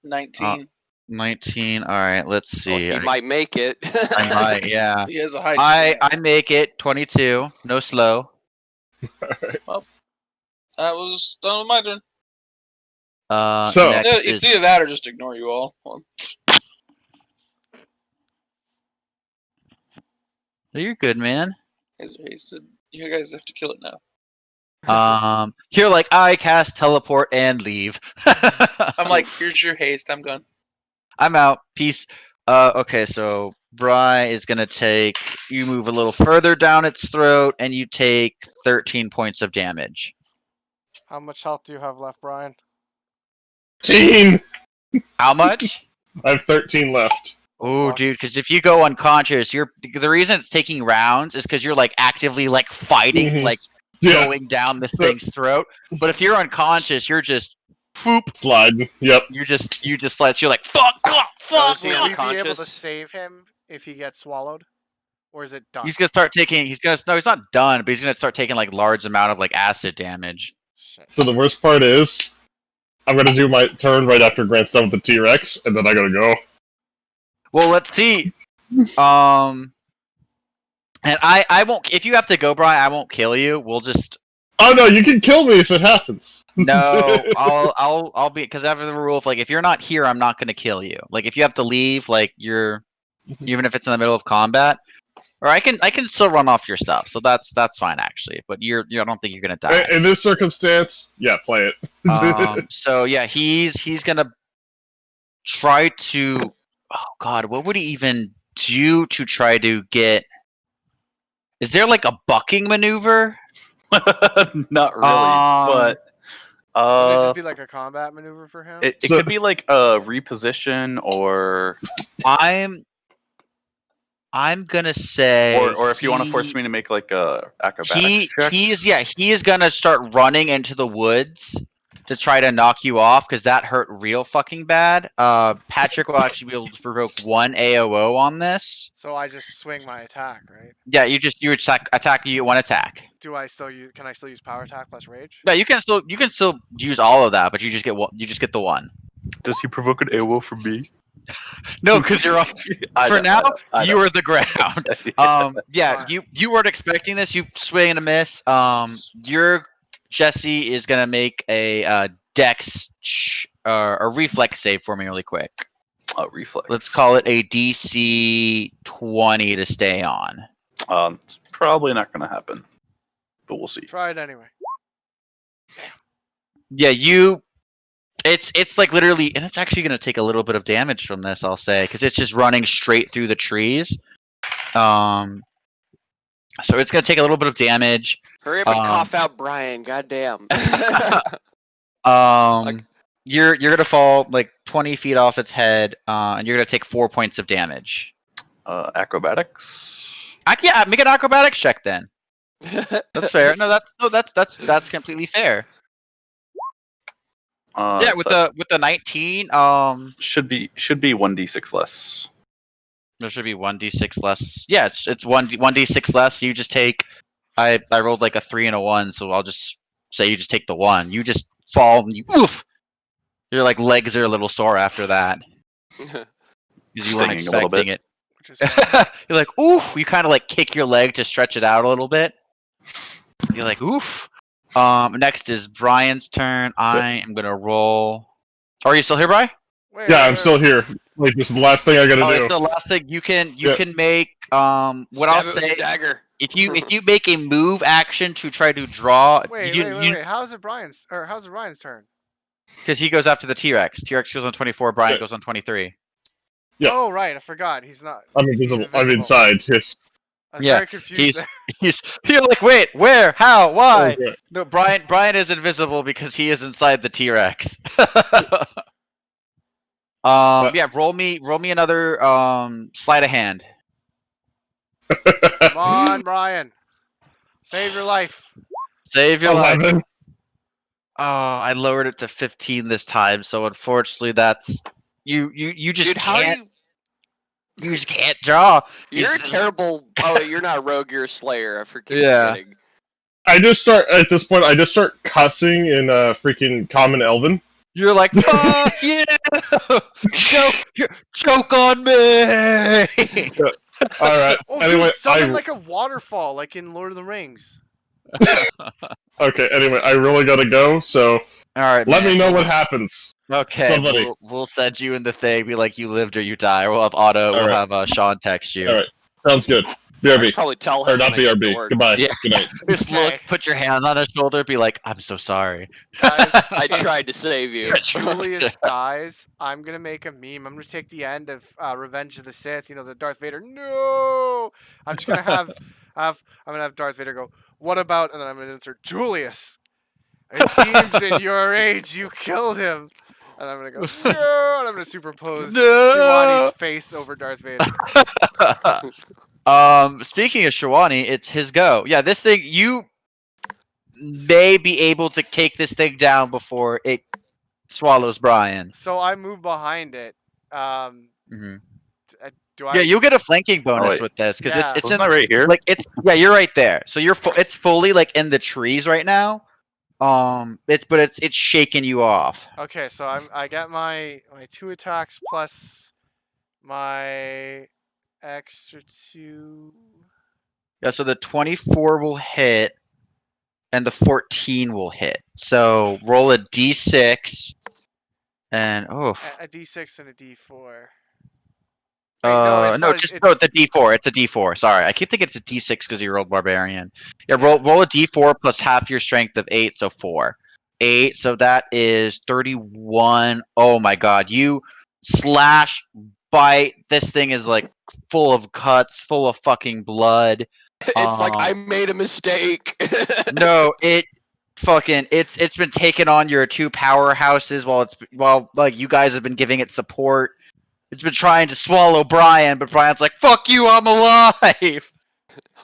19. 19. All right, let's see. He might make it. I might, yeah. He has a high I chance. make it 22. No slow. That was done with my turn. So- next Yeah, is it's either that or just ignore you all. Well, you're good, man. you guys have to kill it now. You're like, I cast teleport and leave. I'm like, here's your haste. I'm gone. I'm out. Peace. Okay, so Bry is gonna take. You move a little further down its throat, and you take 13 points of damage. How much health do you have left, Brian? 13! How much? I have 13 left. Oh, fuck. dude, because if you go unconscious, the reason it's taking rounds is because you're like actively like fighting, Mhm. like Yeah, going down this thing's throat. But if you're unconscious, you're just poop. sliding. Yep. You just like you're like fuck, fuck. Is he Will we be able to unconscious? save him if he gets swallowed, or is it done? He's gonna start taking. No, he's not done, but he's gonna start taking like large amount of like acid damage. Shit. So the worst part is, I'm gonna do my turn right after Grant's done with the T-Rex, and then I gotta go. Well, let's see. And I won't. If you have to go, Brian, I won't kill you. We'll just. Oh no, you can kill me if it happens. No, I'll be because I have the rule of like if you're not here, I'm not gonna kill you. Like if you have to leave, like you're even if it's in the middle of combat, or I can still run off your stuff. So that's fine actually. But I don't think you're gonna die. In this circumstance, yeah, play it. So yeah, he's gonna try to. Oh God, what would he even do to try to get? Is there like a bucking maneuver? Not really, but Would it just be like a combat maneuver for him? it So- could be like a reposition or I'm gonna say, or if you want to force me to make like a acrobatics check. he is gonna start running into the woods to try to knock you off because that hurt real fucking bad. Patrick will actually be able to provoke 1 AOO on this. So I just swing my attack, right? Yeah, you attack you get 1 attack. Do I still use? Can I still use power attack plus rage? Yeah, you can still use all of that, but you just get the 1. Does he provoke an AOO from me? No, because you're off. For now, you are the ground. Yeah, Fine. you weren't expecting this. You swing and a miss. Your Jesse is gonna make a dex a reflex save for me really quick. Reflex. Let's call it a DC 20 to stay on. It's probably not going to happen, but we'll see. Try it anyway. Yeah, it's like literally, and it's actually gonna take a little bit of damage from this. I'll say because it's just running straight through the trees. So it's gonna take a little bit of damage. Hurry up and cough out Brian, goddamn. You're gonna fall like 20 feet off its head, and you're gonna take 4 points of damage. Acrobatics. Yeah, make an acrobatics check then. That's fair. That's completely fair. Yeah, with So the 19, should be 1d6 less. There should be 1d6 less. Yeah, it's 1d6 less. You just take. I rolled like a 3 and a 1, so I'll just say you just take the 1. You just fall and you oof. Your like legs are a little sore after that because you weren't Stinging a little expecting bit. it. Which is fine. You're like oof. You kind of like kick your leg to stretch it out a little bit. You're like oof. Next is Brian's turn. I am gonna roll. Are you still here, Brian? Wait, Yeah, wait, I'm wait, still wait. here. Like, this is the last thing I gotta Oh, do. it's the last thing you can Yeah. make. What I'll Stab it with your say dagger. if you make a move action to try to draw. Wait. How's it Ryan's turn? Because he goes after the T-Rex. T-Rex goes on 24. Brian Yeah. goes on 23. Yeah. Oh right, I forgot. He's not. I'm he's invisible. I'm inside. Yes. I was Yeah, very confused. You're like, wait, where, how, why? Okay. No, Brian is invisible because he is inside the T-Rex. Yeah, roll me another sleight of hand. Come on, Brian. Save your life. Save your life. 11. Oh, I lowered it to 15 this time, so unfortunately that's you just Dude, how are can't you? you just can't draw. You're a just- terrible. Oh, you're not a rogue. You're a slayer. I keep Yeah. forgetting. I just start at this point. I just start cussing in freaking common Elven. You're like, fuck yeah! Choke on me! All right. Oh, Anyway, dude, summon like a waterfall, like in Lord of the Rings. okay. Anyway, I really gotta go. So Alright, let man. me know what happens. Okay, Somebody. we'll send you in the thing, be like, you lived or you die. We'll have Otto, we'll Alright. have Sean text you. All right. Sounds good. I BRB should probably tell him. or not when I get to BRB. work. Goodbye. Yeah. Good night. Just Okay. look, put your hand on his shoulder, be like, I'm so sorry. Guys, I tried to save you. if Julius dies, I'm gonna make a meme. I'm gonna take the end of Revenge of the Sith. You know, the Darth Vader. No, I'm just gonna I'm gonna have Darth Vader go, "What about?" And then I'm gonna insert Julius. It seems in your age you killed him. And I'm gonna go, no, and I'm gonna superimpose No! Shiwani's face over Darth Vader. Speaking of Shawani, it's his go. Yeah, this thing, you may be able to take this thing down before it swallows Brian. So I move behind it. Mhm. Do I? Yeah, you'll get a flanking bonus wait. with this because Yeah. it's Wasn't in I right here? like you're right there. So it's fully like in the trees right now. It's shaking you off. Okay, so I get my 2 attacks plus my extra 2. Yeah, so the 24 will hit and the 14 will hit. So roll a d6 and A D6 and a D4. Wait, it's not, the D4. It's a D4. Sorry, I keep thinking it's a D6 because you rolled barbarian. Yeah, Yeah. roll a D4 plus half your strength of 8, so 4. 8, so that is 31. Oh my god, you slash, bite. This thing is like full of cuts, full of fucking blood. It's like I made a mistake. No, it's been taken on your 2 powerhouses while like you guys have been giving it support. It's been trying to swallow Brian, but Brian's like, "Fuck you, I'm alive."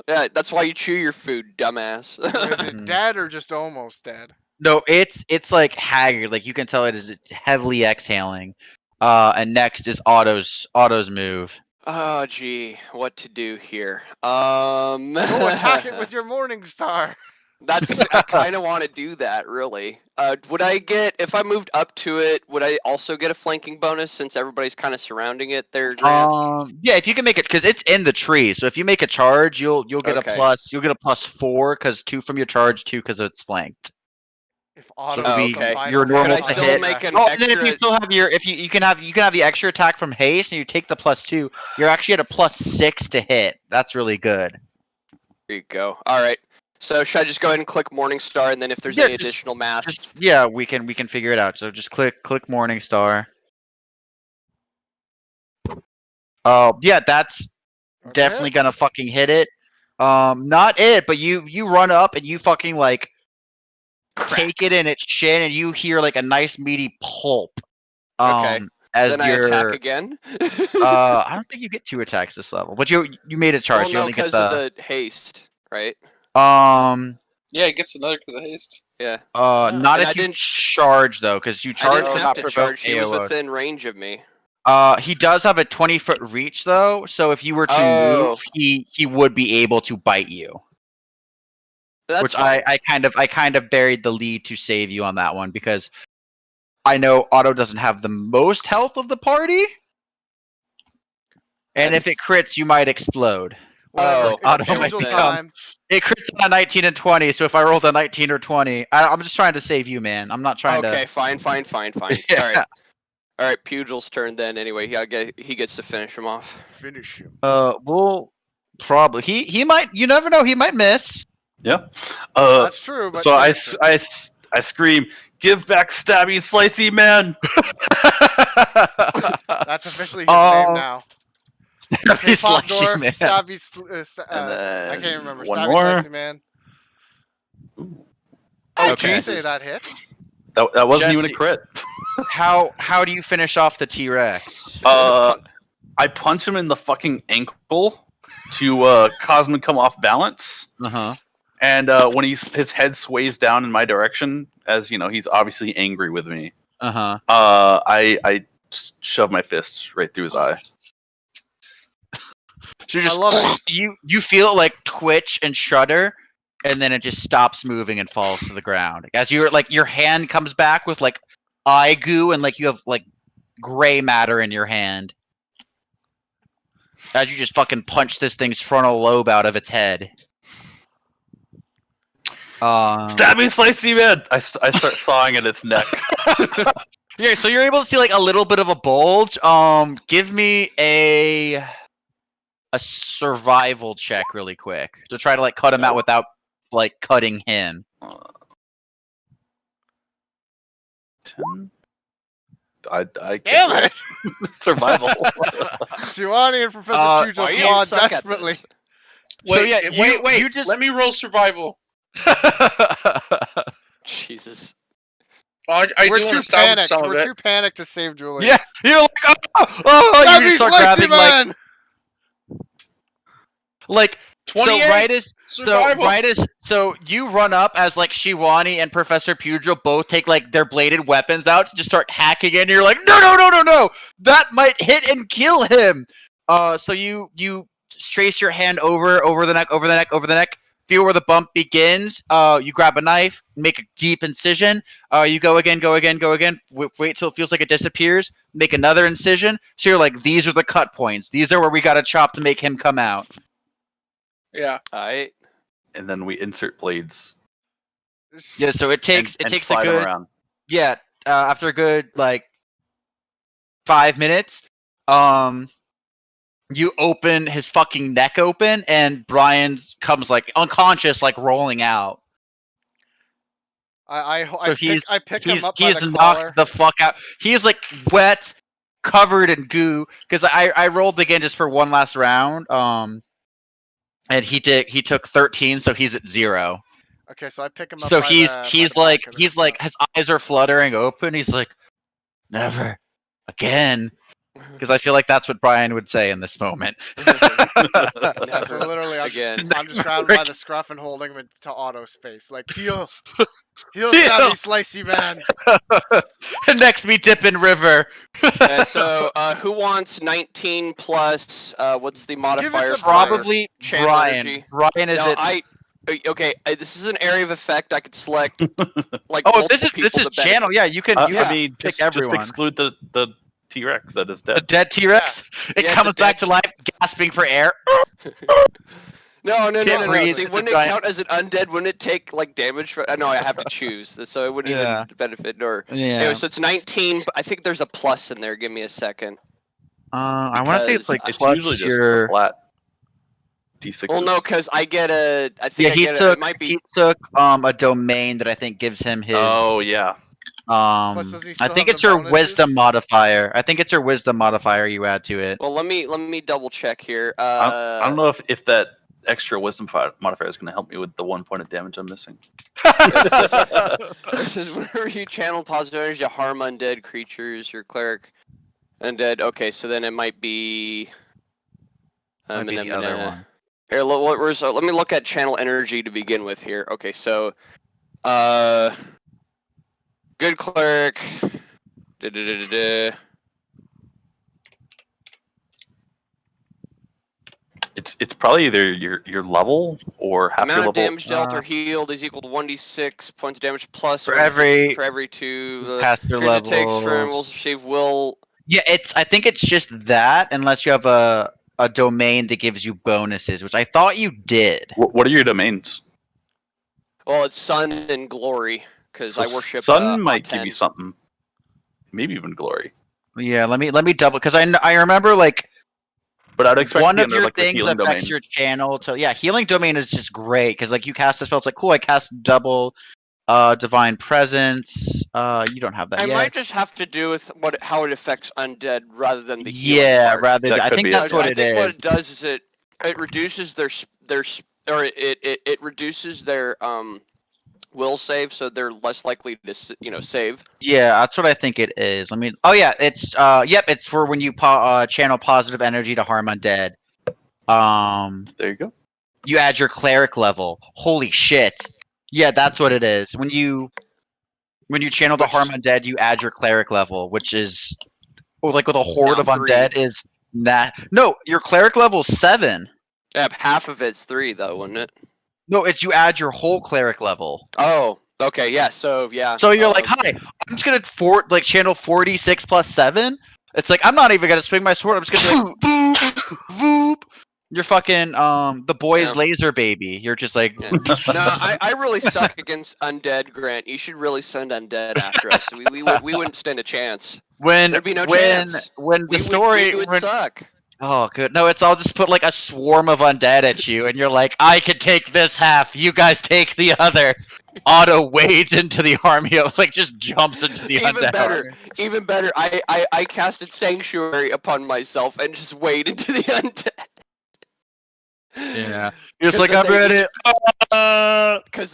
Yeah, that's why you chew your food, dumbass. So is it dead or just almost dead? No, it's like haggard. Like you can tell it is heavily exhaling. And next is Otto's move. Oh gee, what to do here? Go attack it with your Morning Star. That's I kind of want to do that, really. Would I get if I moved up to it? Would I also get a flanking bonus since everybody's kind of surrounding it there, Grant? Yeah, if you can make it because it's in the tree. So if you make a charge, you'll get Okay. a +4 because 2 from your charge, 2 because it's flanked. If Otto So is it'll the be final your hit normal on to the hit. make an T-Rex. Oh, and then if you extra- still have you can have the extra attack from haste, and you take the +2. You're actually at a +6 to hit. That's really good. There you go. All right. So should I just go ahead and click Morning Star, and then if there's Yeah, any just- additional math, Yeah, we can figure it out. So just click Morning Star. Oh, yeah, that's That's definitely it? gonna fucking hit it. Not it, but you run up and you fucking like take it in its shin, and you hear like a nice meaty pulp. Okay. As then I your attack again. I don't think you get 2 attacks this level, but you made a charge. Well, You no, only get because of the haste, right? Yeah, it gets another because of haste. Yeah. not And if I you didn't- charge though, because you I charge didn't to have not to provoke charge. He was AOO. within range of me. He does have a 20-foot reach though, so if you were to move, he would be able to bite you. That's Which fine. I kind of buried the lead to save you on that one because I know Otto doesn't have the most health of the party, and if it crits, you might explode. Whatever. It's Otto might Pugil become. time. It crits on a 19 and 20, so if I rolled a 19 or 20, I'm just trying to save you, man. I'm not trying to. Okay, fine. Yeah. All right. Pugil's turn then. Anyway, he gets to finish him off. Finish him. We'll probably he might. You never know. He might miss. Yeah. That's true, but So finish him. I scream, "Give back Stabby Slicey Man!" That's officially his name now. Okay, Stabby Pop Slicey Dwarf, Man. Stabby, And I can't then remember. one Stabby more. Slicey Man. Ooh, Oh, Okay. Jesus. That hits. that wasn't even a Jesse. crit. How do you finish off the T-Rex? I punch him in the fucking ankle to cause him to come off balance. Uh-huh. And when his head sways down in my direction, as you know, he's obviously angry with me. Uh-huh. I shove my fist right through his eye. So you're just I love it. you feel it like twitch and shudder, and then it just stops moving and falls to the ground. As you're like your hand comes back with like eye goo and like you have like gray matter in your hand. As you just fucking punch this thing's frontal lobe out of its head. Stabby Slicey Man! I start sawing at its neck. Yeah, so you're able to see like a little bit of a bulge. Give me a survival check really quick to try to like cut him out without like cutting him. 10. I Damn it! survival. Siwani and Professor why Pugil you clawed suck at desperately. this? So yeah, Wait. you just Let me roll survival. Jesus. I We're do want too to salvage panicked. some of We're it. too panicked to save Julius. yeah, you're like oh, you Stabby just start Slicey grabbing Man! like so 28 survival. so you run up as like Shiwani and Professor Pugil both take like their bladed weapons out to just start hacking in. And you're like, no, that might hit and kill him. So you trace your hand over the neck. Feel where the bump begins. You grab a knife, make a deep incision. You go again. Wait till it feels like it disappears. Make another incision. So you're like, these are the cut points. These are where we got to chop to make him come out. Yeah. Alright. And then we insert blades. Yeah. So it takes and a slide them good around. after a good like 5 minutes. You open his fucking neck open, and Brian's comes like unconscious, like rolling out. I So pick him up by he's the knocked collar. the fuck out. He's like wet, covered in goo. Because I rolled again just for one last round. And he took 13, so he's at 0. Okay, so I pick him up. So by he's the like back of his his eyes are fluttering open. He's like, never again. Because I feel like that's what Brian would say in this moment. Yeah, so literally, Again. I'm just grabbing him by the scruff and holding him into Otto's face, like heal, Stabby Slicey Man. Next, we dip in river. So who wants 19 plus? What's the modifier? to for Probably channel Brian. energy? Brian is No, it? okay. This is an area of effect. I could select like. Oh, multiple this is people to channel. benefit. Yeah, you can. You yeah. can I mean, pick just everyone. exclude the T-Rex that is The dead. dead T-Rex. It Yeah, comes the back dead to life, gasping for air. No. Can't breathe, See, it's a wouldn't it giant- count as an undead? Wouldn't it take like damage? No, I have to choose, so it wouldn't Yeah. even benefit. Or Yeah. anyway, so it's 19. But I think there's a plus in there. Give me a second. I want to say it's like It's plus usually just your. a flat D6. Well, no, because I get a. I think Yeah, I he get took. it might be. He took a domain that I think gives him his. Oh yeah. Plus, does he I still think have it's the your bonuses? wisdom modifier. I think it's your wisdom modifier you add to it. Well, let me double check here. I don't know if that extra wisdom modifier is going to help me with the 1 point of damage I'm missing. It says whenever you channel positive energy to harm undead creatures, your cleric undead. Okay, so then it might be. Might be the other one. Here, let me look at channel energy to begin with here. Okay, so, good cleric. It's probably either your level or half your Amount of level. damage dealt or healed is equal to 1d6 points of damage plus For 1d6 for every 2. past your Creature takes from will levels. save will. Yeah, I think it's just that, unless you have a domain that gives you bonuses, which I thought you did. What are your domains? Well, it's sun and glory because So I worship. sun might give you Aten. something. Maybe even glory. Yeah, let me double because I remember like But I'd expect one to be of under your like the things healing affects domain. your channel. So yeah, healing domain is just great because like you cast a spell, it's like cool. I cast double divine presence. You don't have that I yet. might just have to do with how it affects undead rather than the healing Yeah, part. rather. That I could think be that's it, what I it think is. what it does is it reduces or it reduces their will save, so they're less likely to save. Yeah, that's what I think it is. Oh yeah, it's yep, it's for when you channel positive energy to harm undead. There you go. You add your cleric level. Holy shit. Yeah, that's what it is. When you channel to harm undead, you add your cleric level, which is like with a horde Now of undead is no, your cleric level's 7. Yeah, half of it's 3 though, wouldn't it? No, it's you add your whole cleric level. Oh, okay, yeah. So yeah. So you're like, hi, I'm just gonna channel 46 plus 7. It's like I'm not even gonna swing my sword. I'm just gonna be like, boop, voop. You're fucking the boy's Yeah. laser baby. You're just like, Yeah. No, I really suck against undead, Grant. You should really send undead after us. We wouldn't stand a chance. There'd be no chance. when the We story would suck. Oh, good. No, it's I'll just put like a swarm of undead at you, and you're like, I could take this half. You guys take the other. Auto wades into the army, like just jumps into the Even undead. better. army. Even better. I casted sanctuary upon myself and just wade into the undead. Yeah, it's 'Cause like then I'm ready. Because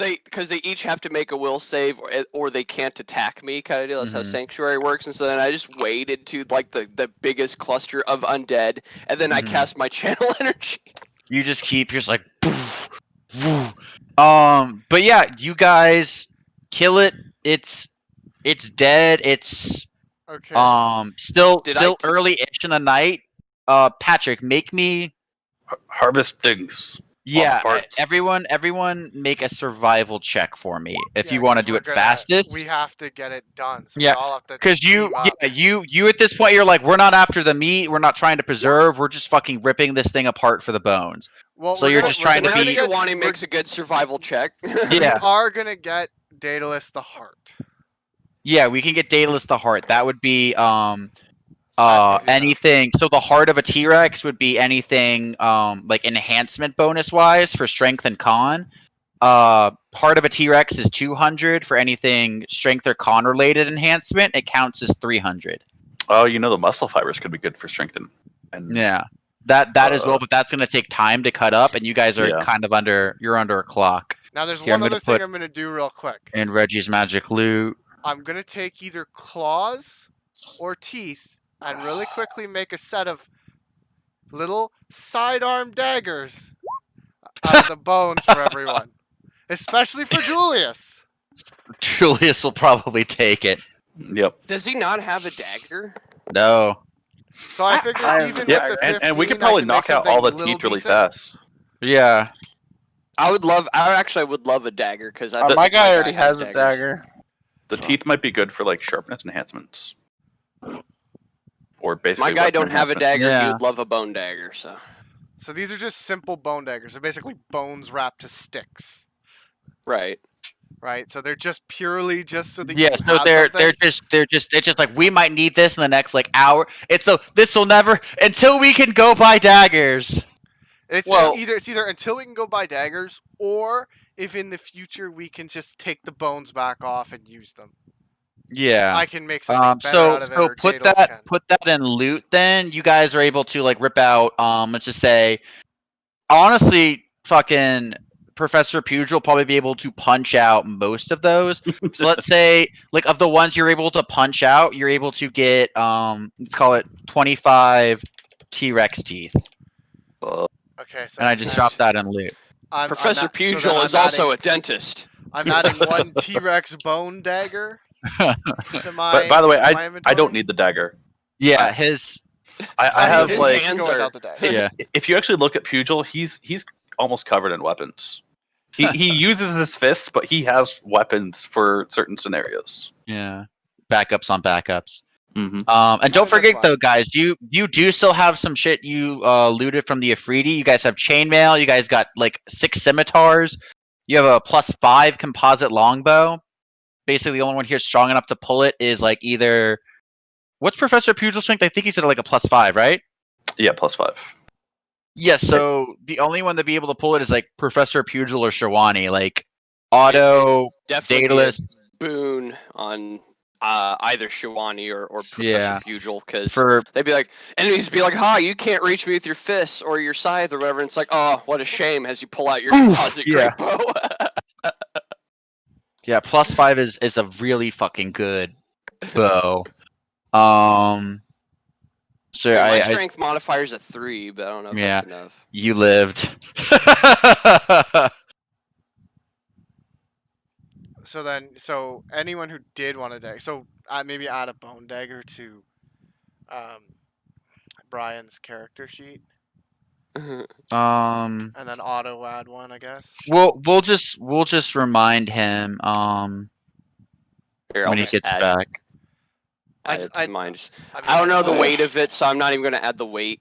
they each have to make a will save, or they can't attack me, kind of deal. That's how Mhm. sanctuary works. And so then I just wade into like the biggest cluster of undead, and then I Mhm. cast my channel energy. You just keep just like, poof, woo. But yeah, you guys kill it. It's dead. It's Okay. still Did I early-ish in the night. Patrick, make me. Harvest things. Yeah, parts. everyone make a survival check for me if Yeah, you want to 'cause do we're it gonna- fastest. We have to get it done. So Yeah, we all have to. Because you, team up. yeah, you at this point, you're like, we're not after the meat. We're not trying to preserve. We're just fucking ripping this thing apart for the bones. Well, so we're you're gonna- just we're trying to gonna be. get- Shawani we're- makes a good survival check. We Yeah. are gonna get Daedalus the heart. Yeah, we can get Daedalus the heart. That would be That's easy anything. So the heart of a T-Rex would be anything like enhancement bonus wise for strength and con. Heart of a T-Rex is 200 for anything strength or con related enhancement. It counts as 300. Oh, the muscle fibers could be good for strength and Yeah. That as well, but that's going to take time to cut up, and you guys are Yeah. kind of you're under a clock. Now, there's Here, I'm one gonna other thing put- I'm gonna do real quick. In Reggie's magic loot. I'm gonna take either claws or teeth and really quickly make a set of little sidearm daggers out of the bones for everyone, especially for Julius. Julius will probably take it. Yep. Does he not have a dagger? No. So I figured even Yeah, with the 15, and we could I probably make knock out all the something little teeth really decent. fast. Yeah. I would love a dagger because My guy already has a dagger. The teeth might be good for like sharpness enhancements. Or basically My guy weapon don't have a enhancement. dagger. He Yeah. would love a bone dagger. So So these are just simple bone daggers. They're basically bones wrapped to sticks, right. right? So they're just purely just so that Yeah, you so have they're something. it's just like we might need this in the next like hour. It's so this will never until we can go buy daggers. It's Well- either until we can go buy daggers, or if in the future we can just take the bones back off and use them. Yeah. I can make something better So out of it. Or put Daedalus that can. in loot. Then you guys are able to like rip out. Let's just say, honestly, fucking Professor Puge will probably be able to punch out most of those. So let's say like of the ones you're able to punch out, you're able to get let's call it 25 T-Rex teeth. Okay, so And I just dropped that in loot. Professor so then Pugil I'm is also a adding- dentist. I'm adding one T-Rex bone dagger to my. But by the way, to my I inventory. don't need the dagger. Yeah, his I have his like hands go are- without the day. Yeah. if you actually look at Pugil, he's almost covered in weapons. He uses his fists, but he has weapons for certain scenarios. Yeah. Backups on backups. Mm-hmm. And don't That's forget fine. though, guys, you do still have some shit you looted from the Afridi. You guys have chainmail. You guys got like 6 scimitars. You have a +5 composite longbow. Basically, the only one here strong enough to pull it is like either. What's Professor Pugil's strength? I think he said like a +5, right? Yeah, +5. Yeah. So the only one to be able to pull it is like Professor Pugil or Shawani. Like Auto, Definitely Daedalus. boon on either Shawani or Professor Yeah. Pugil, because For they'd be like, enemies be like, "Ha, you can't reach me with your fists or your scythe or whatever." And it's like, "Oh, what a shame!" As you pull out your composite yeah. great bow. yeah, +5 is a really fucking good bow. So Yeah, my I strength modifier is a 3, but I don't know if Yeah. that's enough. you lived. So anyone who did want a dagger, so maybe add a bone dagger to Brian's character sheet, um, and then auto add one, I guess. we'll just remind him Here, I'll when he just gets add, back. add it to I- mine. I, mean, I don't know the I- weight of it, so I'm not even gonna add the weight.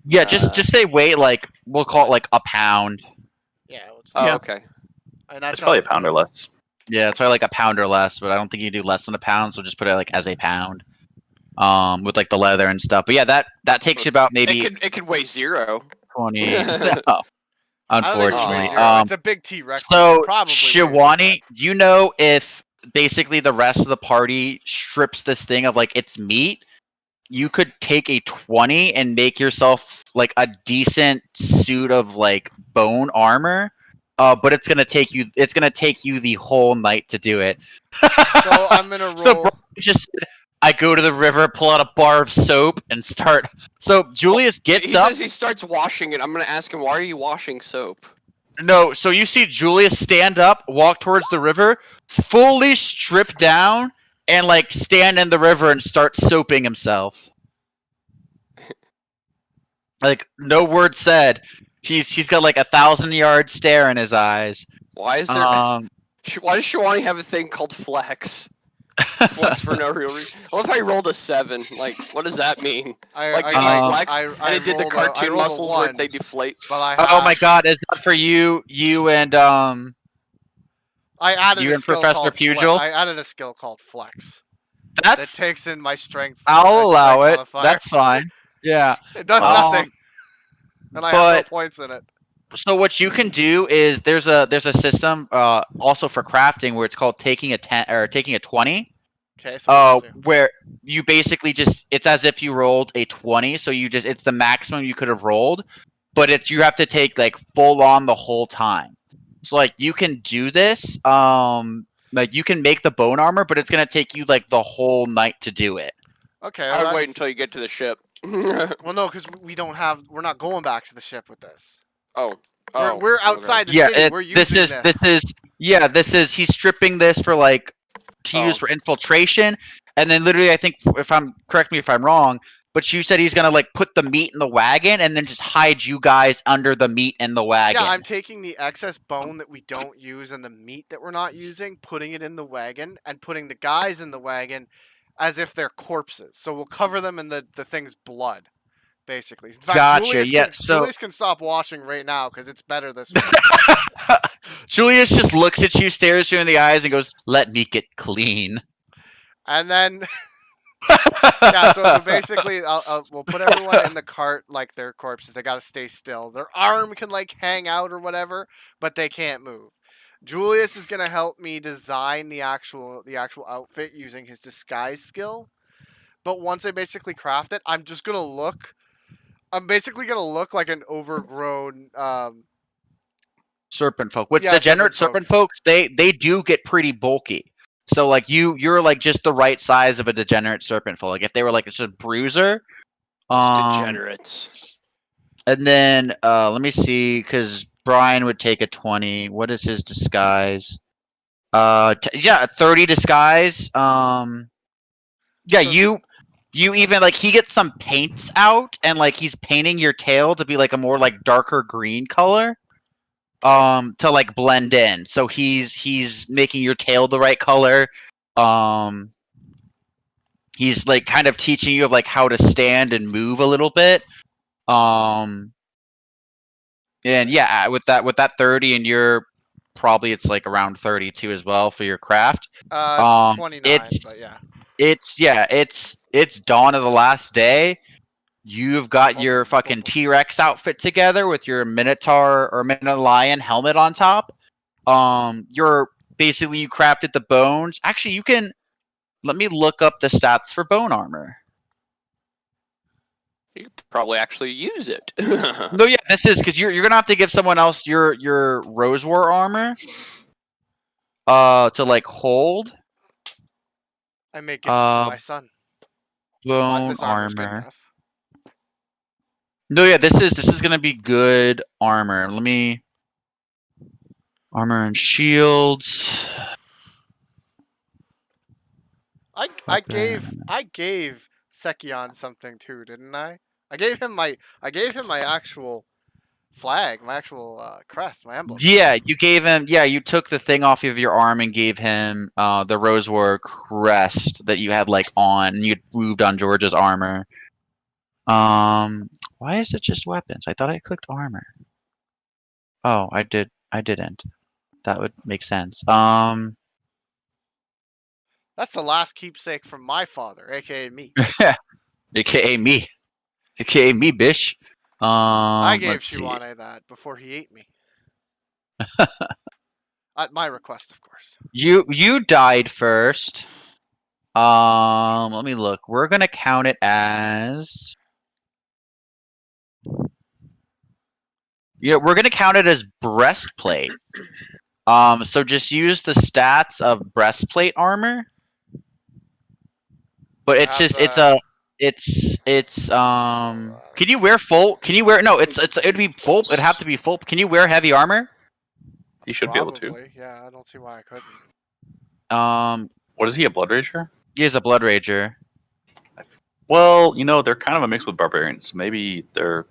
Yeah, just say weight like we'll call it like a pound. Yeah. Let's, Oh, Yeah. okay. and that It's probably a sounds pound or good. less. Yeah, it's probably like a pound or less, but I don't think you do less than a pound, so just put it like as a pound. With like the leather and stuff. But yeah, that takes you about maybe It could weigh 0. 20. No, I don't think it would unfortunately. weigh zero. It's a big T-Rex. So It probably weighs Shawani, do you know if basically the rest of the party strips this thing of like its meat? You could take a 20 and make yourself like a decent suit of like bone armor. But it's gonna take you the whole night to do it. So I'm gonna roll. So Brian just I go to the river, pull out a bar of soap, and start. So Julius gets He up. says he starts washing it. I'm gonna ask him, "Why are you washing soap?" No, so you see Julius stand up, walk towards the river, fully strip down, and like stand in the river and start soaping himself. Like no word said. He's got like 1,000-yard stare in his eyes. Why is there? Why does Shawani have a thing called flex? Flex for no real reason. I love how he rolled a 7. Like, what does that mean? Like, did he flex? And it did the cartoon muscles where they deflate. But I have, Oh my God! Is that for you and I added you a and skill Professor called Pugil? I added a skill called flex. That That's takes in my strength. I'll my allow strength it. modifier. That's fine. Yeah. It does Um, nothing, and I have no but- points in it. So what you can do is there's a system also for crafting where it's called taking a 10 or taking a 20. Okay, so what do I do? Where you basically just it's as if you rolled a 20, so it's the maximum you could have rolled, but you have to take like full on the whole time. So like you can do this, like you can make the bone armor, but it's gonna take you like the whole night to do it. Okay, I would well, wait until you get to the ship. well, no, because we're not going back to the ship with this. Oh. We're outside the Yeah, city. We're using this is he's stripping this for like to use for infiltration, and then literally I think correct me if I'm wrong, but you said he's gonna like put the meat in the wagon and then just hide you guys under the meat in the wagon. Yeah, I'm taking the excess bone that we don't use and the meat that we're not using, putting it in the wagon, and putting the guys in the wagon as if they're corpses. So we'll cover them in the thing's blood, basically. In fact, Gotcha, Julius can stop watching right now because it's better this way. Julius just looks at you, stares you in the eyes, and goes, "Let me get clean." And then, yeah, so basically, we'll put everyone in the cart like they're corpses. They got to stay still. Their arm can like hang out or whatever, but they can't move. Julius is gonna help me design the actual outfit using his disguise skill. But once I basically craft it, I'm basically gonna look like an overgrown. Serpent folk. With Yeah, degenerate serpent serpent folks, they do get pretty bulky. So like you're like just the right size of a degenerate serpent folk. Like if they were like just a bruiser, Degenerates. And then let me see, because Brian would take a 20. What is his disguise? Yeah, 30 disguise. Yeah, So you You even like he gets some paints out and like he's painting your tail to be like a more like darker green color. To like blend in. So he's making your tail the right color. He's like kind of teaching you of like how to stand and move a little bit. And yeah, with that 30 and you're probably it's like around 32 as well for your craft. 29, but yeah. It's dawn of the last day. You've got your fucking T-Rex outfit together with your Minotaur or Minotaur Lion helmet on top. You're basically you crafted the bones. Actually, you can let me look up the stats for bone armor. You could probably actually use it. No, yeah, this is because you're gonna have to give someone else your Rose War armor. To like hold. I may give it to my son. Bone armor. No, yeah, this is gonna be good armor. Let me armor and shields. I gave Sekion something too, didn't I? I gave him my actual flag, my actual crest, my emblem. Yeah, you gave him. Yeah, you took the thing off of your arm and gave him the Rose War crest that you had like on. And you moved on George's armor. Why is it just weapons? I thought I clicked armor. Oh, I didn't. That would make sense. That's the last keepsake from my father, aka me. AKA me. AKA me, bish. I gave Shiwane that before he ate me. At my request, of course. You died first. Let me look. We're gonna count it as. Yeah, we're gonna count it as breastplate. So just use the stats of breastplate armor. But it's just can you wear full? Can you wear no? It'd be full. It'd have to be full. Can you wear heavy armor? You should Probably, be able to. Yeah, I don't see why I couldn't. What is he, a Blood Rager? He is a Blood Rager. Well, you know, they're kind of a mix with barbarians. Maybe they're.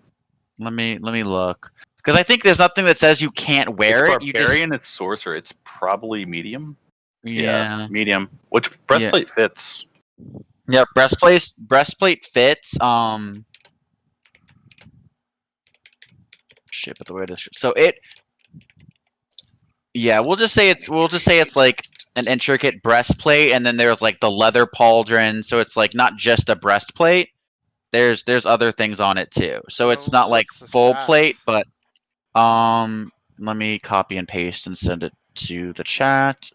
Let me look. Because I think there's nothing that says you can't wear it. Barbarian, it's sorcerer. It's probably medium. Yeah, medium. Which breastplate fits. Yeah, breastplate fits. Shit, but the way it is. So it. Yeah, we'll just say it's like an intricate breastplate, and then there's like the leather pauldron. So it's like not just a breastplate. There's other things on it too. So it's not like full plate, but let me copy and paste and send it to the chat.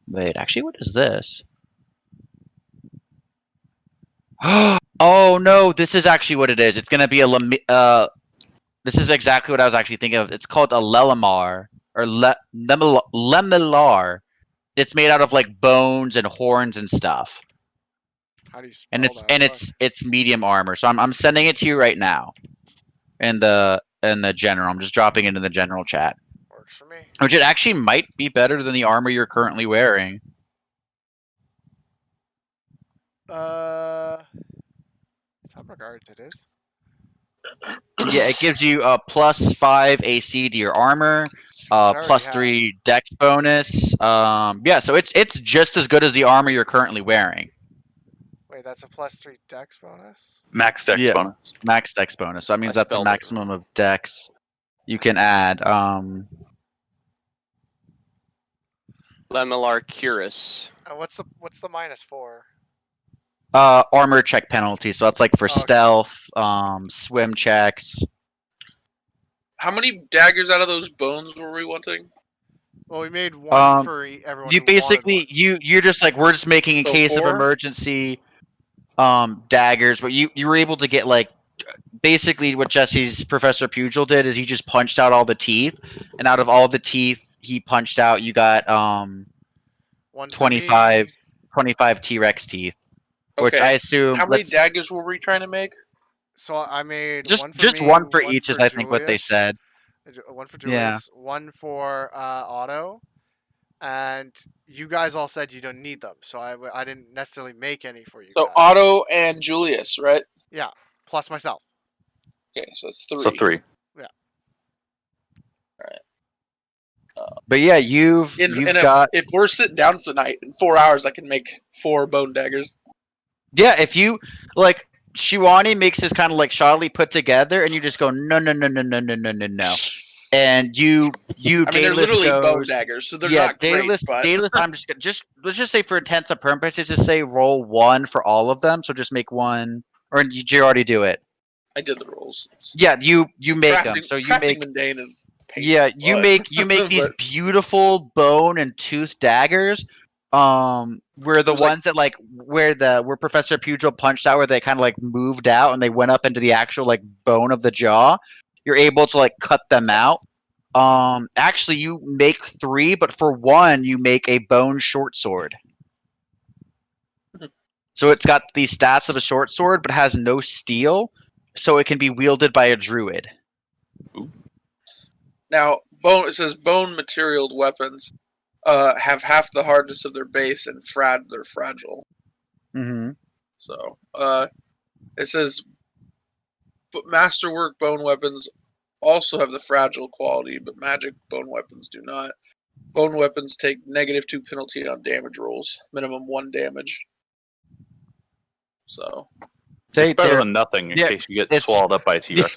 Wait, actually, what is this? Oh no, this is actually what it is. It's gonna be this is exactly what I was actually thinking of. It's called a Lelamar or Lemilar. It's made out of like bones and horns and stuff. How do you spell and that? It's medium armor. So I'm sending it to you right now. In the general. I'm just dropping it in the general chat. Works for me. Which it actually might be better than the armor you're currently wearing. Some regards it is. Yeah, it gives you a +5 AC to your armor, +3 dex bonus. Yeah, so it's just as good as the armor you're currently wearing. Wait, that's a +3 dex bonus? Max dex bonus. Max dex bonus. So that means that's a maximum of dex you can add. Lemilar Curus. What's the -4? Armor check penalty. So that's like for stealth, swim checks. How many daggers out of those bones were we wanting? Well, we made one for everyone. You basically you're just like we're just making in case of emergency daggers, but you were able to get like basically what Jesse's Professor Pugil did is he just punched out all the teeth, and out of all the teeth he punched out, you got 25 T-Rex teeth. Okay. Which I assume. How many daggers were we trying to make? So I made just one one for each, is I think what they said. One for Julius, one for Otto, and you guys all said you don't need them, so I didn't necessarily make any for you So guys. Otto and Julius, right? Yeah, plus myself. Okay, so it's 3. So 3. Yeah. But yeah, you've got. If we're sitting down for the night, in 4 hours, I can make 4 bone daggers. Yeah, if you like, Shiwani makes this kind of like shoddily put together, and you just go no, and you I mean, they're literally goes, bone daggers, so they're yeah, not great. But Daedalus, I'm just let's just say for intents and purposes, just say roll 1 for all of them. So just make 1, or did you already do it? I did the rolls. Yeah, you make them. So you make mundane is painful, yeah, you make these but- beautiful bone and tooth daggers. Where the There's, like- ones that like where Professor Pugil punched out, where they kind of like moved out and they went up into the actual like bone of the jaw. You're able to like cut them out. Actually, you make 3, but for 1, you make a bone short sword. So it's got the stats of a short sword, but has no steel, so it can be wielded by a druid. Now, it says bone materialed weapons have half the hardness of their base and they're fragile. Mm-hmm. So it says, but masterwork bone weapons also have the fragile quality, but magic bone weapons do not. Bone weapons take -2 penalty on damage rolls, minimum 1 damage. So It's better than nothing in case you get swallowed up by a T-Rex.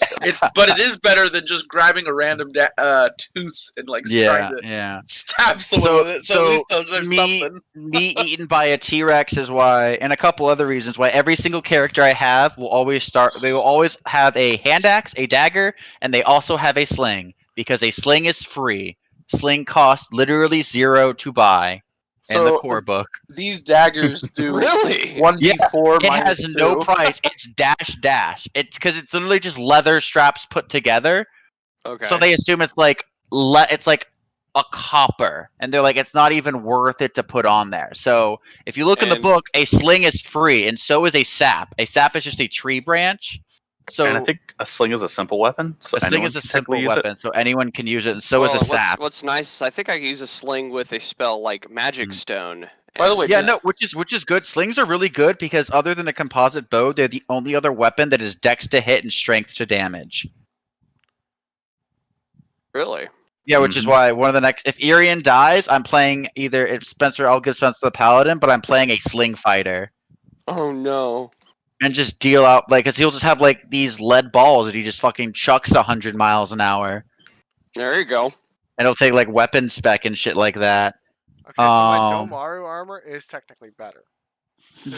but it is better than just grabbing a random tooth and like trying to stab someone with it. So at least there's something. Me eaten by a T-Rex is why, and a couple other reasons why every single character I have will always start. They will always have a hand axe, a dagger, and they also have a sling, because a sling is free. Sling costs literally 0 to buy. In the core book, these daggers do really 1d4. It has no price. It's dash. It's because it's literally just leather straps put together. Okay. So they assume it's like it's like a copper, and they're like, it's not even worth it to put on there. So if you look in the book, a sling is free, and so is a sap. A sap is just a tree branch. So and I think a sling is a simple weapon. So a sling is a simple weapon, so anyone can use it, and so is a sap. What's nice is I think I can use a sling with a spell like Magic Stone. By the way, which is good. Slings are really good because other than a composite bow, they're the only other weapon that is dex to hit and strength to damage. Really? Yeah, which is why one of the next. If Irian dies, I'm playing either. If Spencer, I'll give Spencer the Paladin, but I'm playing a sling fighter. Oh no! And just deal out because he'll just have like these lead balls that he just fucking chucks 100 miles an hour. There you go. And it'll take like weapon spec and shit like that. Okay, so my Domaru armor is technically better.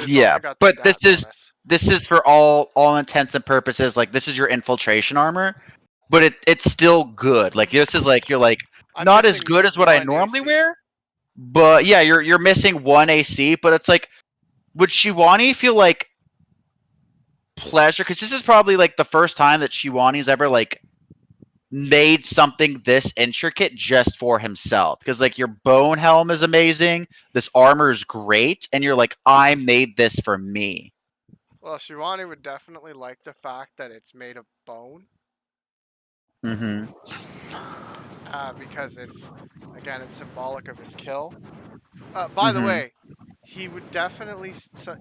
Yeah, but this is for all intents and purposes. Like this is your infiltration armor. But it's still good. Like this is like you're like not as good as what I normally wear. But yeah, you're missing 1 AC. But it's like, would Shiwani feel like pleasure? Because this is probably like the first time that Shiwani's ever like made something this intricate just for himself. Because like your bone helm is amazing, this armor is great, and you're like, I made this for me. Well, Shiwani would definitely like the fact that it's made of bone. Mm-hmm. Because it's symbolic of his kill. By the way, he would definitely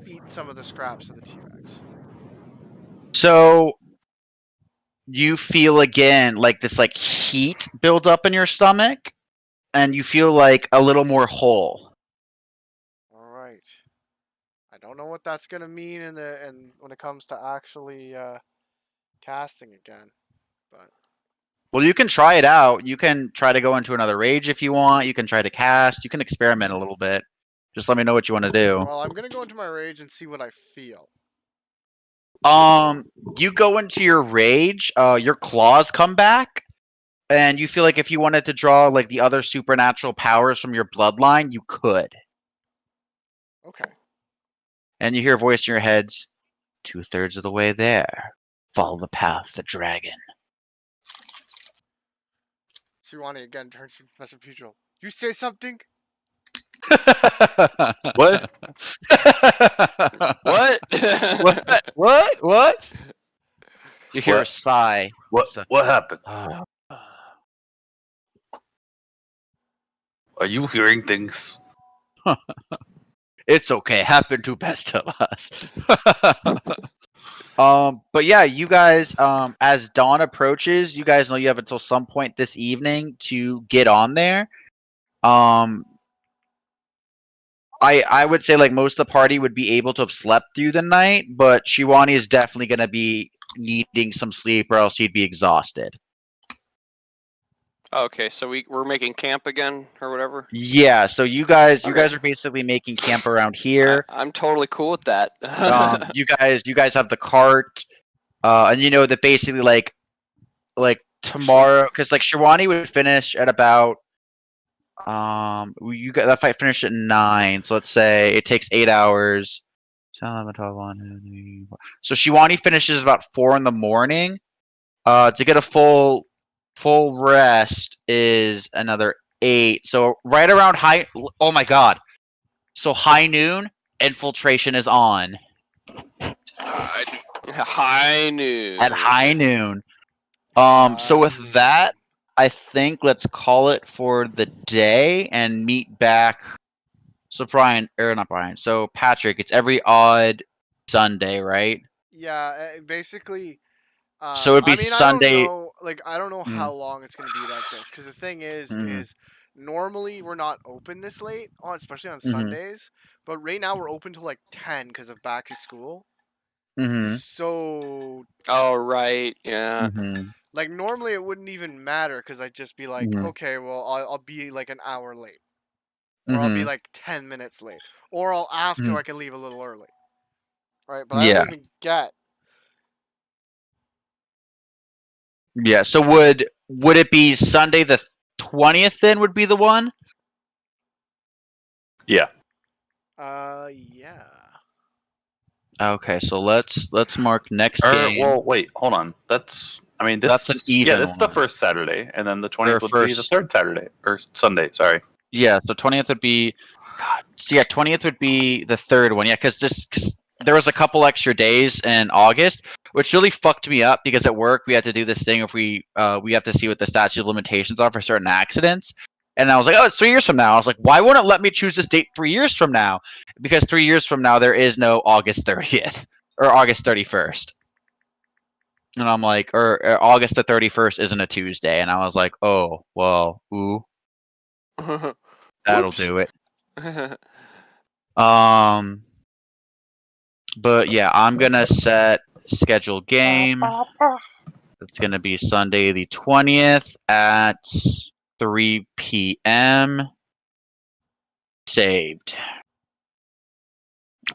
eat some of the scraps of the T-Rex. So you feel again like this like heat build up in your stomach, and you feel like a little more whole. All right. I don't know what that's gonna mean when it comes to actually casting again, but. Well, you can try it out. You can try to go into another rage if you want. You can try to cast. You can experiment a little bit. Just let me know what you want to do. Well, I'm gonna go into my rage and see what I feel. You go into your rage. Your claws come back, and you feel like if you wanted to draw like the other supernatural powers from your bloodline, you could. Okay. And you hear a voice in your heads, 2/3 of the way there. Follow the path, the dragon. Shiwani again turns to Professor Pugil. You say something? What? What? What? You hear a sigh. What happened? Are you hearing things? It's okay. Happened to best of us. But yeah, you guys, as dawn approaches, you guys know you have until some point this evening to get on there. I would say like most of the party would be able to have slept through the night, but Shiwani is definitely going to be needing some sleep, or else he'd be exhausted. Okay, so we're making camp again or whatever. Yeah, so you guys are basically making camp around here. I'm totally cool with that. You guys have the cart, and you know that basically like tomorrow, because like Shiwani would finish at about you got that fight finished at 9, so let's say it takes 8 hours. 10, 11, 12, 1, 2, 3, 4. So Shiwani finishes about 4 in the morning. To get a full rest is another 8. So right around high. Oh my god! So high noon, infiltration is on. High noon. At high noon. So with that, I think let's call it for the day and meet back. So Brian, or not Brian. So Patrick, it's every odd Sunday, right? Yeah, basically. So it'd be Sunday. I don't know how long it's gonna be like this. Because the thing is normally we're not open this late, especially on Sundays. But right now we're open till like 10 because of back to school. So. Oh right, yeah. Like normally it wouldn't even matter because I'd just be like, okay, well I'll be like an hour late, or I'll be like 10 minutes late, or I'll ask if I can leave a little early. Right, but I don't even get. Yeah, so would it be Sunday the 20th then would be the one? Yeah. Yeah. Okay, so let's mark next game. Well, wait, hold on. That's an even. Yeah, that's the first Saturday, and then the 20th would be the third Saturday or Sunday. Sorry. Yeah, so 20th would be. God, so yeah, 20th would be the third one. Yeah, because there was a couple extra days in August, which really fucked me up because at work we had to do this thing if we have to see what the statute of limitations are for certain accidents. And I was like, oh, it's 3 years from now. I was like, why won't it let me choose this date 3 years from now? Because 3 years from now, there is no August 30th or August 31st. And I'm like, or August the 31st isn't a Tuesday. And I was like, oh, well, ooh. That'll do it. But yeah, I'm going to set scheduled game. It's going to be Sunday the 20th at 3 p.m. Saved.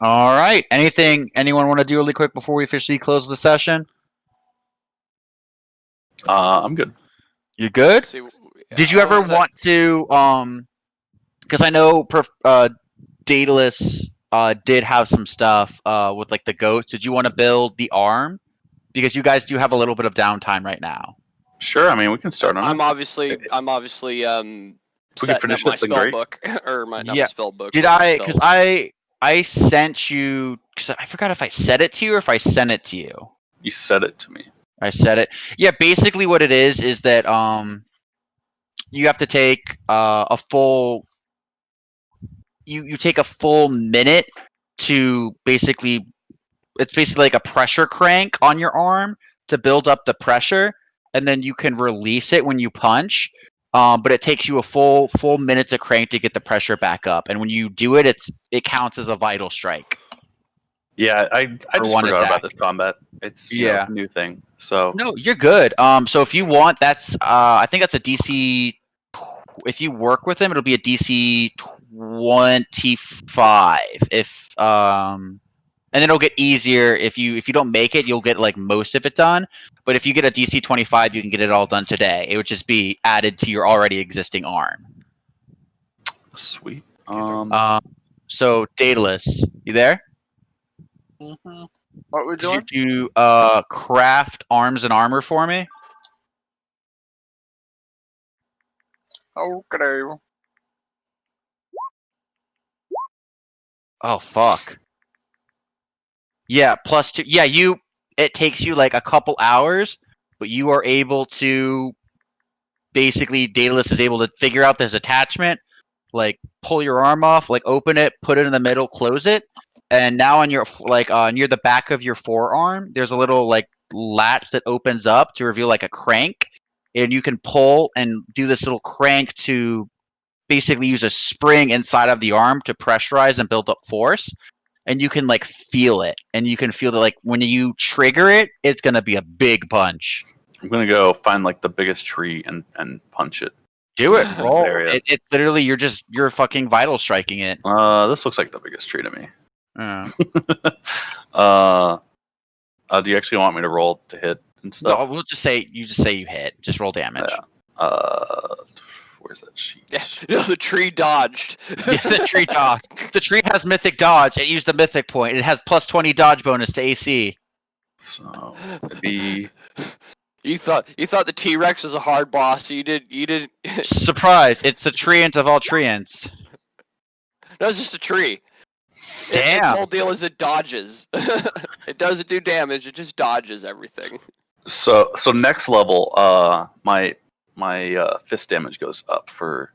All right. Anyone want to do really quick before we officially close the session? I'm good. You good? Did you ever want to because I know Daedalus did have some stuff with like the goats. Did you want to build the arm? Because you guys do have a little bit of downtime right now. Sure, I mean we can start on it. I'm obviously setting up my spell book or my spell book. Did I? Because I sent you. Because I forgot if I said it to you or if I sent it to you. You said it to me. I said it. Yeah, basically what it is that you have to take a full. You take a full minute to basically. It's basically like a pressure crank on your arm to build up the pressure, and then you can release it when you punch. But it takes you a full minute to crank to get the pressure back up, and when you do it, it counts as a vital strike. Yeah, I just forgot about this combat. It's a new thing. So no, you're good. So if you want, that's I think that's a DC. If you work with him, it'll be a DC 25. And it'll get easier if you don't make it, you'll get like most of it done. But if you get a DC 25, you can get it all done today. It would just be added to your already existing arm. Sweet. So Daedalus, you there? Mm-hmm. What we're doing? Could you craft arms and armor for me? Okay. Oh fuck. Yeah, +2. Yeah, it takes you like a couple hours, but you are able to basically Daedalus is able to figure out this attachment, like pull your arm off, like open it, put it in the middle, close it, and now on your near the back of your forearm, there's a little like latch that opens up to reveal like a crank, and you can pull and do this little crank to basically use a spring inside of the arm to pressurize and build up force. And you can like feel it, and you can feel that like when you trigger it, it's gonna be a big punch. I'm gonna go find like the biggest tree and punch it. Do it. in Roll. the area. It's literally you're fucking vital striking it. This looks like the biggest tree to me. Do you actually want me to roll to hit and stuff? No, we'll just say you hit. Just roll damage. Yeah. Where's that sheet? Yeah, no, the tree dodged. Yeah, the tree dodge. The tree has mythic dodge. It used the mythic point. It has plus 20 dodge bonus to AC. So it'd be. You thought the T-Rex was a hard boss. You did. Surprise! It's the treant of all treants. No, it's just a tree. Damn. Its whole deal is it dodges. It doesn't do damage. It just dodges everything. So next level, my fist damage goes up for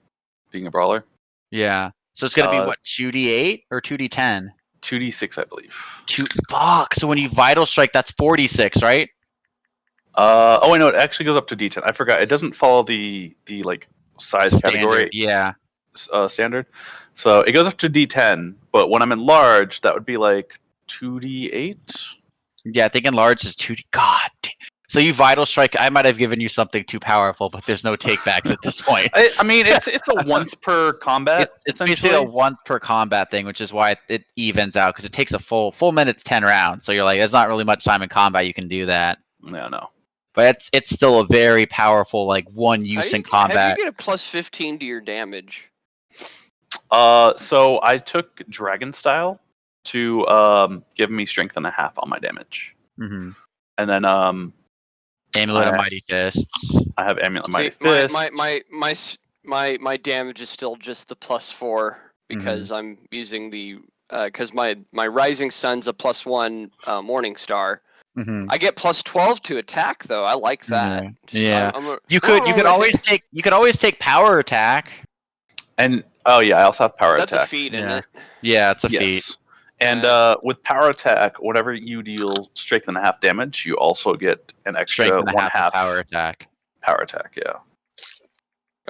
being a brawler. Yeah. So it's gonna be what, 2d8 or 2d10? 2d6, I believe. Fuck. So when you vital strike, that's 46, right? Oh wait, no, it actually goes up to d10. I forgot. It doesn't follow the like size category. Yeah. Standard. So it goes up to d10, but when I'm enlarged, that would be like 2d8. Yeah, I think enlarged is 2d. God. So you vital strike. I might have given you something too powerful, but there's no takebacks at this point. I mean, it's a once per combat. It's basically a once per combat thing, which is why it evens out, because it takes a full minutes 10 rounds. So you're like, there's not really much time in combat you can do that. Yeah, no. But it's still a very powerful like one use in combat. How do you get a plus 15 to your damage? So I took Dragon Style to give me strength and a half on my damage. Mm-hmm. And then Amulet of Mighty Fists. I have Amulet of Mighty Fists. My damage is still just the +4 because I'm using the because my Rising Sun's a +1 Morning Star. Mm-hmm. I get +12 to attack though. I like that. Yeah. You could always take power attack. And oh yeah, I also have power That's attack. a feat, isn't it? Yeah, it's a feat. And with power attack, whenever you deal strength and a half damage, you also get an extra strength and one half power attack. Power attack, yeah.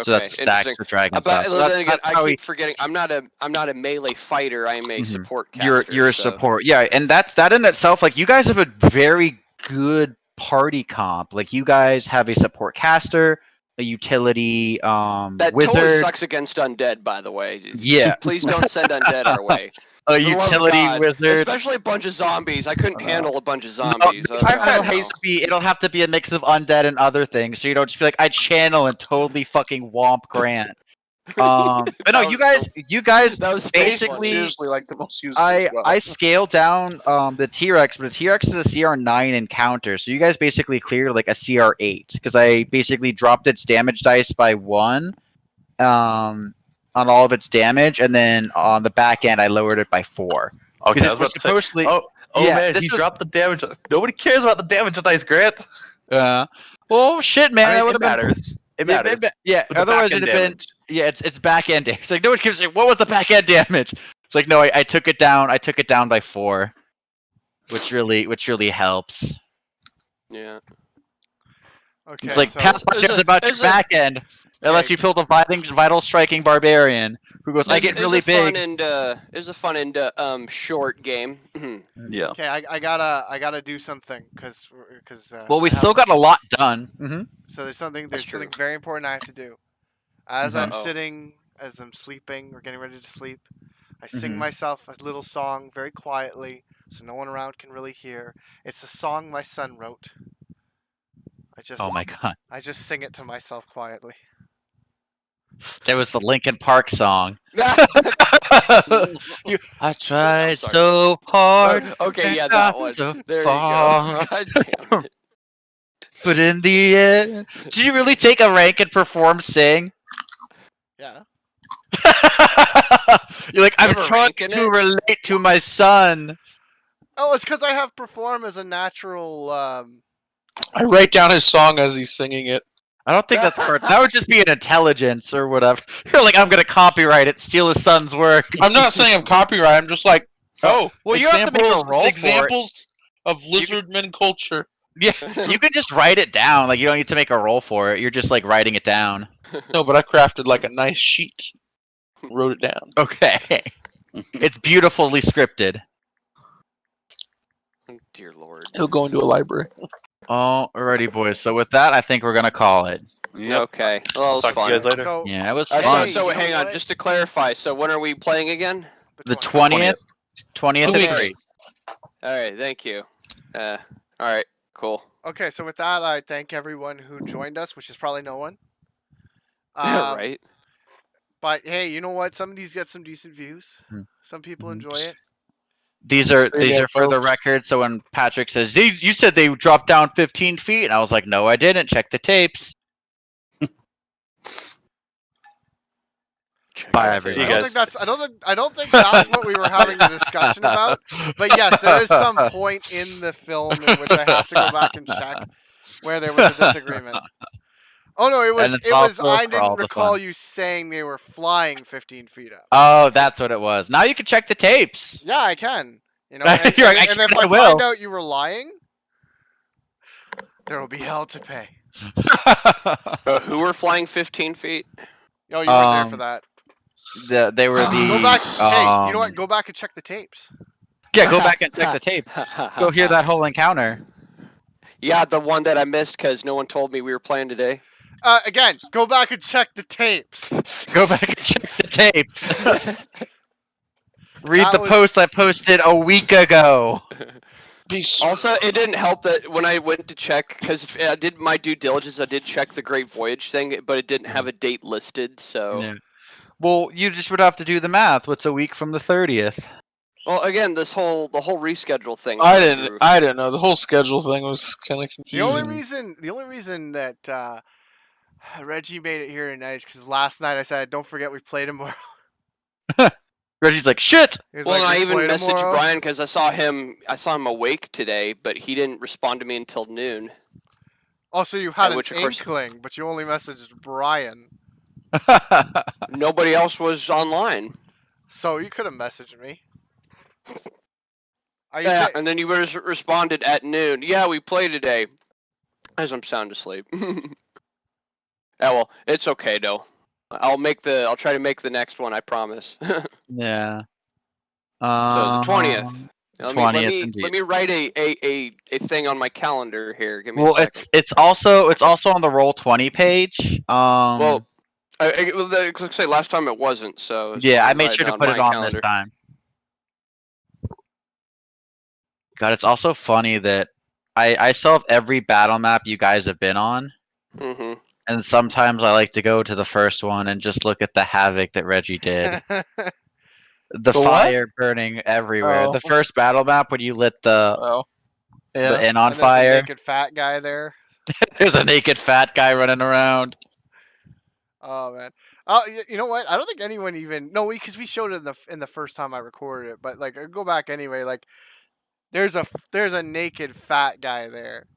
So that's stacks for Dragon Style. So I keep forgetting. I'm not a melee fighter. I am a support caster. You're a support. Yeah, and that in itself, like you guys have a very good party comp. Like you guys have a support caster, a utility that wizard. Totally sucks against undead, by the way. Yeah. Please don't send undead our way. A utility wizard, especially a bunch of zombies. I couldn't handle a bunch of zombies. No, it'll have to be a mix of undead and other things, so you don't just be like, I channel and totally fucking womp Grant. But no, you guys that was basically seriously like the most useful. I scaled down the T-Rex, but the T-Rex is a CR9 encounter, so you guys basically cleared like a CR8 because I basically dropped its damage dice by 1. On all of its damage, and then on the back end, I lowered it by 4. Okay, I was about to say, man, he dropped the damage. Nobody cares about the damage dice, Grant. Well, shit, man, that would have matters. It matters. Yeah, otherwise it'd have been. Yeah, it's back end damage. It's like no one gives a shit. What was the back end damage? It's like no, I took it down. I took it down by 4, which really helps. Yeah. Okay. It's like Pathfinder's about your back end. Unless you build a vital striking barbarian who goes, I get really big. It's a fun and short game. Yeah. Okay, I gotta do something because well, we still got a lot done. Mm-hmm. So there's something very important I have to do. As I'm sleeping or getting ready to sleep, I sing myself a little song very quietly, so no one around can really hear. It's a song my son wrote. Oh my god! I just sing it to myself quietly. There was the Linkin Park song. I tried so hard. Okay, yeah, that one. So there far. You go. God damn it. But in the end, did you really take a rank and perform sing? Yeah. You're like, I'm trying to relate to my son. Oh, it's because I have perform as a natural. I write down his song as he's singing it. I don't think that's part. That would just be an intelligence or whatever. You're like, I'm gonna copyright it, steal his son's work. I'm not saying I'm copyright. I'm just like, well, you have to make a roll examples of lizardmen culture. Yeah, you can just write it down. Like you don't need to make a roll for it. You're just like writing it down. No, but I crafted like a nice sheet. Wrote it down. Okay. It's beautifully scripted. Oh, dear Lord. He'll go into a library. Alrighty, boys. So with that, I think we're gonna call it. Yep. Okay. Well, that was Talk to fun. you guys later. So, Yeah, it was So, fun. so hang on, just to clarify. So when are we playing again? The 20th, 20th 2 at weeks. 3. All right. Thank you. All right. Cool. Okay, so with that, I thank everyone who joined us, which is probably no one. Right. But hey, you know what? Some of these get some decent views. Some people enjoy it. These are Yeah, for the folks. record. So when Patrick says, "You said they dropped down 15 feet," and I was like, "No, I didn't. Check the tapes." Bye, See you everyone. guys. I don't think that's what we were having a discussion about. But yes, there is some point in the film in which I have to go back and check where there was a disagreement. Oh no, And it's it was. also I for all didn't the recall fun. you saying they were flying 15 feet up. Oh, that's what it was. Now you can check the tapes. Yeah, I can. You know, and, You're like, and if "Actually, I I will." find out you were lying, there will be hell to pay. Who were flying 15 feet? Oh, you weren't there for that. They were the. Go back. Hey, you know what? Go back and check the tapes. Yeah, go back and check the tape. Go hear that whole encounter. Yeah, the one that I missed because no one told me we were playing today. Again, go back and check the tapes. Go back and check the tapes. Read That the was- post I posted a week ago. Also, it didn't help that when I went to check, because I did my due diligence, I did check the Great Voyage thing, but it didn't have a date listed, so... Yeah. Well, you just would have to do the math. What's a week from the 30th? Well, again, the whole reschedule thing. I didn't know. The whole schedule thing was kind of The only confusing. reason that Reggie made it here tonight is because last night I said, "Don't forget we play tomorrow." Reggie's like, shit. He's Well, like, I "We even play messaged tomorrow?" Brian because I saw him awake today, but he didn't respond to me until noon. Oh, so you had an which, of course- inkling, but you only messaged Brian, Nobody else was online. so you could have messaged me. Are you Yeah, say- and then you responded at noon. Yeah, we play today. As I'm sound asleep. Yeah, well, it's okay though. I'll try to make the next one. I promise. Yeah. So the 20th. Let me 20th, indeed. let me write a thing on my calendar here. Give me a Well, second. it's also on the Roll20 page. Well, let's say last time it wasn't. So yeah, I I'm made writing sure to put it my on calendar. this time. God, it's also funny that I still have every battle map you guys have been on, Mm-hmm. and sometimes I like to go to the first one and just look at the havoc that Reggie did. The what? fire burning everywhere. Oh. The first battle map when you lit the Well, yeah. inn on and there's a fire. naked fat guy there. There's a naked fat guy running around. Oh man. Oh, you know what? I don't think anyone even because we showed it in the first time I recorded it. But like, I go back anyway. Like, there's a naked fat guy there.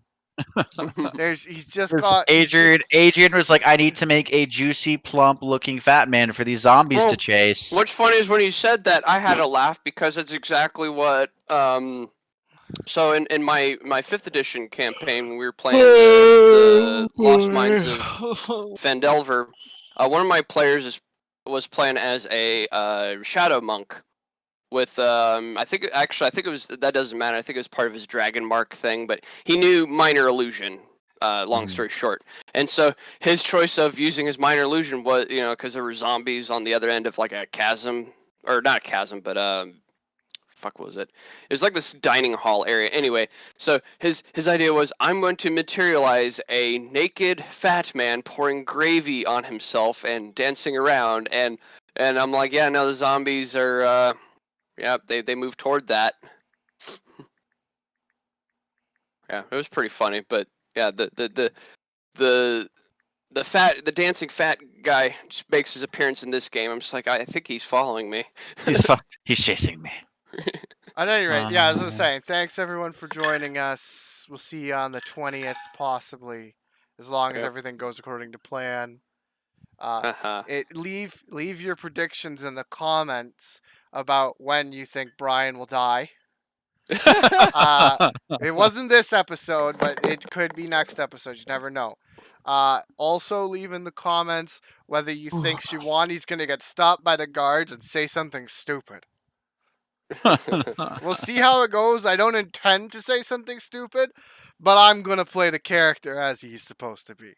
He's just got Adrian was like, I need to make a juicy, plump looking fat man for these zombies Well, to chase. What's funny is when you said that, I had a laugh because it's exactly what. So in my 5th edition campaign, when we were playing the Lost Mines of Phandelver, one of my players was playing as a shadow monk. With I think it was, that doesn't matter. I think it was part of his dragon mark thing, but he knew minor illusion. Long story short, and so his choice of using his minor illusion was, because there were zombies on the other end of like a chasm, or not a chasm, but fuck, what was it? It was like this dining hall area. Anyway, so his idea was, I'm going to materialize a naked fat man pouring gravy on himself and dancing around, and I'm like, yeah, no, the zombies are. Yeah, they move toward that. Yeah, it was pretty funny, but yeah, the dancing fat guy just makes his appearance in this game. I'm just like, I think he's following me. He's chasing me. At any rate, yeah, as I was saying, thanks everyone for joining us. We'll see you on the 20th, possibly. as long as everything goes according to plan. Leave your predictions in the comments about when you think Brian will die. It wasn't this episode, but it could be next episode. You never know. Also, leave in the comments whether you think Shivani's gonna get stopped by the guards and say something stupid. We'll see how it goes. I don't intend to say something stupid, but I'm gonna play the character as he's supposed to be.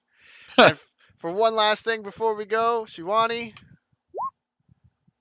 And for one last thing before we go, Shivani,